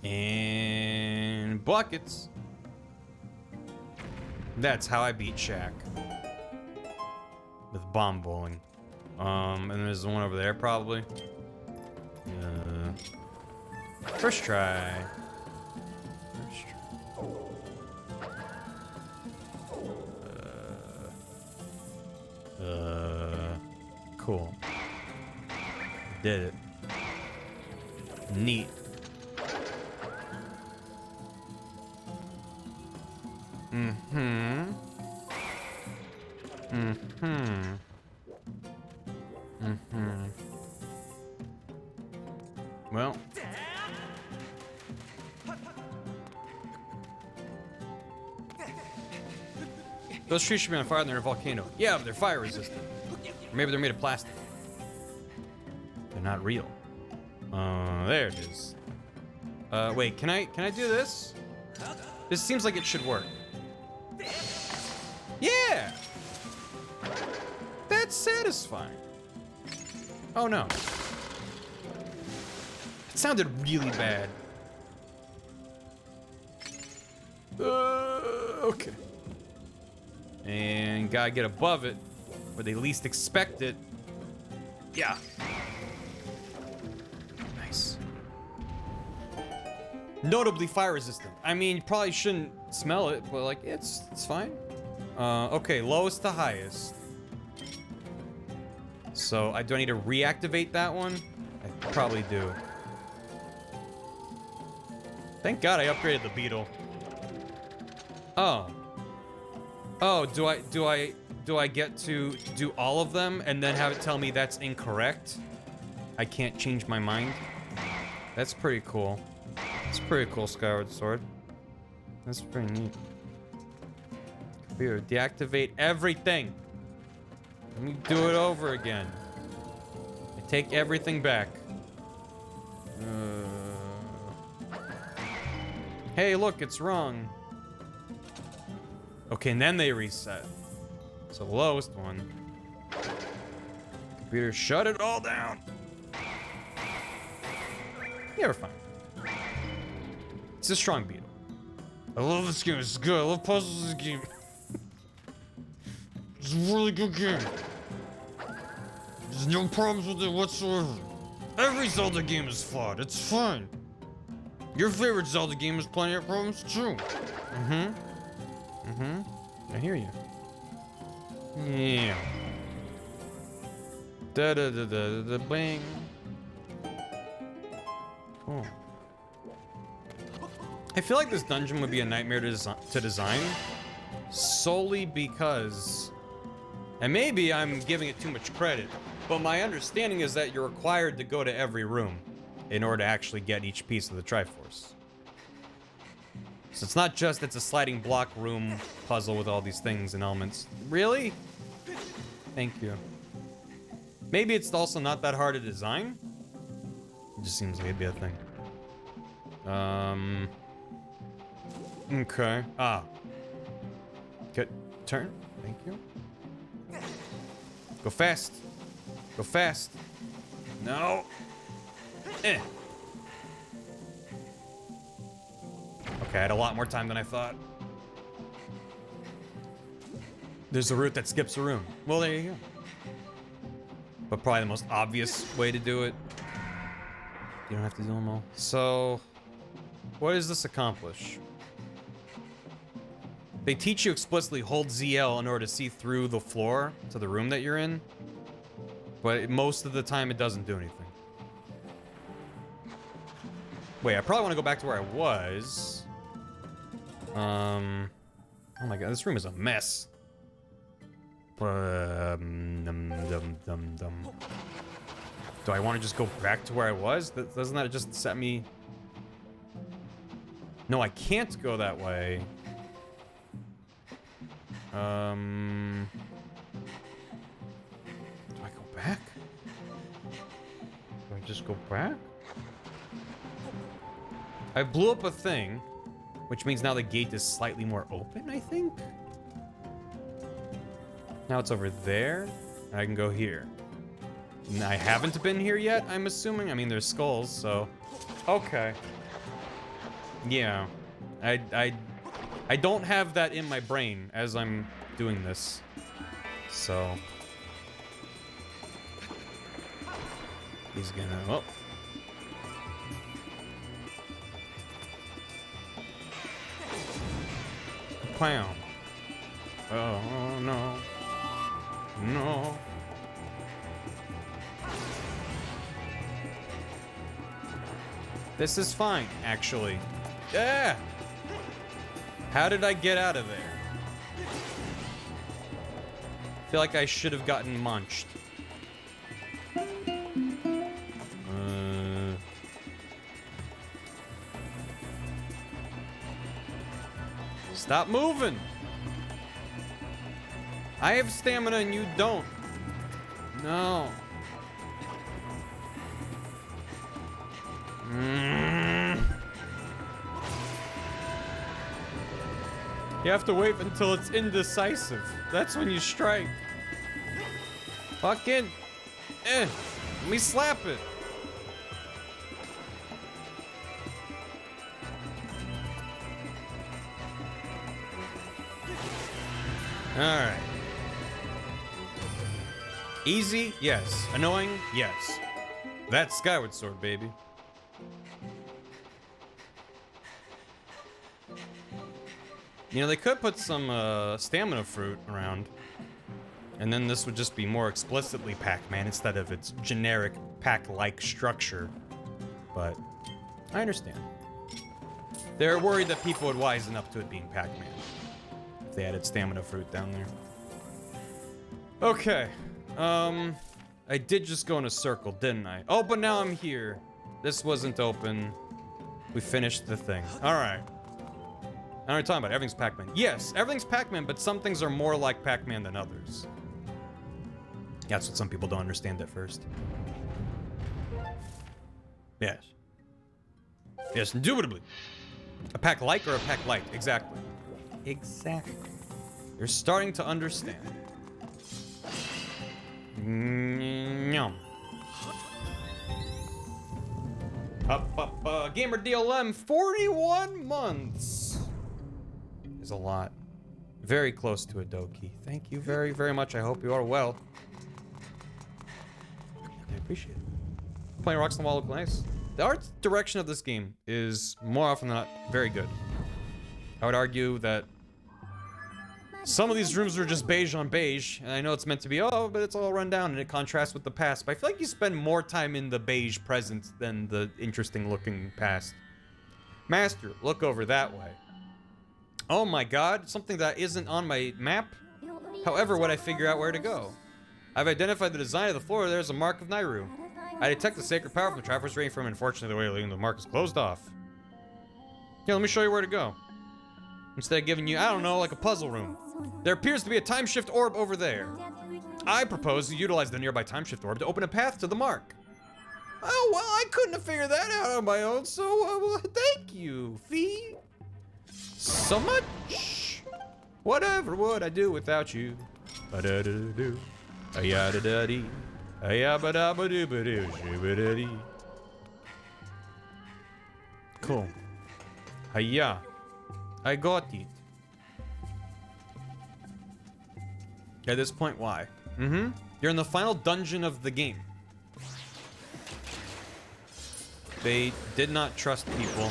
And buckets. That's how I beat Shaq. With bomb bowling. And there's one over there probably. First try. Cool. Did it. Neat. Well. Those trees should be on fire and they're a volcano. Yeah, but they're fire resistant. Or maybe they're made of plastic. They're not real. There it is. Wait, can I do this? This seems like it should work. Yeah! That's satisfying. Oh no. It sounded really bad. Okay. And gotta get above it, where they least expect it. Yeah. Nice. Notably fire resistant. I mean, you probably shouldn't smell it, but like, it's fine. Okay, lowest to highest. So, do I need to reactivate that one? I probably do. Thank God I upgraded the beetle. Oh. Oh, do I get to do all of them and then have it tell me that's incorrect? I can't change my mind? That's pretty cool. That's pretty cool, Skyward Sword. That's pretty neat. Here, deactivate everything. Let me do it over again. I take everything back. Hey, look, it's wrong. Okay, and then they reset. So the lowest one. Computer, shut it all down. Yeah, we're fine. It's a strong beetle. I love this game. It's good. I love puzzles in this game. It's a really good game. There's no problems with it whatsoever. Every Zelda game is flawed. It's fine. Your favorite Zelda game has plenty of problems too. I hear you. Yeah. Da da da da da bang. Cool. I feel like this dungeon would be a nightmare to design, solely because, and maybe I'm giving it too much credit, but my understanding is that you're required to go to every room in order to actually get each piece of the Triforce. So it's not just it's a sliding block room puzzle with all these things and elements. Really? Thank you. Maybe it's also not that hard to design. It just seems like it'd be a thing. Okay. Ah. Good turn. Thank you. Go fast. Go fast. No. Eh. Okay, I had a lot more time than I thought. There's a route that skips a room. Well, there you go. But probably the most obvious way to do it. You don't have to do them all. So, what does this accomplish? They teach you explicitly hold ZL in order to see through the floor to the room that you're in. But most of the time, it doesn't do anything. Wait, I probably want to go back to where I was. Oh my god, this room is a mess. Do I want to just go back to where I was? Doesn't that just set me... No, I can't go that way. Do I go back? Do I just go back? I blew up a thing, which means now the gate is slightly more open, I think? Now it's over there, and I can go here. And I haven't been here yet, I'm assuming. I mean, there's skulls, so... Okay. Yeah. I don't have that in my brain as I'm doing this. So... He's gonna... Oh. Clown. Oh, no. No. This is fine, actually. Yeah. How did I get out of there? I feel like I should have gotten munched. Stop moving. I have stamina and you don't. No. You have to wait until it's indecisive. That's when you strike. Fucking. Let me slap it. Alright. Easy? Yes. Annoying? Yes. That's Skyward Sword, baby. You know, they could put some stamina fruit around. And then this would just be more explicitly Pac-Man instead of its generic Pac-like structure. But I understand. They're worried that people would wisen up to it being Pac-Man. If they added stamina fruit down there. Okay. I did just go in a circle, didn't I? Oh, but now I'm here. This wasn't open. We finished the thing. Alright. I know what you're talking about. Everything's Pac-Man. Yes, everything's Pac-Man, but some things are more like Pac-Man than others. That's what some people don't understand at first. Yes. Yes, indubitably. A pack like or a pack light? Exactly. Exactly. You're starting to understand. Nyum. Gamer DLM, 41 months is a lot. Very close to a Doki. Thank you very, very much. I hope you are well. I appreciate it. Playing Rocks on the Wall look nice. The art direction of this game is more often than not very good. I would argue that some of these rooms are just beige on beige, and I know it's meant to be, oh, but it's all run down and it contrasts with the past. But I feel like you spend more time in the beige present than the interesting looking past. Master, look over that way. Oh my god, something that isn't on my map? However, would I figure out where to go? I've identified the design of the floor. There's a mark of Nairu. I detect the sacred power from the traveler's ring from, unfortunately, the way leading the mark is closed off. Here, let me show you where to go. Instead of giving you, I don't know, like a puzzle room. There appears to be a time shift orb over there. I propose you utilize the nearby time shift orb to open a path to the mark. Oh, well, I couldn't have figured that out on my own, so, well, thank you, Fee. So much. Whatever would I do without you? Ba-da-da-da-do. A-ya-da-da-dee. A-ya-ba-da-ba-doo-ba-doo. Shoo-ba-da-dee. Cool. Hi-ya. I got it. At this point, why? You're in the final dungeon of the game. They did not trust people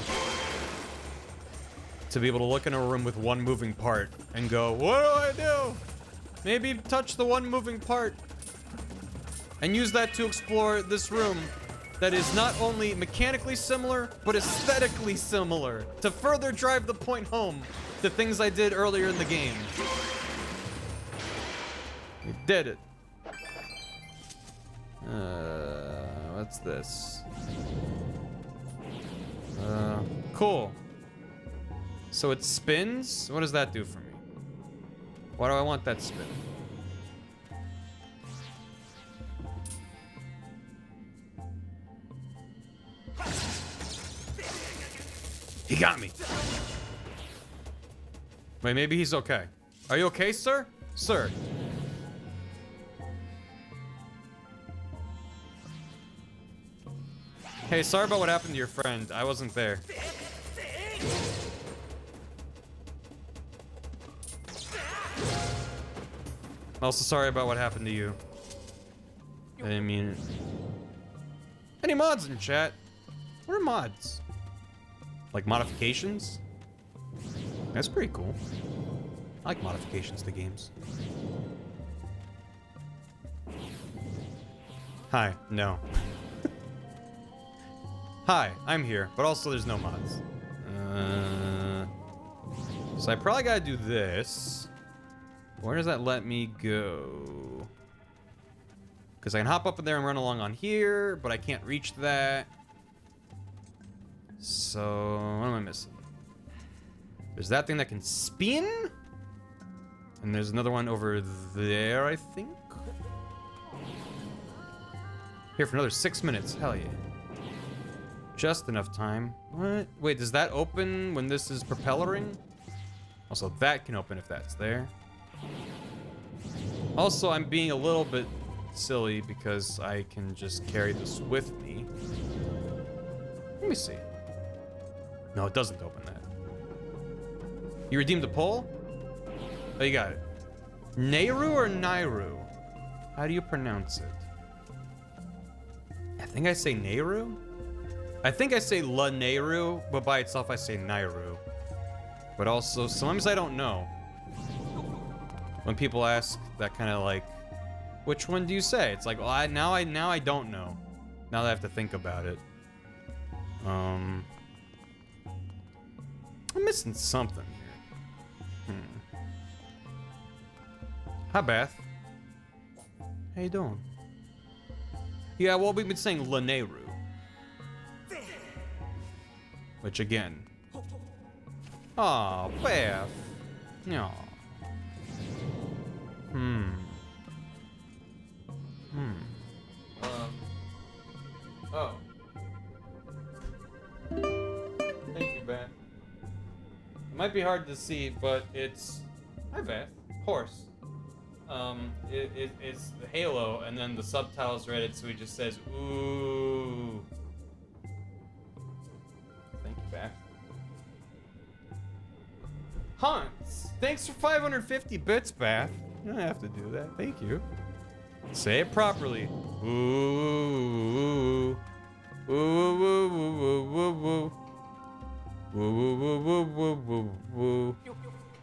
to be able to look in a room with one moving part and go, what do I do? Maybe touch the one moving part and use that to explore this room that is not only mechanically similar, but aesthetically similar to further drive the point home to things I did earlier in the game. We did it. What's this? Cool. So it spins? What does that do for me? Why do I want that spin? He got me. Wait, maybe he's okay. Are you okay, sir? Sir. Hey, sorry about what happened to your friend. I wasn't there. Also sorry about what happened to you. I didn't mean it. Any mods in chat? What are mods? Like modifications? That's pretty cool. I like modifications to games. Hi, no. Hi, I'm here, but also there's no mods. So I probably gotta do this. Where does that let me go? Because I can hop up in there and run along on here, but I can't reach that. So, what am I missing? There's that thing that can spin. And there's another one over there, I think. Here for another 6 minutes. Hell yeah. Just enough time. What? Wait, does that open when this is propellering? Also, that can open if that's there. Also, I'm being a little bit silly because I can just carry this with me. Let me see. No, it doesn't open that. You redeemed a poll? Oh, you got it. Nehru or Nairu? How do you pronounce it? I think I say Nehru? I think I say La Nehru, but by itself I say Nairu. But also, sometimes I don't know. When people ask that kind of like, which one do you say? It's like, well, now I don't know. Now that I have to think about it. I'm missing something here. Hi, Beth. How you doing? Yeah, well, we've been saying La Nehru. Which again. Aw, Beth. No. Oh. Might be hard to see, but it's... I bet. Horse. It's the Halo, and then the subtitles read it, so he just says, ooh. Thank you, Bath. Hans, thanks for 550 bits, Bath. You don't have to do that. Thank you. Say it properly. Ooh. Ooh, woo, woo, woo, woo, woo, woo. Woo, woo, woo, woo, woo, woo, woo.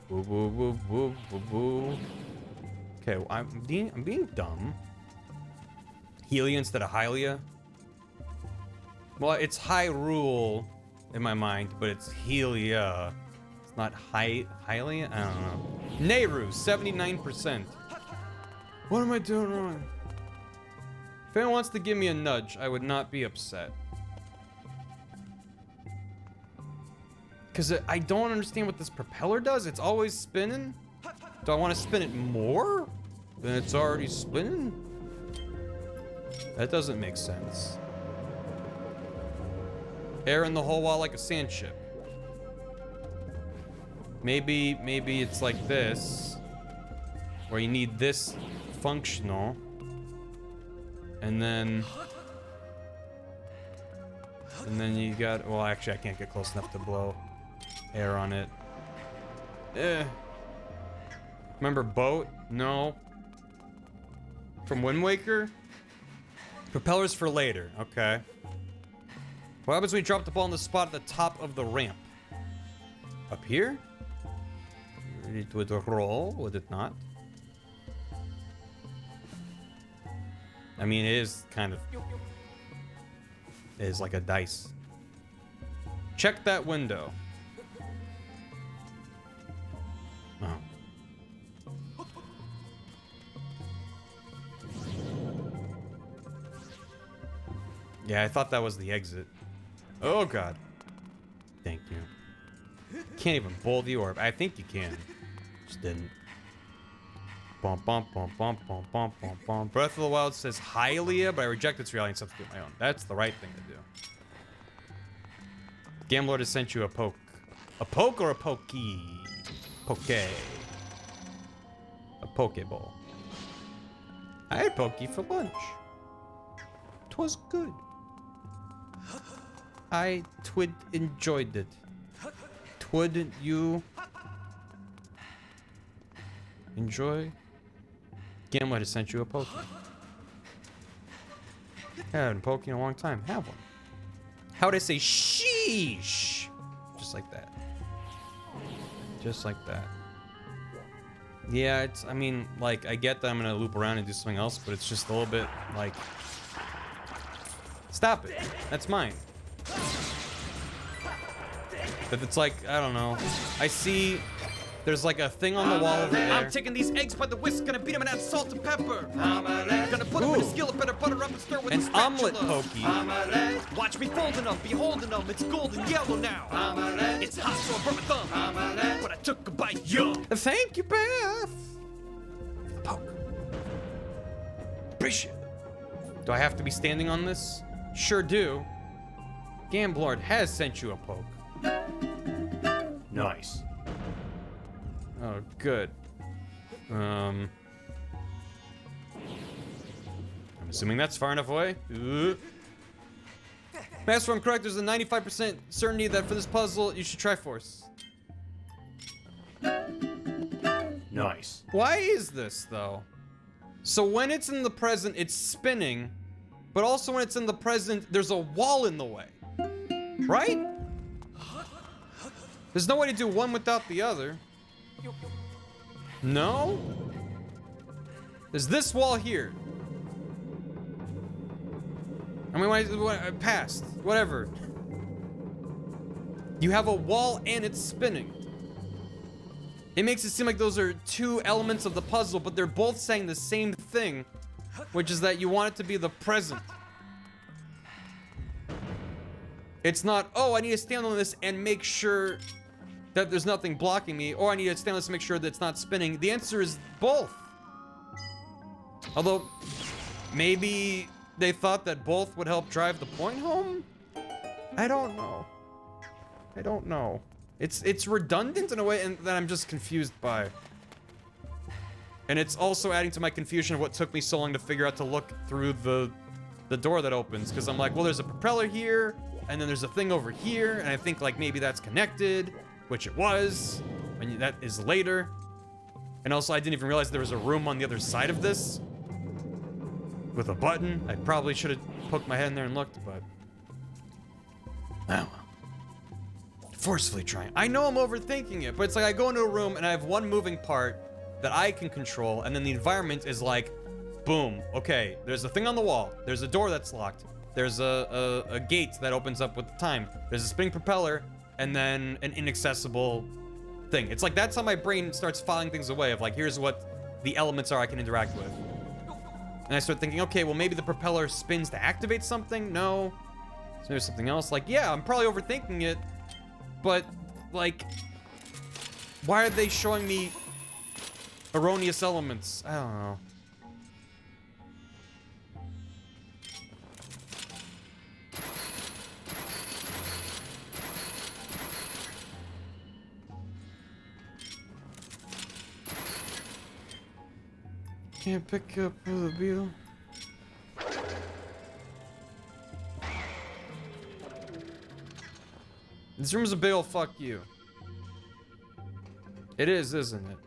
Woo, woo, woo, woo, woo, woo. Okay, well, I'm being dumb. Helia instead of Hylia. Well, it's Hyrule in my mind, but it's Helia. It's not Hylia? I don't know. Nehru, 79%. What am I doing wrong? If anyone wants to give me a nudge, I would not be upset. Because I don't understand what this propeller does. It's always spinning. Do I want to spin it more than it's already spinning? That doesn't make sense. Air in the hole while like a sand ship. Maybe it's like this, where you need this functional, and then you got, well, actually I can't get close enough to blow air on it. Remember boat? No. From Wind Waker? Propellers for later, okay. What happens when you drop the ball on the spot at the top of the ramp? Up here? It would roll, would it not? I mean, it is kind of... It is like a dice. Check that window. Oh. Yeah, I thought that was the exit. Oh, God. Thank you. Can't even bowl the orb. I think you can. Just didn't. Bum, bum, bum, bum, bum, bum, bum, bum. Breath of the Wild says Hylia, but I reject its reality and substitute my own. That's the right thing to do. Gamlord has sent you a poke. A poke or a pokey? Poke. A Pokeball. I had pokey for lunch. 'Twas good. I twid enjoyed it. Twouldn't you enjoy? Gamlord has sent you a poke. I haven't poked in a long time. Have one. How would I say sheesh? Just like that. Just like that. Yeah, it's, I mean, like, I get that I'm gonna loop around and do something else, but it's just a little bit, like... Stop it. That's mine. But it's like, I don't know. I see... There's like a thing on the wall over there. I'm taking these eggs by the whisk, gonna beat them in that salt and pepper. Gonna put them in a skillet, better butter up and stir with an a spatula. omelet pokey. Watch me folding them, beholding them. It's golden yellow now. It's hot, so I burnt my thumb. But I took a bite, young. Thank you, Beth. Poke. Appreciate it. Do I have to be standing on this? Sure do. Gamblord has sent you a poke. Nice. Oh, good. I'm assuming that's far enough away. Master, I'm correct. There's a 95% certainty that for this puzzle, you should try force. Nice. Why is this, though? So when it's in the present, it's spinning, but also when it's in the present, there's a wall in the way. Right? There's no way to do one without the other. No? There's this wall here. I mean, when past, whatever. You have a wall and it's spinning. It makes it seem like those are two elements of the puzzle, but they're both saying the same thing, which is that you want it to be the present. It's not, oh, I need to stand on this and make sure that there's nothing blocking me, or I need to stand on this to make sure that it's not spinning. The answer is both. Although, maybe they thought that both would help drive the point home? I don't know. I don't know. It's redundant in a way and that I'm just confused by. And it's also adding to my confusion of what took me so long to figure out to look through the door that opens. Because I'm like, well, there's a propeller here, and then there's a thing over here, and I think like maybe that's connected, which it was, and that is later. And also, I didn't even realize there was a room on the other side of this with a button. I probably should have poked my head in there and looked, but oh well. Forcefully trying. I know I'm overthinking it, but it's like I go into a room and I have one moving part that I can control, and then the environment is like, boom, okay, there's a thing on the wall, there's a door that's locked, there's a gate that opens up with time, there's a spinning propeller, and then an inaccessible thing. It's like that's how my brain starts filing things away of like, here's what the elements are I can interact with. And I start thinking, okay, well maybe the propeller spins to activate something? No. So there's something else. Like, yeah, I'm probably overthinking it, but like, why are they showing me erroneous elements? I don't know. Can't pick up the beetle. This room's a big ol' fuck you. It is, isn't it?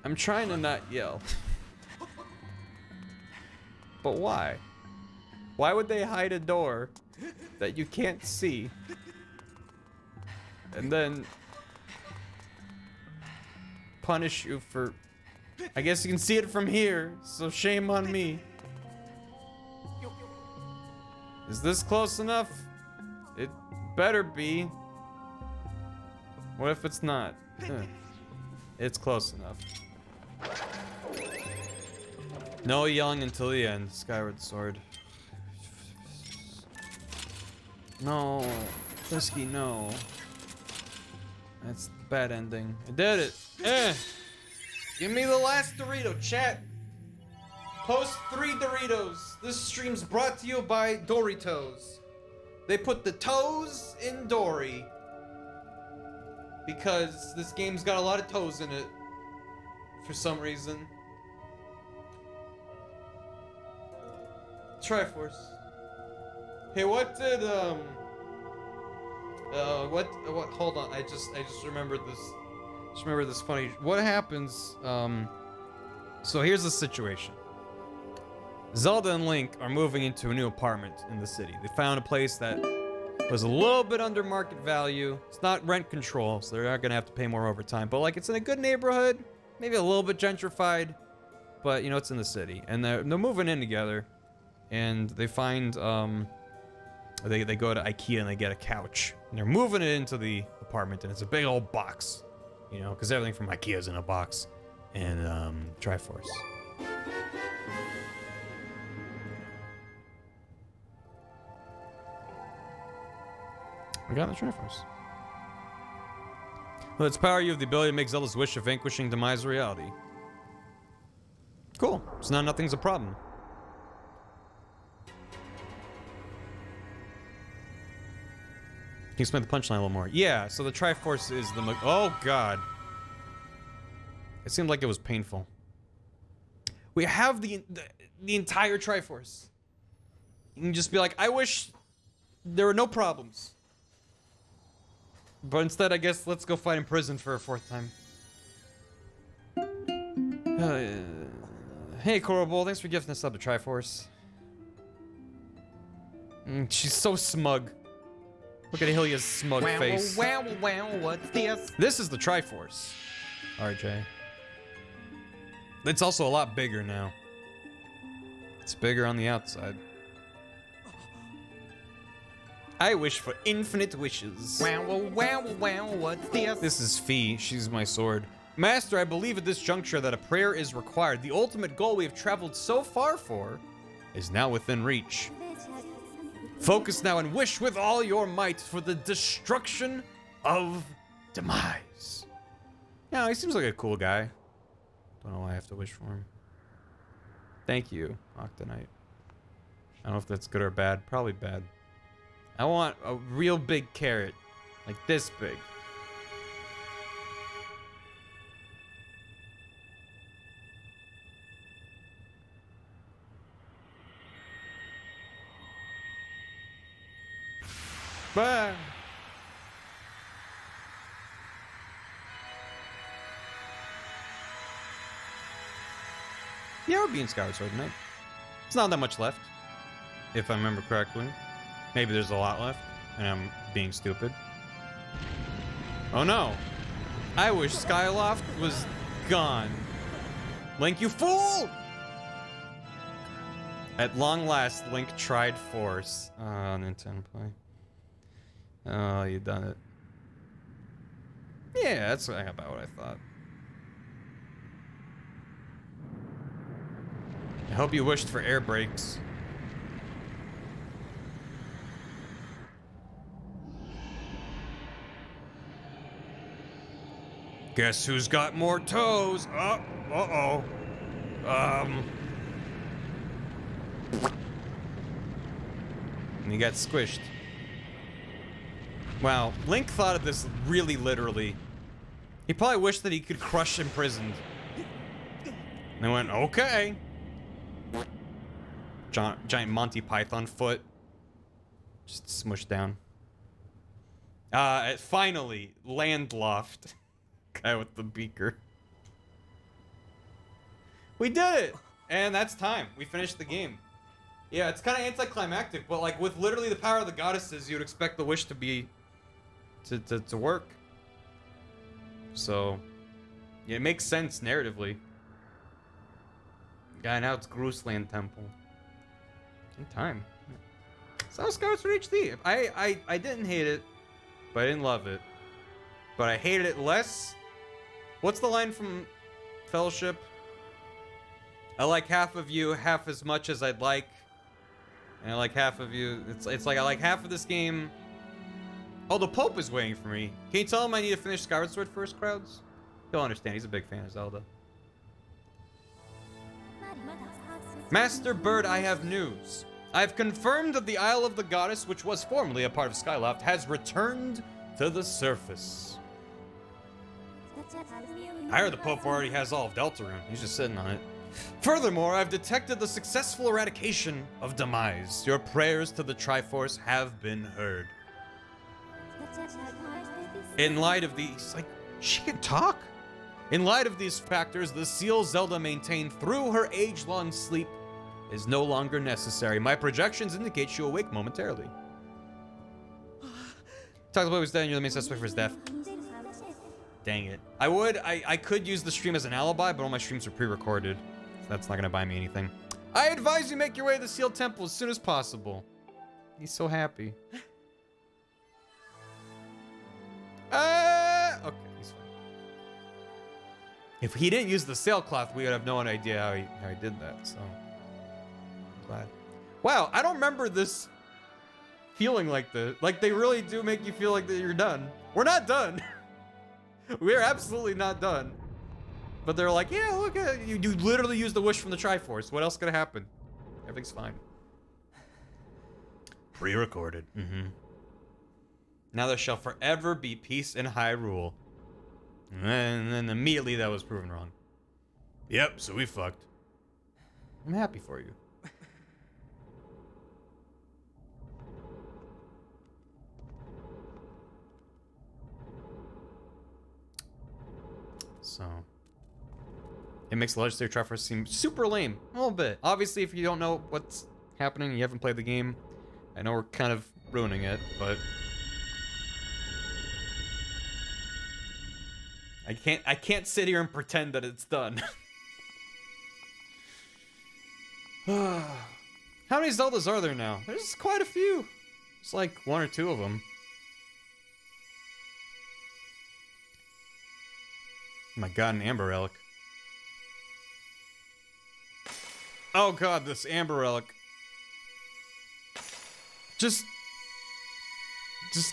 I'm trying to not yell. But why? Why would they hide a door that you can't see? And then punish you for... I guess you can see it from here, so shame on me. Is this close enough? It better be. What if it's not? It's close enough. No yelling until the end. Skyward Sword. No. Frisky, no. That's the bad ending. I did it. Give me the last Dorito, chat. Post 3 Doritos. This stream's brought to you by Doritos. They put the toes in Dory. Because this game's got a lot of toes in it. For some reason. Triforce. Hey, what did, hold on, I just remembered this. Just remember this funny, what happens, so here's the situation. Zelda and Link are moving into a new apartment in the city. They found a place that was a little bit under market value. It's not rent control, so they're not gonna have to pay more overtime, but like it's in a good neighborhood, maybe a little bit gentrified, but you know, it's in the city. And they're moving in together, and they find, they go to IKEA and they get a couch. And they're moving it into the apartment, and it's a big old box. You know, because everything from IKEA is in a box. And, Triforce. I got the Triforce. With its power, you have the ability to make Zelda's wish of vanquishing demise a reality. Cool. So now nothing's a problem. Can you explain the punchline a little more? Yeah, so the Triforce is the... Oh, God. It seemed like it was painful. We have the entire Triforce. You can just be like, I wish there were no problems. But instead, I guess, let's go fight in prison for a 4th time. Hey, Corable, thanks for gifting us up to Triforce. She's so smug. Look at Hylia's smug face. What's this? This is the Triforce, RJ. It's also a lot bigger now. It's bigger on the outside. I wish for infinite wishes. What's this? This is Fee. She's my sword. Master, I believe at this juncture that a prayer is required. The ultimate goal we have traveled so far for is now within reach. Focus now and wish with all your might for the destruction of demise. Yeah, he seems like a cool guy. Don't know why I have to wish for him. Thank you, Octonite. don't know if that's good or bad. Probably bad. I want a real big carrot. Like this big. Bye. Yeah, we're being Skyward Sword tonight. It's not that much left, if I remember correctly. Maybe there's a lot left, and I'm being stupid. Oh no! I wish Skyloft was gone. Link, you fool! At long last, Link tried force. Oh, Nintendo Play. Oh, you done it. Yeah, that's about what I thought. I hope you wished for air brakes. Guess who's got more toes? Oh, uh-oh. And he got squished. Wow, Link thought of this really literally. He probably wished that he could crush imprisoned. And they went, okay. Giant Monty Python foot. Just smushed down. Finally, Landloft. Guy with the beaker. We did it! And that's time. We finished the game. Yeah, it's kind of anticlimactic, but like with literally the power of the goddesses, you'd expect the wish to be to work. So yeah, it makes sense narratively. Yeah, now it's Grusland Temple. In time. So Skyward Sword HD. I didn't hate it, but I didn't love it. But I hated it less. What's the line from Fellowship? I like half of you half as much as I'd like. And I like half of you. It's like I like half of this game. Oh, the Pope is waiting for me. Can you tell him I need to finish Skyward Sword first, crowds? He'll understand. He's a big fan of Zelda. Master Bird, I have news. I've confirmed that the Isle of the Goddess, which was formerly a part of Skyloft, has returned to the surface. I heard the Pope already has all of Deltarune. He's just sitting on it. Furthermore, I've detected the successful eradication of Demise. Your prayers to the Triforce have been heard. In light of these, like, she can talk? In light of these factors, the seal Zelda maintained through her age-long sleep is no longer necessary. My projections indicate she'll awake momentarily. Talk about who's dead and you're the main suspect for his death. Dang it. I could use the stream as an alibi, but all my streams are pre-recorded. So that's not gonna buy me anything. I advise you make your way to the sealed temple as soon as possible. He's so happy. Okay, he's fine. If he didn't use the sailcloth, we would have no idea how he did that, so. I'm glad. Wow, I don't remember this feeling like this. Like, they really do make you feel like that you're done. We're not done. We're absolutely not done. But they're like, yeah, look at you. You literally used the wish from the Triforce. What else could happen? Everything's fine. Pre-recorded. Mm-hmm. Now there shall forever be peace in Hyrule. And then immediately that was proven wrong. Yep, so we fucked. I'm happy for you. So, it makes the Legendary Triforce seem super lame. A little bit. Obviously, if you don't know what's happening and you haven't played the game, I know we're kind of ruining it, but I can't sit here and pretend that it's done. How many Zeldas are there now? There's quite a few. It's like 1 or 2 of them. Oh my god, an Amber Relic. Oh god, this Amber Relic. Just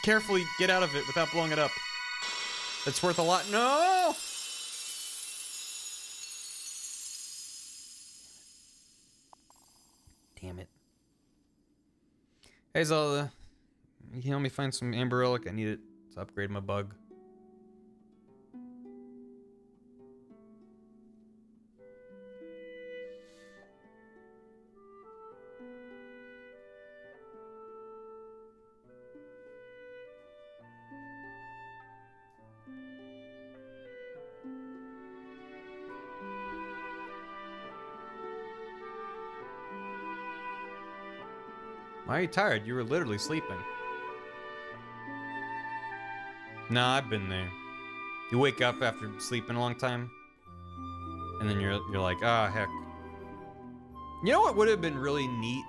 carefully get out of it without blowing it up. It's worth a lot. No! Damn it. Hey Zelda, you can help me find some amber relic. I need it to upgrade my bug. Why are you tired? You were literally sleeping. Nah, I've been there. You wake up after sleeping a long time, and then you're like, ah, heck. You know what would have been really neat?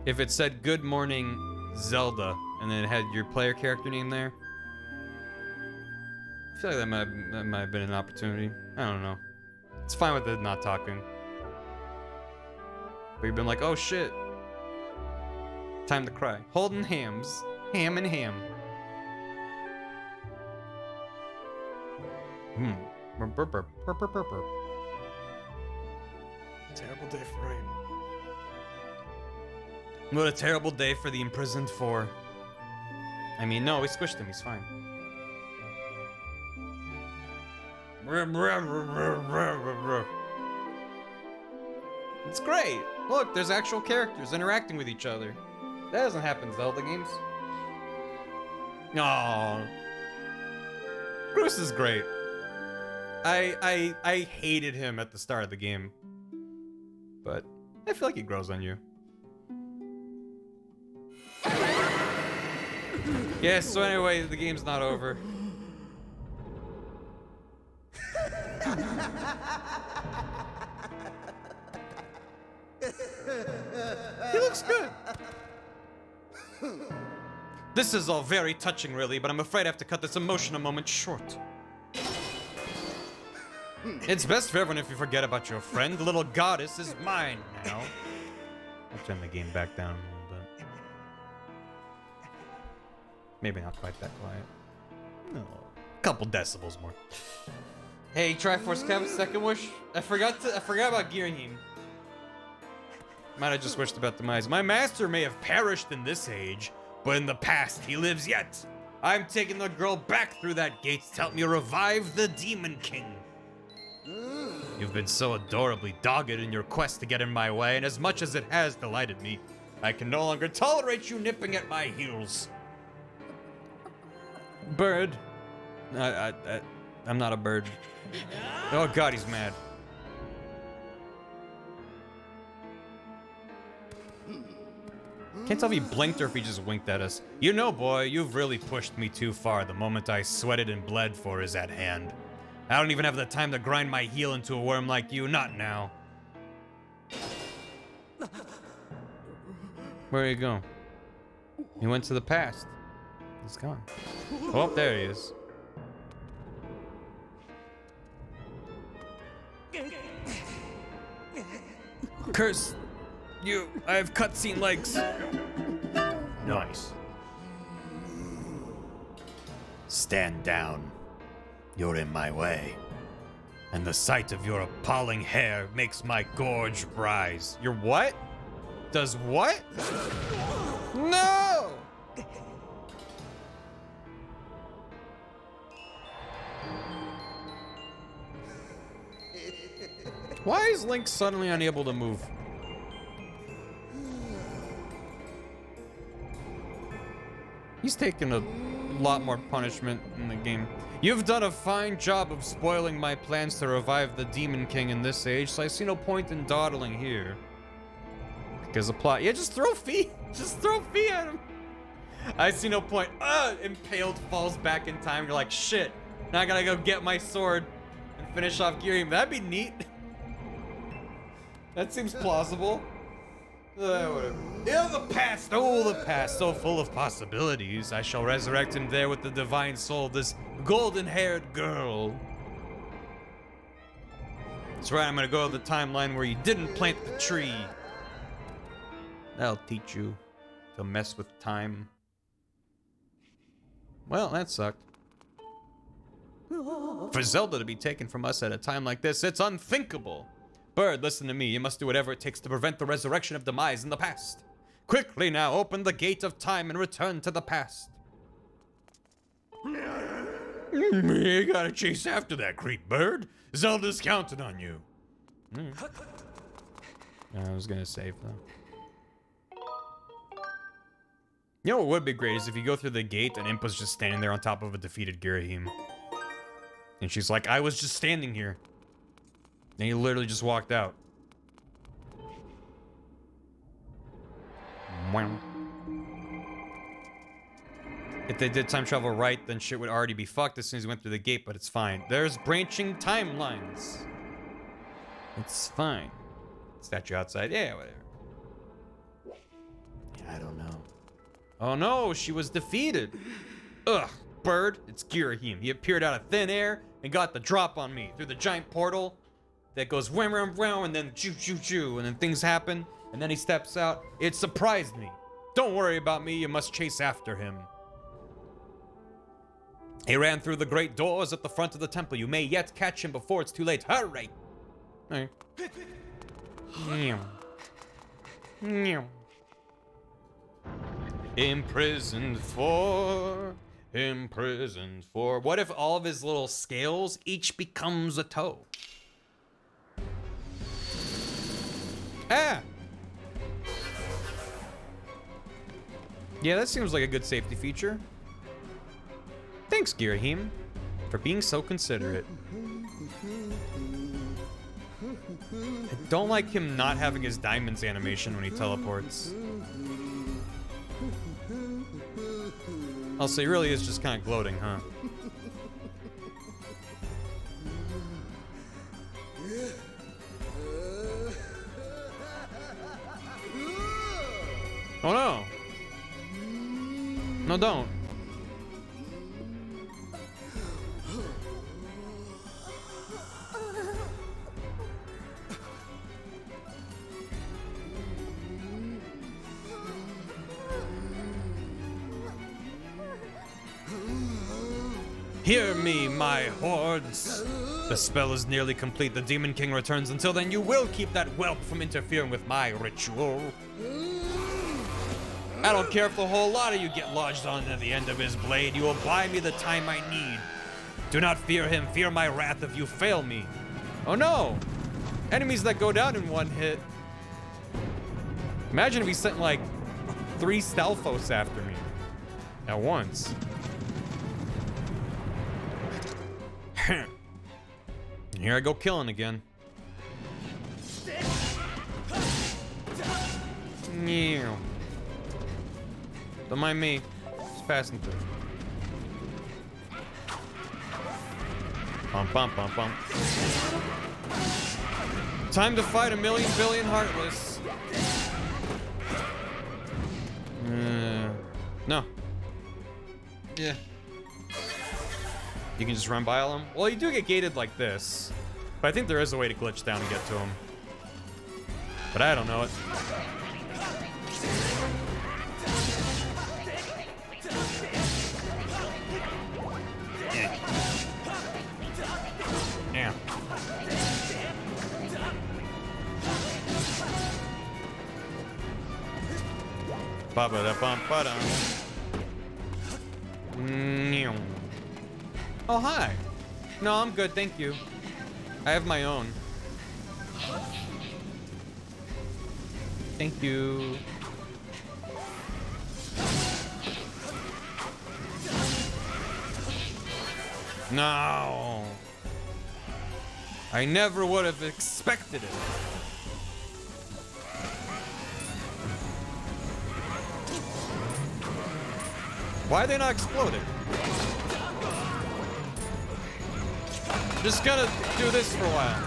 If it said "Good morning, Zelda," and then it had your player character name there. I feel like that might have been an opportunity. I don't know. It's fine with it not talking. But you've been like, oh shit. Time to cry. Holding hams. Ham and ham. Burp, burp, burp, burp, burp, burp, burp. Terrible day for rain. What a terrible day for the imprisoned four. I mean, no, we squished him. He's fine. It's great. Look, there's actual characters interacting with each other. That doesn't happen in Zelda games. Aww. Bruce is great. I hated him at the start of the game. But I feel like he grows on you. Yes, so anyway, the game's not over. He looks good. This is all very touching, really, but I'm afraid I have to cut this emotional moment short. It's best for everyone if you forget about your friend. The little goddess is mine now. I'll turn the game back down a little bit. Maybe not quite that quiet. No, a couple decibels more. Hey, Triforce Kev, second wish. I forgot about Girahim. Might have just wished about demise. My master may have perished in this age, but in the past he lives yet. I'm taking the girl back through that gate to help me revive the Demon King. You've been so adorably dogged in your quest to get in my way, and as much as it has delighted me, I can no longer tolerate you nipping at my heels. Bird. I'm not a bird. Oh god, he's mad. Can't tell if he blinked or if he just winked at us. You know, boy, you've really pushed me too far. The moment I sweated and bled for is at hand. I don't even have the time to grind my heel into a worm like you. Not now. Where'd he go? He went to the past. He's gone. Oh, there he is. Curse you. I have cutscene legs. Nice. Stand down. You're in my way. And the sight of your appalling hair makes my gorge rise. Your what? Does what? No! Why is Link suddenly unable to move? He's taking a lot more punishment in the game. You've done a fine job of spoiling my plans to revive the Demon King in this age, so I see no point in dawdling here. Because the plot... Yeah, just throw Fee! Just throw Fee at him! I see no point. Impaled falls back in time. You're like, shit. Now I gotta go get my sword and finish off Girahim. That'd be neat. That seems plausible. Whatever. In the past, oh, the past, so full of possibilities. I shall resurrect him there with the divine soul of this golden-haired girl. That's right, I'm gonna go to the timeline where you didn't plant the tree. That'll teach you to mess with time. Well, that sucked. For Zelda to be taken from us at a time like this, it's unthinkable. Bird, listen to me. You must do whatever it takes to prevent the resurrection of demise in the past. Quickly now, open the gate of time and return to the past. You gotta chase after that creep bird. Zelda's counting on you. I was gonna save though. You know what would be great is if you go through the gate and Impa's just standing there on top of a defeated Girahim. And she's like, I was just standing here. And he literally just walked out. If they did time travel right, then shit would already be fucked as soon as he went through the gate, but it's fine. There's branching timelines. It's fine. Statue outside. Yeah, whatever. I don't know. Oh no, she was defeated. Ugh, bird. It's Girahim. He appeared out of thin air and got the drop on me through the giant portal that goes wham wham wham and then choo choo choo and then things happen and then he steps out. It surprised me. Don't worry about me. You must chase after him. He ran through the great doors at the front of the temple. You may yet catch him before it's too late. Hurry! Alright. Imprisoned for... What if all of his little scales each becomes a toe? Ah! Yeah, that seems like a good safety feature. Thanks, Girahim, for being so considerate. I don't like him not having his diamonds animation when he teleports. Also, he really is just kind of gloating, huh? Oh no! No, don't. Hear me, my hordes. The spell is nearly complete. The Demon King returns. Until then, you will keep that whelp from interfering with my ritual. I don't care if the whole lot of you get lodged on at the end of his blade. You will buy me the time I need. Do not fear him. Fear my wrath if you fail me. Oh no! Enemies that go down in one hit. Imagine if he sent like 3 Stalfos after me at once. Here I go killing again. Don't mind me. Just passing through. Bum bum bum bum. Time to fight a million billion heartless. No. Yeah. You can just run by all them? Well, you do get gated like this. But I think there is a way to glitch down and get to them. But I don't know it. Yeah. Ba-ba-da-bum-ba-dum. Oh, hi. No, I'm good, thank you. I have my own. Thank you. No. I never would have expected it. Why are they not exploding? Just gonna do this for a while.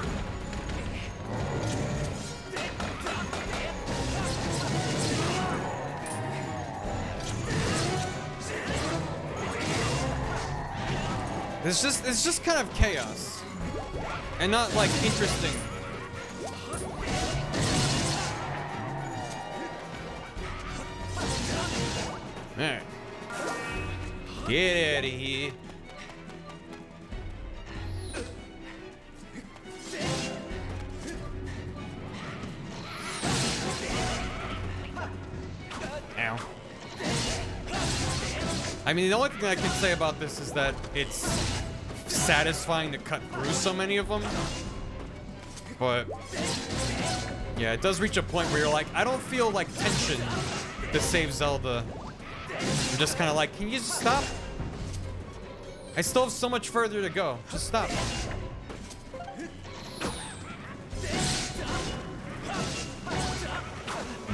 It's just kind of chaos. And not like interesting. Alright. Get out of here. I mean, the only thing I can say about this is that it's satisfying to cut through so many of them. But yeah, it does reach a point where you're like, I don't feel like tension to save Zelda. I'm just kind of like, can you just stop? I still have so much further to go. Just stop.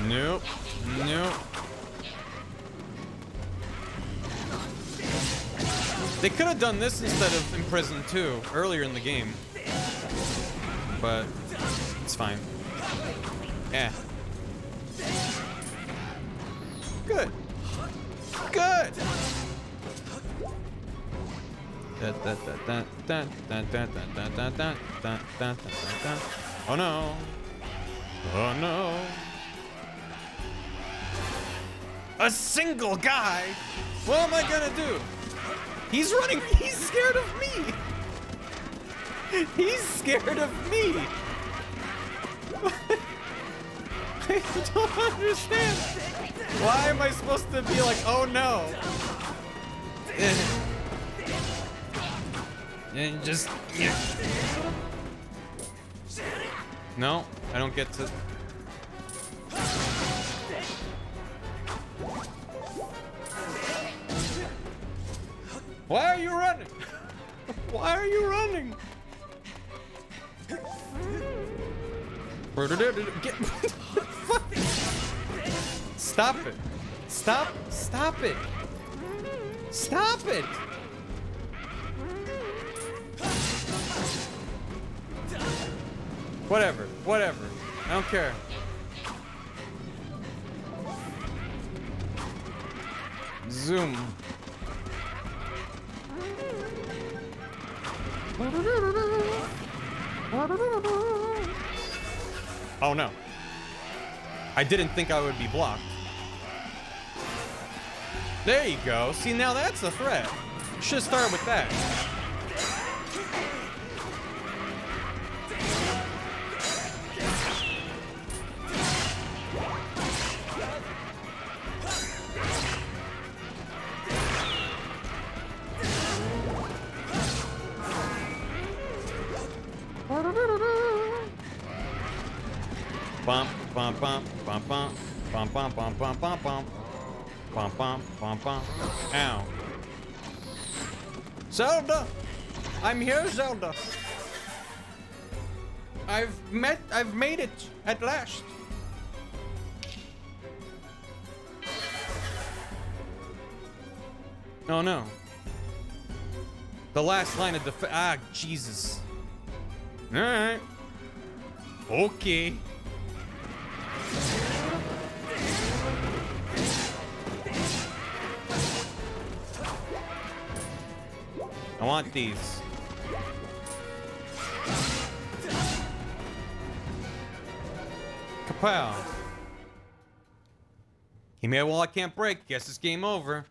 Nope. Nope. They could have done this instead of in prison too, earlier in the game. But it's fine. Yeah. Good. Good. Oh no. Oh no. A single guy? What am I gonna do? He's running. He's scared of me. He's scared of me. I don't understand. Why am I supposed to be like, oh no? And just. No, I don't get to. Why are you running? Why are you running? Get, stop it. Stop. Stop it. Stop it. Whatever. Whatever. I don't care. Zoom. Oh no. I didn't think I would be blocked. There you go. See, now that's a threat. Should have started with that. Bump, bump, bump, bump, bump, bump, bump, bump, bump, bump, bump, bump, bump, bump, bump. Ow. Zelda! I'm here, Zelda. I've made it at last. Oh no. The last line of defense. Ah, Jesus. Alright. Okay. I want these. Kapow. He made a wall I can't break. Guess it's game over.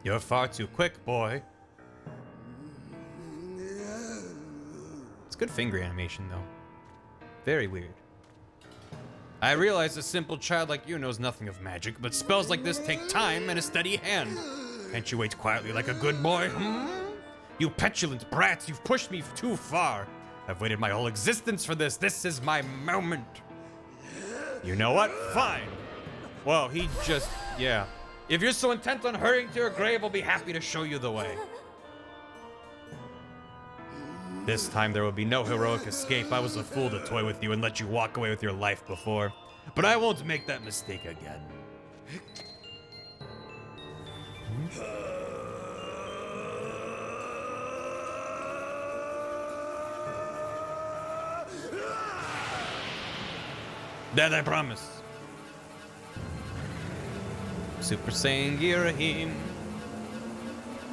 You're far too quick, boy. It's good finger animation, though. Very weird. I realize a simple child like you knows nothing of magic, but spells like this take time and a steady hand. Can't you wait quietly like a good boy? You petulant brats, you've pushed me too far. I've waited my whole existence for this. This is my moment. You know what? Fine. Well, he just, yeah. If you're so intent on hurrying to your grave, I'll be happy to show you the way. This time there will be no heroic escape. I was a fool to toy with you and let you walk away with your life before. But I won't make that mistake again. That I promise. Super Saiyan Girahim.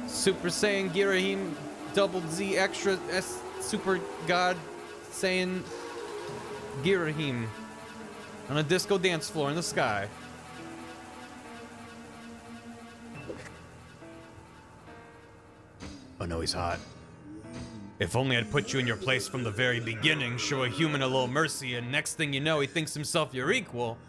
Super Saiyan Girahim. Double Z extra S Super God Saiyan Girahim. On a disco dance floor in the sky. Oh no, he's hot. If only I'd put you in your place from the very beginning, show a human a little mercy, and next thing you know, he thinks himself your equal.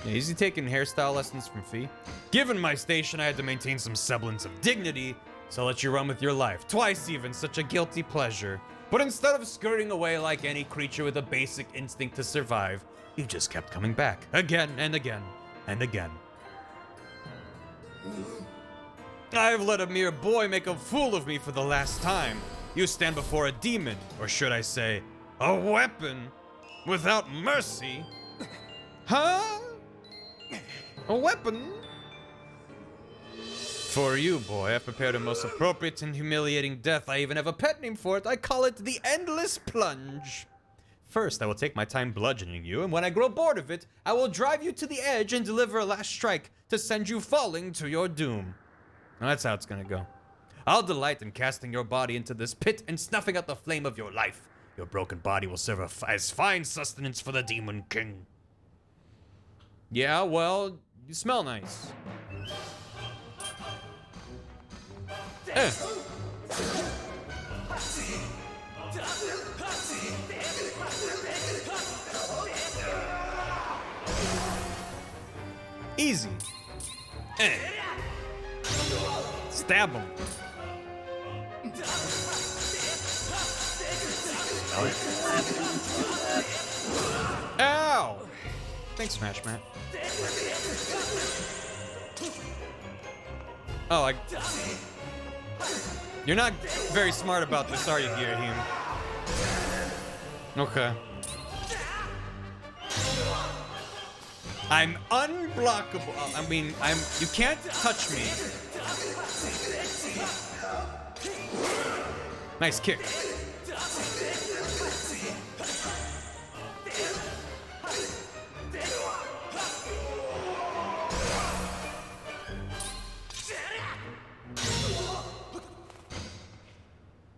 Yeah, is he taking hairstyle lessons from Fee? Given my station, I had to maintain some semblance of dignity, so I'll let you run with your life. Twice even, such a guilty pleasure. But instead of scurrying away like any creature with a basic instinct to survive, you just kept coming back. Again and again and again. I've let a mere boy make a fool of me for the last time. You stand before a demon, or should I say, a weapon, without mercy. Huh? A weapon? For you, boy, I've prepared a most appropriate and humiliating death. I even have a pet name for it. I call it the Endless Plunge. First, I will take my time bludgeoning you, and when I grow bored of it, I will drive you to the edge and deliver a last strike to send you falling to your doom. Now, that's how it's gonna go. I'll delight in casting your body into this pit and snuffing out the flame of your life. Your broken body will serve as fine sustenance for the Demon King. Yeah, well, you smell nice. Easy. Stab him. Ow! Thanks, Smash Matt. Oh, You're not very smart about this, are you, Him? Okay. I'm unblockable. I mean, you can't touch me. Nice kick.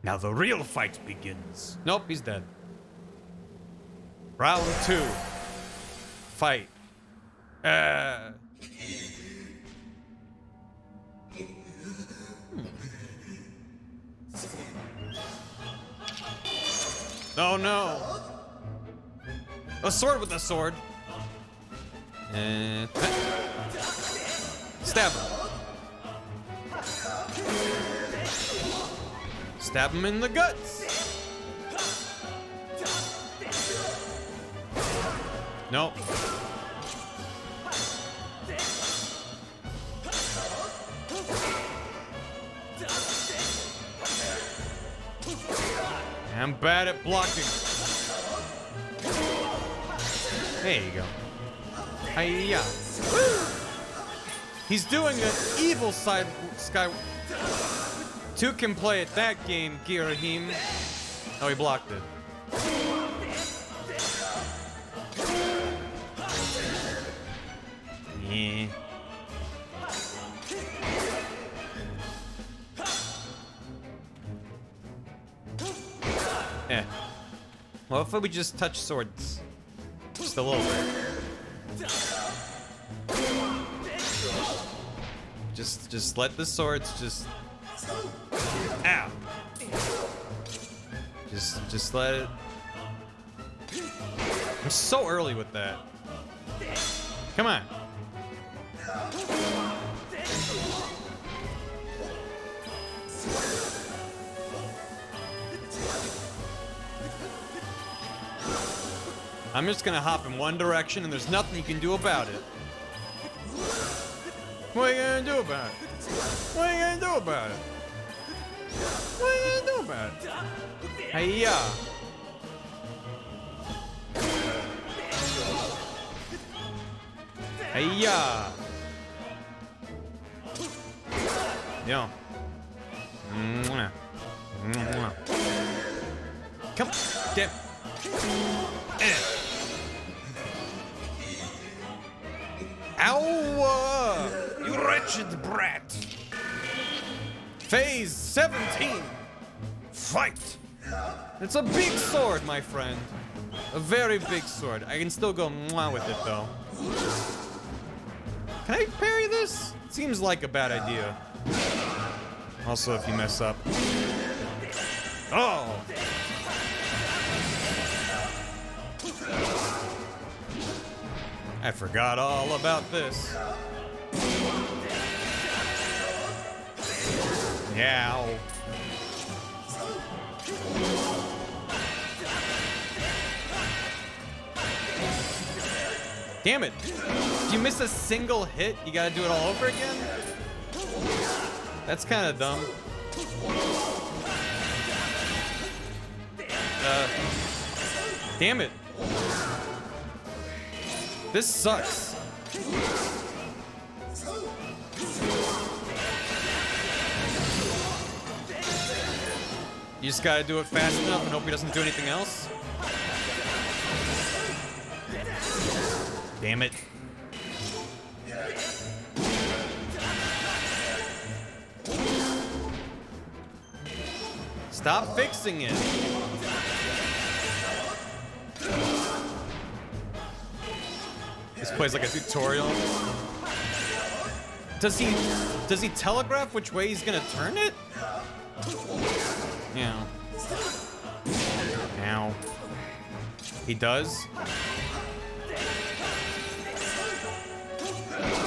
Now the real fight begins. Nope, he's dead. Round 2. Fight. Oh no. A sword with a sword. Stab him. Stab him in the guts. Nope. I'm bad at blocking. There you go. Hiya. He's doing an evil side Skyward. Two can play at that game, Girahim. Oh, he blocked it. Yeah. Yeah. Well, if we just touch swords, just a little bit. Just let the swords just. Ow. Just let it. I'm so early with that. Come on. I'm just gonna hop in one direction and there's nothing you can do about it. What are you gonna do about it? What are you gonna do about it? What are you gonna do about it? Hiya! Hiya! Yo. Mwah. Mwah. Come, get. Ow! You wretched brat! Phase 17! Fight! It's a big sword, my friend. A very big sword. I can still go mwah with it, though. Can I parry this? Seems like a bad idea. Also, if you mess up. Oh! I forgot all about this. Yeah. Damn it. If you miss a single hit, you gotta do it all over again? That's kind of dumb. Damn it. This sucks. You just gotta do it fast enough and hope he doesn't do anything else. Damn it. Stop fixing it. This plays like a tutorial. Does he telegraph which way he's gonna turn it? Yeah. Now. He does.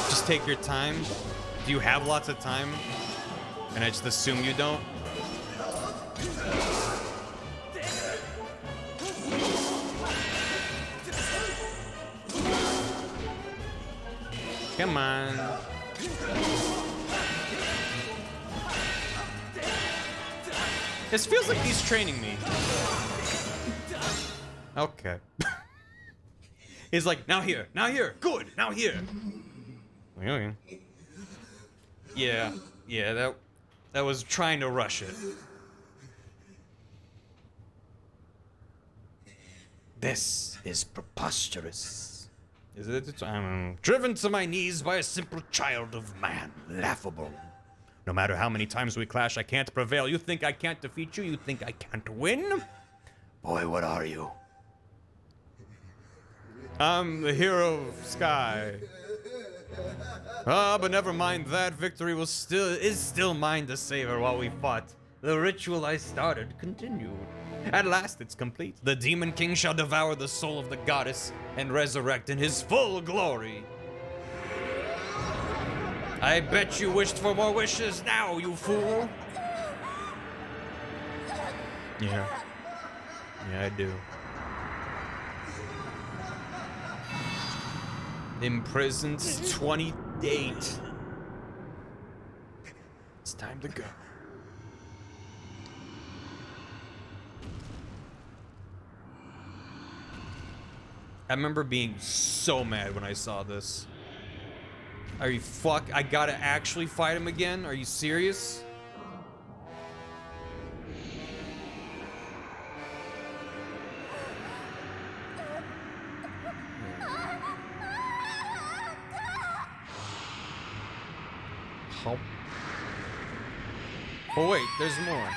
Just take your time. Do you have lots of time? And I just assume you don't? Come on. This feels like he's training me. Okay. He's like, now here, good, now here. Okay. Yeah, that was trying to rush it. This is preposterous. Is it? I'm driven to my knees by a simple child of man. Laughable. No matter how many times we clash, I can't prevail. You think I can't defeat you? You think I can't win? Boy, what are you? I'm the hero of Sky. Ah, but never mind that. Victory is still mine to savor while we fought. The ritual I started continued. At last it's complete. The Demon King shall devour the soul of the goddess and resurrect in his full glory. I bet you wished for more wishes now, you fool. Yeah. Yeah, I do. Imprisoned 28. It's time to go. I remember being so mad when I saw this. Are you I gotta actually fight him again? Are you serious? How? Oh wait, there's more.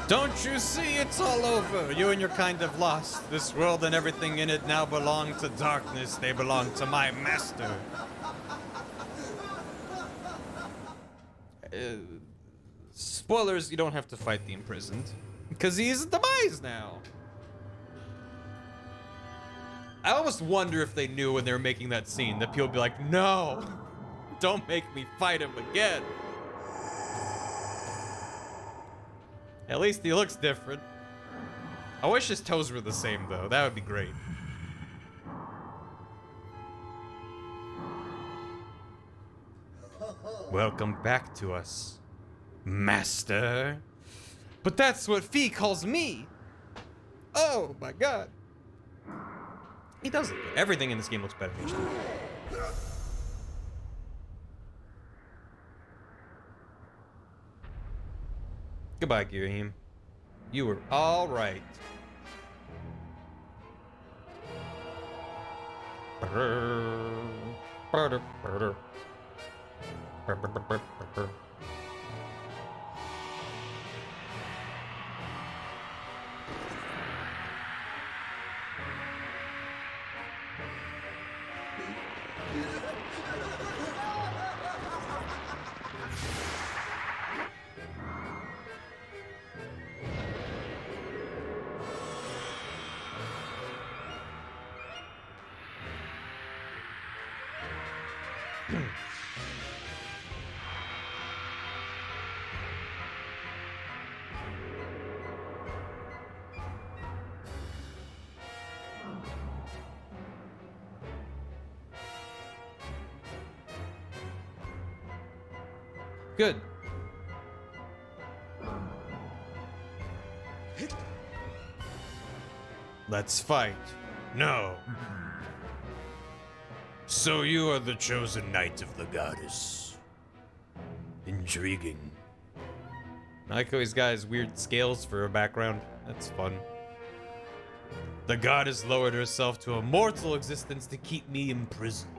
Don't you see, it's all over. You and your kind have lost. This world and everything in it now belong to darkness. They belong to my master. Spoilers, you don't have to fight the imprisoned. Because he's demised now. I almost wonder if they knew when they were making that scene that people would be like, no, don't make me fight him again. At least he looks different. I wish his toes were the same, though. That would be great. Welcome back to us, Master. But that's what Fee calls me. Oh, my God. He does it. Everything in this game looks better in HD. Goodbye, Girahim. You were all right. Good. Let's fight. No. So you are the chosen knight of the goddess. Intriguing. I like how he's got his weird scales for a background. That's fun. The goddess lowered herself to a mortal existence to keep me imprisoned.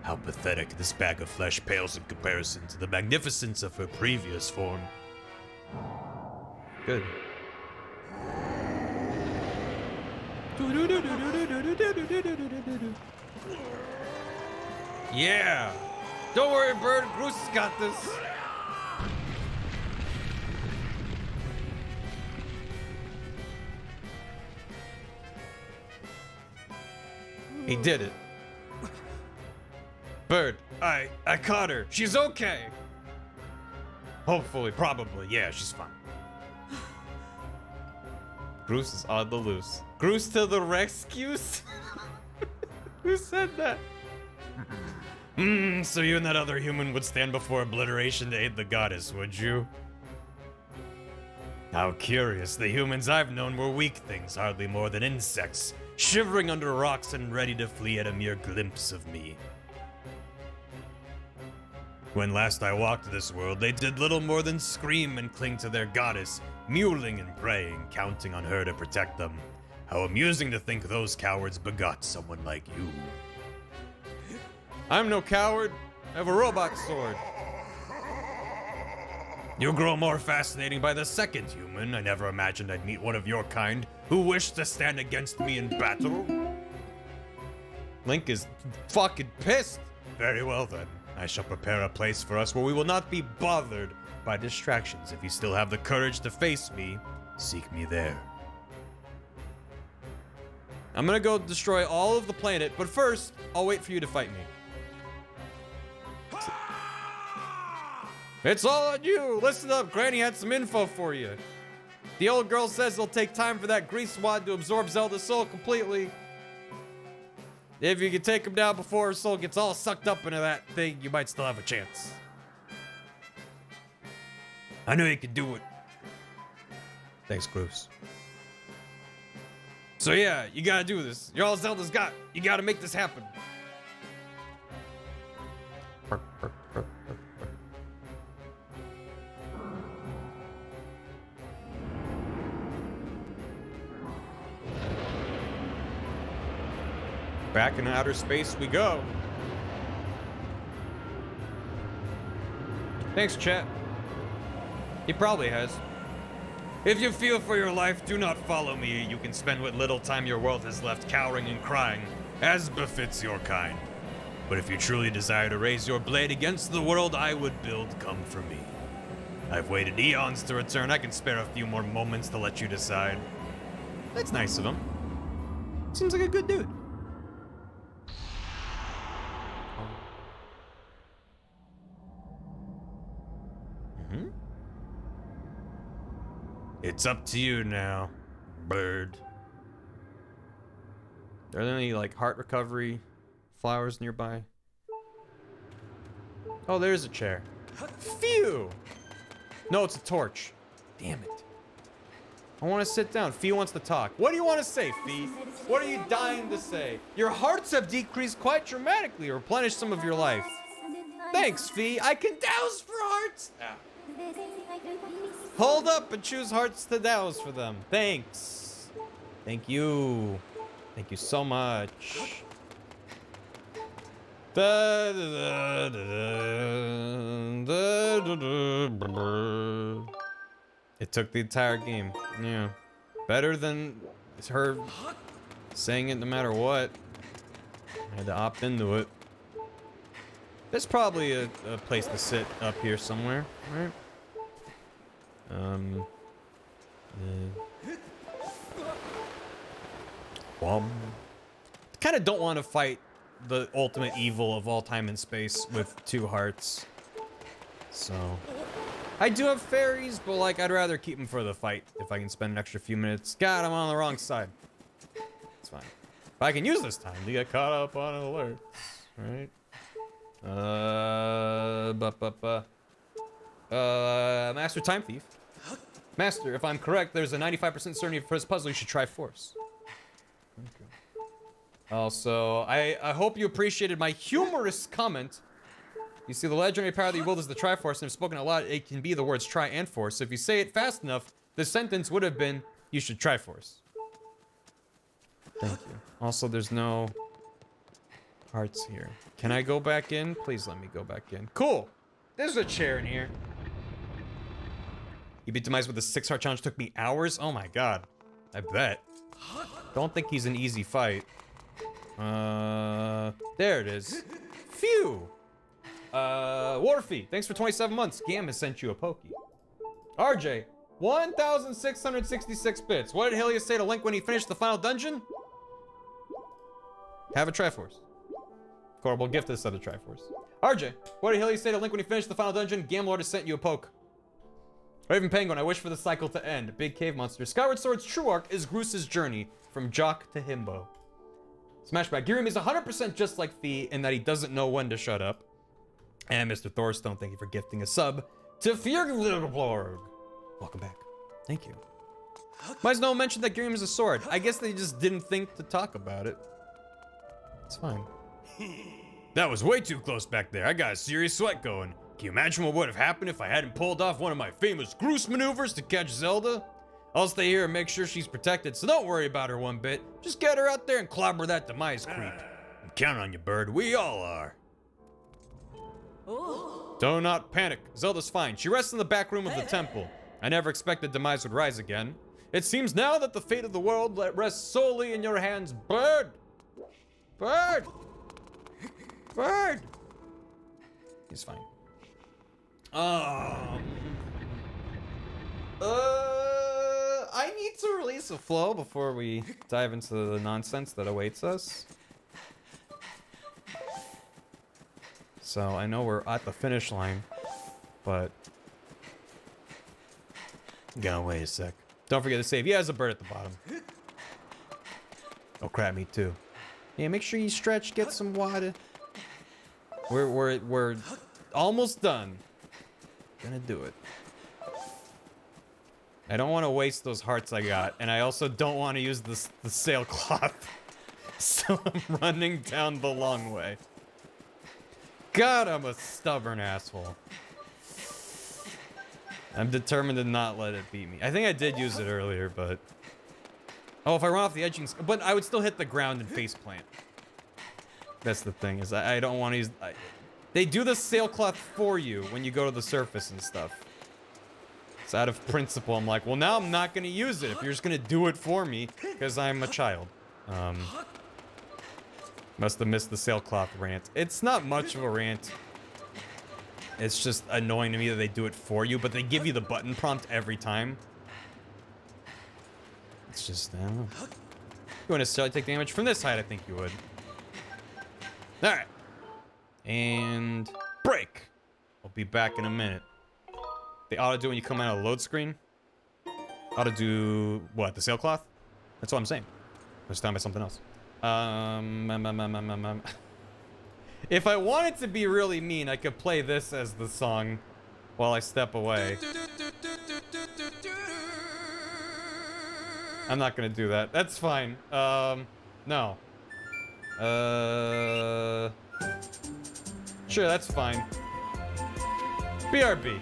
How pathetic this bag of flesh pales in comparison to the magnificence of her previous form. Good. Yeah! Don't worry, Bird. Bruce has got this. He did it. Bird, I caught her. She's okay. Hopefully, probably. Yeah, she's fine. Bruce is on the loose. Bruce to the rescue? Who said that? So you and that other human would stand before obliteration to aid the goddess, would you? How curious. The humans I've known were weak things, hardly more than insects, shivering under rocks and ready to flee at a mere glimpse of me. When last I walked this world, they did little more than scream and cling to their goddess, mewling and praying, counting on her to protect them. How amusing to think those cowards begot someone like you. I'm no coward. I have a robot sword. You grow more fascinating by the second, human. I never imagined I'd meet one of your kind who wished to stand against me in battle. Link is fucking pissed. Very well then. I shall prepare a place for us where we will not be bothered by distractions. If you still have the courage to face me, seek me there. I'm gonna go destroy all of the planet, but first, I'll wait for you to fight me. It's all on you! Listen up, Granny had some info for you. The old girl says it'll take time for that grease wad to absorb Zelda's soul completely. If you can take him down before her soul gets all sucked up into that thing, you might still have a chance. I know you can do it. Thanks, Bruce. So yeah, you gotta do this. You're all Zelda's got. You gotta make this happen. Back in outer space we go. Thanks, chat. He probably has. If you feel for your life, do not follow me. You can spend what little time your world has left cowering and crying, as befits your kind. But if you truly desire to raise your blade against the world I would build, come for me. I've waited eons to return. I can spare a few more moments to let you decide. That's nice of him. Seems like a good dude. It's up to you now, bird. Are there any, like, heart recovery flowers nearby? Oh, there's a chair. Phew! No, it's a torch. Damn it. I want to sit down. Fee wants to talk. What do you want to say, Fee? What are you dying to say? Your hearts have decreased quite dramatically. Replenish some of your life. Thanks, Fee. I can douse for hearts. Ah. Hold up and choose hearts to douse for them. Thanks. Thank you. Thank you so much. It took the entire game. Yeah. Better than her saying it no matter what. I had to opt into it. There's probably a place to sit up here somewhere, right? Kind of don't want to fight the ultimate evil of all time and space with 2 hearts. So I do have fairies, but like I'd rather keep them for the fight if I can spend an extra few minutes. God, I'm on the wrong side. It's fine. But I can use this time to get caught up on alerts, right? Master Time Thief. Master, if I'm correct, there's a 95% certainty for this puzzle. You should try Force. Okay. Also, I hope you appreciated my humorous comment. You see, the legendary power that you wield is the Triforce, and if spoken a lot, it can be the words try and force. So if you say it fast enough, the sentence would have been, you should try Force. Thank you. Also, there's no hearts here. Can I go back in? Please let me go back in. Cool. There's a chair in here. You beat Demise with a 6-heart challenge. Took me hours. Oh my god. I bet. Don't think he's an easy fight. There it is. Phew. Warfy, thanks for 27 months. Gam has sent you a pokey. RJ, 1,666 bits. What did Helios say to Link when he finished the final dungeon? Have a Triforce. Horrible gift this other Triforce. RJ, what did Helios say to Link when he finished the final dungeon? Gamlord has sent you a poke. Raven Penguin, I wish for the cycle to end. Big Cave Monster. Skyward Sword's true arc is Groos's journey from Jock to Himbo. Smashback. Girim is 100% just like Fee in that he doesn't know when to shut up. And Mr. Thorstone, thank you for gifting a sub to Fierglorg. Welcome back. Thank you. Meisno mentioned that Girim is a sword. I guess they just didn't think to talk about it. It's fine. That was way too close back there. I got a serious sweat going. Can you imagine what would have happened if I hadn't pulled off one of my famous Groos maneuvers to catch Zelda? I'll stay here and make sure she's protected, so don't worry about her one bit. Just get her out there and clobber that Demise creep. I'm counting on you, bird. We all are. Do not panic. Zelda's fine. She rests in the back room of the temple. I never expected Demise would rise again. It seems now that the fate of the world rests solely in your hands, bird. Bird. Bird. He's fine. I need to release a flow before we dive into the nonsense that awaits us. So I know we're at the finish line, but gotta wait a sec. Don't forget to save. Yeah, there's a bird at the bottom. Oh crap, me too. Yeah, make sure you stretch, get some water. We're almost done. Gonna do it. I don't want to waste those hearts I got, and I also don't want to use the sailcloth. So I'm running down the long way. God, I'm a stubborn asshole. I'm determined to not let it beat me. I think I did use it earlier, but... Oh, if I run off the edging... But I would still hit the ground and faceplant. That's the thing, is I don't want to use... They do the sailcloth for you when you go to the surface and stuff. So out of principle, I'm like, well, now I'm not going to use it if you're just going to do it for me, because I'm a child. Must have missed the sailcloth rant. It's not much of a rant. It's just annoying to me that they do it for you, but they give you the button prompt every time. It's just, I don't know. You wouldn't necessarily take damage from this height, I think you would. Alright. And break. I'll be back in a minute. They auto do when you come out of the load screen. Auto do what? The sailcloth? That's what I'm saying. I was talking about something else. If I wanted to be really mean, I could play this as the song while I step away. I'm not gonna do that. That's fine. No. Sure, that's fine. BRB.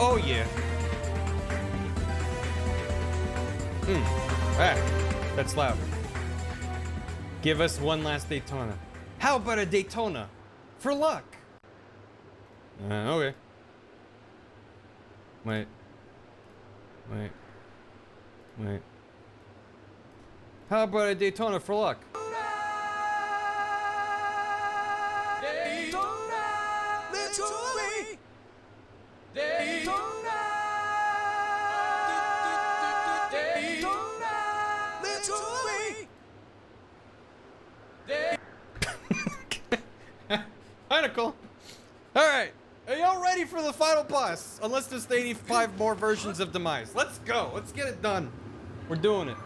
Oh yeah. Ah, that's loud. Give us one last Daytona. How about a Daytona? For luck. Okay. Wait. How about a Daytona for luck? Kinda cool. Alright, are y'all ready for the final boss? Unless there's 85 more versions of Demise. Let's go, let's get it done. We're doing it.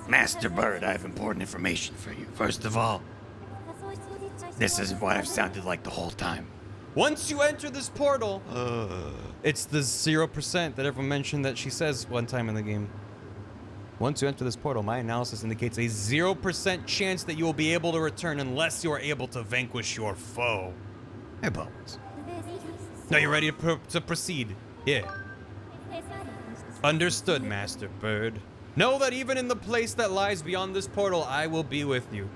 Master Bird, I have important information for you. First of all, this isn't what I've sounded like the whole time. Once you enter this portal, it's the 0% that everyone mentioned that she says one time in the game. Once you enter this portal, my analysis indicates a 0% chance that you will be able to return unless you are able to vanquish your foe. Hey, Bones. Now you ready to proceed? Yeah. Understood, Master Bird. Know that even in the place that lies beyond this portal, I will be with you.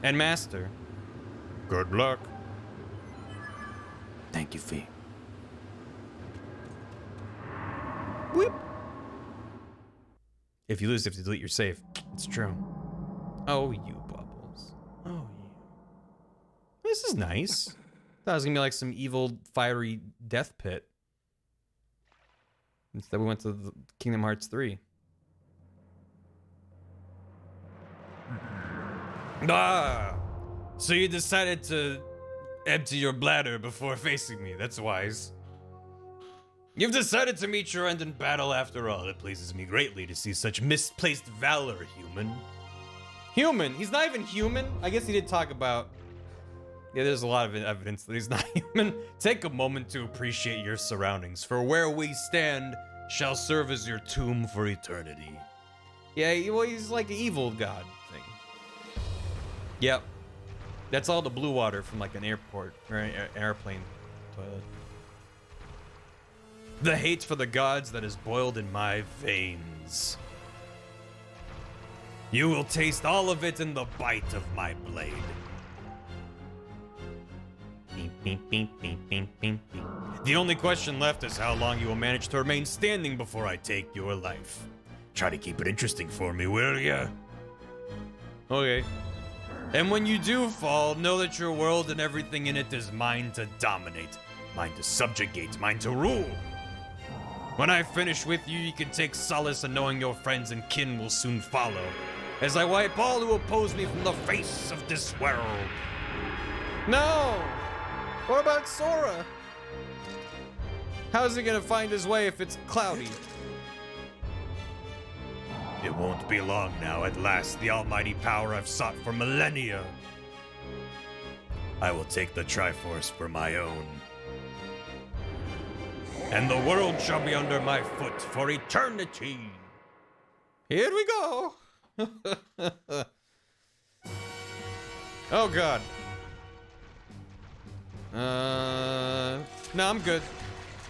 And Master, good luck. Thank you, Fee. Whip. If you lose, you have to delete your save. It's true. Oh, you Bubbles. Oh, you. This is nice. Thought it was gonna be like some evil, fiery death pit. Instead, we went to the Kingdom Hearts 3. Ah! So you decided to empty your bladder before facing me. That's wise. You've decided to meet your end in battle after all. It pleases me greatly to see such misplaced valor, human. Human? He's not even human? I guess he did talk about... Yeah, there's a lot of evidence that he's not human. Take a moment to appreciate your surroundings, for where we stand shall serve as your tomb for eternity. Yeah, well, he's like an evil god thing. Yep. That's all the blue water from like an airport, or an airplane toilet. The hate for the gods that is boiled in my veins. You will taste all of it in the bite of my blade. The only question left is how long you will manage to remain standing before I take your life. Try to keep it interesting for me, will ya? Okay. And when you do fall, know that your world and everything in it is mine to dominate, mine to subjugate, mine to rule. When I finish with you, you can take solace in knowing your friends and kin will soon follow, as I wipe all who oppose me from the face of this world. No! What about Sora? How's he gonna find his way if it's cloudy? It won't be long now. At last, the almighty power I've sought for millennia. I will take the Triforce for my own. And the world shall be under my foot for eternity. Here we go. Oh, God. No, I'm good.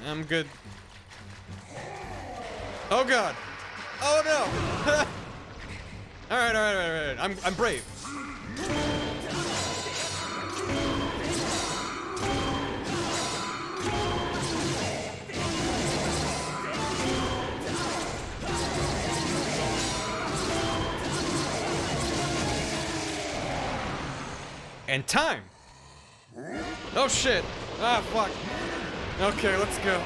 I'm good. Oh, God. Oh, no. All right. I'm brave. And time. Oh, shit. Ah, fuck. Okay, let's go.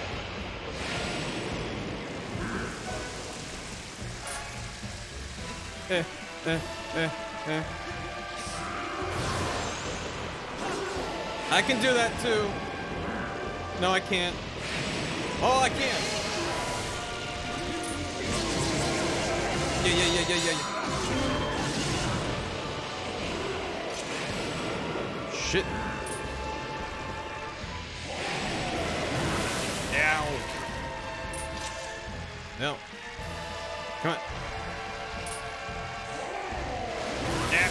I can do that too. No, I can't. Oh, I can. Yeah. Shit. Ow. No. Come on. Yeah.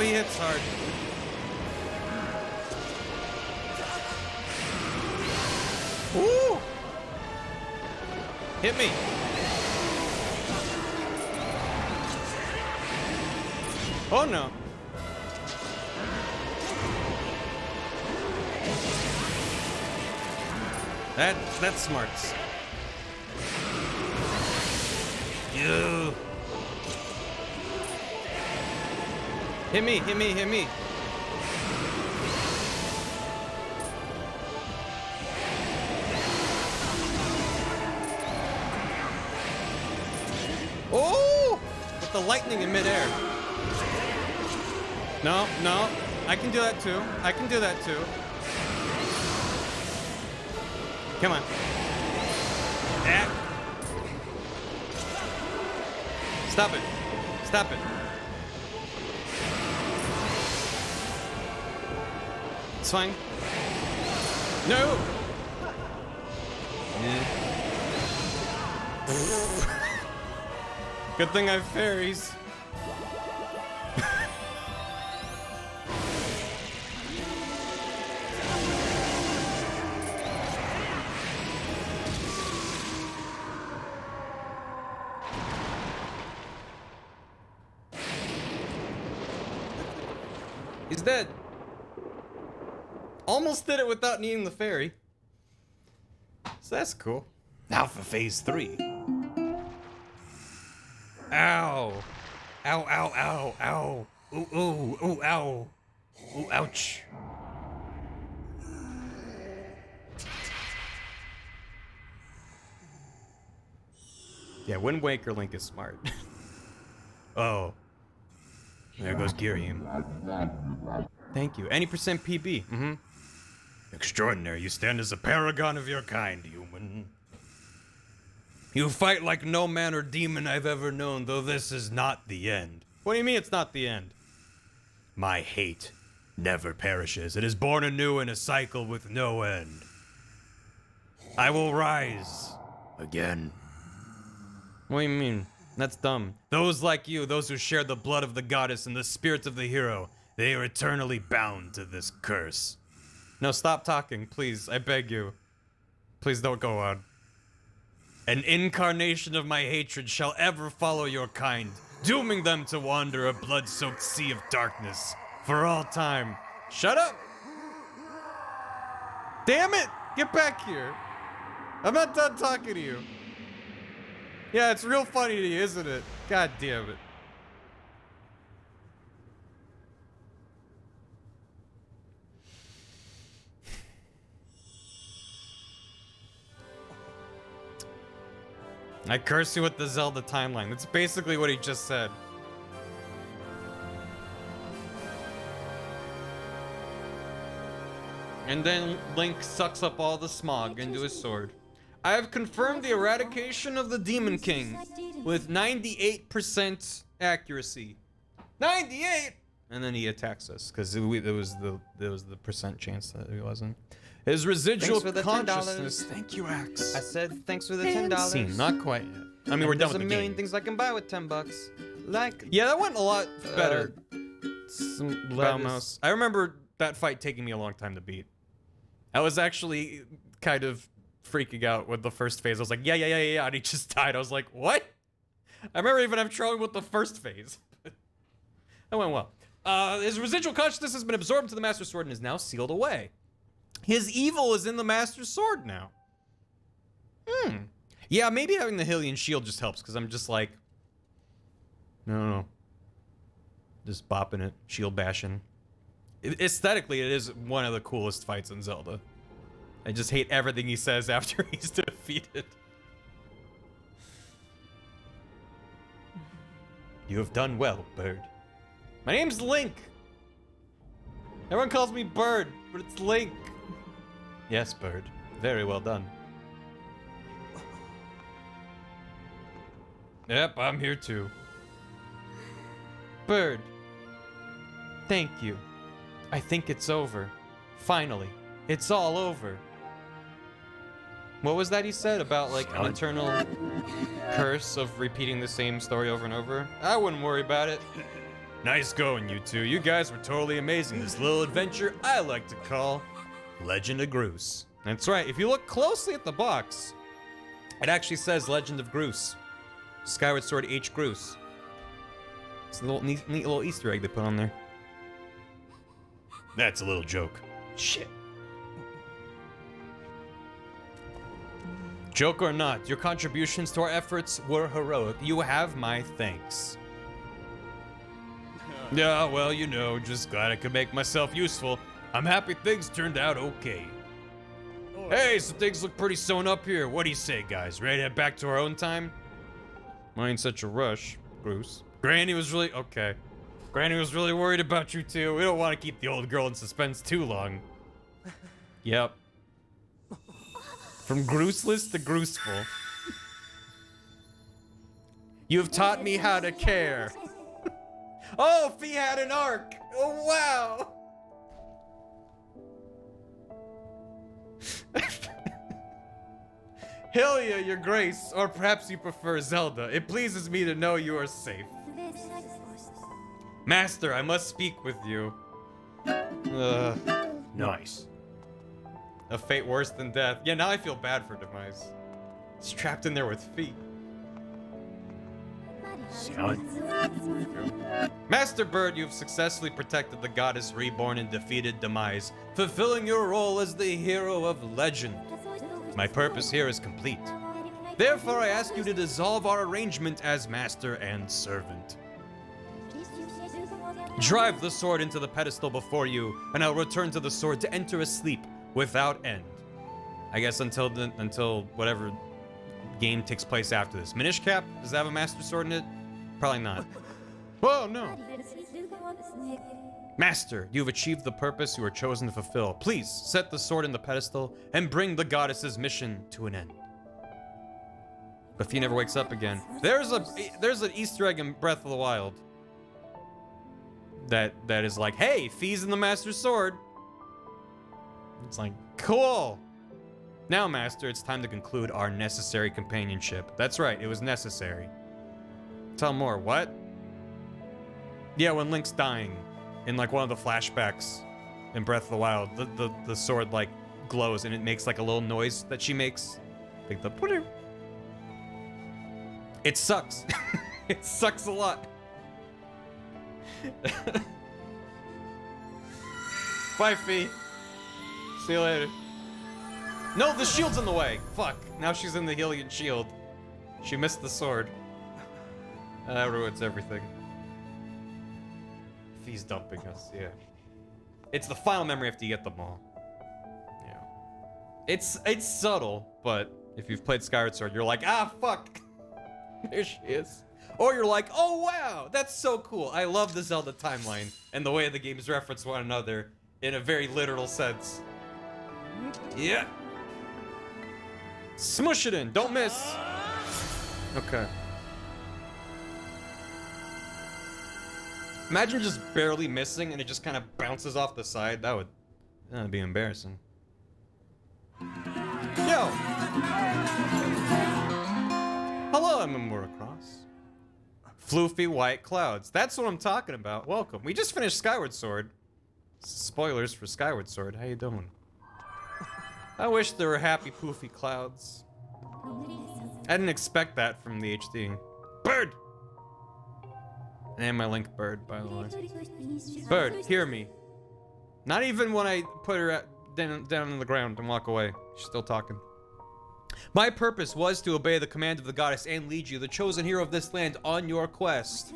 he hits hard. Ooh! Hit me. Oh no. That's smarts. You. Hit me, hit me, hit me. Oh! With the lightning in midair. No, no. I can do that too. I can do that too. Come on. Ah. Stop it. Stop it. It's fine. No! Good thing I have fairies. He's dead. Almost did it without needing the fairy. So that's cool. Now for phase 3. Ow. Ow, ow, ow, ow. Ooh, ooh, ooh, ow. Ooh, ouch. Yeah, Wind Waker Link is smart. Oh. There goes Girium. Thank you. Any percent PB. Mm-hmm. Extraordinary. You stand as a paragon of your kind, human. You fight like no man or demon I've ever known, though this is not the end. What do you mean it's not the end? My hate never perishes. It is born anew in a cycle with no end. I will rise again. What do you mean? That's dumb. Those like you, those who share the blood of the goddess and the spirit of the hero, they are eternally bound to this curse. No, stop talking, please. I beg you. Please don't go on. An incarnation of my hatred shall ever follow your kind, dooming them to wander a blood-soaked sea of darkness for all time. Shut up! Damn it! Get back here! I'm not done talking to you. Yeah, it's real funny to you, isn't it? God damn it. I curse you with the Zelda timeline. That's basically what he just said. And then Link sucks up all the smog into his sword. I have confirmed the eradication of the Demon King with 98% accuracy. 98! And then he attacks us because there was the percent chance that he wasn't. His residual consciousness. Thank you, Axe. I said thanks for the $10. Not quite yet. I mean, we're done with the game. There's a million things I can buy with $10. Like, yeah, that went a lot better. some Mouse. I remember that fight taking me a long time to beat. I was actually kind of freaking out with the first phase. I was like, yeah, and he just died. I was like, what? I remember even having trouble with the first phase. That went well. His residual consciousness has been absorbed into the Master Sword and is now sealed away. His evil is in the Master Sword now. Yeah, maybe having the Hylian shield just helps, because I'm just like, no. Just bopping it, shield bashing. Aesthetically, it is one of the coolest fights in Zelda. I just hate everything he says after he's defeated. You have done well, Bird. My name's Link. Everyone calls me Bird, but it's Link. Yes, Bird. Very well done. Yep, I'm here too. Bird. Thank you. I think it's over. Finally. It's all over. What was that he said about, like, an eternal curse of repeating the same story over and over? I wouldn't worry about it. Nice going, you two. You guys were totally amazing. This little adventure I like to call Legend of Groose. That's right. If you look closely at the box, it actually says Legend of Groose. Skyward Sword H. Groose. It's a little neat little Easter egg they put on there. That's a little joke. Shit. Joke or not, your contributions to our efforts were heroic. You have my thanks. Yeah, well, you know, just glad I could make myself useful. I'm happy things turned out okay. Hey, so things look pretty sewn up here. What do you say, guys? Ready to head back to our own time? Why in such a rush, Bruce? Granny was really... Okay. Granny was really worried about you two. We don't want to keep the old girl in suspense too long. Yep. From Grooseless to Grooseful. You've taught me how to care. Oh, Fee had an arc. Oh, wow. Hylia, your grace, or perhaps you prefer Zelda. It pleases me to know you are safe. Master, I must speak with you. Nice. A fate worse than death. Yeah, now I feel bad for Demise. He's trapped in there with Fee. Master Bird, you've successfully protected the goddess reborn and defeated Demise, fulfilling your role as the hero of legend. My purpose here is complete. Therefore, I ask you to dissolve our arrangement as master and servant. Drive the sword into the pedestal before you, and I'll return to the sword to enter a sleep without end. I guess until whatever game takes place after this. Minish Cap, does that have a master sword in it? Probably not. Whoa, no. Master, you've achieved the purpose you were chosen to fulfill. Please set the sword in the pedestal and bring the goddess's mission to an end. But Fee never wakes up again. There's an Easter egg in Breath of the Wild that is like, hey, Fee's in the Master Sword. It's like, cool. Now, Master, it's time to conclude our necessary companionship. That's right, it was necessary. Tell more. What? Yeah, when Link's dying in like one of the flashbacks in Breath of the Wild, the sword like glows and it makes like a little noise that she makes. Like the pooter. It sucks. It sucks a lot. Bye, Fee. See you later. No, the shield's in the way. Fuck. Now she's in the Hylian shield. She missed the sword. That ruins everything. Fee's dumping us, yeah. It's the final memory after you get them all. Yeah. It's subtle, but if you've played Skyward Sword, you're like, ah, fuck. There she is. Or you're like, oh, wow, that's so cool. I love the Zelda timeline and the way the games reference one another in a very literal sense. Yeah. Smush it in, don't miss. Okay. Imagine just barely missing and it just kind of bounces off the side. That'd be embarrassing. Yo! Hello, I'm Muracross. Floofy white clouds. That's what I'm talking about. Welcome. We just finished Skyward Sword. Spoilers for Skyward Sword. How you doing? I wish there were happy poofy clouds. I didn't expect that from the HD. Bird! And my Link Bird, by the way. Bird, hear me. Not even when I put her down on the ground and walk away. She's still talking. My purpose was to obey the command of the goddess and lead you, the chosen hero of this land, on your quest.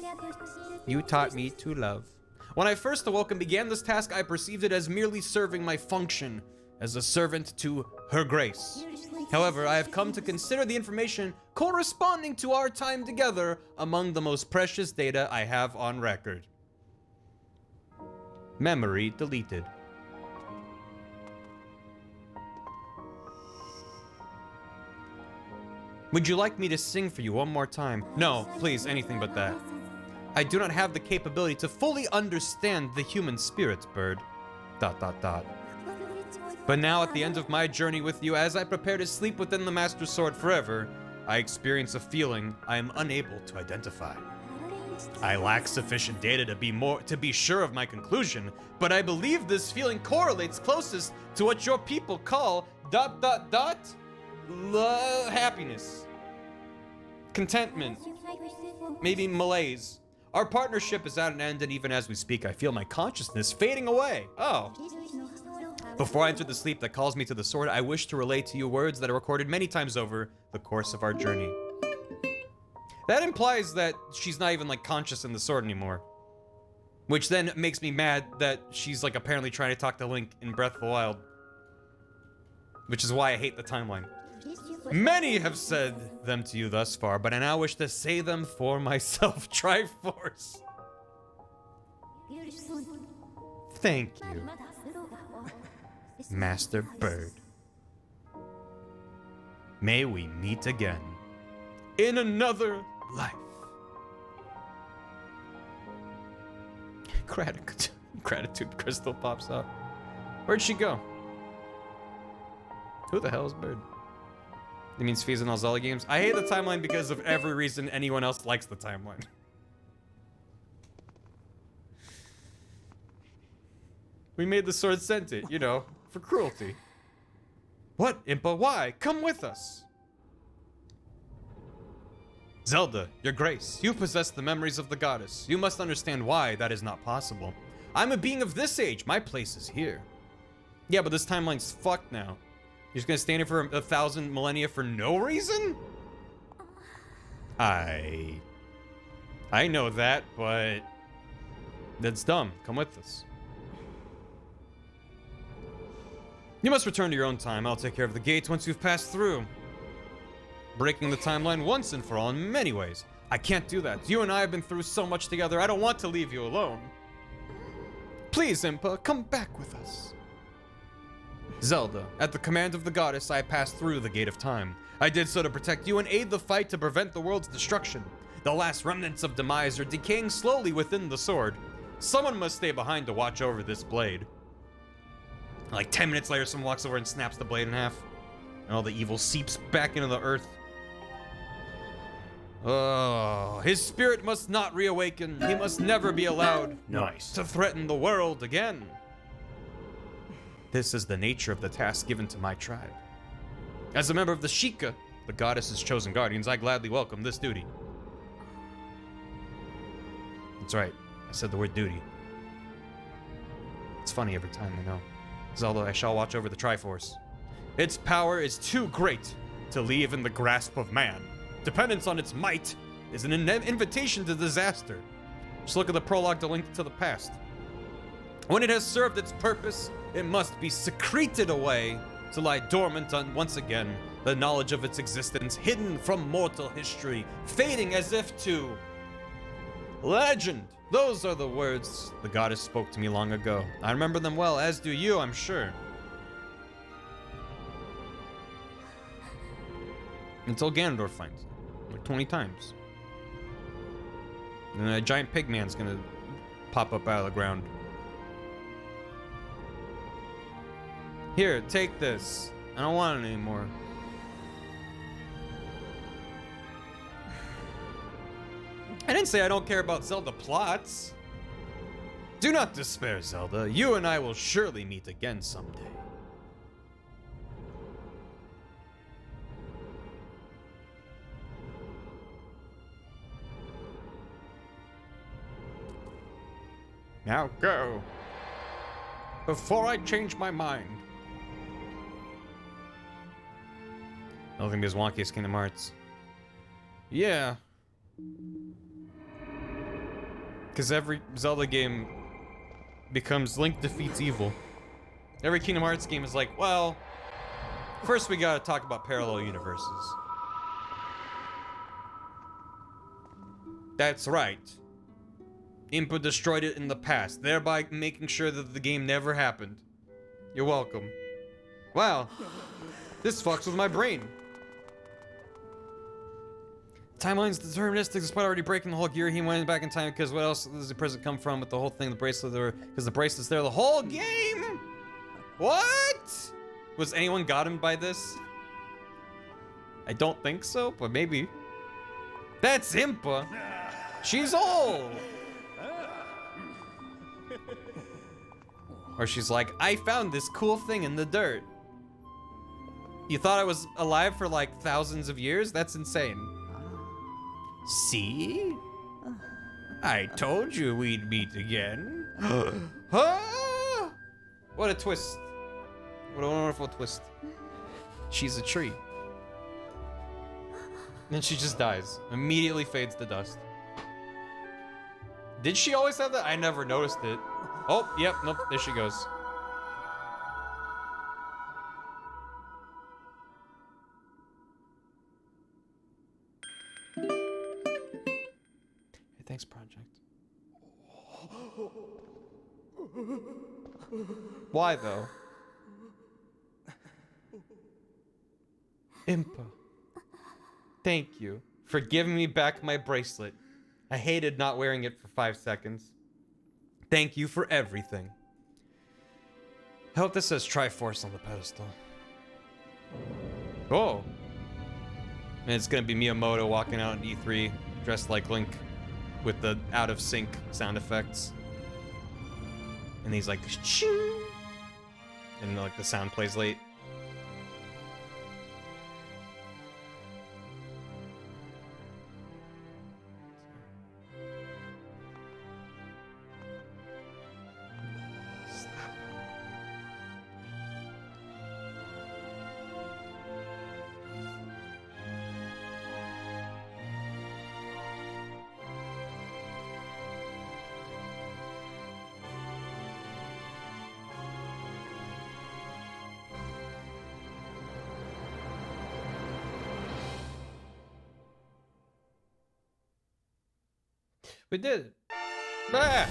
You taught me to love. When I first awoke and began this task, I perceived it as merely serving my function as a servant to her grace. However, I have come to consider the information corresponding to our time together among the most precious data I have on record. Memory deleted. Would you like me to sing for you one more time? No, please, anything but that. I do not have the capability to fully understand the human spirit, Bird. ... But now, at the end of my journey with you, as I prepare to sleep within the Master Sword forever, I experience a feeling I am unable to identify. I lack sufficient data to be sure of my conclusion, but I believe this feeling correlates closest to what your people call ... happiness. Contentment. Maybe malaise. Our partnership is at an end, and even as we speak, I feel my consciousness fading away. Oh. Before I enter the sleep that calls me to the sword, I wish to relay to you words that are recorded many times over the course of our journey. That implies that she's not even, like, conscious in the sword anymore. Which then makes me mad that she's, like, apparently trying to talk to Link in Breath of the Wild. Which is why I hate the timeline. Many have said them to you thus far, but I now wish to say them for myself. Triforce. Thank you, Master Bird. May we meet again in another life. Gratitude crystal pops up. Where'd she go? Who the hell is Bird? It means Fizz in all Zelda games. I hate the timeline because of every reason anyone else likes the timeline. We made the sword sentient, you know, for cruelty. What, Impa? Why? Come with us. Zelda, your grace, you possess the memories of the goddess. You must understand why that is not possible. I'm a being of this age. My place is here. Yeah, but this timeline's fucked now. You're just gonna stand here for 1,000 millennia for no reason? I know that, but that's dumb. Come with us. You must return to your own time. I'll take care of the gates once you've passed through. Breaking the timeline once and for all in many ways. I can't do that. You and I have been through so much together. I don't want to leave you alone. Please, Impa, come back with us. Zelda, at the command of the goddess, I passed through the Gate of Time. I did so to protect you and aid the fight to prevent the world's destruction. The last remnants of demise are decaying slowly within the sword. Someone must stay behind to watch over this blade. Like 10 minutes later, someone walks over and snaps the blade in half. And all the evil seeps back into the earth. Oh, his spirit must not reawaken. He must never be allowed to threaten the world again. This is the nature of the task given to my tribe. As a member of the Sheikah, the goddess's chosen guardians, I gladly welcome this duty. That's right, I said the word duty. It's funny every time, I know. Zelda, I shall watch over the Triforce. Its power is too great to leave in the grasp of man. Dependence on its might is an invitation to disaster. Just look at the prologue to Link to the Past. When it has served its purpose, it must be secreted away to lie dormant on, once again, the knowledge of its existence hidden from mortal history, fading as if to legend. Those are the words the goddess spoke to me long ago. I remember them well, as do you, I'm sure. Until Ganondorf finds it, like 20 times. And then a giant pig man's gonna pop up out of the ground. Here, take this. I don't want it anymore. I didn't say I don't care about Zelda plots. Do not despair, Zelda. You and I will surely meet again someday. Now go. Before I change my mind. Nothing be as wonky as Kingdom Hearts. Yeah. Because every Zelda game becomes Link defeats evil. Every Kingdom Hearts game is like, well, first we gotta talk about parallel universes. That's right. Impa destroyed it in the past, thereby making sure that the game never happened. You're welcome. Wow. This fucks with my brain. Timeline's deterministic, despite already breaking the whole gear. He went back in time because what else does the present come from with the whole thing? The bracelet there, because the bracelet's there the whole game? What? Was anyone got him by this? I don't think so, but maybe. That's Impa. She's old. Or she's like, I found this cool thing in the dirt. You thought I was alive for like thousands of years? That's insane. See? I told you we'd meet again. Huh? What a twist. What a wonderful twist. She's a tree. Then she just dies. Immediately fades to dust. Did she always have that? I never noticed it. Oh, yep, nope, there she goes. Hey, thanks, Project. Why, though? Impa. Thank you for giving me back my bracelet. I hated not wearing it for 5 seconds. Thank you for everything. I hope this says Triforce on the pedestal. Oh. And it's gonna be Miyamoto walking out in E3 dressed like Link with the out of sync sound effects. And he's like, shoo! And like the sound plays late. We did it. Ah!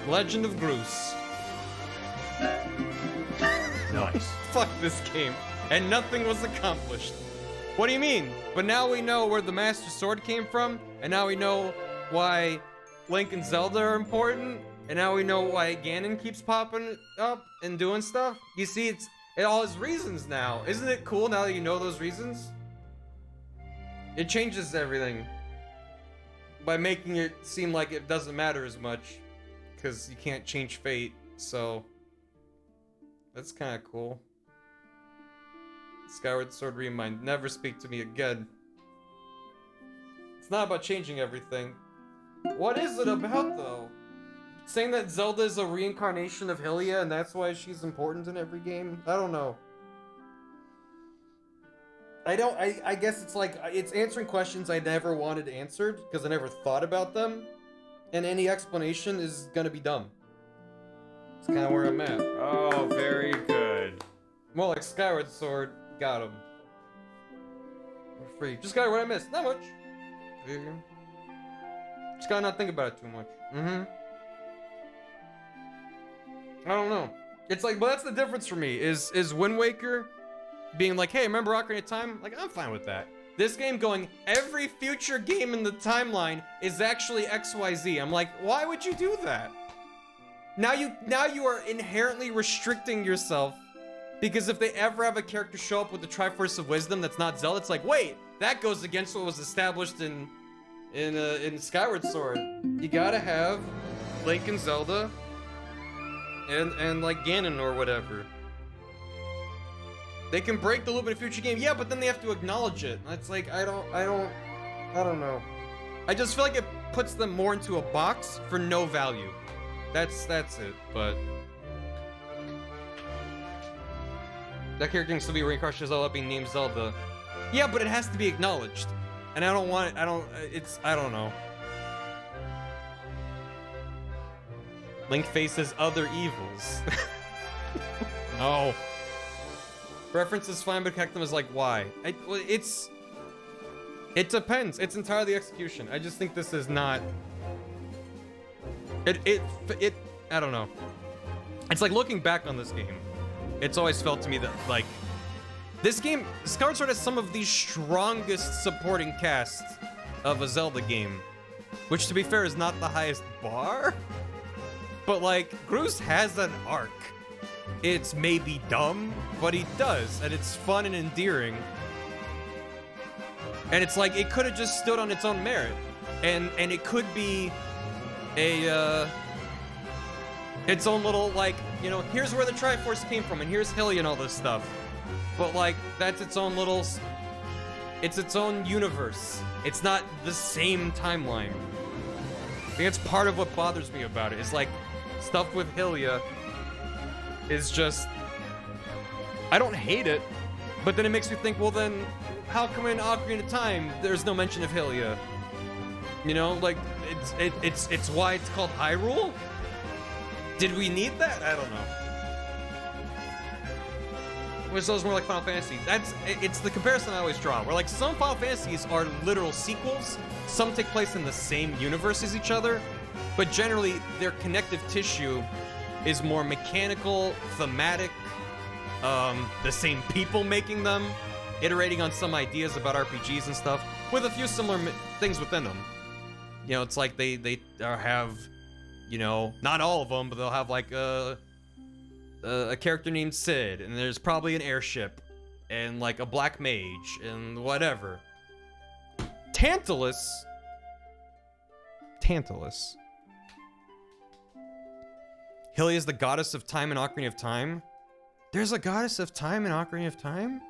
Legend of Groose. Nice. Fuck this game. And nothing was accomplished. What do you mean? But now we know where the Master Sword came from, and now we know why Link and Zelda are important, and now we know why Ganon keeps popping up and doing stuff. You see, it all has reasons now. Isn't it cool now that you know those reasons? It changes everything by making it seem like it doesn't matter as much because you can't change fate, so that's kind of cool. Skyward Sword Remind, never speak to me again. It's not about changing everything. What is it about, though? Saying that Zelda is a reincarnation of Hylia and that's why she's important in every game? I don't know. I guess it's like, it's answering questions I never wanted answered because I never thought about them. And any explanation is gonna be dumb. It's kind of where I'm at. Oh, very good. More like Skyward Sword, got him. We're free. Just got what I missed, not much. Just gotta not think about it too much. I don't know. It's like, but that's the difference for me, is Wind Waker being like, hey, remember Ocarina of Time? Like, I'm fine with that. This game going, every future game in the timeline is actually XYZ. I'm like, why would you do that? Now you are inherently restricting yourself, because if they ever have a character show up with the Triforce of Wisdom that's not Zelda, it's like, wait, that goes against what was established in Skyward Sword. You gotta have Link and Zelda and like Ganon or whatever. They can break the loop in a future game, yeah, but then they have to acknowledge it. It's like, I don't know. I just feel like it puts them more into a box for no value. That's it, but that character can still be reincarnated as Zelda being named Zelda. Yeah, but it has to be acknowledged. And I don't want it, I don't know. Link faces other evils. No. Reference is fine, but connect them is like, why? It depends. It's entirely execution. I just think this is not. I don't know. It's like looking back on this game. It's always felt to me that like this game, Skyward Sword has some of the strongest supporting casts of a Zelda game, which to be fair is not the highest bar. But like Groose has an arc. It's maybe dumb, but he does, and it's fun and endearing. And it's like, it could have just stood on its own merit. And it could be a, its own little, like, you know, here's where the Triforce came from, and here's Hylia and all this stuff. But, like, that's its own little, it's its own universe. It's not the same timeline. I think it's part of what bothers me about it. Is like, stuff with Hylia is just, I don't hate it, but then it makes me think, well then, how come in Ocarina of Time there's no mention of Hylia? You know, like, it's why it's called Hyrule? Did we need that? I don't know. Which those more like Final Fantasy. It's the comparison I always draw, where like some Final Fantasies are literal sequels, some take place in the same universe as each other, but generally their connective tissue is more mechanical, thematic, the same people making them, iterating on some ideas about RPGs and stuff, with a few similar things within them. You know, it's like they have, you know, not all of them, but they'll have like a character named Sid, and there's probably an airship, and like a black mage, and whatever. Tantalus. Hylia is the goddess of time in Ocarina of Time. There's a goddess of time in Ocarina of Time?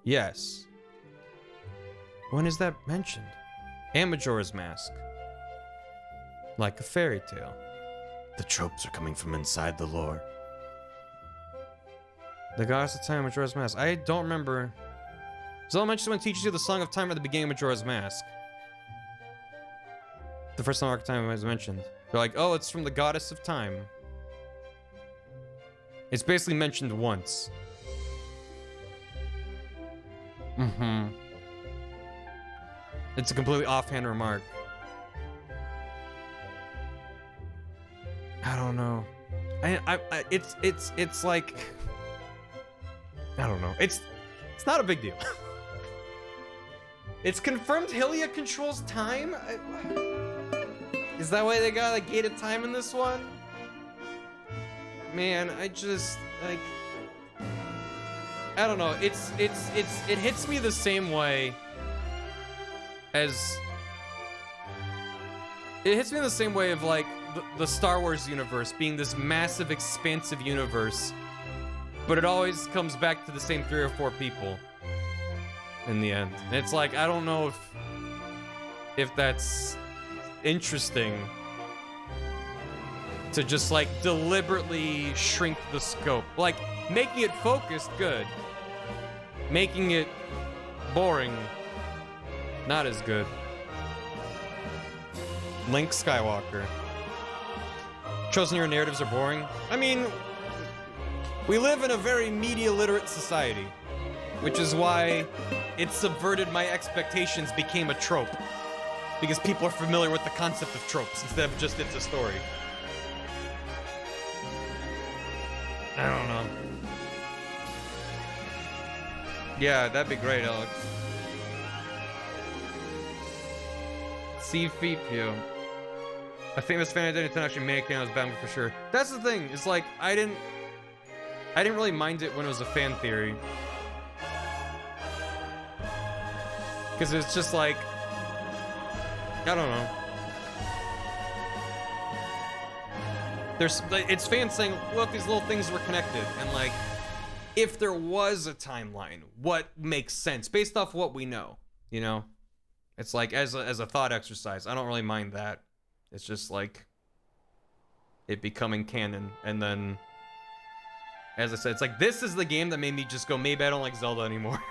Yes. When is that mentioned? And Majora's Mask. Like a fairy tale. The tropes are coming from inside the lore. The goddess of time, Majora's Mask. I don't remember. Zelda mentions when it teaches you the Song of Time at the beginning of Majora's Mask. The first time Ocarina of Time was mentioned. They're like, oh, it's from the goddess of time. It's basically mentioned once. Mm-hmm. It's a completely offhand remark. I don't know. It's like, I don't know. It's not a big deal. It's confirmed Hylia controls time? Is that why they got a gated time in this one? Man, I just, like, I don't know. It hits me the same way as, it hits me in the same way of like the Star Wars universe being this massive, expansive universe, but it always comes back to the same 3 or 4 people in the end. And it's like, I don't know if that's interesting to just like deliberately shrink the scope. Like, making it focused, good. Making it boring, not as good. Link Skywalker. Chosen hero narratives are boring. I mean, we live in a very media literate society, which is why it subverted my expectations, became a trope. Because people are familiar with the concept of tropes instead of just it's a story. I don't know. Yeah, that'd be great, Alex. See feet view. A famous fan didn't actually make it. I was bound for sure. That's the thing. It's like I didn't really mind it when it was a fan theory, because it's just like, I don't know. It's fans saying, look, these little things were connected, and like, if there was a timeline, what makes sense based off what we know, you know? It's like, as a thought exercise, I don't really mind that. It's just like it becoming canon, and then, as I said, it's like, this is the game that made me just go, maybe I don't like Zelda anymore.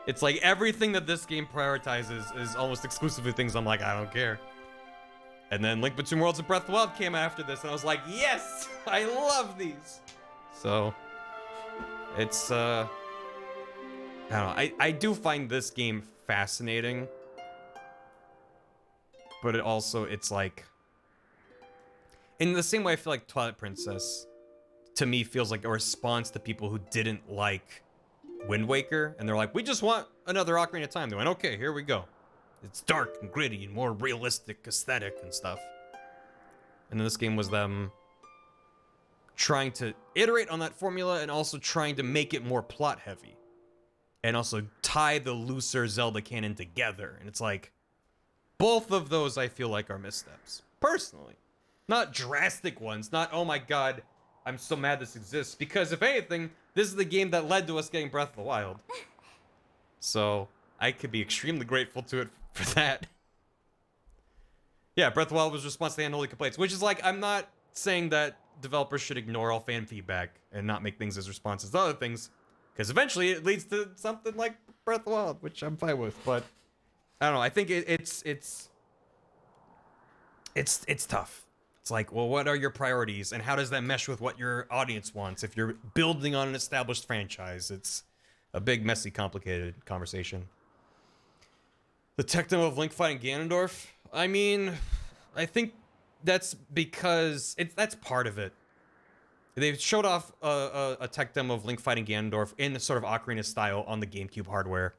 It's like everything that this game prioritizes is almost exclusively things I'm like, I don't care. And then Link Between Worlds and Breath of the Wild came after this, and I was like, yes, I love these. So, it's, I don't know, I do find this game fascinating, but it's like, in the same way I feel like Twilight Princess, to me, feels like a response to people who didn't like Wind Waker, and they're like, we just want another Ocarina of Time. They went, okay, here we go. It's dark and gritty and more realistic aesthetic and stuff. And then this game was them trying to iterate on that formula and also trying to make it more plot heavy. And also tie the looser Zelda canon together. And it's like, both of those I feel like are missteps. Personally. Not drastic ones. Not, oh my god, I'm so mad this exists. Because if anything, this is the game that led to us getting Breath of the Wild. So, I could be extremely grateful to it for that. Yeah, Breath of the Wild was response to the unholy complaints. Which is like, I'm not saying that developers should ignore all fan feedback and not make things as responsive to other things. Because eventually it leads to something like Breath of the Wild, which I'm fine with. But I don't know. I think it's tough. It's like, well, what are your priorities, and how does that mesh with what your audience wants? If you're building on an established franchise, it's a big, messy, complicated conversation. The tech demo of Link fighting Ganondorf. I mean, I think that's because that's part of it. They showed off a tech demo of Link fighting Ganondorf in the sort of Ocarina style on the GameCube hardware.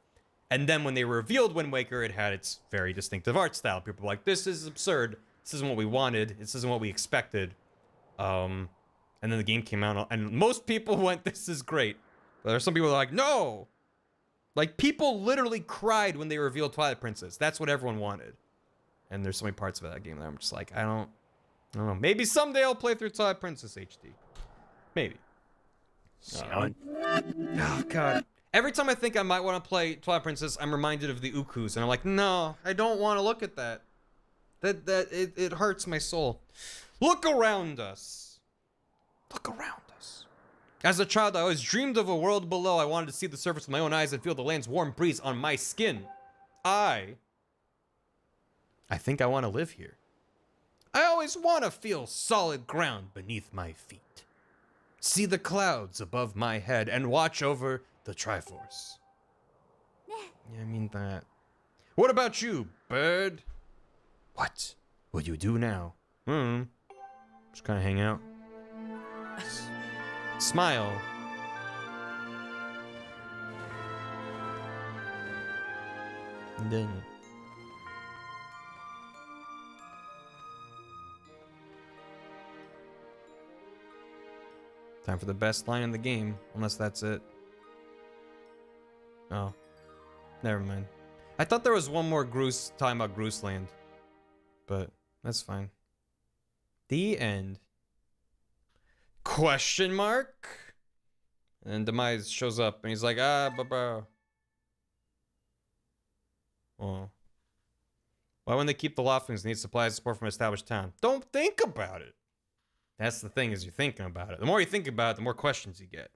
And then when they revealed Wind Waker, it had its very distinctive art style. People were like, this is absurd. This isn't what we wanted. This isn't what we expected. And then the game came out, and most people went, this is great. But there are some people that are like, no! Like, people literally cried when they revealed Twilight Princess. That's what everyone wanted. And there's so many parts of that game that I'm just like, I don't know. Maybe someday I'll play through Twilight Princess HD. Maybe. Oh, God. Every time I think I might want to play Twilight Princess, I'm reminded of the Ukus, and I'm like, no, I don't want to look at that. It hurts my soul. Look around us. Look around us. As a child, I always dreamed of a world below. I wanted to see the surface with my own eyes and feel the land's warm breeze on my skin. I think I want to live here. I always want to feel solid ground beneath my feet. See the clouds above my head and watch over the Triforce. Yeah, I mean that. What about you, bird? What will you do now? Just kind of hang out. Smile. And then... time for the best line in the game, unless that's it. Oh. Never mind. I thought there was one more Groose talking about Grooseland. But that's fine. The end. Question mark? And Demise shows up and he's like, bro. Oh. Why wouldn't they keep the Loftlings need supplies and support from an established town? Don't think about it. That's the thing, is you're thinking about it. The more you think about it, the more questions you get.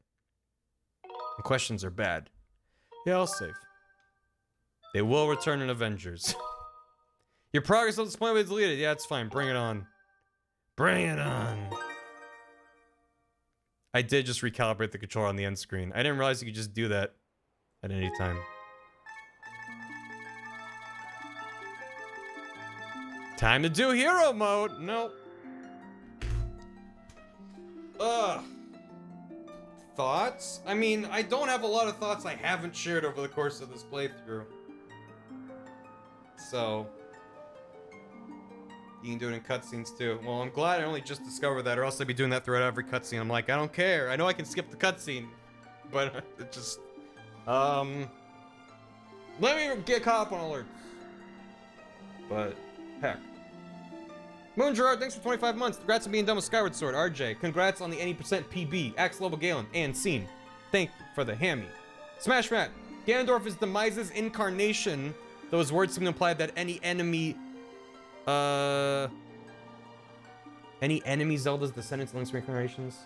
And questions are bad. Yeah, I'll save. They will return in Avengers. Your progress on this point was deleted. Yeah, it's fine. Bring it on. Bring it on. I did just recalibrate the controller on the end screen. I didn't realize you could just do that at any time. Time to do hero mode. Nope. Ugh. Thoughts? I mean, I don't have a lot of thoughts I haven't shared over the course of this playthrough. So... you can do it in cutscenes too. Well, I'm glad I only just discovered that, or else I'd be doing that throughout every cutscene. I'm like, I don't care. I know I can skip the cutscene, but it just... let me get caught up on alerts. But, heck. Moon Gerard, thanks for 25 months. Congrats on being done with Skyward Sword. RJ, congrats on the any % PB. Axe Level Galen and Scene. Thank you for the hammy. Smash Matt, Ganondorf is Demise's incarnation. Those words seem to imply that any enemy Zelda's descendants, Link's reincarnations?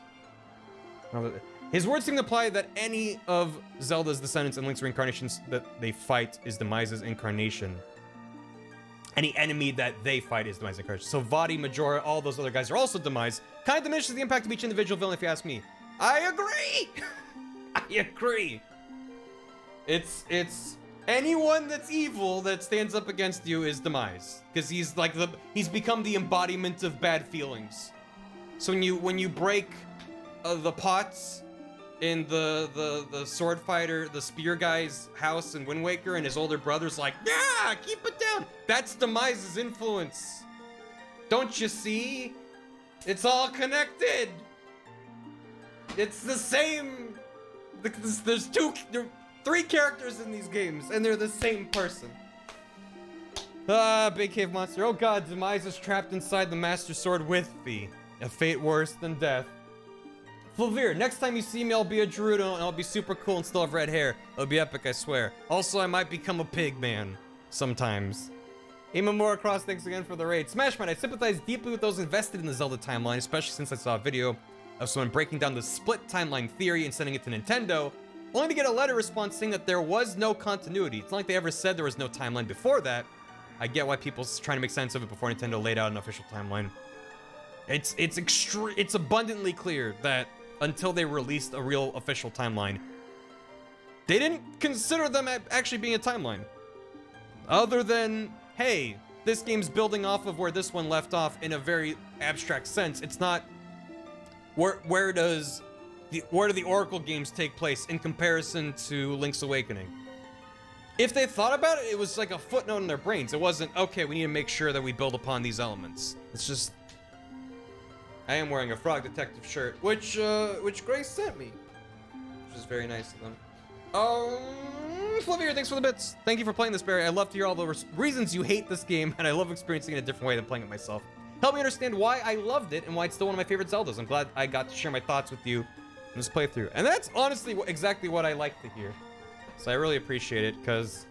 His words seem to imply that any of Zelda's descendants and Link's reincarnations that they fight is Demise's incarnation. Any enemy that they fight is Demise's incarnation. So Vaati, Majora, all those other guys are also Demise. Kind of diminishes the impact of each individual villain, if you ask me. I agree! I agree. It's anyone that's evil that stands up against you is Demise, because he's like he's become the embodiment of bad feelings. So when you break the pots in the sword fighter, the spear guy's house in Wind Waker, and his older brother's like, yeah, keep it down. That's Demise's influence. Don't you see? It's all connected. It's the same. There's three characters in these games, and they're the same person. Big cave monster. Oh god, Demise is trapped inside the Master Sword with thee. A fate worse than death. Flavir, next time you see me, I'll be a Gerudo, and I'll be super cool and still have red hair. It'll be epic, I swear. Also, I might become a pig man. Sometimes. Imamura Cross, thanks again for the raid. Smashman, I sympathize deeply with those invested in the Zelda timeline, especially since I saw a video of someone breaking down the split timeline theory and sending it to Nintendo, only to get a letter response saying that there was no continuity. It's not like they ever said there was no timeline before that. I get why people's trying to make sense of it before Nintendo laid out an official timeline. It's abundantly clear that until they released a real official timeline, they didn't consider them actually being a timeline. Other than, hey, this game's building off of where this one left off in a very abstract sense. It's not where do the Oracle games take place in comparison to Link's Awakening? If they thought about it, it was like a footnote in their brains. It wasn't, okay, we need to make sure that we build upon these elements. It's just, I am wearing a Frog Detective shirt, which Grace sent me, which is very nice of them. Flavier, thanks for the bits. Thank you for playing this, Barry. I love to hear all the reasons you hate this game, and I love experiencing it in a different way than playing it myself. Help me understand why I loved it and why it's still one of my favorite Zeldas. I'm glad I got to share my thoughts with you in this playthrough. And that's honestly exactly what I like to hear. So I really appreciate it, because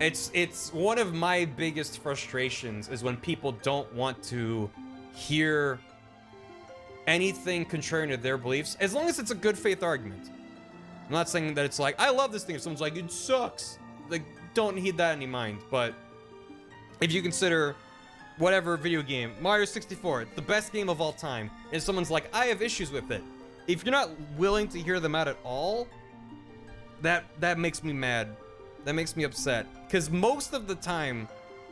it's one of my biggest frustrations is when people don't want to hear anything contrary to their beliefs, as long as it's a good faith argument. I'm not saying that it's like, I love this thing, if someone's like, it sucks. Like, don't heed that any mind. But if you consider whatever video game, Mario 64, the best game of all time, and someone's like, I have issues with it. If you're not willing to hear them out at all, that makes me mad. That makes me upset. Because most of the time,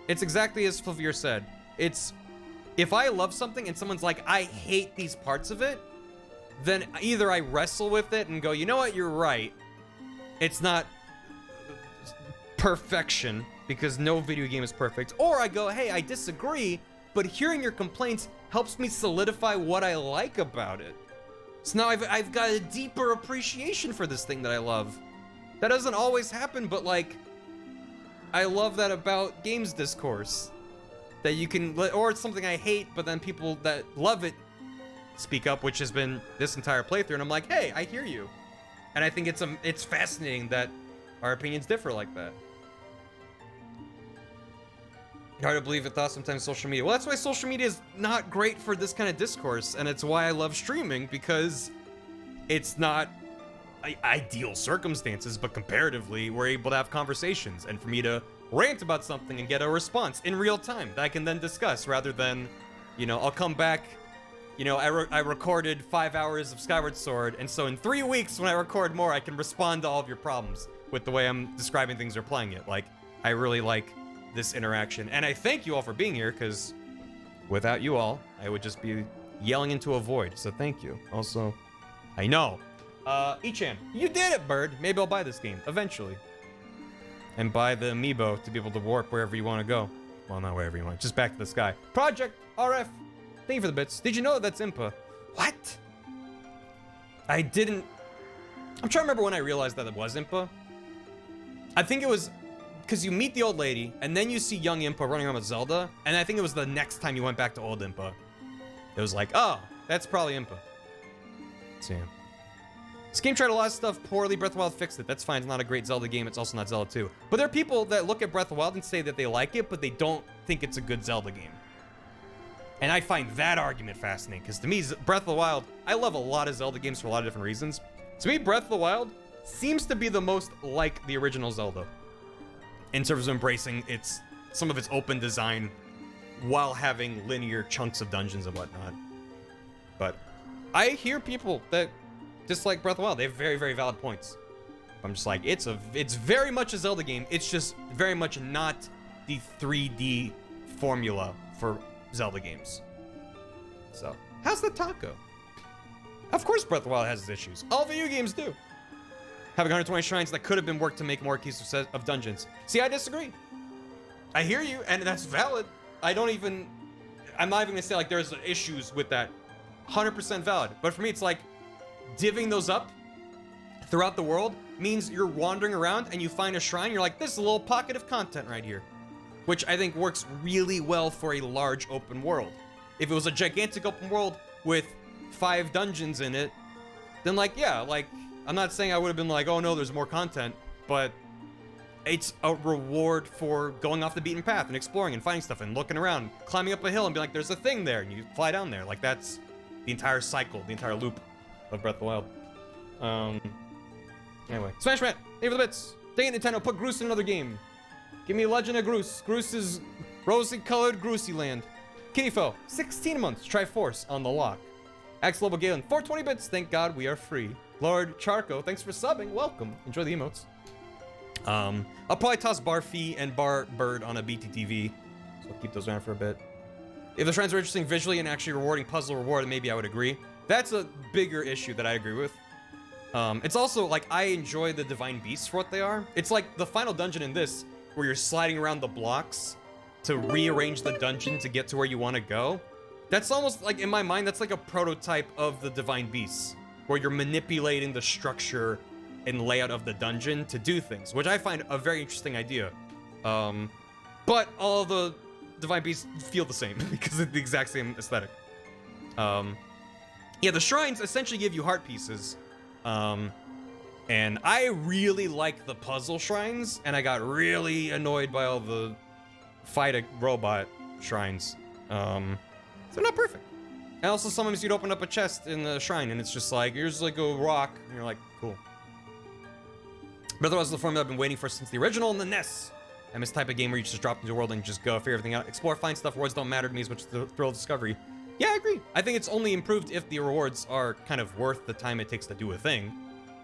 it's exactly as Flavier said. It's, if I love something and someone's like, I hate these parts of it, then either I wrestle with it and go, you know what, you're right. It's not perfection, because no video game is perfect. Or I go, hey, I disagree, but hearing your complaints helps me solidify what I like about it. So now I've got a deeper appreciation for this thing that I love. That doesn't always happen, but like, I love that about games discourse. That you can, or it's something I hate, but then people that love it speak up, which has been this entire playthrough, and I'm like, hey, I hear you. And I think it's fascinating that our opinions differ like that. Hard to believe it, thought sometimes social media. Well, that's why social media is not great for this kind of discourse, and it's why I love streaming, because it's not ideal circumstances, but comparatively, we're able to have conversations, and for me to rant about something and get a response in real time that I can then discuss, rather than, you know, I'll come back, you know, I recorded 5 hours of Skyward Sword, and so in 3 weeks when I record more, I can respond to all of your problems with the way I'm describing things or playing it. Like, I really like this interaction, and I thank you all for being here, because without you all, I would just be yelling into a void, so thank you. Also, I know. Ichan, you did it, Bird. Maybe I'll buy this game, eventually. And buy the amiibo to be able to warp wherever you want to go. Well, not wherever you want, just back to the sky. Project RF, thank you for the bits. Did you know that's Impa? What? I didn't. I'm trying to remember when I realized that it was Impa. I think it was because you meet the old lady, and then you see young Impa running around with Zelda, and I think it was the next time you went back to old Impa. It was like, oh, that's probably Impa. So, yeah. This game tried a lot of stuff poorly. Breath of the Wild fixed it. That's fine. It's not a great Zelda game. It's also not Zelda 2. But there are people that look at Breath of the Wild and say that they like it, but they don't think it's a good Zelda game. And I find that argument fascinating, because to me, Breath of the Wild, I love a lot of Zelda games for a lot of different reasons. To me, Breath of the Wild seems to be the most like the original Zelda, in terms of embracing some of its open design while having linear chunks of dungeons and whatnot. But I hear people that dislike Breath of the Wild. They have very, very valid points. I'm just like, it's very much a Zelda game. It's just very much not the 3D formula for Zelda games. So, how's the taco? Of course Breath of the Wild has its issues. All video games do. Having 120 shrines that could have been worked to make more keys of dungeons. See, I disagree. I hear you, and that's valid. I'm not even gonna say like there's issues with that. 100% valid. But for me, it's like, divvying those up throughout the world means you're wandering around and you find a shrine, you're like, this is a little pocket of content right here. Which I think works really well for a large open world. If it was a gigantic open world with 5 dungeons in it, then like, yeah, like, I'm not saying I would have been like, oh no, there's more content, but it's a reward for going off the beaten path and exploring and finding stuff and looking around, climbing up a hill and be like, there's a thing there, and you fly down there. Like, that's the entire cycle, the entire loop of Breath of the Wild. Anyway, Smash Matt, thank you for the bits. Dang it, Nintendo, put Groose in another game. Give me Legend of Groose. Groose is rosy-colored Groosey Land. Kittyfo, 16 months, Triforce on the lock. Axel Galen, 420 bits, thank God we are free. Lord Charco, thanks for subbing, welcome. Enjoy the emotes. I'll probably toss Barfy and Bar Bird on a BTTV, so I'll keep those around for a bit. If the shrines are interesting visually and actually rewarding puzzle reward, maybe I would agree. That's a bigger issue that I agree with. It's also, like, I enjoy the Divine Beasts for what they are. It's like the final dungeon in this, where you're sliding around the blocks to rearrange the dungeon to get to where you want to go. That's almost, like, in my mind, that's like a prototype of the Divine Beasts, where you're manipulating the structure and layout of the dungeon to do things, which I find a very interesting idea. But all the Divine Beasts feel the same, because it's the exact same aesthetic. Yeah, the shrines essentially give you heart pieces. And I really like the puzzle shrines, and I got really annoyed by all the fight a robot shrines. They're not perfect. And also sometimes you'd open up a chest in the shrine, and it's just like, here's like a rock, and you're like, cool. Breath of the Wild is the formula I've been waiting for since the original in the NES. I'm this type of game where you just drop into a world and just go, figure everything out, explore, find stuff, rewards don't matter to me as much as the thrill of discovery. Yeah, I agree. I think it's only improved if the rewards are kind of worth the time it takes to do a thing.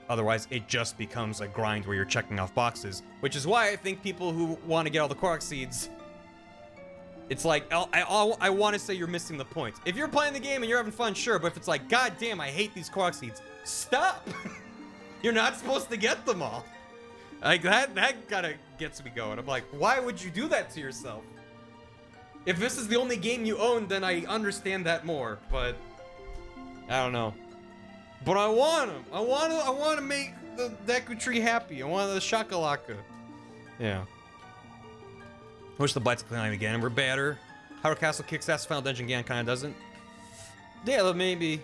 Otherwise, it just becomes a grind where you're checking off boxes, which is why I think people who want to get all the Korok seeds, it's like, I want to say you're missing the point. If you're playing the game and you're having fun, sure, but if it's like, God damn, I hate these Korok seeds, stop! You're not supposed to get them all. Like, that kind of gets me going. I'm like, why would you do that to yourself? If this is the only game you own, then I understand that more, but I don't know. But I want them. I want to make the Deku Tree happy. I want the Shakalaka. Yeah. I wish the Blights could climb again. We're better. Hyrule Castle kicks ass. Final Dungeon again kind of doesn't. Yeah, maybe.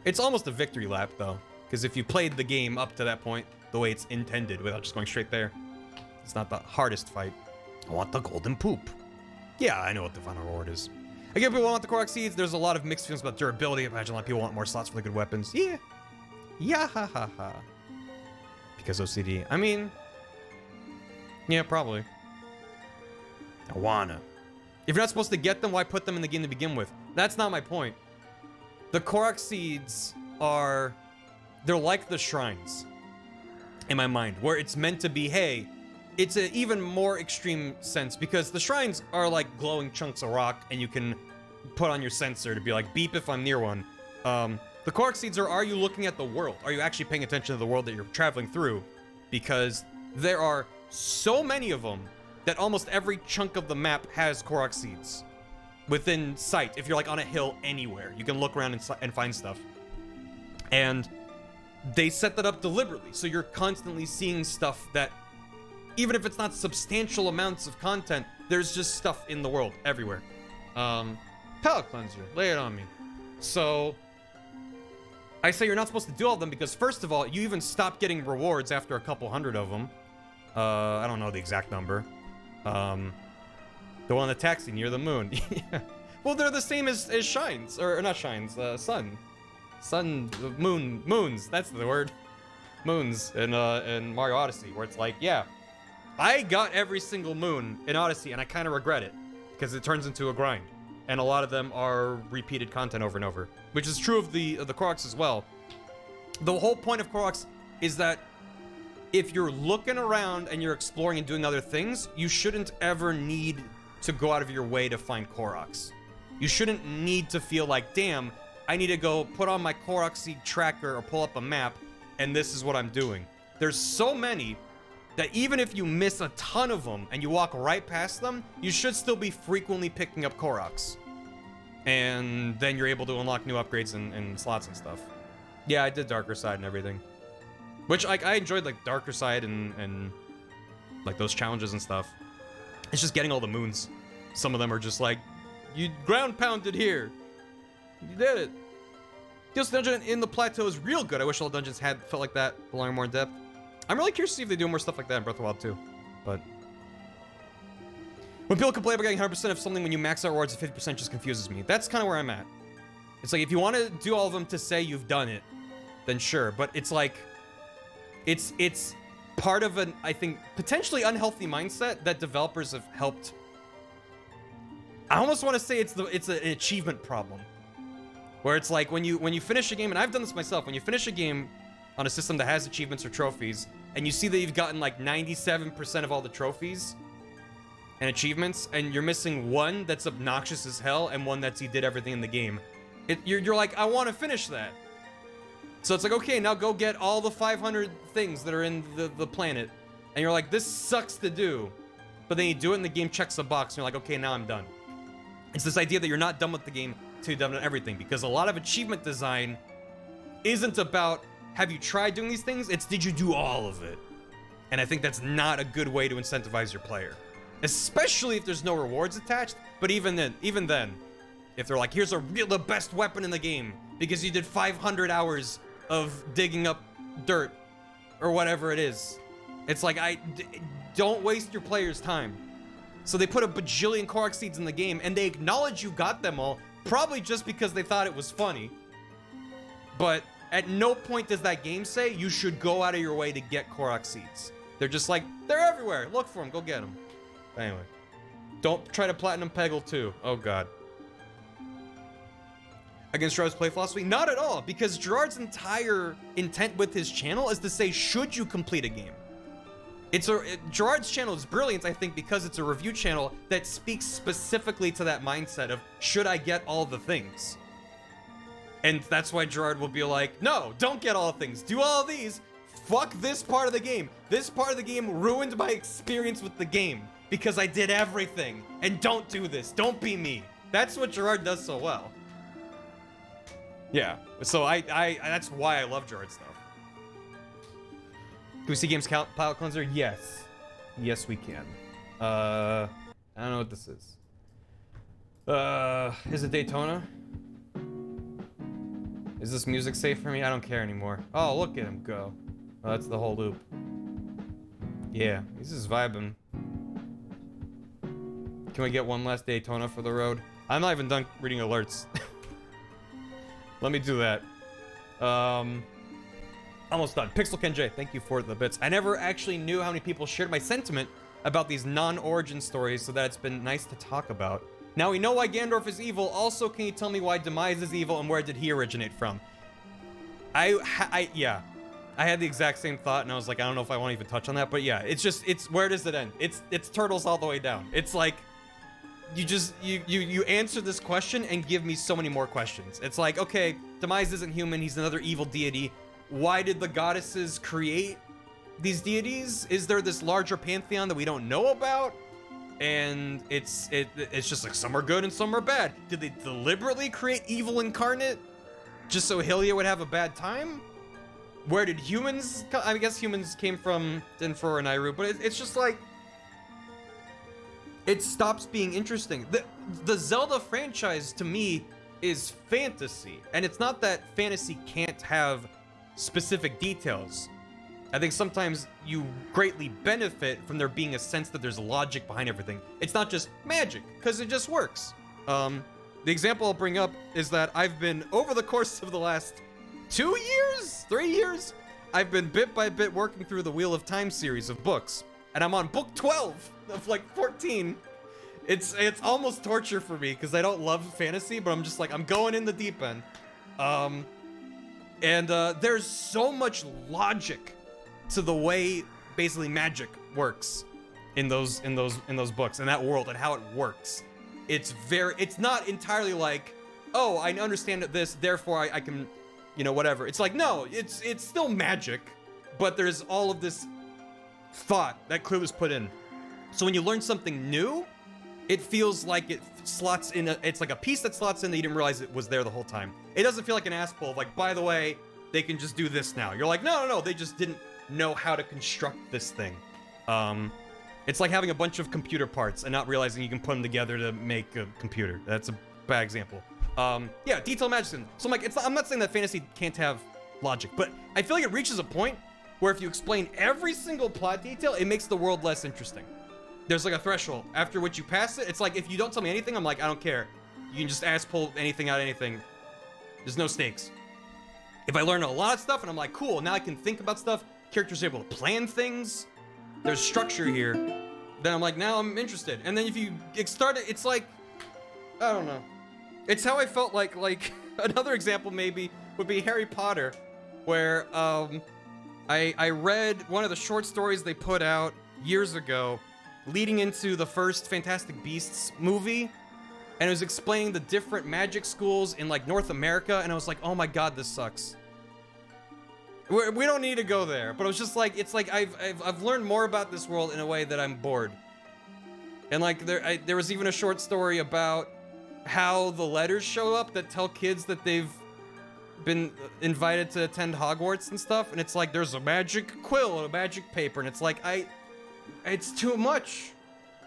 It's almost a victory lap though, because if you played the game up to that point the way it's intended, without just going straight there, it's not the hardest fight. I want the golden poop. Yeah, I know what the final reward is. I get people want the Korok seeds. There's a lot of mixed feelings about durability. I imagine a lot of people want more slots for the good weapons. Yeah. Yeah, ha ha ha. Because OCD. I mean, yeah, probably. I wanna. If you're not supposed to get them, why put them in the game to begin with? That's not my point. The Korok seeds are, they're like the shrines in my mind, where it's meant to be, hey, it's an even more extreme sense because the shrines are like glowing chunks of rock and you can put on your sensor to be like, beep if I'm near one. The Korok seeds are you looking at the world? Are you actually paying attention to the world that you're traveling through? Because there are so many of them that almost every chunk of the map has Korok seeds within sight. If you're like on a hill anywhere, you can look around and find stuff. And they set that up deliberately, so you're constantly seeing stuff that, even if it's not substantial amounts of content, there's just stuff in the world everywhere. Palette cleanser, lay it on me. So I say you're not supposed to do all of them because first of all, you even stop getting rewards after a couple hundred of them. I don't know the exact number. The one on the taxi near the moon. Yeah. Well, they're the same as shines, or not shines, moons, that's the word. Moons in Mario Odyssey, where it's like, yeah, I got every single moon in Odyssey, and I kind of regret it, because it turns into a grind. And a lot of them are repeated content over and over, which is true of the Koroks as well. The whole point of Koroks is that if you're looking around and you're exploring and doing other things, you shouldn't ever need to go out of your way to find Koroks. You shouldn't need to feel like, damn, I need to go put on my Korok seed tracker or pull up a map, and this is what I'm doing. There's so many that even if you miss a ton of them and you walk right past them, you should still be frequently picking up Koroks. And then you're able to unlock new upgrades and slots and stuff. Yeah, I did Darker Side and everything. Which, like, I enjoyed, like, Darker Side and like, those challenges and stuff. It's just getting all the moons. Some of them are just like, you ground pounded here. You did it. This dungeon in the plateau is real good. I wish all dungeons had felt like that, belonging more in depth. I'm really curious to see if they do more stuff like that in Breath of the Wild too. But when people complain about getting 100% of something when you max out rewards at 50% just confuses me. That's kind of where I'm at. It's like, if you want to do all of them to say you've done it, then sure. But it's like, it's part of an, I think, potentially unhealthy mindset that developers have helped. I almost want to say it's an achievement problem. Where it's like, when you finish a game, and I've done this myself, when you finish a game on a system that has achievements or trophies, and you see that you've gotten like 97% of all the trophies and achievements, and you're missing one that's obnoxious as hell, and one that's you did everything in the game. You're like, I want to finish that. So it's like, okay, now go get all the 500 things that are in the planet. And you're like, this sucks to do. But then you do it and the game checks the box, and you're like, okay, now I'm done. It's this idea that you're not done with the game till you've done everything, because a lot of achievement design isn't about, have you tried doing these things? It's, did you do all of it? And I think that's not a good way to incentivize your player. Especially if there's no rewards attached. But even then, if they're like, here's the best weapon in the game because you did 500 hours of digging up dirt or whatever it is. It's like, don't waste your player's time. So they put a bajillion Korok seeds in the game and they acknowledge you got them all, probably just because they thought it was funny. But at no point does that game say you should go out of your way to get Korok seeds. They're just like, they're everywhere. Look for them, go get them. Anyway, don't try to platinum Peggle 2. Oh god. Against Gerard's play philosophy? Not at all, because Gerard's entire intent with his channel is to say, should you complete a game? Gerard's channel is brilliant, I think, because it's a review channel that speaks specifically to that mindset of, should I get all the things? And that's why Gerard will be like, no, don't get all the things. Do all of these. Fuck this part of the game. This part of the game ruined my experience with the game because I did everything. And don't do this. Don't be me. That's what Gerard does so well. Yeah, so that's why I love Gerard stuff. Can we see games palette cleanser? Yes. Yes, we can. I don't know what this is. Is it Daytona? Is this music safe for me? I don't care anymore. Oh, look at him go. Oh, that's the whole loop. Yeah, he's just vibing. Can we get one last Daytona for the road? I'm not even done reading alerts. Let me do that. Almost done. Pixel Ken J, thank you for the bits. I never actually knew how many people shared my sentiment about these non-origin stories, so that it's been nice to talk about. Now we know why Gandalf is evil. Also, can you tell me why Demise is evil and where did he originate from? Yeah. I had the exact same thought and I was like, I don't know if I want to even touch on that, but yeah, it's where does it end? It's turtles all the way down. It's like, you answer this question and give me so many more questions. It's like, okay, Demise isn't human, he's another evil deity. Why did the goddesses create these deities? Is there this larger pantheon that we don't know about? And it's just like, some are good and some are bad. Did they deliberately create evil incarnate just so Hylia would have a bad time? Where did humans come? I guess humans came from Dinfor and Iru, but it's just like, it stops being interesting. The Zelda franchise, to me, is fantasy. And it's not that fantasy can't have specific details. I think sometimes you greatly benefit from there being a sense that there's logic behind everything. It's not just magic, because it just works. The example I'll bring up is that I've been, over the course of the last 2 years? 3 years? I've been bit by bit working through the Wheel of Time series of books. And I'm on book 12 of like 14. It's almost torture for me because I don't love fantasy, but I'm just like, I'm going in the deep end. There's so much logic to the way basically magic works in those books, in that world, and how it works. It's not entirely like, oh, I understand this, therefore I can, you know, whatever. It's like, no, it's still magic, but there's all of this thought that clearly was put in. So when you learn something new, it feels like it slots in, it's like a piece that slots in that you didn't realize it was there the whole time. It doesn't feel like an ass pull of like, by the way, they can just do this now. You're like, no, they just didn't know how to construct this thing. It's like having a bunch of computer parts and not realizing you can put them together to make a computer. That's a bad example. Yeah, detail magic. So I'm like, I'm not saying that fantasy can't have logic, but I feel like it reaches a point where if you explain every single plot detail, it makes the world less interesting. There's like a threshold after which you pass it. It's like, if you don't tell me anything, I'm like, I don't care. You can just pull anything out of anything. There's no stakes. If I learn a lot of stuff and I'm like, cool, now I can think about stuff, characters are able to plan things, there's structure here, then I'm like, now I'm interested. And then if you start it, it's like, I don't know. It's how I felt like another example maybe would be Harry Potter, where I read one of the short stories they put out years ago leading into the first Fantastic Beasts movie, and it was explaining the different magic schools in like North America, and I was like, oh my god, this sucks. We don't need to go there, but it was just like, it's like I've learned more about this world in a way that I'm bored. And like there was even a short story about how the letters show up that tell kids that they've been invited to attend Hogwarts and stuff, and it's like there's a magic quill and a magic paper, and it's like it's too much.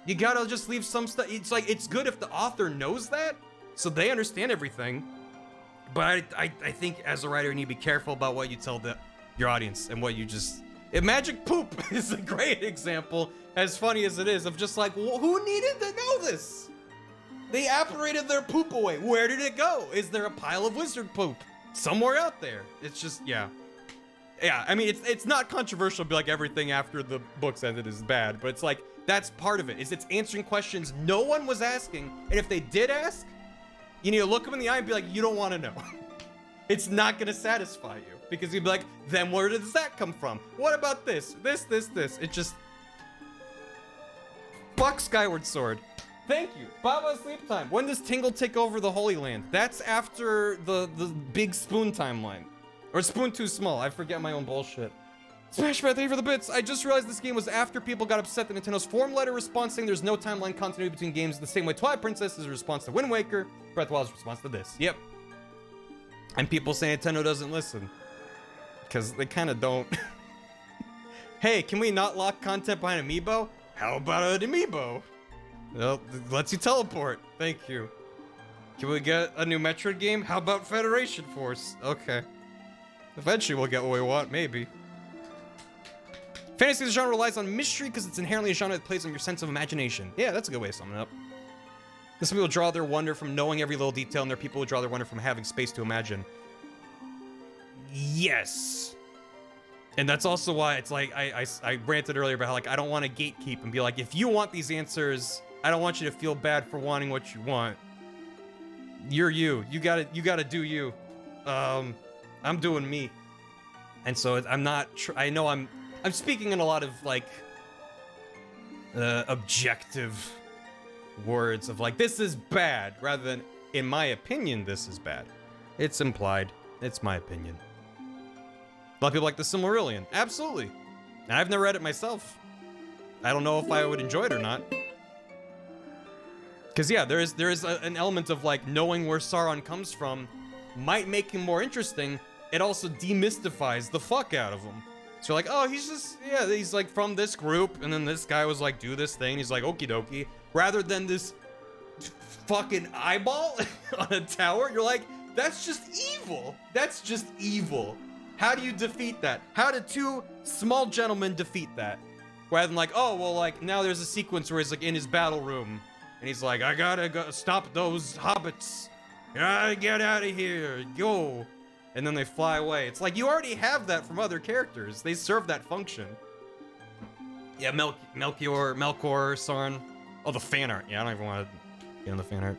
You gotta just leave some stuff. It's like, it's good if the author knows that, so they understand everything. But I think as a writer, you need to be careful about what you tell your audience and what you just... Magic poop is a great example, as funny as it is, of just like, well, who needed to know this? They apparated their poop away. Where did it go? Is there a pile of wizard poop somewhere out there? It's just, yeah. Yeah, I mean, it's not controversial to be like everything after the book's ended is bad, but it's like, that's part of it, is it's answering questions no one was asking, and if they did ask, you need to look them in the eye and be like, you don't want to know. It's not going to satisfy you, because you'd be like, then where does that come from? What about this? This? It just... Fuck Skyward Sword. Thank you. Baba Sleep Time. When does Tingle take over the Holy Land? That's after the big Spoon timeline. Or Spoon Too Small. I forget my own bullshit. Smashman, thank you for the bits. I just realized this game was after people got upset that Nintendo's form letter response saying there's no timeline continuity between games the same way Twilight Princess is a response to Wind Waker, Breath of the Wild's response to this. Yep. And people say Nintendo doesn't listen. Because they kind of don't. Hey, can we not lock content behind Amiibo? How about an Amiibo? Well, it lets you teleport. Thank you. Can we get a new Metroid game? How about Federation Force? Okay. Eventually we'll get what we want, maybe. Fantasy genre relies on mystery because it's inherently a genre that plays on your sense of imagination. Yeah, that's a good way of summing it up. Some people draw their wonder from knowing every little detail, and there are people who draw their wonder from having space to imagine. Yes. And that's also why it's like, I ranted earlier about how like, I don't want to gatekeep and be like, if you want these answers, I don't want you to feel bad for wanting what you want. You're you. You gotta do you. I'm doing me. And so I'm not, I know I'm speaking in a lot of like objective words of like, this is bad, rather than, in my opinion, this is bad. It's implied. It's my opinion. A lot of people like the Silmarillion. Absolutely. And I've never read it myself. I don't know if I would enjoy it or not. Because yeah, there is an element of like knowing where Sauron comes from might make him more interesting. It also demystifies the fuck out of him. So you're like, oh, he's like from this group, and then this guy was like, do this thing. He's like, okie dokie. Rather than this fucking eyeball on a tower, you're like, that's just evil. That's just evil. How do you defeat that? How did two small gentlemen defeat that? Rather than like, oh, well, like, now there's a sequence where he's like in his battle room, and he's like, I gotta go stop those hobbits. Gotta get out of here. Go. And then they fly away. It's like, you already have that from other characters. They serve that function. Yeah, Melkor, Sauron. Oh, the fan art. Yeah, I don't even want to get on the fan art.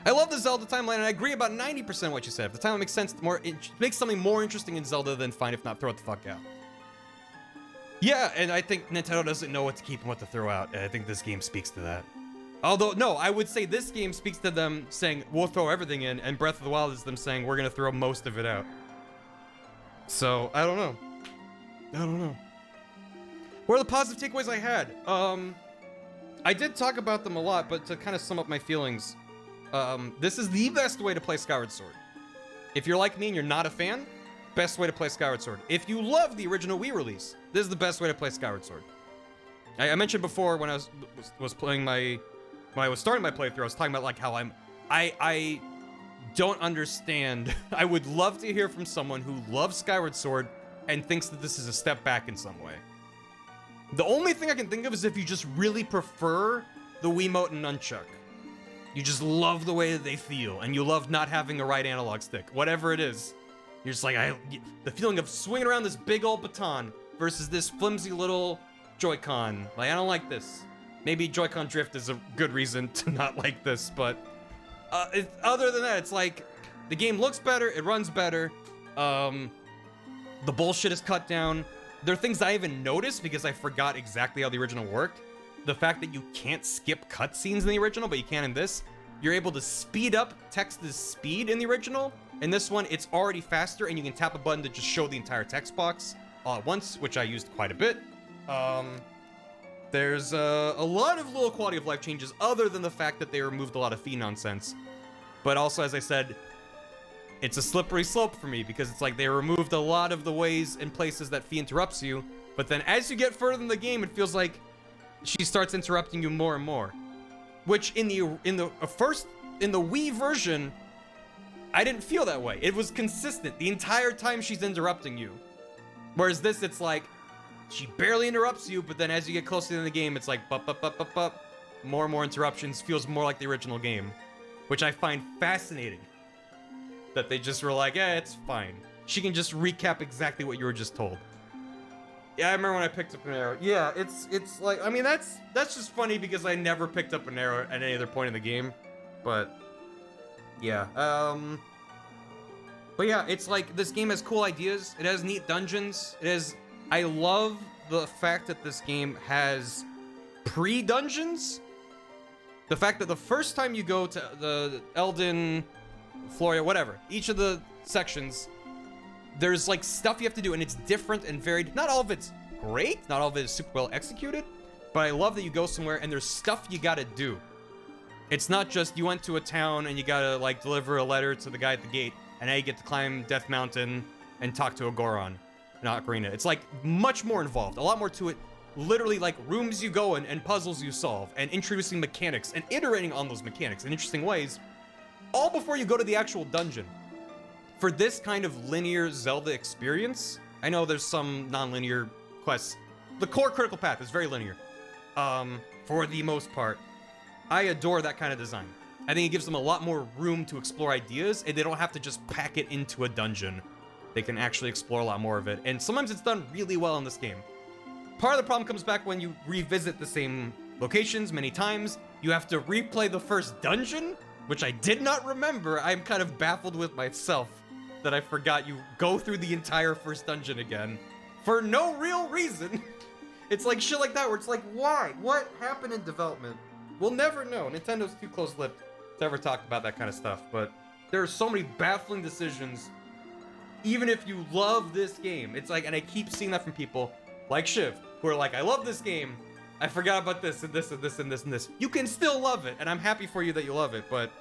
I love the Zelda timeline, and I agree about 90% of what you said. If the timeline makes sense, it makes something more interesting in Zelda, then fine. If not, throw it the fuck out. Yeah, and I think Nintendo doesn't know what to keep and what to throw out. And I think this game speaks to that. Although, no, I would say this game speaks to them saying, we'll throw everything in, and Breath of the Wild is them saying, we're going to throw most of it out. So, I don't know. What are the positive takeaways I had? I did talk about them a lot, but to kind of sum up my feelings, this is the best way to play Skyward Sword. If you're like me and you're not a fan, best way to play Skyward Sword. If you love the original Wii release, this is the best way to play Skyward Sword. I mentioned before when I was playing my, when I was starting my playthrough, I was talking about like how I don't understand. I would love to hear from someone who loves Skyward Sword and thinks that this is a step back in some way. The only thing I can think of is if you just really prefer the Wiimote and Nunchuck. You just love the way that they feel, and you love not having a right analog stick. Whatever it is, you're just like, the feeling of swinging around this big old baton versus this flimsy little Joy-Con. Like, I don't like this. Maybe Joy-Con drift is a good reason to not like this, but other than that, it's like, the game looks better, it runs better, the bullshit is cut down. There are things I even noticed because I forgot exactly how the original worked. The fact that you can't skip cutscenes in the original, but you can in this. You're able to speed up text's speed in the original. In this one, it's already faster, and you can tap a button to just show the entire text box all at once, which I used quite a bit. There's a lot of little quality of life changes other than the fact that they removed a lot of fee nonsense. But also, as I said, it's a slippery slope for me because it's like they removed a lot of the ways and places that fee interrupts you, but then as you get further in the game, it feels like she starts interrupting you more and more. Which in the Wii version, I didn't feel that way. It was consistent the entire time she's interrupting you. Whereas this, it's like she barely interrupts you, but then as you get closer in the game, it's like more and more interruptions. Feels more like the original game, which I find fascinating. That they just were like, yeah, it's fine. She can just recap exactly what you were just told. Yeah, I remember when I picked up an arrow. Yeah, it's like, I mean, that's just funny because I never picked up an arrow at any other point in the game. But, yeah. But yeah, it's like, this game has cool ideas. It has neat dungeons. I love the fact that this game has pre-dungeons. The fact that the first time you go to the Elden... Floria, whatever. Each of the sections, there's like stuff you have to do, and it's different and varied. Not all of it's great, not all of it is super well executed, but I love that you go somewhere and there's stuff you gotta do. It's not just you went to a town and you gotta like deliver a letter to the guy at the gate, and now you get to climb Death Mountain and talk to a Goron, not Ocarina. It's like much more involved, a lot more to it. Literally like rooms you go in and puzzles you solve, and introducing mechanics and iterating on those mechanics in interesting ways. All before you go to the actual dungeon. For this kind of linear Zelda experience, I know there's some non-linear quests. The core critical path is very linear. For the most part. I adore that kind of design. I think it gives them a lot more room to explore ideas, and they don't have to just pack it into a dungeon. They can actually explore a lot more of it, and sometimes it's done really well in this game. Part of the problem comes back when you revisit the same locations many times. You have to replay the first dungeon, which I did not remember. I'm kind of baffled with myself that I forgot you go through the entire first dungeon again for no real reason. It's like shit like that where it's like, why? What happened in development? We'll never know. Nintendo's too close-lipped to ever talk about that kind of stuff, but there are so many baffling decisions even if you love this game. It's like, and I keep seeing that from people like Shiv, who are like, I love this game, I forgot about this and this and this and this and this. You can still love it, and I'm happy for you that you love it, but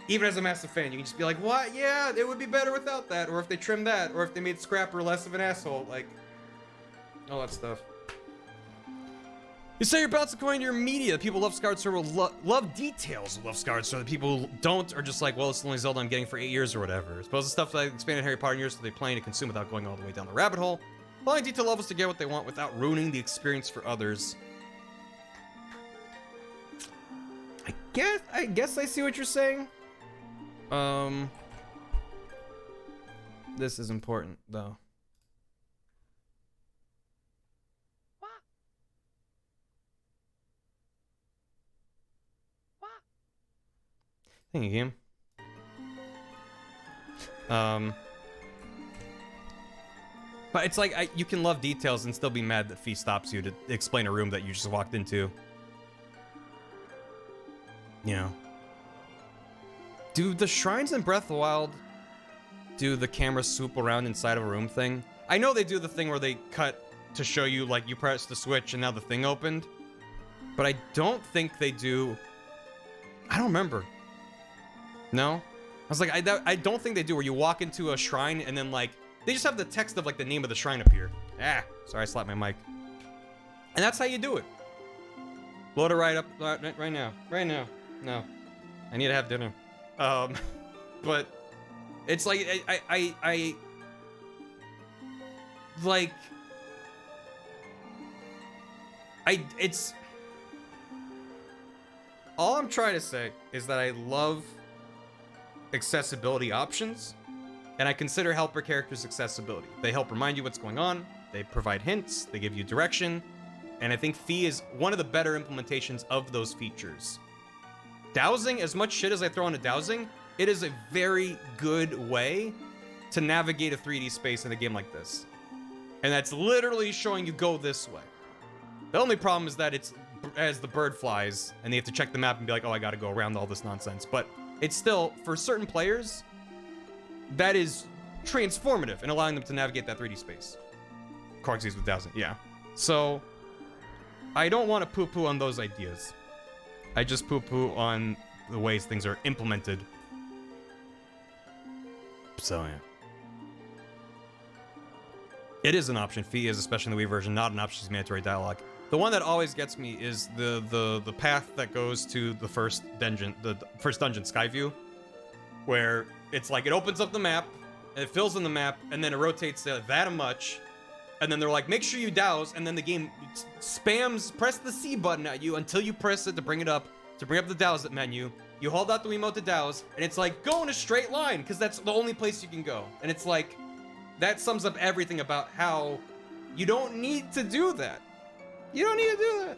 even as a massive fan, you can just be like, what? Yeah, it would be better without that, or if they trimmed that, or if they made Scrapper less of an asshole, like, all that stuff. You say you're bouncing coin to your media. The people who love Skyward Sword will love details who love Skyward Sword. The people who don't are just like, well, it's the only Zelda I'm getting for 8 years or whatever. Suppose the stuff that expanded Harry Potter years so they plan to consume without going all the way down the rabbit hole. Following detail levels to get what they want without ruining the experience for others. I guess I see what you're saying. This is important though. Thank you, game. But it's like, you can love details and still be mad that Fee stops you to explain a room that you just walked into. You know. Do the shrines in Breath of the Wild do the camera swoop around inside of a room thing? I know they do the thing where they cut to show you, like, you press the switch and now the thing opened. But I don't think they do... I don't remember. No? was like, I don't think they do, where you walk into a shrine and then like, they just have the text of like the name of the shrine appear. Ah, sorry, I slapped my mic. And that's how you do it. Load it right up, right now. No, I need to have dinner. But it's like, I it's, all I'm trying to say is that I love accessibility options, and I consider helper characters accessibility. They help remind you what's going on, they provide hints, they give you direction, and I think Fee is one of the better implementations of those features. Dowsing, as much shit as I throw into dowsing, it is a very good way to navigate a 3D space in a game like this. And that's literally showing you go this way. The only problem is that it's as the bird flies, and they have to check the map and be like, oh, I gotta go around all this nonsense. But it's still, for certain players, that is transformative in allowing them to navigate that 3D space. Corksies with dowsing, yeah. So, I don't want to poo-poo on those ideas. I just poo-poo on the ways things are implemented. So, yeah. It is an option. Fee is, especially in the Wii version, not an option. It's mandatory dialogue. The one that always gets me is the path that goes to the first dungeon, Skyview, where it's like it opens up the map, and it fills in the map, and then it rotates that much, and then they're like, make sure you douse, and then the game spams, press the C button at you until you press it to bring up the douse menu. You hold out the Wiimote to douse, and it's like, go in a straight line, because that's the only place you can go. And it's like, that sums up everything about how you don't need to do that. You don't need to do that.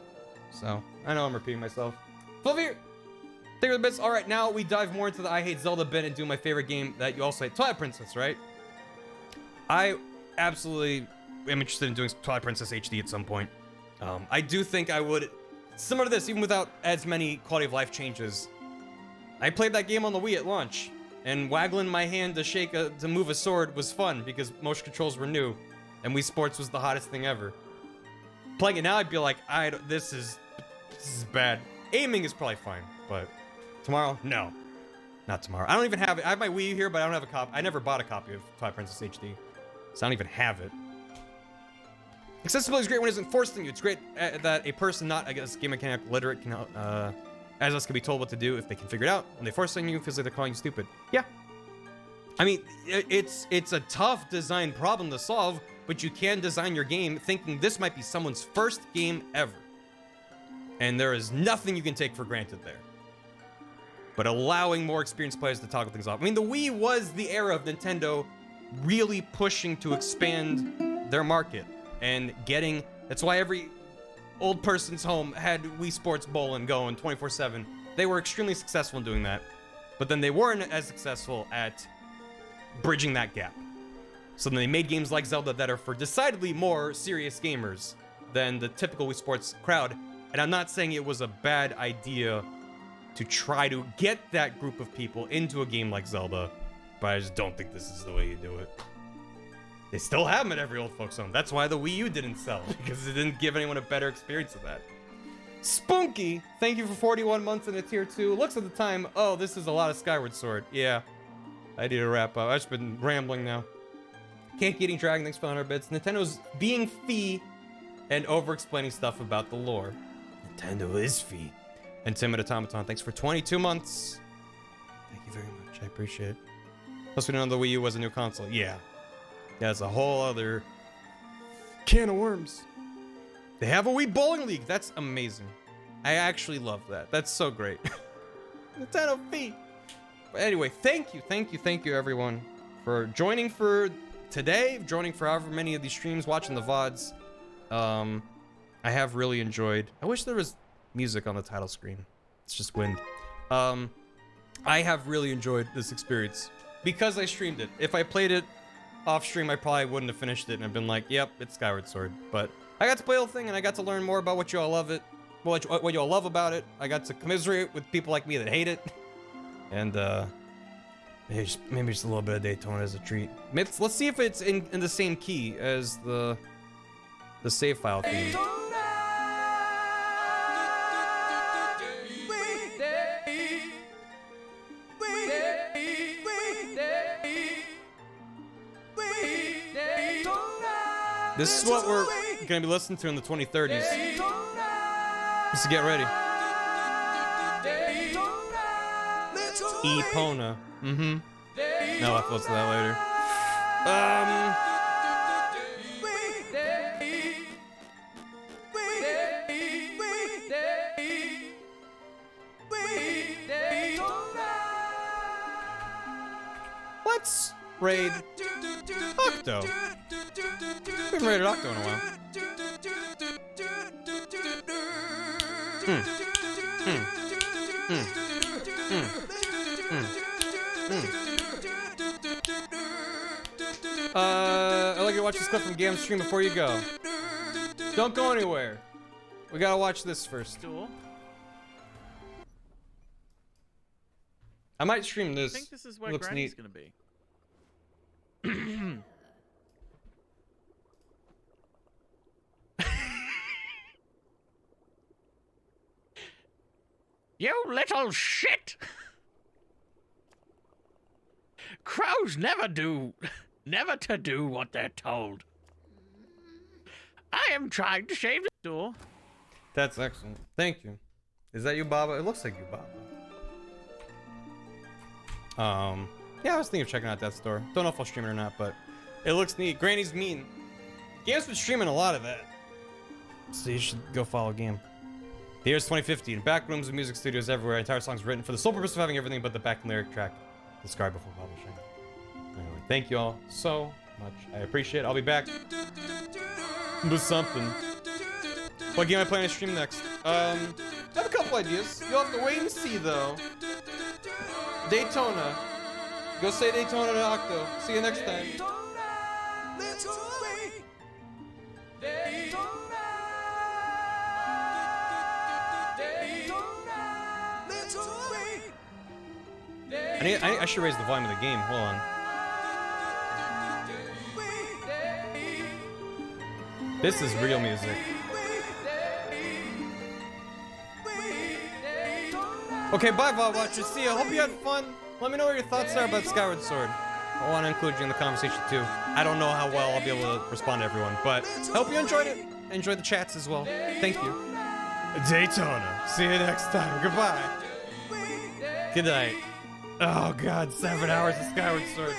So, I know I'm repeating myself. Flavir, take the bits. All right, now we dive more into the I Hate Zelda bit and do my favorite game that you also hate, Twilight Princess, right? I absolutely am interested in doing Twilight Princess HD at some point. I do think I would, similar to this, even without as many quality of life changes. I played that game on the Wii at launch, and waggling my hand to move a sword was fun because motion controls were new, and Wii Sports was the hottest thing ever. Playing it now, I'd be like, this is bad. Aiming is probably fine, but tomorrow, no, not tomorrow. I don't even have it. I have my Wii here, but I don't have a copy. I never bought a copy of Twilight Princess HD, so I don't even have it. Accessibility is great when it isn't forced on you. It's great that a person not, I guess, game mechanic literate can, as us, can be told what to do if they can figure it out. When they force on you, it feels like they're calling you stupid. Yeah. I mean, it's a tough design problem to solve, but you can design your game thinking this might be someone's first game ever. And there is nothing you can take for granted there. But allowing more experienced players to toggle things off. I mean, the Wii was the era of Nintendo really pushing to expand their market and getting, that's why every old person's home had Wii Sports bowling going 24/7. They were extremely successful in doing that, but then they weren't as successful at bridging that gap. So then they made games like Zelda that are for decidedly more serious gamers than the typical Wii Sports crowd. And I'm not saying it was a bad idea to try to get that group of people into a game like Zelda, but I just don't think this is the way you do it. They still have them at every old folks home. That's why the Wii U didn't sell, because it didn't give anyone a better experience of that. Spunky, thank you for 41 months in a tier 2. Looks at the time, oh, this is a lot of Skyward Sword. Yeah, I need to wrap up. I've just been rambling now. Can't Eating Dragon, thanks for 100 bits. Nintendo's being Fee and over-explaining stuff about the lore. Nintendo is Fee. And Timid Automaton, thanks for 22 months. Thank you very much, I appreciate it. Plus we didn't know the Wii U was a new console. Yeah. Yeah, it's a whole other can of worms. They have a Wii Bowling League. That's amazing. I actually love that. That's so great. Nintendo Fee. But anyway, thank you everyone for joining for today, joining for however many of these streams, watching the VODs. I have really enjoyed. I wish there was music on the title screen. It's just wind. I have really enjoyed this experience because I streamed it. If I played it off stream, I probably wouldn't have finished it and I've been like, yep, it's Skyward Sword. But I got to play the whole thing and I got to learn more about what you all love what you all love about it. I got to commiserate with people like me that hate it. And maybe just a little bit of Daytona as a treat. Let's see if it's in the same key as the save file theme. This is what we're gonna be listening to in the 2030s. So get ready. Epona. Mm-hmm. No, I'll have to listen to that later. Let's raid Octo. We haven't raided Octo in a while. I'd like you to watch this clip from Gam's stream before you go. Don't go anywhere. We gotta watch this first. I might stream this. I think this is where Looks Granny's neat. gonna be. You little shit! Crows never to do what they're told. I am trying to shave the door. That's excellent. Thank you. Is that you, Baba? It looks like you, Baba. Yeah, I was thinking of checking out that store. Don't know if I'll stream it or not, but it looks neat. Granny's mean. Game's been streaming a lot of that, so you should go follow Game. The year's 2050. In back rooms of music studios everywhere, entire songs written for the sole purpose of having everything but the back lyric track discarded before publishing. Anyway, thank you all so much. I appreciate it. I'll be back with something. What game am I planning to stream next? I have a couple ideas. You'll have to wait and see, though. Daytona. Go say Daytona to Octo. See you next time. I should raise the volume of the game. Hold on. This is real music. Okay, bye, VOD watchers. See ya. Hope you had fun. Let me know what your thoughts are about Skyward Sword. I want to include you in the conversation too. I don't know how well I'll be able to respond to everyone, but hope you enjoyed it. Enjoy the chats as well. Thank you. Daytona. See you next time. Goodbye. Good night. Oh God, 7 hours of Skyward Sword.